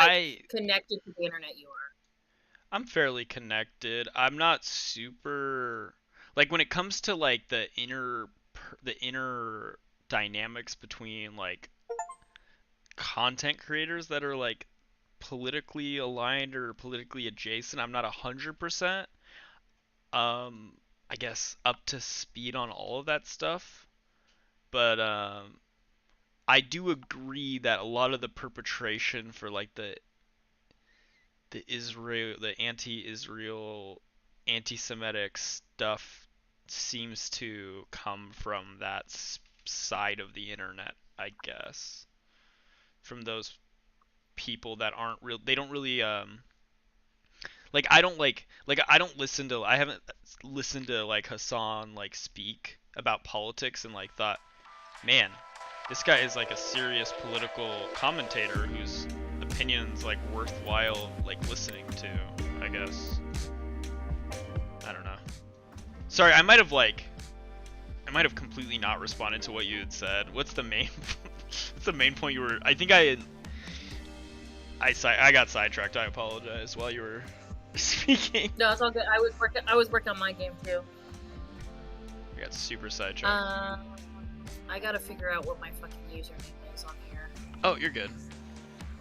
connected to the internet you are. I'm fairly connected. I'm not super... Like, when it comes to, like, the inner dynamics between, like, content creators that are, like, politically aligned or politically adjacent, I'm not 100%, I guess, up to speed on all of that stuff. But, I do agree that a lot of the perpetration for, like, the anti-Israel, anti-Semitic stuff seems to come from that side of the internet, I guess. From those people that aren't real, they don't really like I don't listen to, I haven't listened to like Hassan like speak about politics and like thought, man, this guy is like a serious political commentator whose opinions like worthwhile like listening to, I guess. I don't know. Sorry, I might have completely not responded to what you had said. What's the main point you were... I think I got sidetracked. I apologize while you were speaking. No, it's all good. I was working on my game too. I got super sidetracked. I gotta figure out what my fucking username is on here. Oh, you're good.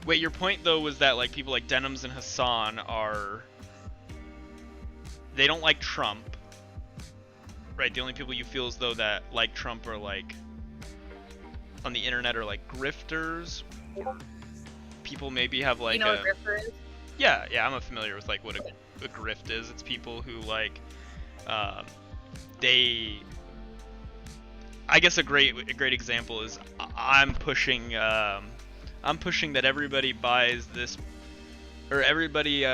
Wait, your point though was that like people like Denims and Hassan are... They don't like Trump. Right, the only people you feel as though that like Trump are like on the internet are like grifters, or people maybe have like you know what a grifter is? Yeah, I'm familiar with like what a grift is. It's people who like I guess a great example is I'm pushing that everybody buys this, or everybody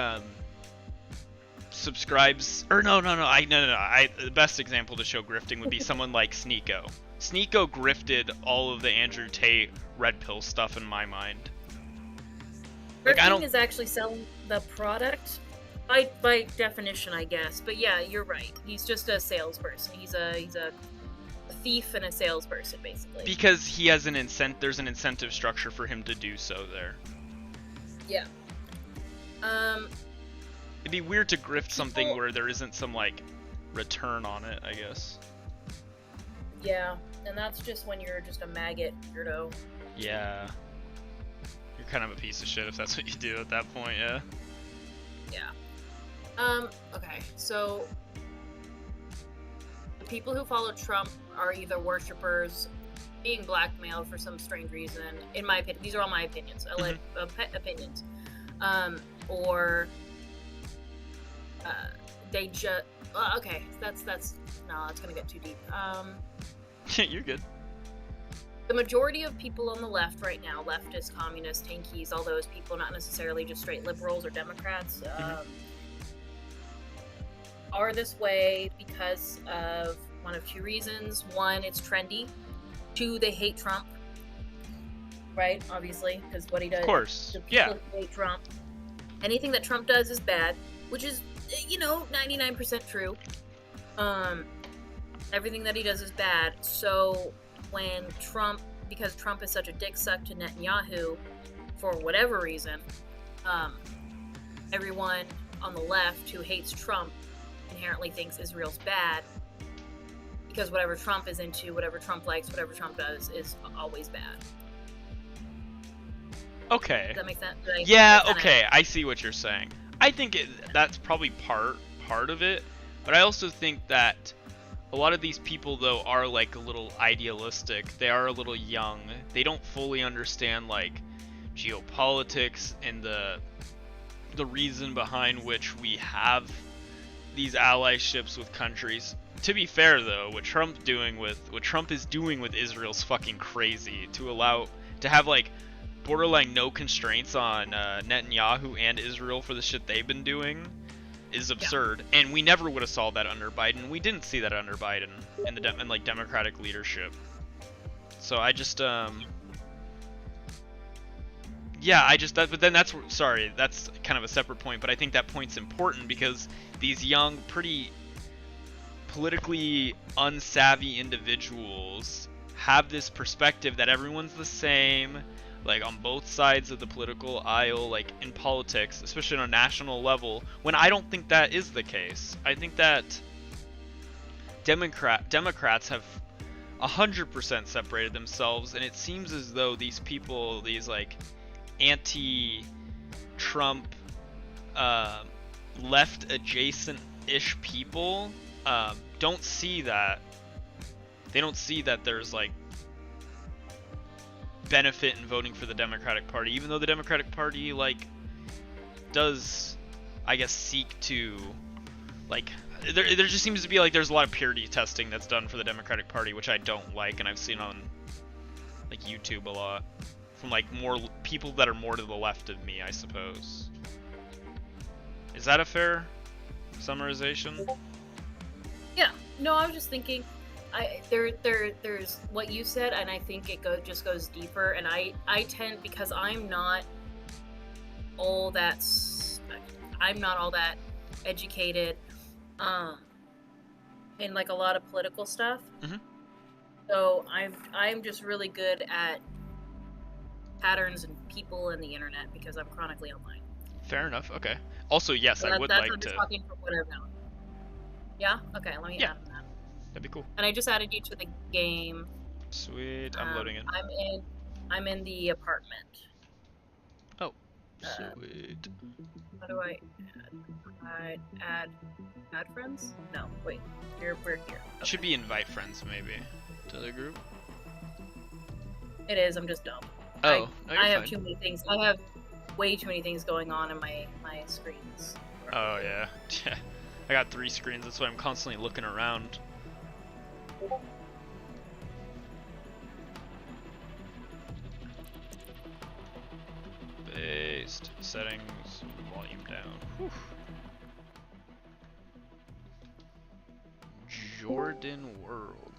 subscribes, or no. The best example to show grifting would be someone like Sneeko. Sneeko grifted all of the Andrew Tate red pill stuff in my mind. Grifting is actually selling the product by definition, I guess. But yeah, you're right. He's just a salesperson. He's a thief and a salesperson, basically. Because he has there's an incentive structure for him to do so there. Yeah. It'd be weird to grift something where there isn't some like return on it, I guess. Yeah, and that's just when you're just a maggot weirdo. Yeah. You're kind of a piece of shit if that's what you do at that point, yeah. Yeah. Okay, so the people who follow Trump are either worshippers, being blackmailed for some strange reason, in my opinion. These are all my opinions. I like opinions. Or they just okay. That's no. It's gonna get too deep. You're good. the majority of people on the left right now, leftists, communists, tankies, all those people, not necessarily just straight liberals or Democrats, are this way because of one of two reasons. One, it's trendy. Two, they hate Trump. Right? Obviously, because what he does. Of course. The Yeah. people hate Trump. Anything that Trump does is bad, which is, 99% true. Everything that he does is bad. So when because Trump is such a dick suck to Netanyahu, for whatever reason, everyone on the left who hates Trump inherently thinks Israel's bad, because whatever Trump is into, whatever Trump likes, whatever Trump does is always bad. Okay. Does that make sense? Yeah, okay, I see what you're saying. I think that's probably part of it, but I also think that a lot of these people, though, are like a little idealistic. They are a little young. They don't fully understand like geopolitics and the reason behind which we have these allyships with countries. To be fair, though, what Trump is doing with Israel's fucking crazy. To have like borderline no constraints on Netanyahu and Israel for the shit they've been doing is absurd. Yeah. And we never would have saw that under Biden. We didn't see that under Biden in the Democratic leadership. So I just but then that's kind of a separate point, but I think that point's important because these young, pretty politically unsavvy individuals have this perspective that everyone's the same, like on both sides of the political aisle, like in politics, especially on a national level, when I don't think that is the case. I think that Democrats have 100% separated themselves, and it seems as though these people, these like anti-Trump, left-adjacent-ish people, don't see that. They don't see that there's like benefit in voting for the Democratic Party, even though the Democratic Party like does, I guess, seek to like there just seems to be like there's a lot of purity testing that's done for the Democratic Party, which I don't like, and I've seen on like YouTube a lot from like more people that are more to the left of me, I suppose. Is that a fair summarization? Yeah. No, I was just thinking there's what you said, and I think it just goes deeper, and I tend, because I'm not all that educated in like a lot of political stuff. So I'm just really good at patterns and people and the internet because I'm chronically online. Fair enough. Okay. Also, yes, So I would like to. Talking from what I've known. Yeah. Okay. Let me add that. That'd be cool. And I just added you to the game. Sweet. I'm loading it. I'm in the apartment. Oh. Sweet. How do I add friends? No. Wait. We're here. Okay. It should be invite friends maybe to the group. It is. I'm just dumb. Oh. I have too many things. I have way too many things going on in my screens. Oh yeah. Yeah. I got 3 screens. That's why I'm constantly looking around. Based settings, volume down. Whew. Jordan World.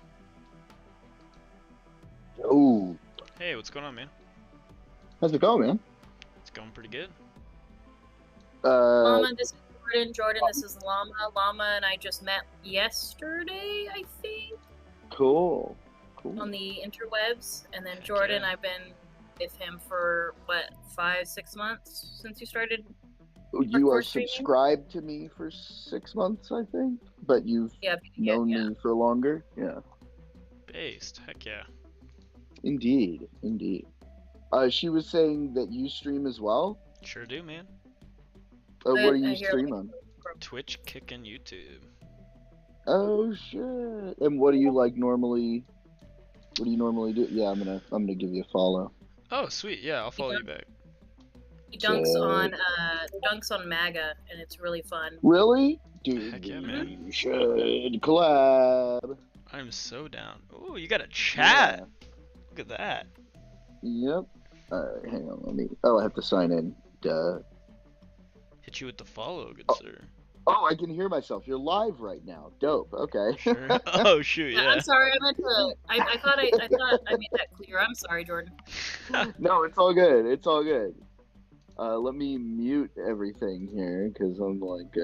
Oh. Hey, what's going on, man? How's it going, man? It's going pretty good. Llama, this is Jordan. Jordan, this is Llama. Llama and I just met yesterday, I think. Cool. On the interwebs, and then Jordan, I've been with him for what, 5-6 months since you started. You are subscribed to me for 6 months, I think, but you've known me for longer. Yeah. Based, heck yeah. Indeed. She was saying that you stream as well. Sure do, man. What do you stream on? Twitch, Kick, and YouTube. Oh shit! And what do you normally? What do you normally do? Yeah, I'm gonna give you a follow. Oh sweet, yeah, I'll follow you back. He dunks on MAGA, and it's really fun. Really, dude? Heck yeah, man. You should collab. I'm so down. Oh, you got a chat. Look at that. Yep. Alright, hang on, let me... Oh, I have to sign in. Duh. Hit you with the follow, good sir. Oh, I can hear myself. You're live right now. Dope. Okay. Sure. Oh shoot, Yeah, yeah. I'm sorry. I meant to. I thought I made that clear. I'm sorry, Jordan. No, it's all good. It's all good. Let me mute everything here because I'm like.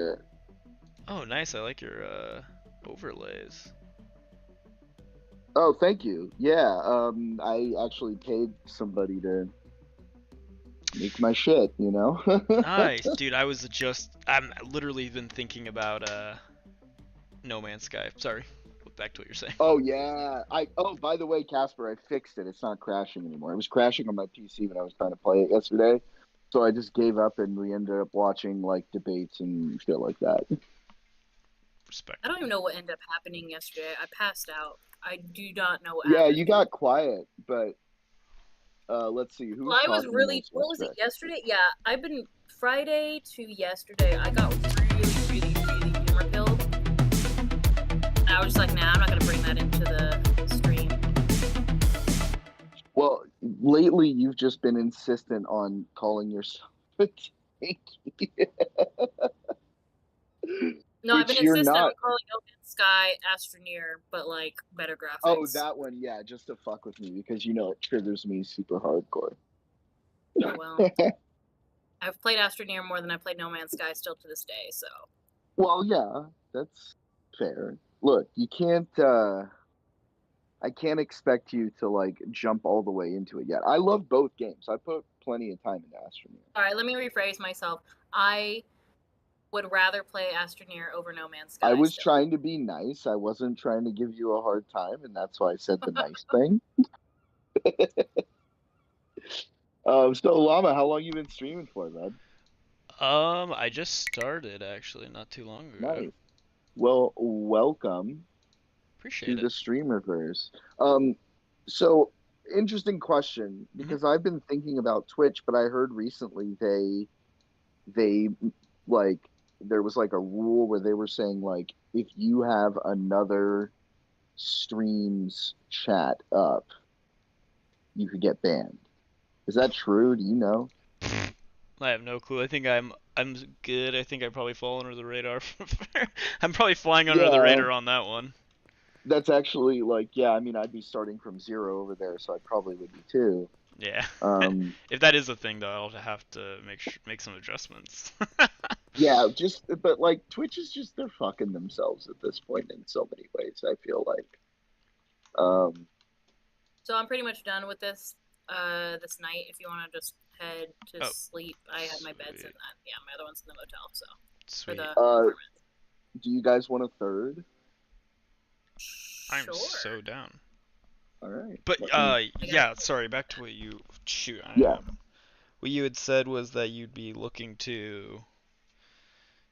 Oh, nice. I like your overlays. Oh, thank you. Yeah. I actually paid somebody to make my shit. You know. Nice, dude. I'm literally been thinking about No Man's Sky. Sorry. Back to what you're saying. Oh yeah. Oh, by the way, Casper, I fixed it. It's not crashing anymore. It was crashing on my PC when I was trying to play it yesterday. So I just gave up and we ended up watching like debates and shit like that. Respect. I don't even know what ended up happening yesterday. I passed out. I do not know what Yeah, happened. you got quiet, but let's see who. Well, I was really. What was it yesterday? Yeah, I've been Friday to yesterday. I got really humor killed. And I was just like, nah, I'm not gonna bring that into the stream. Well, lately you've just been insistent on calling yourself a tanky. No, I've been you're insistent on not. calling No Man's Sky Astroneer, but like better graphics. Oh, that one, yeah, just to fuck with me because you know it triggers me super hardcore. Oh, well. I've played Astroneer more than I played No Man's Sky still to this day, so. Well, yeah, that's fair. Look, you can't. I can't expect you to like jump all the way into it yet. I love both games. I put plenty of time into Astroneer. All right, let me rephrase myself. I would rather play Astroneer over No Man's Sky. I was trying to be nice. I wasn't trying to give you a hard time, and that's why I said the nice thing. So Llama, how long you been streaming for, man? I just started actually not too long ago. Nice. Well, welcome Appreciate to the Streamerverse. So interesting question because I've been thinking about Twitch, but I heard recently they like there was like a rule where they were saying like if you have another stream's chat up, you could get banned. Is that true? Do you know? I have no clue. I think I'm good. I think I probably fall under the radar. I'm probably flying under the radar on that one. That's actually like, yeah, I mean, I'd be starting from 0 over there, so I probably would be too. Yeah. If that is a thing, though, I'll have to make some adjustments. Yeah, but like Twitch is just they're fucking themselves at this point in so many ways. I feel like. So I'm pretty much done with this night. If you want to just head to sleep, I have my beds in that. Yeah, my other one's in the motel. So. Sweet. Do you guys want a third? I'm so down. All right. But yeah, sorry. Back to what you what you had said was that you'd be looking to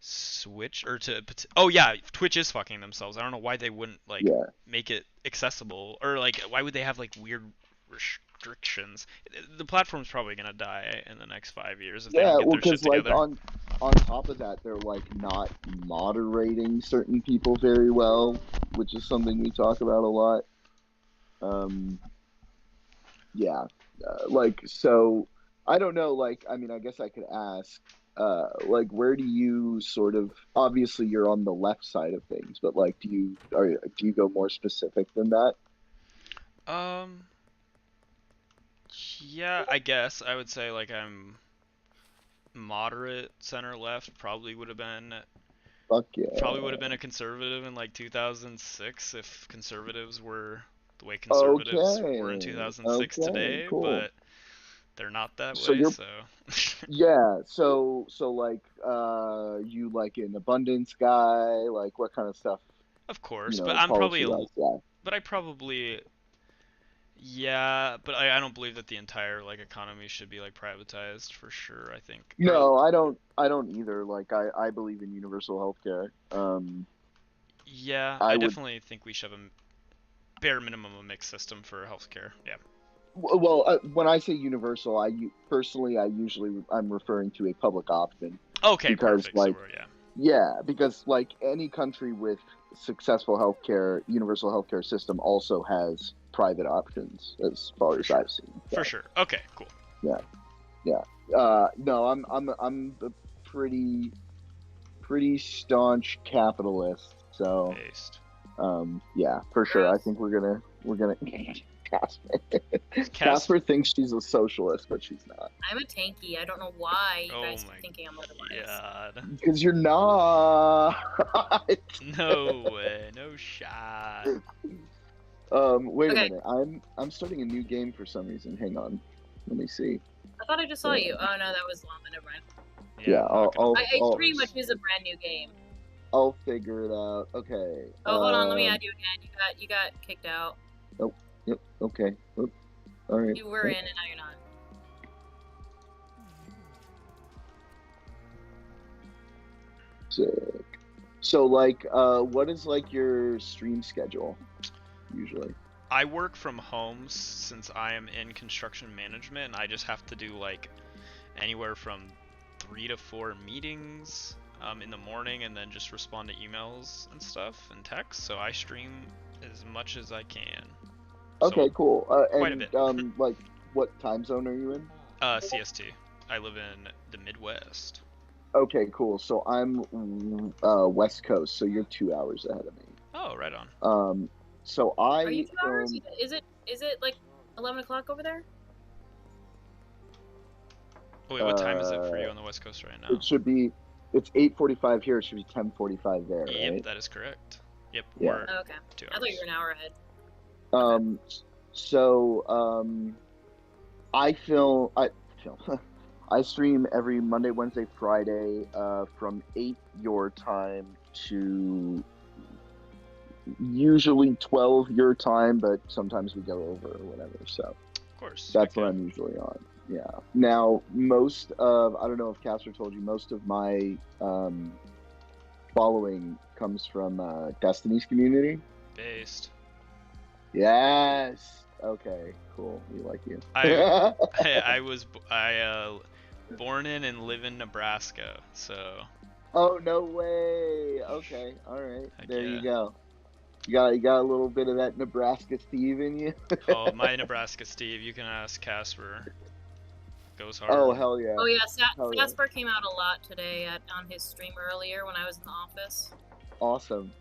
switch or to. Oh yeah, Twitch is fucking themselves. I don't know why they wouldn't like make it accessible or like why would they have like weird restrictions. The platform's probably gonna die in the next 5 years if they don't get their shit like together. on top of that, they're like not moderating certain people very well, which is something we talk about a lot. Like so, I don't know. Like, I mean, I guess I could ask. Like, where do you sort of? Obviously, you're on the left side of things, but like, do you go more specific than that? Yeah, I guess I would say like I'm moderate center left. Probably would have been. Fuck yeah. Probably would have been a conservative in like 2006 if conservatives were the way conservatives were in 2006 today, cool. but they're not that So way. you're- So Yeah. So like, you like an abundance guy? Like, what kind of stuff? of course, you know, but I'm probably policy-wise, yeah. but I probably. Yeah, but I don't believe that the entire like economy should be like privatized for sure. I think. No, I don't either. Like, I believe in universal healthcare. Yeah, I I would- definitely think we should have a bare minimum a mixed system for healthcare. Yeah. Well, when I say universal, I'm referring to a public option. Okay, because perfect. like, So we're, yeah. yeah, because like any country with successful healthcare, universal healthcare system also has private options as far as I've seen. For sure. Okay, cool. Yeah. No, I'm a pretty staunch capitalist. So, yeah, for sure. I think we're gonna Casper thinks she's a socialist, but she's not. I'm a tanky. I don't know why you guys keep thinking I'm otherwise. God. Because you're not. No way. No shot. Wait Okay. a minute. I'm starting a new game for some reason. Hang on. Let me see. I thought I just saw you. Oh no, that was Llama. Never mind. Yeah, It pretty much is a brand new game. I'll figure it out. Okay. Oh, hold on. Let me add you again. You got kicked out. Nope. Yep. Okay. Oop. All right. You were in, and now you're not. Sick. So, like, what is like your stream schedule usually? I work from home since I am in construction management, and I just have to do like anywhere from 3 to 4 meetings in the morning, and then just respond to emails and stuff and text. So I stream as much as I can. Okay, cool. quite a And bit. like, what time zone are you in? CST. I live in the Midwest. Okay, cool. So I'm West Coast, so you're 2 hours ahead of me. Oh, right on. So Are you 2 I hours? Is it like 11 o'clock over there? Wait, what time is it for you on the West Coast right now? It should be. It's 8:45 here. It should be 10:45 there, Yep, right? that is correct. Yep, Yeah. we're Oh, okay. 2 I thought you were an hour ahead. I stream every Monday, Wednesday, Friday, from 8 your time to usually 12 your time, but sometimes we go over or whatever. So, of course, that's what I'm usually on. Yeah. Now, I don't know if Casper told you, most of my following comes from Destiny's community. based. Yes. Okay. Cool. We like you. I was born in and live in Nebraska, so. Oh, no way. Okay. All right. There yeah. you go. You got a little bit of that Nebraska Steve in you. Oh, my Nebraska Steve. You can ask Casper. Goes hard. Oh, hell yeah. Oh yeah, Hell yeah. Jasper came out a lot today on his stream earlier when I was in the office. Awesome.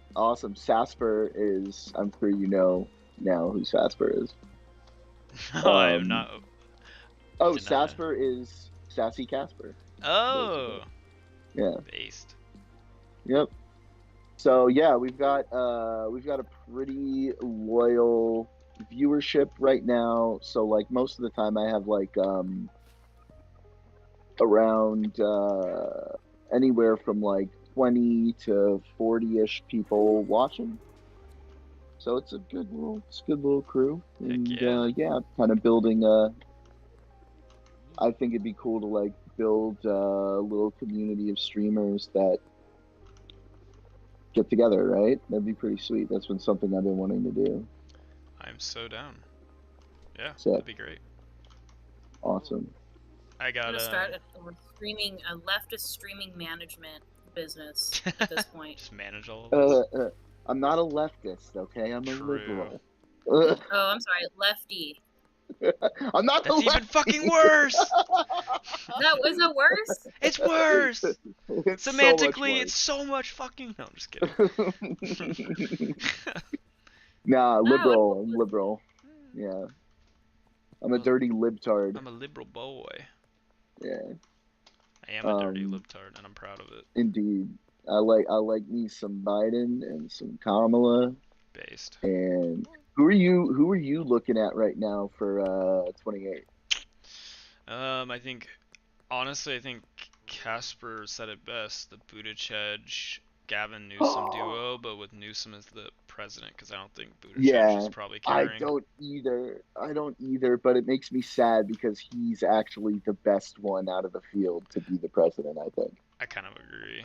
Sasper is, I'm sure you know now who Sasper is. Oh, I am not. Oh, Sasper is Sassy Casper. Oh. Basically. Yeah. Based. Yep. So yeah, we've got a pretty loyal viewership right now. So like most of the time I have like around anywhere from like 20 to 40-ish people watching. So it's a good little crew. And yeah, kind of building I think it'd be cool to like build a little community of streamers that get together, right? That'd be pretty sweet. That's been something I've been wanting to do. I'm so down. Yeah, Sick. that'd be great. Awesome. I I'm got gonna start a leftist streaming management business at this point. Just manage all of this. I'm not a leftist, okay? I'm a True. liberal. Oh, I'm sorry, lefty. I'm not That's the even lefty. fucking worse. Is that worse? It's worse. It's so much Semantically, worse. it's so much fucking. No, I'm just kidding. Nah, liberal. I'm liberal. Yeah. I'm a dirty libtard. I'm a liberal boy. Yeah. I am a dirty libtard, and I'm proud of it. Indeed. I like me some Biden and some Kamala. Based. And who are you looking at right now for 28? I think Casper said it best. The Buttigieg Gavin Newsom duo, but with Newsom as the president, because I don't think Buttigieg is probably carrying. I don't either, but it makes me sad because he's actually the best one out of the field to be the president, I think. I kind of agree,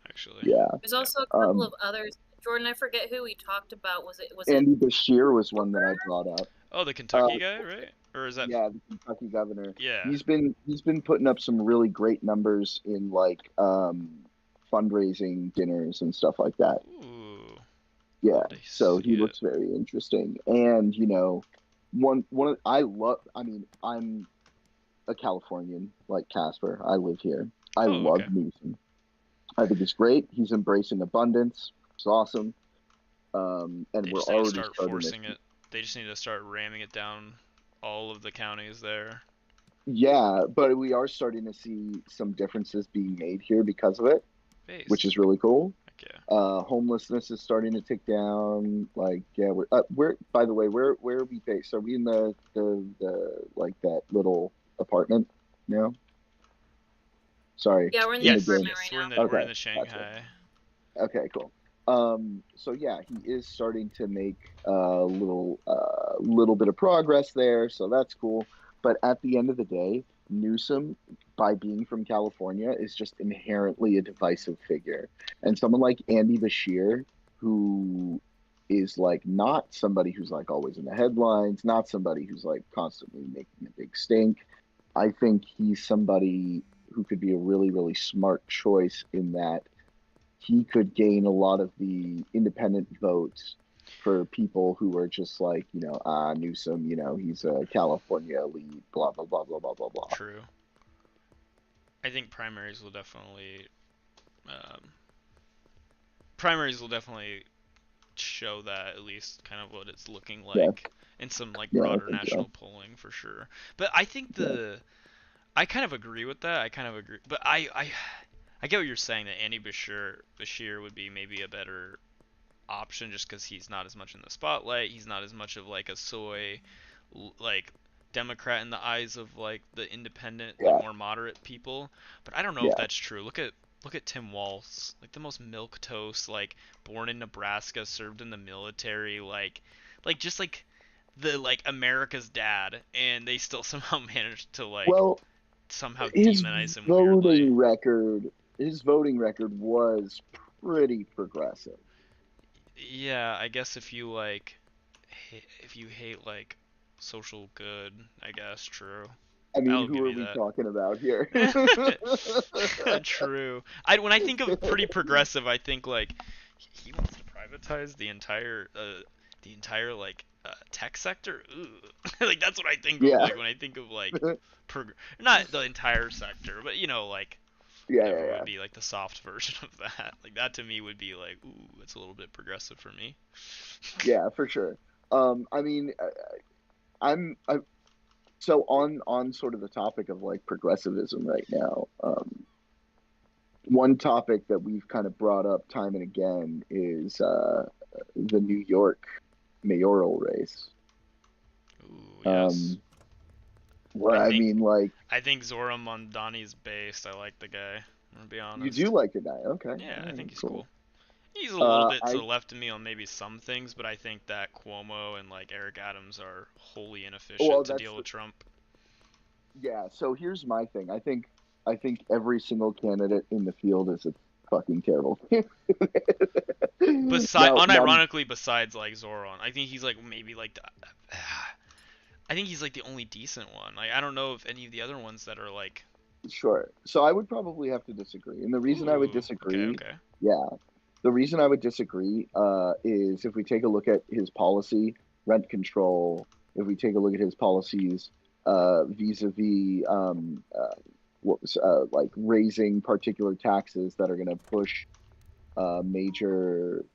actually. Yeah. There's also a couple of others. Jordan, I forget who we talked about. Was it Andy Bashir was one that I brought up. Oh, the Kentucky guy, right? Or is that? Yeah, the Kentucky governor. Yeah. He's been putting up some really great numbers in like fundraising dinners and stuff like that. Ooh. Yeah, so he looks very interesting, and I mean, I'm a Californian like Casper. I live here. I Oh, love okay. Newsom. I think it's great. He's embracing abundance. It's awesome. And They we're just need to already start starting to forcing it. They just need to start ramming it down all of the counties there. Yeah, but we are starting to see some differences being made here because of it, which is really cool. Homelessness is starting to tick down. Like, yeah, we're by the way, where are we based? Are we in the like that little apartment now? Sorry. Yeah, we're in the Yes, apartment yes, right we're now. in the Okay, Shanghai. Okay, cool. So yeah, he is starting to make a little bit of progress there, so that's cool. But at the end of the day, Newsom, by being from California, is just inherently a divisive figure. And someone like Andy Bashir, who is like not somebody who's like always in the headlines, not somebody who's like constantly making a big stink. I think he's somebody who could be a really, really smart choice in that he could gain a lot of the independent votes for people who are just like, Newsom, he's a California elite, blah, blah, blah, blah, blah, blah, blah. True. I think primaries will definitely show that, at least kind of what it's looking like in some like broader national polling for sure. But I think I kind of agree with that. I kind of agree, but I get what you're saying, that Andy Bashir would be maybe a better option just because he's not as much in the spotlight. He's not as much of like a soy like Democrat in the eyes of like the independent, like more moderate people. But I don't know if that's true. Look at Tim Walz, like the most milk toast, like born in Nebraska, served in the military, like just like the like America's dad, and they still somehow managed to like somehow demonize him weirdly. His voting record was pretty progressive. Yeah, I guess if you like, if you hate like social good, I guess true. I mean, I'll who give are you we that. talking about here? True. When I think of pretty progressive, I think like he wants to privatize the entire like tech sector. Ooh. Like that's what I think of like when I think of like not the entire sector, but like whatever would be like the soft version of that. Like that to me would be like, ooh, it's a little bit progressive for me. Yeah, for sure. I mean, so on sort of the topic of like progressivism right now. One topic that we've kind of brought up time and again is the New York mayoral race. Ooh, yes. Where I think Zora Mondani's based. I like the guy. I'm gonna be honest. You do like the guy, okay? Yeah, I think he's cool. He's a little bit to the left of me on maybe some things, but I think that Cuomo and like Eric Adams are wholly inefficient to deal with Trump. Yeah, so here's my thing. I think every single candidate in the field is a fucking terrible. Unironically, besides like Zoran, I think he's like maybe like I think he's like the only decent one. Like I don't know if any of the other ones that are like. Sure. So I would probably have to disagree, and the reason I would disagree, okay. The reason I would disagree is if we take a look at his policy, rent control. If we take a look at his policies vis-a-vis what was like raising particular taxes that are going to push major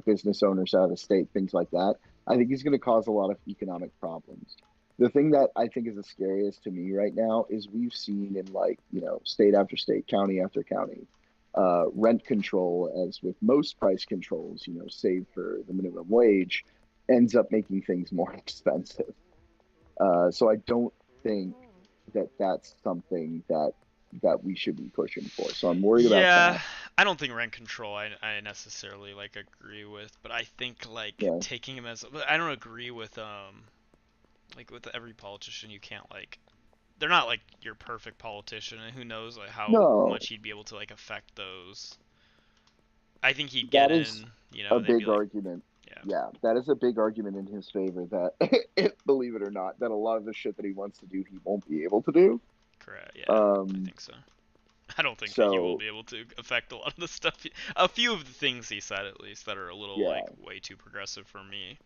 business owners out of the state, things like that. I think he's going to cause a lot of economic problems. The thing that I think is the scariest to me right now is we've seen in like state after state, county after county, rent control, as with most price controls, save for the minimum wage, ends up making things more expensive. So I don't think that that's something that we should be pushing for. So I'm worried about that. Yeah, I don't think rent control I necessarily like agree with, but I think like taking him as, I don't agree with like with every politician. You can't like, they're not like your perfect politician, and who knows like how much he'd be able to like affect those. I think he'd get in, a big argument. Yeah, that is a big argument in his favor that, believe it or not, that a lot of the shit that he wants to do, he won't be able to do. Correct. Yeah, I think so. I don't think that he will So be able to affect a lot of the stuff. A few of the things he said, at least, that are a little yeah, like way too progressive for me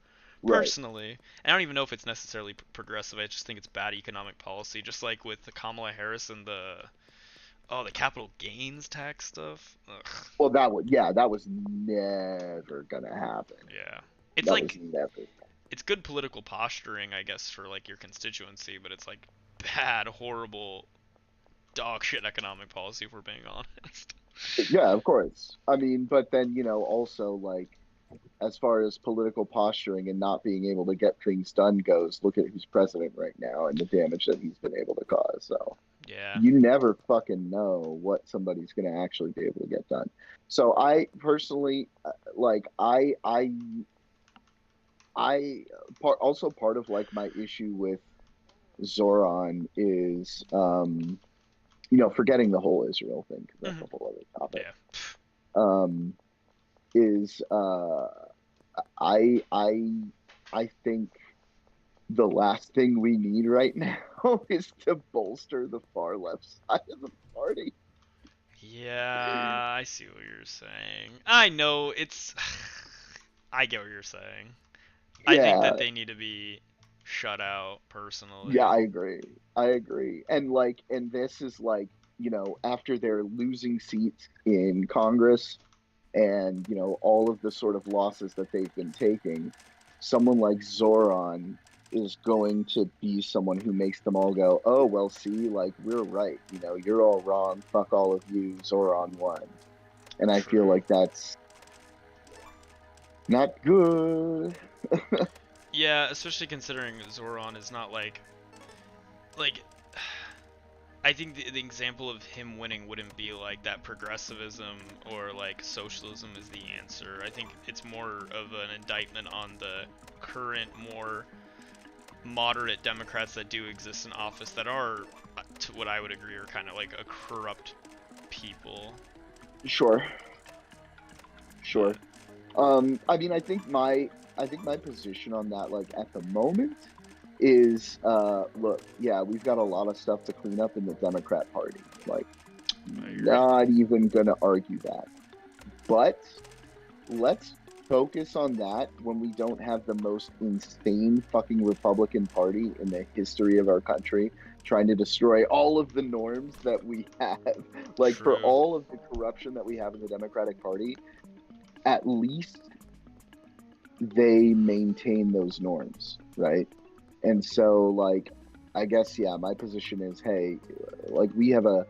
right. personally. And I don't even know if it's necessarily progressive. I just think it's bad economic policy, just like with the Kamala Harris and the capital gains tax stuff. Ugh. Well, that was never gonna happen. Yeah, it's That like was never. it's good political posturing, I guess, for like your constituency, but it's like bad, horrible, dog shit economic policy if we're being honest. Yeah, of course. I mean, but then also like as far as political posturing and not being able to get things done goes, look at who's president right now and the damage that he's been able to cause. So Yeah. you never fucking know what somebody's going to actually be able to get done. So I personally like also part of like my issue with Zoran is forgetting the whole Israel thing because that's a whole other topic. Yeah. Is I think the last thing we need right now is to bolster the far left side of the party. Yeah, I see what you're saying. I know it's. I get what you're saying. I think that they need to be shut out personally. Yeah, I agree. And this is like, after they're losing seats in Congress and, all of the sort of losses that they've been taking, someone like Zoran is going to be someone who makes them all go, oh, well, see, like, we're right. You're all wrong. Fuck all of you. Zoran won. And I feel like that's not good. Yeah, especially considering Zoran is not like I think the example of him winning wouldn't be like that progressivism or like socialism is the answer. I think it's more of an indictment on the current more moderate Democrats that do exist in office that are, to what I would agree, are kind of like a corrupt people. Sure. I mean, I think my position on that, like at the moment, is look, yeah, we've got a lot of stuff to clean up in the Democrat Party. Like, not even gonna argue that. But let's focus on that when we don't have the most insane fucking Republican Party in the history of our country trying to destroy all of the norms that we have. Like, for all of the corruption that we have in the Democratic Party, at least they maintain those norms, right? And so, like, I guess, yeah, my position is, hey, like, we have a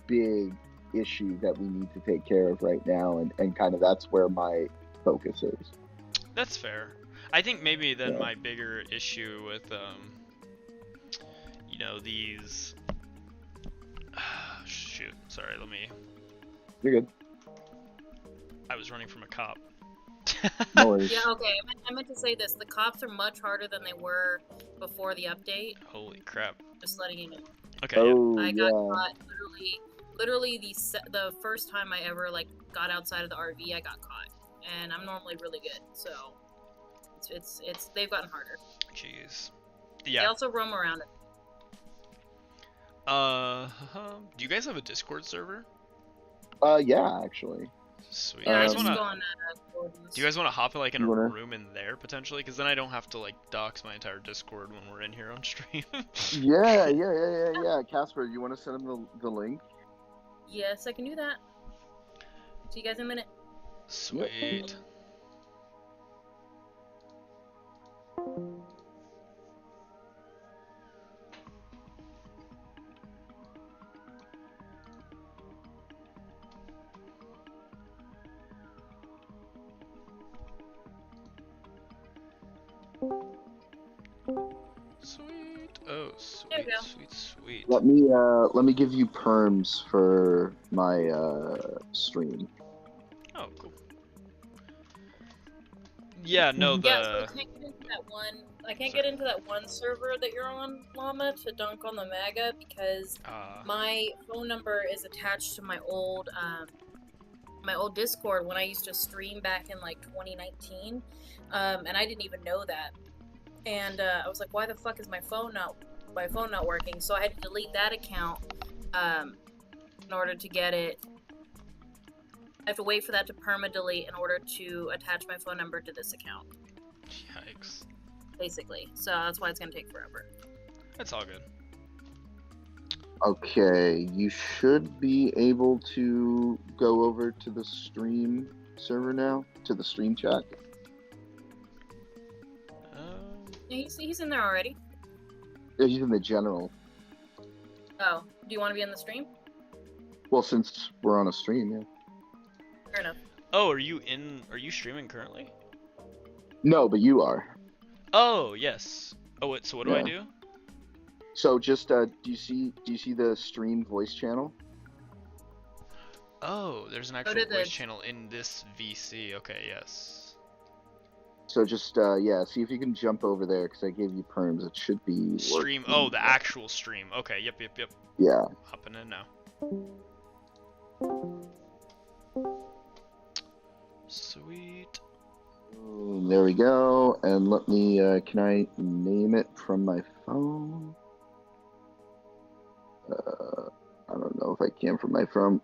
big issue that we need to take care of right now, and kind of that's where my focus is. That's fair. I think maybe then my bigger issue with these shoot, sorry, You're good. I was running from a cop. No worries. Yeah, okay. I meant to say this. The cops are much harder than they were before the update. Holy crap. Just letting you know. Okay. I got caught literally the first time I ever like got outside of the RV, I got caught. And I'm normally really good, so it's they've gotten harder. Jeez. Yeah. They also roam around it. Do you guys have a Discord server? Yeah, actually. Sweet. Yeah, Do you guys want to hop like in a room in there potentially? Because then I don't have to like dox my entire Discord when we're in here on stream. Yeah. Casper, you want to send him the link? Yes, I can do that. See you guys in a minute. Sweet. Sweet. Oh, sweet. Let me give you perms for my stream. Oh, cool. Yeah, no, Yeah, so I can't get into that one server that you're on, Llama, to dunk on the MAGA because my phone number is attached to my old Discord when I used to stream back in like 2019, and I didn't even know that. And I was like, why the fuck is my phone not working? So I had to delete that account. in order to get it. I have to wait for that to perma-delete in order to attach my phone number to this account. Yikes. Basically. So that's why it's going to take forever. That's all good. Okay, you should be able to go over to the stream server now, to the stream chat. He's in there already. Yeah, he's in the general. Oh, do you want to be in the stream? Well, since we're on a stream, yeah. Fair enough. Oh, are you streaming currently? No, but you are. Oh, yes. Oh, wait, so what do I Yeah. do? So just do you see the stream voice channel? Oh, there's an actual did voice the- channel in this VC. Okay, yes. So just yeah, see if you can jump over there because I gave you perms. It should be Stream. working. Oh, the actual stream. Okay, yep. Yeah. Hopping in now. Sweet. There we go. And let me. Can I name it from my phone? I don't know if I can from my phone.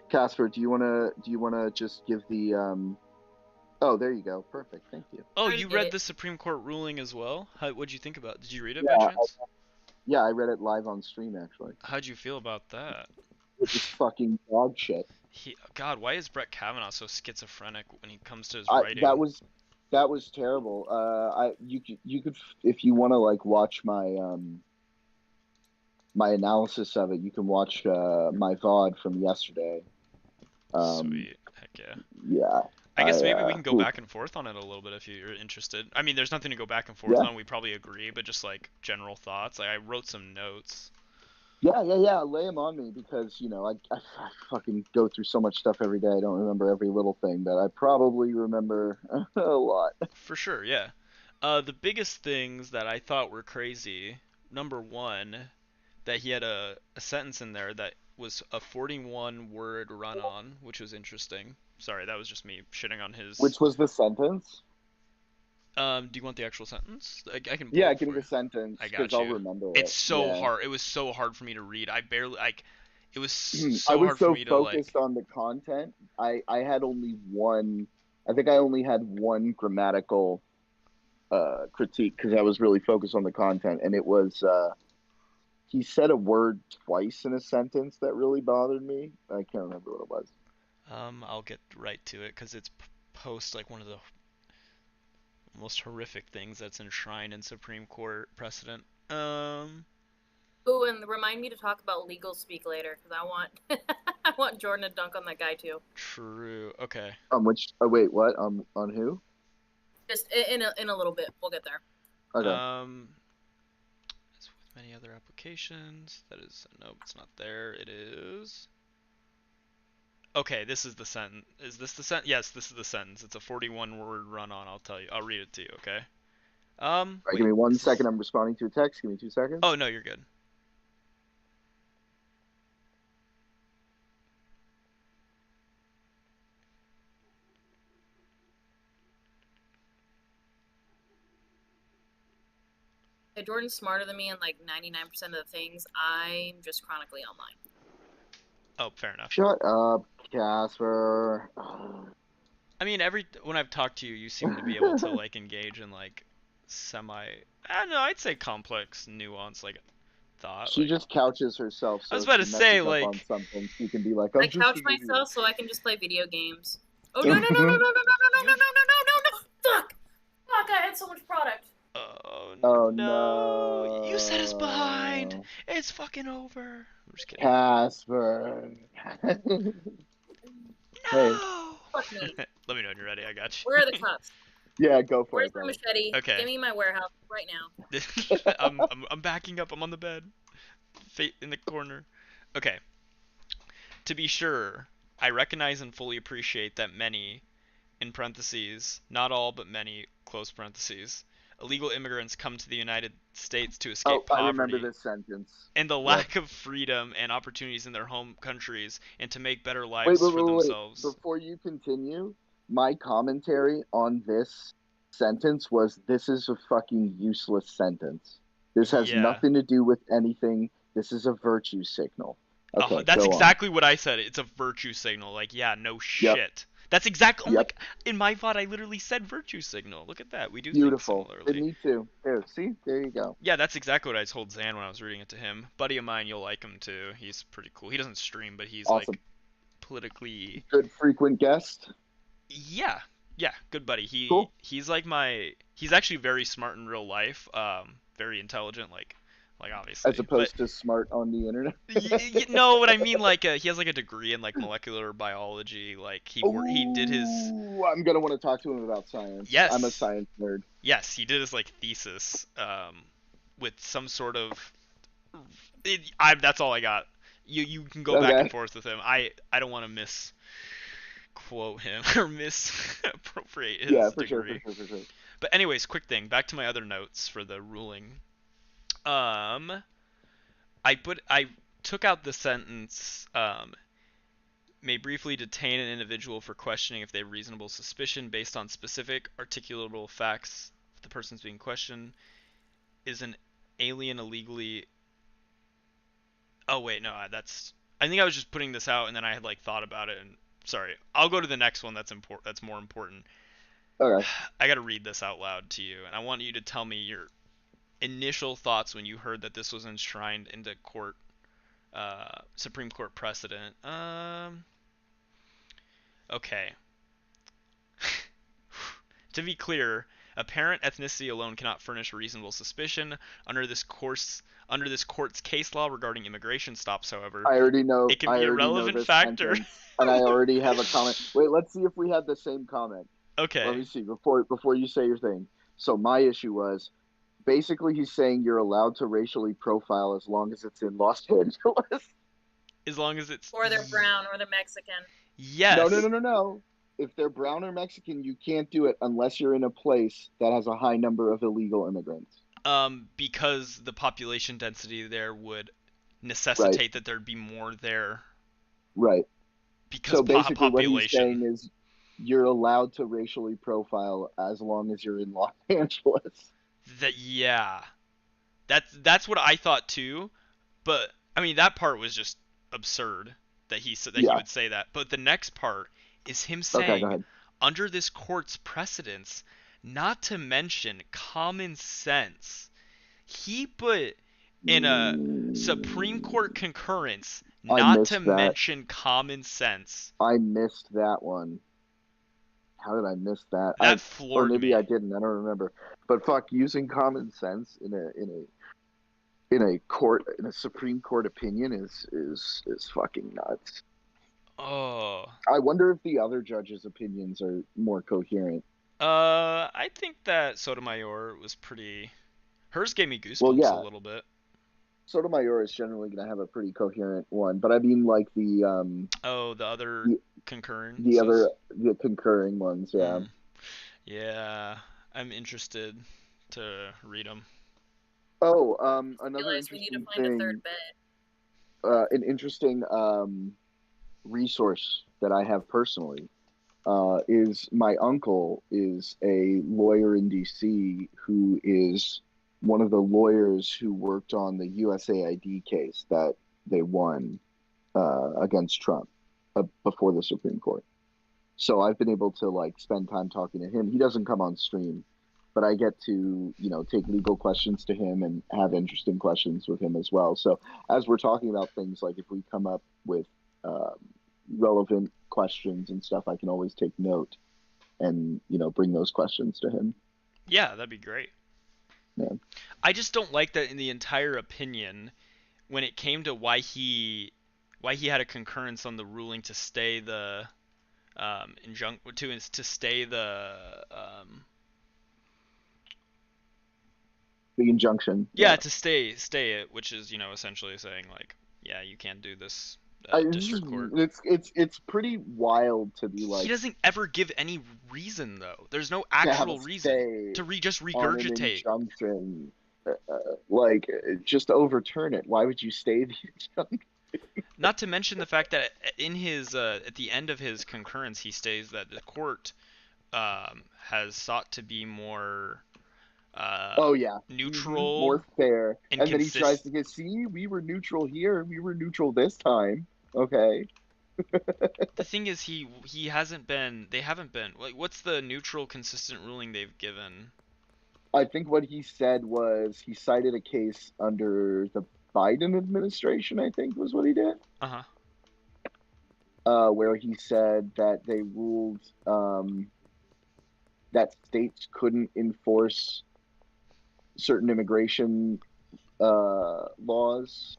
Casper, do you wanna just give the Oh, there you go. Perfect. Thank you. Oh, you read the Supreme Court ruling as well? What'd you think about it? Did you read it by Yeah, chance? Yeah, I read it live on stream actually. How'd you feel about that? It's just fucking dog shit. God, why is Brett Kavanaugh so schizophrenic when he comes to his I, writing? that was terrible. You could if you want to like watch my my analysis of it, you can watch my VOD from yesterday. Sweet. Heck yeah. Yeah. I guess maybe we can go back and forth on it a little bit if you're interested. I mean, there's nothing to go back and forth Yeah. on. We probably agree, but just like general thoughts. Like I wrote some notes. Yeah. Lay them on me because I fucking go through so much stuff every day. I don't remember every little thing, but I probably remember a lot. For sure, yeah. The biggest things that I thought were crazy. Number one, that he had a sentence in there that was a 41-word run-on, which was interesting. Sorry, that was just me shitting on his. Which was the sentence? Do you want the actual sentence? I can. Yeah, give me the sentence I got because I'll you. remember it. It's so Yeah. hard. It was so hard for me to read. I barely like. It was I so was hard so for me to like. focused on the content. I had only one. I think I only had one grammatical critique because I was really focused on the content, and it was he said a word twice in a sentence that really bothered me. I can't remember what it was. I'll get right to it because it's post like one of the most horrific things that's enshrined in Supreme Court precedent. Ooh, and remind me to talk about legal speak later because I want I want Jordan to dunk on that guy too. True. Okay. Which? Oh wait, what? On who? Just in a little bit, we'll get there. Okay. As with many other applications, that is nope, it's not there. It is. Okay, this is the sentence. Is this the sentence? Yes, this is the sentence. It's a 41-word run-on. I'll tell you. I'll read it to you. Okay. Right, give me 1 second. I'm responding to a text. Give me 2 seconds. Oh no, you're good. Yeah, Jordan's smarter than me in like 99% of the things. I'm just chronically online. Oh, fair enough. Shut up, Casper. I mean, when I've talked to you, you seem to be able to like engage in like I don't know, I'd say complex, nuance, like thought. She just couches herself. So I was about to if she say, messes up like, on something, she can be like, I I'm just couch an idiot. myself so I can just play video games. Oh no no no no no no no no no no no no no! Fuck! Fuck! I had so much product. Oh no! You set us behind. It's fucking over. I'm just kidding. Casper. Hey. Fuck me. Let me know when you're ready. I got you. Where are the cups? Yeah, go for Where's it. my machete? Okay. Give me my warehouse right now. I'm backing up. I'm on the bed, fate in the corner. Okay. To be sure, I recognize and fully appreciate that many, in parentheses, not all but many, close parentheses, illegal immigrants come to the United States to escape poverty. I remember this sentence. And the lack of freedom and opportunities in their home countries, and to make better lives for themselves. Before you continue, my commentary on this sentence was, this is a fucking useless sentence. This has Yeah. nothing to do with anything. This is a virtue signal. Okay, That's go on. exactly what I said. It's a virtue signal. Like, yeah, no shit. That's exactly. Oh my Yep. God. In my VOD, I literally said virtue signal. Look at that. We do Beautiful. think And similarly. me too. There, see, there you go. Yeah, that's exactly what I told Zan when I was reading it to him. Buddy of mine, you'll like him too. He's pretty cool. He doesn't stream, but he's Awesome. like politically. Good frequent guest. Yeah, yeah, good buddy. Cool. He's like he's actually very smart in real life. Very intelligent, like obviously. As opposed to smart on the internet. No, what I mean, like he has like a degree in like molecular biology. Like he did his. Ooh, I'm gonna want to talk to him about science. Yes. I'm a science nerd. Yes, he did his like thesis with some sort of. That's all I got. You can go back and forth with him. I don't want to misquote him or misappropriate his degree. For sure. But anyways, quick thing. Back to my other notes for the ruling. I took out the sentence. May briefly detain an individual for questioning if they have reasonable suspicion based on specific articulable facts. If the person's being questioned is an alien illegally. Oh wait, no, that's. I think I was just putting this out and then I had like thought about it and sorry. I'll go to the next one that's more important. Okay. I got to read this out loud to you and I want you to tell me your initial thoughts when you heard that this was enshrined into Supreme Court precedent. Okay. To be clear, apparent ethnicity alone cannot furnish reasonable suspicion under this court's case law regarding immigration stops. However, I already know. it can be a relevant factor. And I already have a comment. Wait, let's see if we have the same comment. Okay. Let me see before you say your thing. So my issue was basically he's saying you're allowed to racially profile as long as it's in Los Angeles. As long as it's. Or they're brown or they're Mexican. Yes. No. If they're brown or Mexican, you can't do it unless you're in a place that has a high number of illegal immigrants. Because the population density there would necessitate that there'd be more there. Right. Because so basically population. What he's saying is you're allowed to racially profile as long as you're in Los Angeles. That's what I thought too, but I mean that part was just absurd that he said that he would say that. But the next part is him saying under this court's precedence, not to mention common sense. He put in a Supreme Court concurrence not to mention common sense. I missed that one. How did I miss that? That floored me. Or maybe I didn't. I don't remember. But fuck, using common sense in a Supreme Court opinion is fucking nuts. Oh. I wonder if the other judges' opinions are more coherent. I think that Sotomayor was pretty. Hers gave me goosebumps a little bit. Sotomayor is generally going to have a pretty coherent one, but I mean like the the other concurring. The concurring ones, yeah. Yeah, I'm interested to read them. Oh, another interesting we need to find thing. A third bed. An interesting resource that I have personally is my uncle is a lawyer in DC who is one of the lawyers who worked on the USAID case that they won against Trump before the Supreme Court. So I've been able to like spend time talking to him. He doesn't come on stream, but I get to, take legal questions to him and have interesting questions with him as well. So as we're talking about things, like if we come up with relevant questions and stuff, I can always take note and, bring those questions to him. Yeah, that'd be great. Yeah. I just don't like that in the entire opinion when it came to why he had a concurrence on the ruling to stay the to stay the injunction. Yeah, to stay it, which is essentially saying like, yeah, you can't do this. District court. It's pretty wild to be like. He doesn't ever give any reason though. There's no actual reason to just regurgitate. Injunction, just overturn it. Why would you stay the injunction? Not to mention the fact that in his at the end of his concurrence, he states that the court has sought to be more Oh yeah, neutral, more fair. And then he tries inconsistent. to get, see, we were neutral here, we were neutral this time. Okay. The thing is, he hasn't been. They haven't been. Like, what's the neutral, consistent ruling they've given? I think what he said was he cited a case under the Biden administration, I think was what he did. Uh-huh. Where he said that they ruled that states couldn't enforce certain immigration laws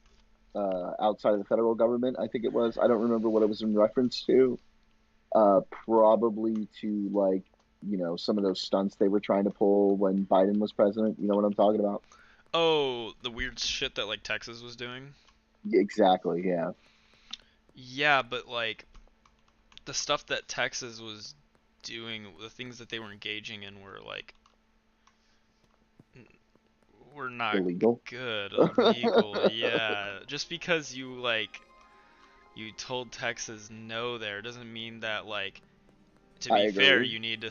outside of the federal government. I think it was. I don't remember what it was in reference to. Probably to, like, some of those stunts they were trying to pull when Biden was president. You know what I'm talking about? Oh, the weird shit that like Texas was doing. Exactly. Yeah. Yeah, but like the stuff that Texas was doing, the things that they were engaging in were like were not illegal. Good. Illegal. Yeah. Just because you told Texas no there doesn't mean that, like, to I be fair, agree. you need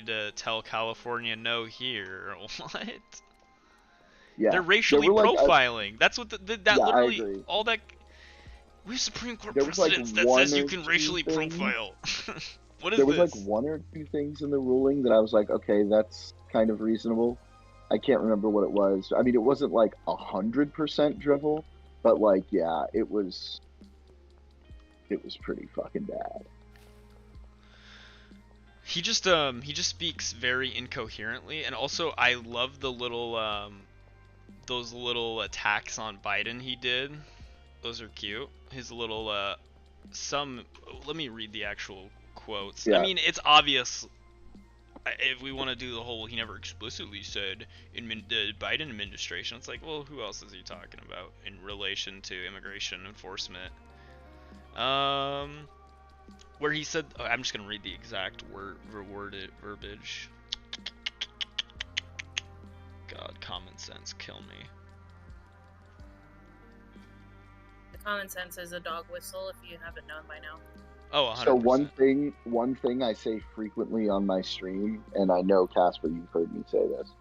to tell California no here. What? Yeah. They're racially There were, like, profiling. That's what that Yeah, I literally agree. all that. We have Supreme Court There was, like, precedents that one says you or can two racially things. profile. What is There was this? like one or two things in the ruling that I was like, okay, that's kind of reasonable. I can't remember what it was. I mean, it wasn't like 100% drivel, but like, yeah, it was pretty fucking bad. He just speaks very incoherently, and also I love the little those little attacks on Biden he did. Those are cute. His little let me read the actual quotes. Yeah. I mean, it's obvious. If we want to do the whole, he never explicitly said in the Biden administration. It's like, well, who else is he talking about in relation to immigration enforcement? Where he said, oh, I'm just gonna read the exact verbiage. God, common sense, kill me. The common sense is a dog whistle, if you haven't known by now. Oh, 100%. So one thing I say frequently on my stream, and I know, Casper, you've heard me say this.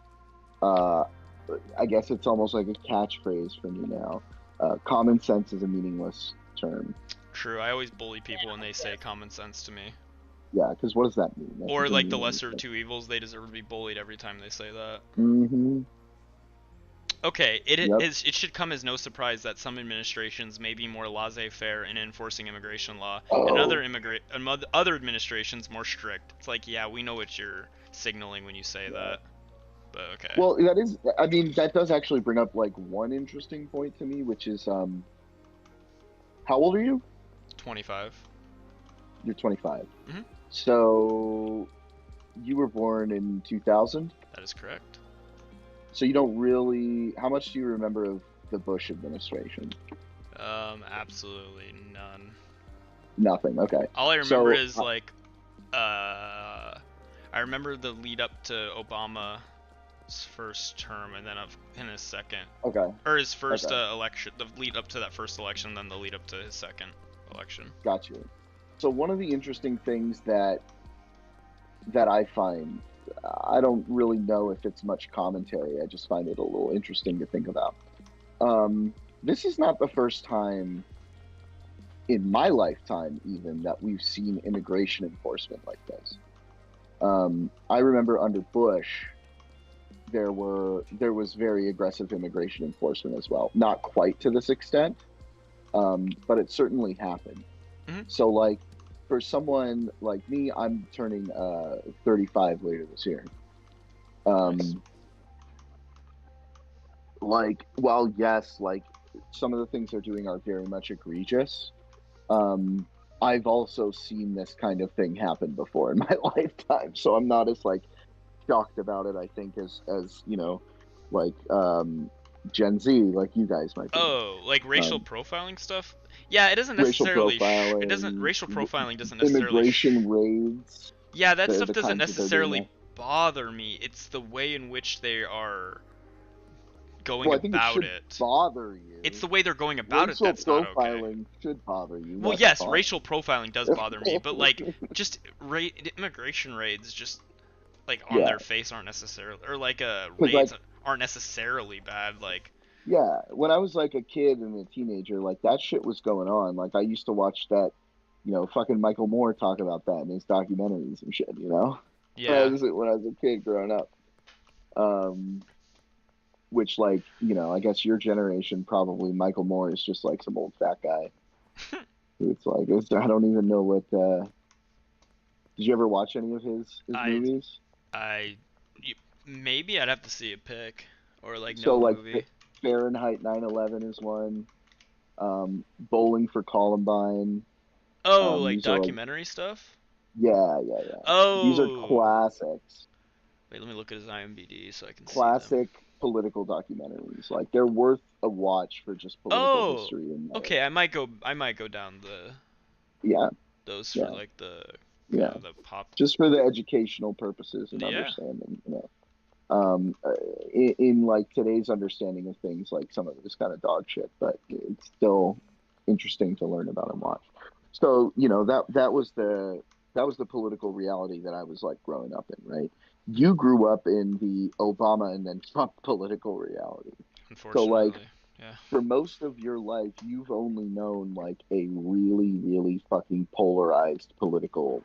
I guess it's almost like a catchphrase for me now. Common sense is a meaningless term. True, I always bully people when they say common sense to me. Yeah, because what does that mean? That Or doesn't like the mean lesser of anything. two evils, they deserve to be bullied every time they say that. Mm-hmm. Okay, Yep. it should come as no surprise that some administrations may be more laissez-faire in enforcing immigration law, Oh. and other administrations more strict. It's like, yeah, we know what you're signaling when you say that, but okay. Well, I mean, that does actually bring up like one interesting point to me, which is, how old are you? 25. You're 25. Mhm. So, you were born in 2000? That is correct. So you don't really. How much do you remember of the Bush administration? Absolutely none. Nothing. Okay. All I remember So, is like, I remember the lead up to Obama's first term, and then in his second. Okay. Or his first Okay. election, the lead up to that first election, then the lead up to his second election. Got you. So one of the interesting things that I find, I don't really know if it's much commentary. I just find it a little interesting to think about. This is not the first time in my lifetime, even, that we've seen immigration enforcement like this. I remember under Bush, there was very aggressive immigration enforcement as well. Not quite to this extent, but it certainly happened. Mm-hmm. So, like, for someone like me, I'm turning 35 later this year. Nice. Like, while yes, like, some of the things they're doing are very much egregious, I've also seen this kind of thing happen before in my lifetime, so I'm not as like shocked about it, I think, as like Gen Z, like you guys might be. Oh, like racial profiling stuff? Yeah, it doesn't Racial necessarily. profiling, Racial profiling doesn't necessarily. Immigration raids. Yeah, that the stuff doesn't kinds that they're doing necessarily now. bother me. It's the way in which they are going Well, I think about it should it. bother you. It's the way they're going about Racial it that's not okay. profiling should bother you. Well, that's yes, fine. racial profiling does bother me, but like just immigration raids, just like on their face aren't necessarily, or like raids aren't necessarily bad. Like yeah, when I was like a kid and a teenager, like that shit was going on. Like I used to watch that, fucking Michael Moore talk about that in his documentaries and shit. Yeah. When I was a kid growing up. Which like, I guess your generation probably Michael Moore is just like some old fat guy. It's like I don't even know what. Did you ever watch any of his movies? Maybe I'd have to see a pic or like So no like movie. Fahrenheit 9/11 is one. Bowling for Columbine. Oh, like these are documentary stuff? Yeah. Oh. These are classics. Wait, let me look at his IMDb so I can see them. Classic political documentaries. Like they're worth a watch for just political history. Okay, I might go down those for like the the pop. Just for the educational purposes and understanding, in like today's understanding of things, like some of it is kind of dog shit, but it's still interesting to learn about and watch. So that was the political reality that I was like growing up in, right? You grew up in the Obama and then Trump political reality. Unfortunately, so like yeah. For most of your life, you've only known like a really, really fucking polarized political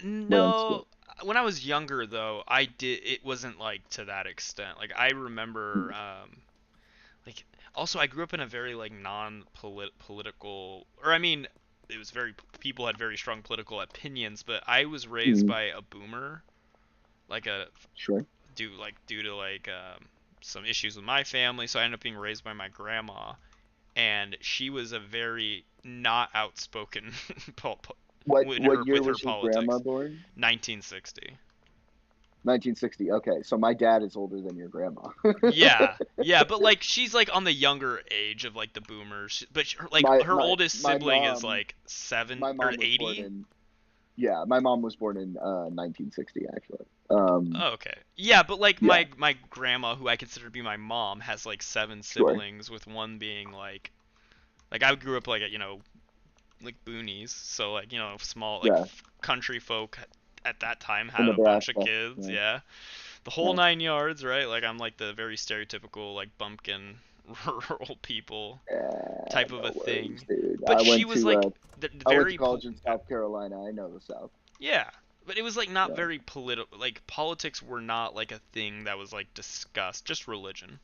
landscape. When I was younger though, it wasn't like to that extent. Like I remember like also I grew up in a very like non-political, or I mean it was people had very strong political opinions, but I was raised by a boomer, like due to like some issues with my family, so I ended up being raised by my grandma, and she was a very not outspoken What year was her your grandma born? 1960. 1960. Okay, so my dad is older than your grandma. yeah, but like she's like on the younger age of like the boomers, but her oldest sibling is like 7 or 80. Yeah, my mom was born in 1960 actually. Okay. Yeah, but like my grandma, who I consider to be my mom, has like 7 siblings, with one being like I grew up like like boonies, so like small country folk at that time had a bunch of kids, the whole 9 yards, right? Like I'm like the very stereotypical like bumpkin rural people type of a thing. Dude. But she was like I went to college in South Carolina. I know the South. Yeah, but it was like not very political. Like politics were not like a thing that was like discussed. Just religion.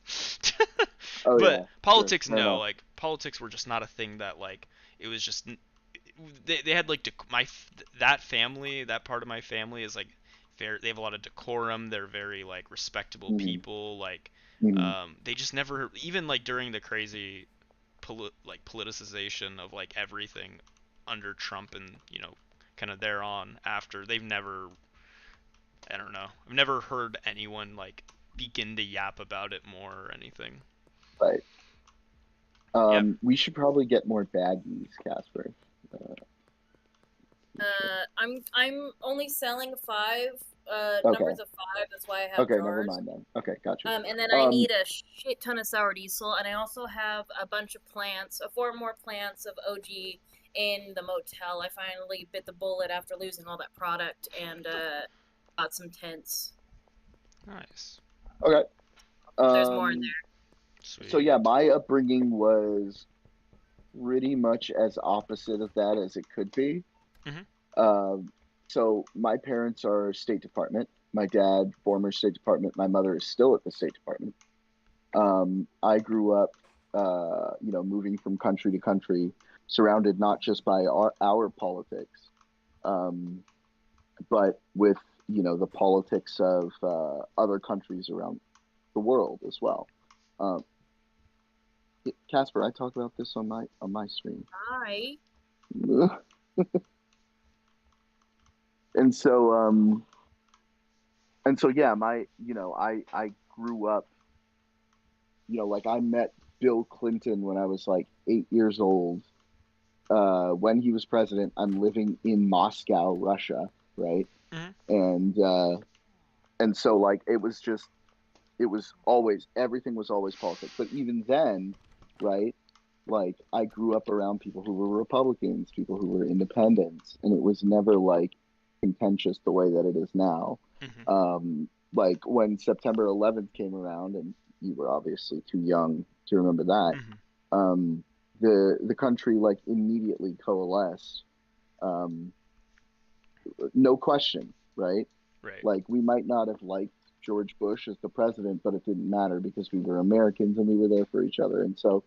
But politics, no. Like politics were just not a thing that like it was just. They had like that family, that part of my family is like very. They have a lot of decorum. They're very like respectable people. Like they just never, even like during the crazy politicization of like everything under Trump and kind of thereon after, they've never, I don't know, I've never heard anyone like begin to yap about it more or anything. Right. We should probably get more baggies, Casper. I'm only selling 5 numbers of 5. That's why I have Okay, jars. never mind then. Okay, gotcha. And then I need a shit ton of sour diesel, and I also have a bunch of plants, 4 more plants of OG in the motel. I finally bit the bullet after losing all that product and got some tents. Nice. Okay. There's more in there. Sweet. So yeah, my upbringing was pretty much as opposite of that as it could be. So my parents are State Department. My dad, former State Department. My mother is still at the State Department. I grew up, moving from country to country, surrounded not just by our politics, but with the politics of other countries around the world as well. Casper, I talk about this on my stream. Hi. And so yeah, I grew up, like I met Bill Clinton when I was like 8 years old. When he was president, I'm living in Moscow, Russia, right? And so like everything was always politics. But even then, right? Like I grew up around people who were Republicans, people who were independents, and it was never like contentious the way that it is now. Mhm. Like when September 11th came around, and you were obviously too young to remember that. Mhm. The country like immediately coalesced. No question, right? Right. Like we might not have liked George Bush as the president, but it didn't matter because we were Americans and we were there for each other. And so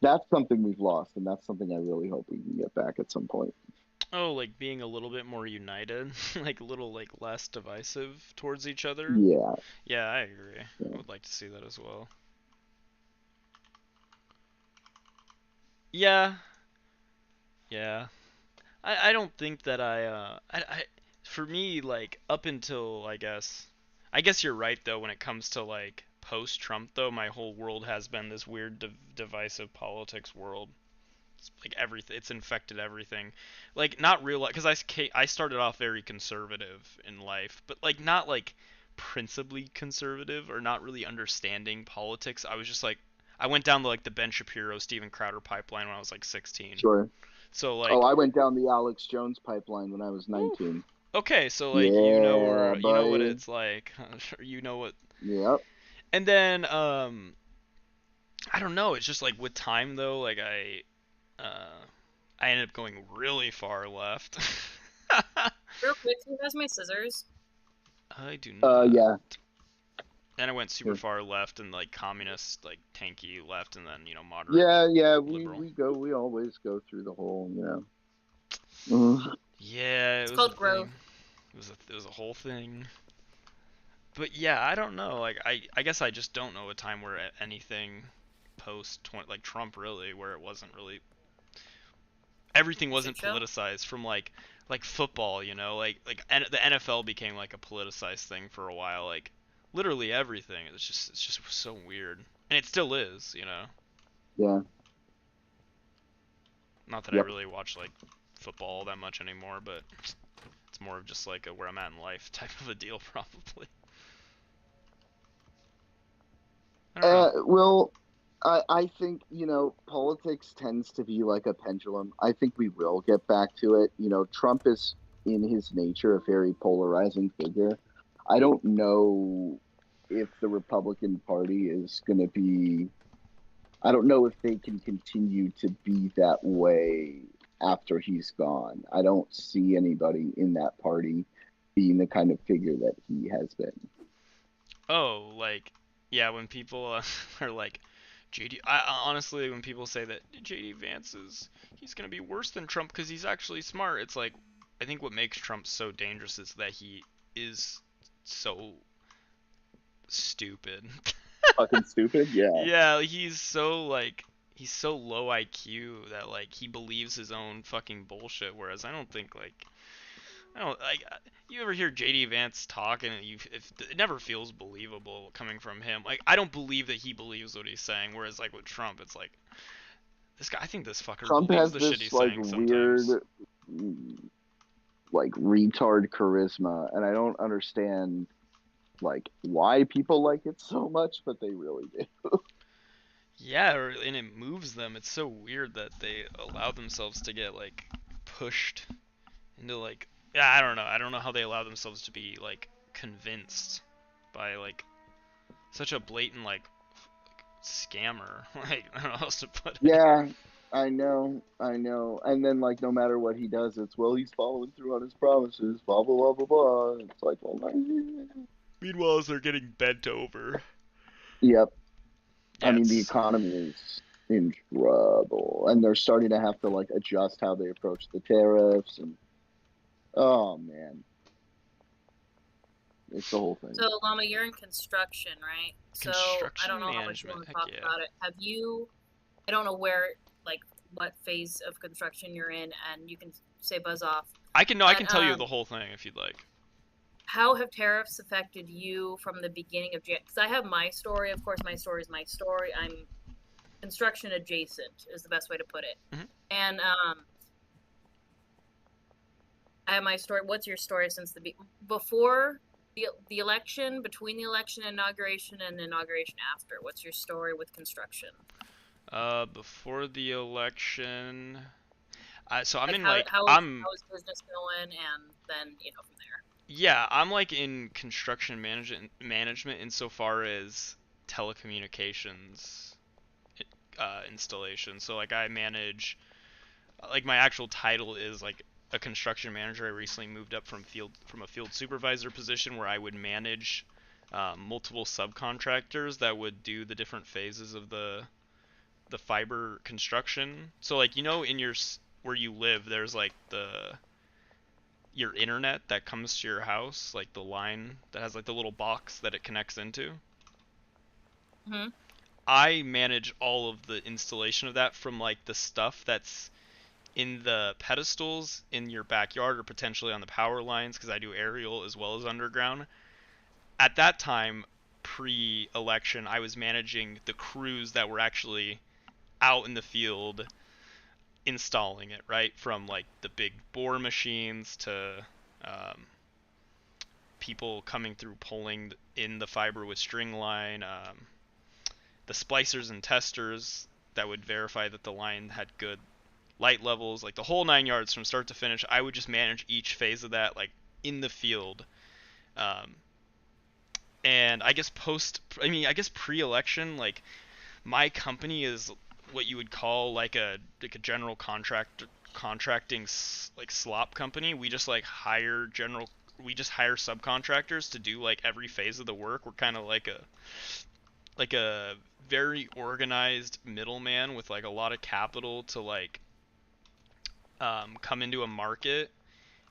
that's something we've lost, and that's something I really hope we can get back at some point. Oh, like being a little bit more united, like a little like less divisive towards each other. Yeah. Yeah, I agree. Yeah. I would like to see that as well. Yeah. Yeah. I don't think that for me like up until I guess you're right though when it comes to like post Trump though my whole world has been this weird divisive politics world. It's like everything it's infected everything. Like not real cuz I started off very conservative in life, but like not like principally conservative or not really understanding politics. I was just like I went down like the Ben Shapiro, Steven Crowder pipeline when I was like 16. Sure. So Oh, like I went down the Alex Jones pipeline when I was 19. okay, so like Yeah, you know what buddy. it's like. You know what. Yep. And then I don't know, it's just like with time though, like I ended up going really far left. Real quick, who has my scissors? I do not. Yeah. Then I went super Yeah. far left and like communist, like tanky left, and then moderate. Yeah. liberal. We always go through the whole, Mhm. Yeah, It's it was called a growth. thing. It was a whole thing. But yeah, I don't know. Like I guess I just don't know a time where anything post like Trump really where it wasn't really everything wasn't politicized from like football, the NFL became like a politicized thing for a while, like literally everything. It's just so weird. And it still is. Yeah. Not that I really watch like football that much anymore, but it's more of just like a where I'm at in life type of a deal probably. Well, I think, politics tends to be like a pendulum. I think we will get back to it. Trump is, in his nature, a very polarizing figure. I don't know if the Republican Party is going to be, I don't know if they can continue to be that way after he's gone. I don't see anybody in that party being the kind of figure that he has been. Oh, like, yeah, when people are like, honestly, when people say that JD Vance he's gonna be worse than Trump because he's actually smart, it's like, I think what makes Trump so dangerous is that he is so stupid. Fucking stupid, yeah. Yeah, he's so low IQ that like he believes his own fucking bullshit, whereas I don't think you ever hear JD Vance talk and it never feels believable coming from him. Like I don't believe that he believes what he's saying, whereas like with Trump it's like this guy, I think this fucker Trump believes has the this shit he's like saying weird sometimes. like retard charisma, and I don't understand like why people like it so much, but they really do. Yeah, and it moves them. It's so weird that they allow themselves to get like pushed into like I don't know. I don't know how they allow themselves to be like convinced by like such a blatant like scammer. Like I don't know how else to put it. Yeah, I know. And then like no matter what he does, it's he's following through on his promises, blah blah blah blah blah. It's like, well, meanwhile, as they're getting bent over. Yep. Yeah, I mean, the economy is in trouble, and they're starting to have to like adjust how they approach the tariffs, and oh man, it's the whole thing. So, Llama, you're in construction, right? So I don't know how much you want to talk about it. Have you? I don't know what phase of construction you're in, and you can say buzz off. I can tell you the whole thing if you'd like. How have tariffs affected you from the beginning of January? Because I have my story. Of course, my story is my story. I'm construction adjacent is the best way to put it. Mm-hmm. And I have my story. What's your story since before the election, between the election and inauguration, and the inauguration after? What's your story with construction? Before the election, So I'm Like in how like how I'm how is business going, and then from there. yeah, I'm like in construction management insofar as telecommunications installation. So like I manage, like my actual title is like a construction manager. I recently moved up from a field supervisor position where I would manage multiple subcontractors that would do the different phases of the fiber construction. So like in where you live, there's like your internet that comes to your house, like the line that has like the little box that it connects into. Mm-hmm. I manage all of the installation of that, from like the stuff that's in the pedestals in your backyard or potentially on the power lines, because I do aerial as well as underground. At that time, pre-election, I was managing the crews that were actually out in the field installing it, right? From like the big bore machines to people coming through pulling in the fiber with string line, the splicers and testers that would verify that the line had good light levels, like the whole 9 yards from start to finish. I would just manage each phase of that, like in the field. And I guess pre-election, like my company is what you would call like a general contracting like slop company. We just hire subcontractors to do like every phase of the work. We're kind of like a very organized middleman with like a lot of capital to like come into a market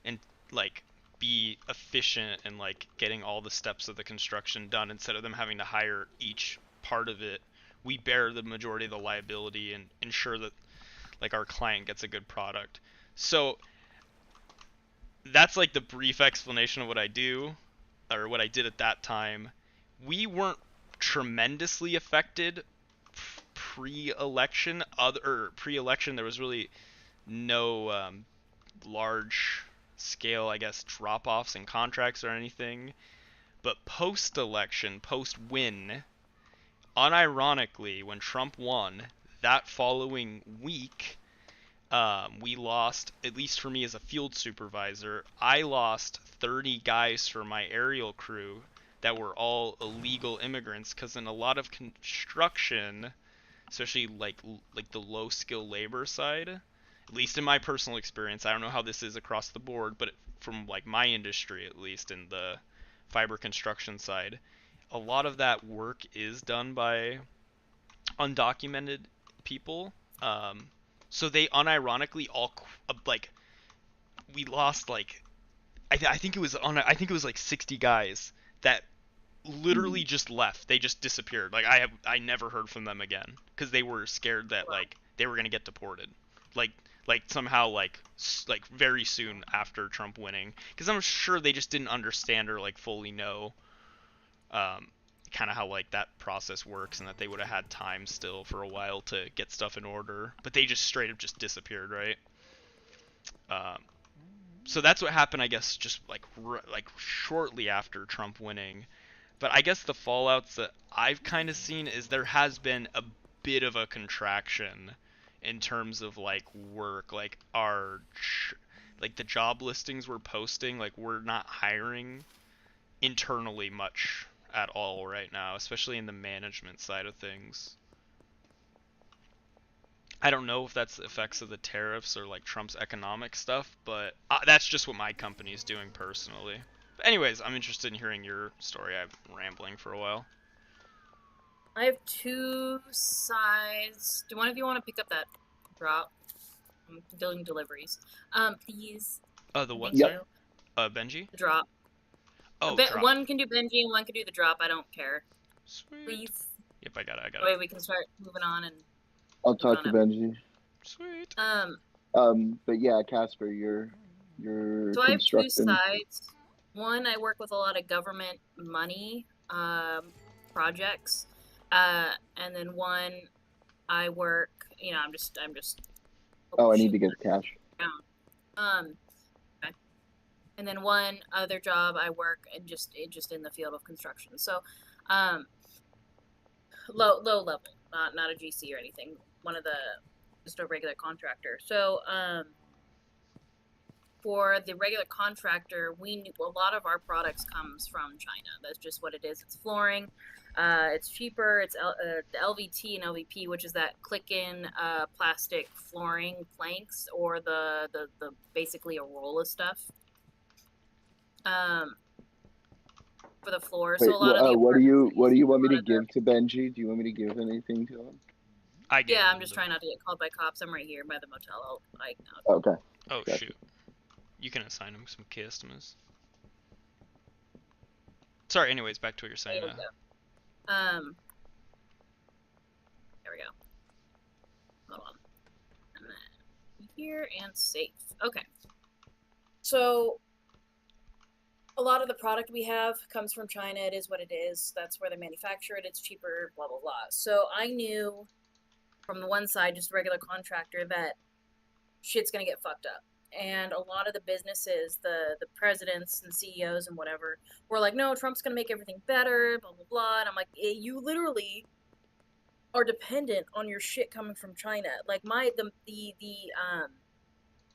and like be efficient and like getting all the steps of the construction done, instead of them having to hire each part of it. We bear the majority of the liability and ensure that like our client gets a good product. So that's like the brief explanation of what I do, or what I did at that time. We weren't tremendously affected pre-election. Pre-election, there was really no large scale, I guess, drop-offs in contracts or anything. But post-election, post-win, unironically, when Trump won, that following week, we lost, at least for me as a field supervisor, I lost 30 guys for my aerial crew that were all illegal immigrants, because in a lot of construction, especially like the low skill labor side, at least in my personal experience, I don't know how this is across the board, but from like my industry, at least in the fiber construction side, a lot of that work is done by undocumented people. So they unironically all like we lost like I think it was like 60 guys that literally just left. They just disappeared. Like I never heard from them again because they were scared that like they were gonna get deported. Like somehow like very soon after Trump winning, because I'm sure they just didn't understand or like fully know kind of how like that process works, and that they would have had time still for a while to get stuff in order, but they just straight up just disappeared, right? So that's what happened, I guess, just like shortly after Trump winning. But I guess the fallouts that I've kind of seen is there has been a bit of a contraction in terms of like work, like like the job listings we're posting, like we're not hiring internally much at all right now, especially in the management side of things. I don't know if that's the effects of the tariffs or like Trump's economic stuff, but that's just what my company's doing personally. But anyways, I'm interested in hearing your story. I've been rambling for a while. I have two sides. Do one of you want to pick up that drop? I'm doing deliveries. Please. The what? Thank Sorry? you. Benji? The drop. Oh, drop. One can do Benji and one can do the drop. I don't care. Sweet. Please. Yep, I got it. That way we can start moving on and. I'll talk to Benji. Sweet. But yeah, Casper, you're So I have two constructing. sides. One, I work with a lot of government money projects, and then one, I work. I'm just. Oh, I need to get cash. Okay. And then one other job, I work and just in the field of construction. So, low level, not a GC or anything. One of the just a regular contractor. So, for the regular contractor, we knew a lot of our products comes from China. That's just what it is. It's flooring. It's cheaper. It's the LVT and LVP, which is that click-in plastic flooring planks, or the basically a roll of stuff for the floor. Wait, So a lot of the what do you want me to give to Benji? Do you want me to give anything to him? Yeah, I'm just trying not to get called by cops. I'm right here by the motel. Okay. Oh Gotcha. shoot. You can assign him some customers. Sorry. Anyways, back to what you're saying. There we go. There we go. Hold on. And then here and safe. Okay. So a lot of the product we have comes from China. It is what it is. That's where they manufacture it. It's cheaper, blah, blah, blah. So I knew from the one side, just a regular contractor, that shit's going to get fucked up. And a lot of the businesses, the presidents and CEOs and whatever, were like, no, Trump's going to make everything better, blah, blah, blah. And I'm like, you literally are dependent on your shit coming from China. Like the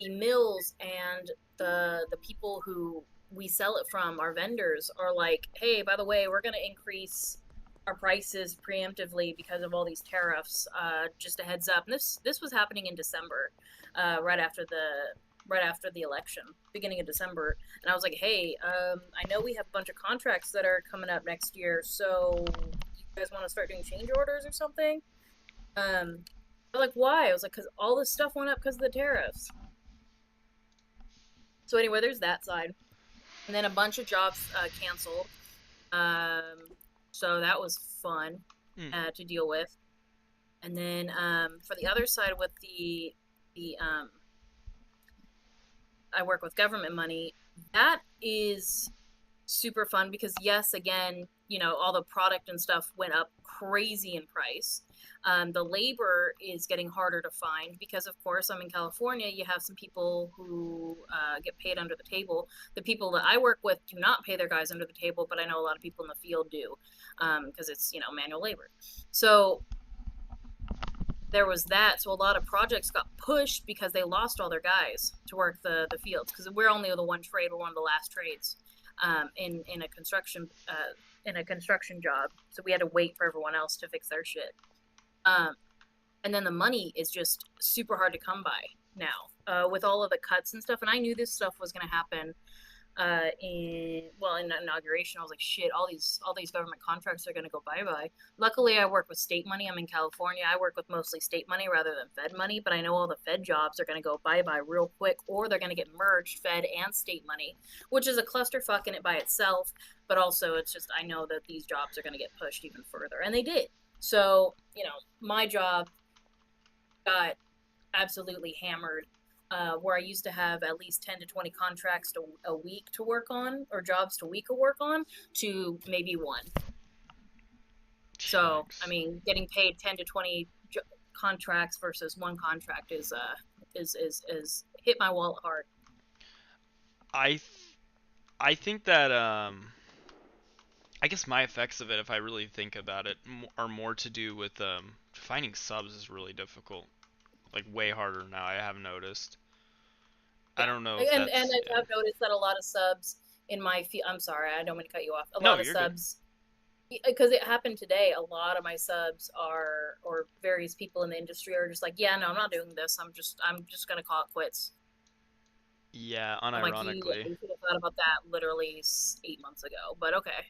mills and the people who we sell it from, our vendors, are like, hey, by the way, we're going to increase our prices preemptively because of all these tariffs. Just a heads up. And this was happening in December, right after the election, beginning of December. And I was like, hey, I know we have a bunch of contracts that are coming up next year, so you guys want to start doing change orders or something? They're like, why? I was like, because all this stuff went up because of the tariffs. So anyway, there's that side. And then a bunch of jobs canceled. So that was fun to deal with. And then for the other side, with the I work with government money. That is super fun because, yes, again, all the product and stuff went up crazy in price. The labor is getting harder to find because, of course, I'm in California. You have some people who get paid under the table. The people that I work with do not pay their guys under the table, but I know a lot of people in the field do because it's, manual labor. So there was that. So a lot of projects got pushed because they lost all their guys to work the fields, because we're only the one trade. We're one of the last trades in a construction job. So we had to wait for everyone else to fix their shit. And then the money is just super hard to come by now with all of the cuts and stuff. And I knew this stuff was going to happen in inauguration. I was like, shit, all these government contracts are going to go bye-bye. Luckily, I work with state money. I'm in California. I work with mostly state money rather than Fed money, but I know all the Fed jobs are going to go bye-bye real quick, or they're going to get merged, Fed and state money, which is a clusterfuck in it by itself. But also, it's just, I know that these jobs are going to get pushed even further, and they did. So, my job got absolutely hammered, where I used to have at least 10 to 20 contracts a week to work on, or jobs to week to work on, to maybe one. So, I mean, getting paid 10 to 20 contracts versus one contract is hit my wallet hard. I think that I guess my effects of it, if I really think about it, are more to do with finding subs is really difficult. Like, way harder now, I have noticed. I don't know. And I have noticed that a lot of subs in my field. I'm sorry, I don't mean to cut you off. A lot of subs, because it happened today. A lot of my subs or various people in the industry are just like, yeah, no, I'm not doing this. I'm just gonna call it quits. Yeah, unironically. Like, you should have thought about that literally 8 months ago. But okay.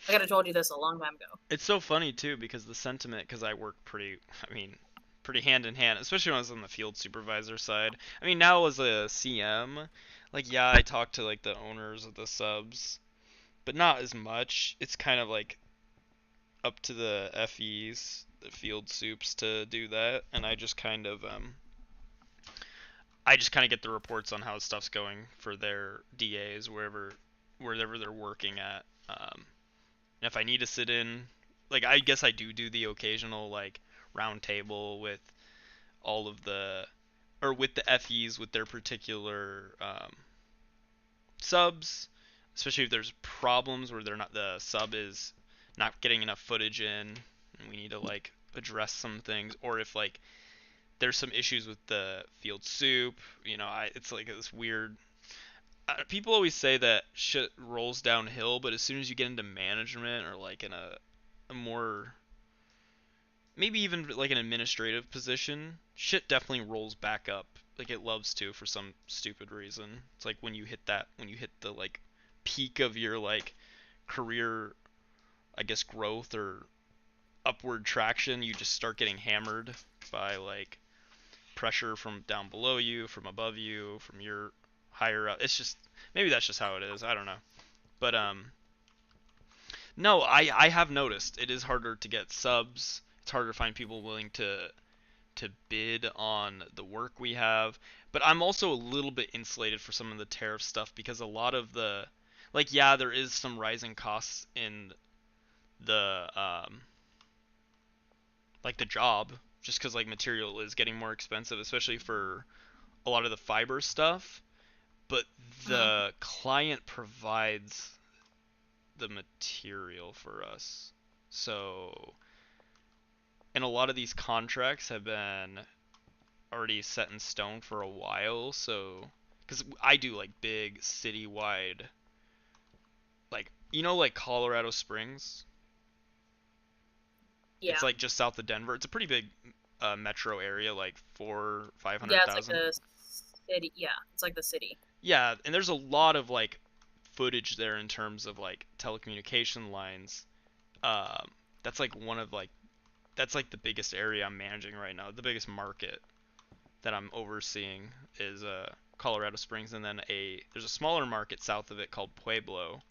I could have told you this a long time ago. It's so funny too, because the sentiment, because I work pretty hand in hand, especially when I was on the field supervisor side. I mean, now as a CM, like, yeah, I talk to like the owners of the subs, but not as much. It's kind of like up to the FEs, the field soups, to do that, and I just kind of get the reports on how stuff's going for their DAs wherever they're working at. And if I need to sit in, like, I guess I do the occasional, like, round table with all of with the FEs with their particular subs, especially if there's problems where the sub is not getting enough footage in and we need to, like, address some things, or if, like, there's some issues with the field soup. It's like this weird. People always say that shit rolls downhill, but as soon as you get into management or like in a more maybe even like an administrative position, shit definitely rolls back up. Like it loves to for some stupid reason. It's like when you hit the like peak of your like career, I guess growth or upward traction, you just start getting hammered by like pressure from down below you, from above you, from your higher up. It's just maybe that's just how it is. I don't know. But no, I have noticed it is harder to get subs. It's harder to find people willing to bid on the work we have. But I'm also a little bit insulated for some of the tariff stuff because a lot of the like yeah, there is some rising costs in the like the job just because like material is getting more expensive, especially for a lot of the fiber stuff. But the client provides the material for us. So, and a lot of these contracts have been already set in stone for a while. So, because I do like big citywide, like, like Colorado Springs. Yeah. It's like just south of Denver. It's a pretty big metro area, like 500,000. Yeah, it's like a city. Yeah, it's like the city. Yeah, and there's a lot of like footage there in terms of like telecommunication lines. That's like that's like the biggest area I'm managing right now. The biggest market that I'm overseeing is Colorado Springs, and then there's a smaller market south of it called Pueblo,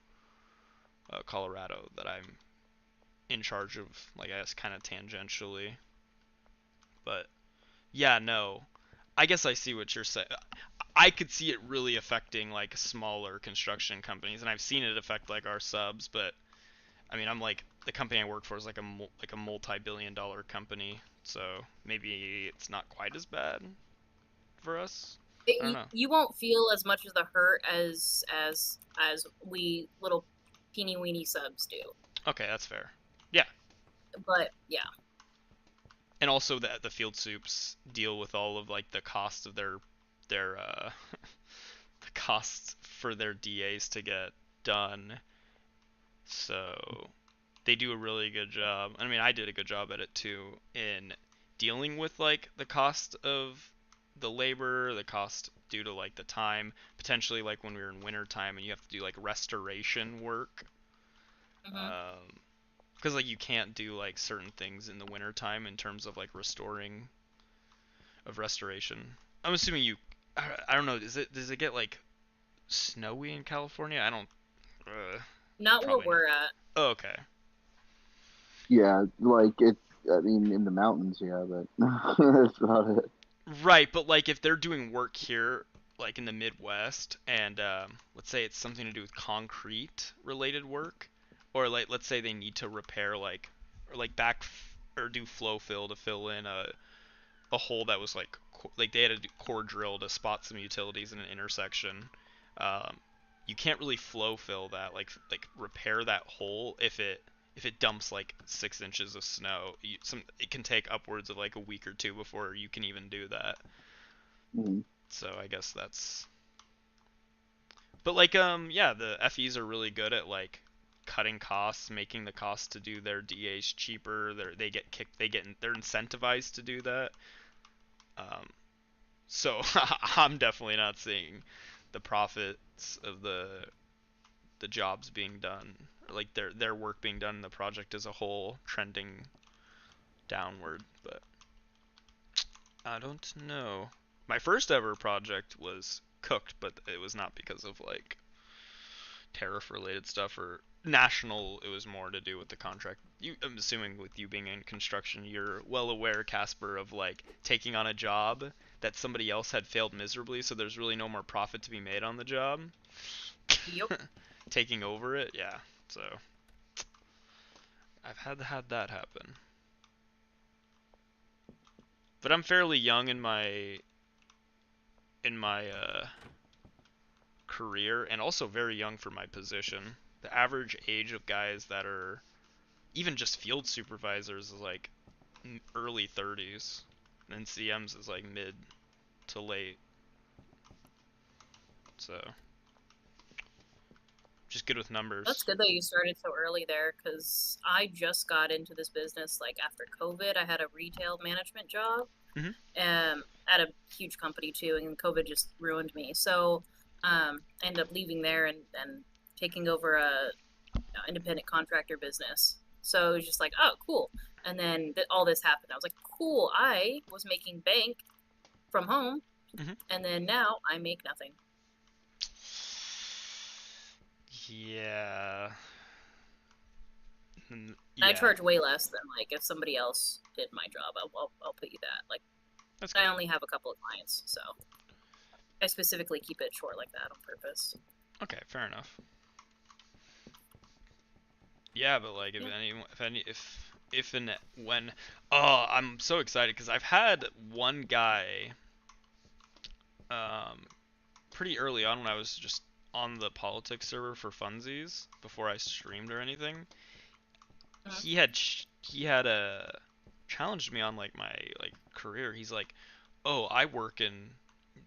Colorado, that I'm in charge of, like I guess kind of tangentially. But yeah, no, I guess I see what you're saying. I could see it really affecting like smaller construction companies, and I've seen it affect like our subs. But I mean, I'm like the company I work for is like a multi-billion-dollar company, so maybe it's not quite as bad for us. I don't know. You won't feel as much of the hurt as we little teeny weeny subs do. Okay, that's fair. Yeah. But yeah. And also the field soups deal with all of like the cost of their the costs for their DAs to get done. So they do a really good job. I mean, I did a good job at it too in dealing with like the cost of the labor, the cost due to like the time, potentially like when we were in winter time and you have to do like restoration work. Because like you can't do like certain things in the winter time in terms of like restoration. I'm assuming I don't know, does it get like snowy in California? I don't not where we're at. Oh, okay. Yeah, like I mean, in the mountains, yeah, but that's about it. Right, but like if they're doing work here, like in the Midwest, and let's say it's something to do with concrete related work, or like let's say they need to repair like or like or do flow fill to fill in a hole that was like they had to do core drill to spot some utilities in an intersection. You can't really flow fill that, like repair that hole if it dumps like 6 inches of snow. It can take upwards of like a week or two before you can even do that. So I guess that's. But like yeah, the FEs are really good at like cutting costs, making the cost to do their DAs cheaper. They're incentivized to do that. So I'm definitely not seeing the profits of the jobs being done, or like their work being done in the project as a whole trending downward. But I don't know. My first ever project was cooked, but it was not because of like tariff related stuff or national. It was more to do with the contract. I'm assuming with you being in construction, you're well aware, Casper, of like taking on a job that somebody else had failed miserably, so there's really no more profit to be made on the job. Yep. Taking over it, yeah. So I've had that happen. But I'm fairly young in my career, and also very young for my position. The average age of guys that are even just field supervisors is like early 30s, and CMs is like mid to late. So just good with numbers. That's good that you started so early there, because I just got into this business like after COVID. I had a retail management job, at a huge company too, and COVID just ruined me. So I ended up leaving there and taking over a independent contractor business. So it was just like, oh, cool. And then all this happened. I was like, cool. I was making bank from home, and then now I make nothing. Yeah. And I charge way less than like if somebody else did my job. I'll put you that. Like, I only have a couple of clients, so I specifically keep it short like that on purpose. Okay, fair enough. Yeah, but like if and when, oh, I'm so excited because I've had one guy, pretty early on when I was just on the politics server for funsies before I streamed or anything. He had challenged me on like my career. He's like, "Oh, I work in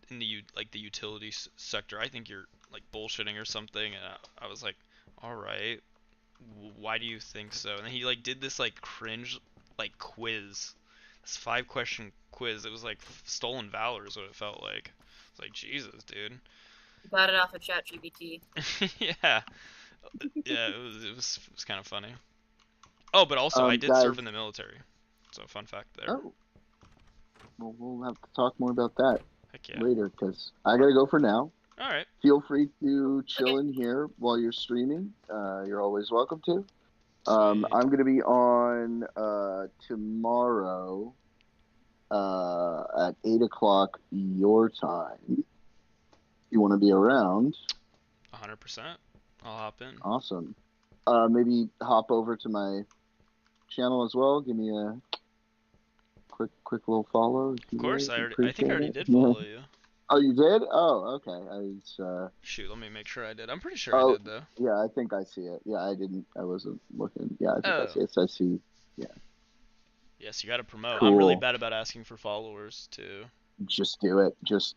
the utility sector. I think you're like bullshitting or something." And I was like, "All right, why do you think so?" And then he like did this like cringe like quiz, this 5-question quiz. It was like stolen valor is what it felt like. It's like, Jesus, dude. Got it off of ChatGPT. Yeah, yeah, it was kind of funny. Oh, but also I did guys, serve in the military, so fun fact there. Oh, well, we'll have to talk more about that Heck yeah. later because I gotta go for now. All right. Feel free to chill in here while you're streaming. You're always welcome to. I'm gonna be on tomorrow at 8:00 your time. You want to be around? 100%. I'll hop in. Awesome. Maybe hop over to my channel as well. Give me a quick little follow. Of course, I think I already did follow you. Oh, you did? Oh, okay. Shoot, let me make sure I did. I'm pretty sure I did though. Yeah, I think I see it. Yeah, I didn't. I wasn't looking. Yeah, I think I see it. So I see. Yeah. Yes, you got to promote. Cool. I'm really bad about asking for followers too. Just do it. Just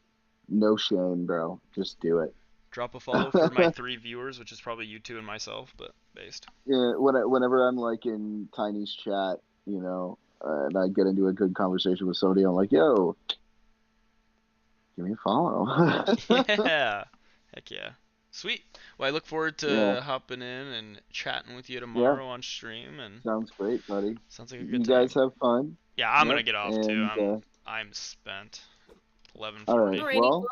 no shame, bro. Just do it. Drop a follow for my 3 viewers, which is probably you two and myself, but based. Yeah, whenever I'm like in Tiny's chat, you know, and I get into a good conversation with somebody, I'm like, yo, give me a follow. Yeah. Heck yeah. Sweet. Well, I look forward to hopping in and chatting with you tomorrow on stream. And sounds great, buddy. Sounds like a good You time. guys have fun. Yeah, I'm gonna get off too. I'm spent. 11:40. All right. Alrighty, well,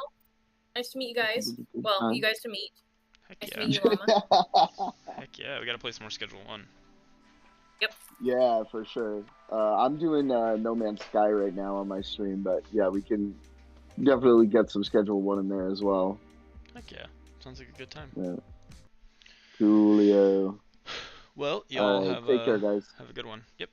nice to meet you guys. Well, you guys to meet. Heck Nice yeah. to meet you, Llama. Heck yeah, we gotta play some more Schedule 1. Yep. Yeah, for sure. I'm doing No Man's Sky right now on my stream, but yeah, we can definitely get some Schedule 1 in there as well. Heck yeah. Sounds like a good time. Yeah. Coolio. Well, y'all take care, guys. Have a good one. Yep.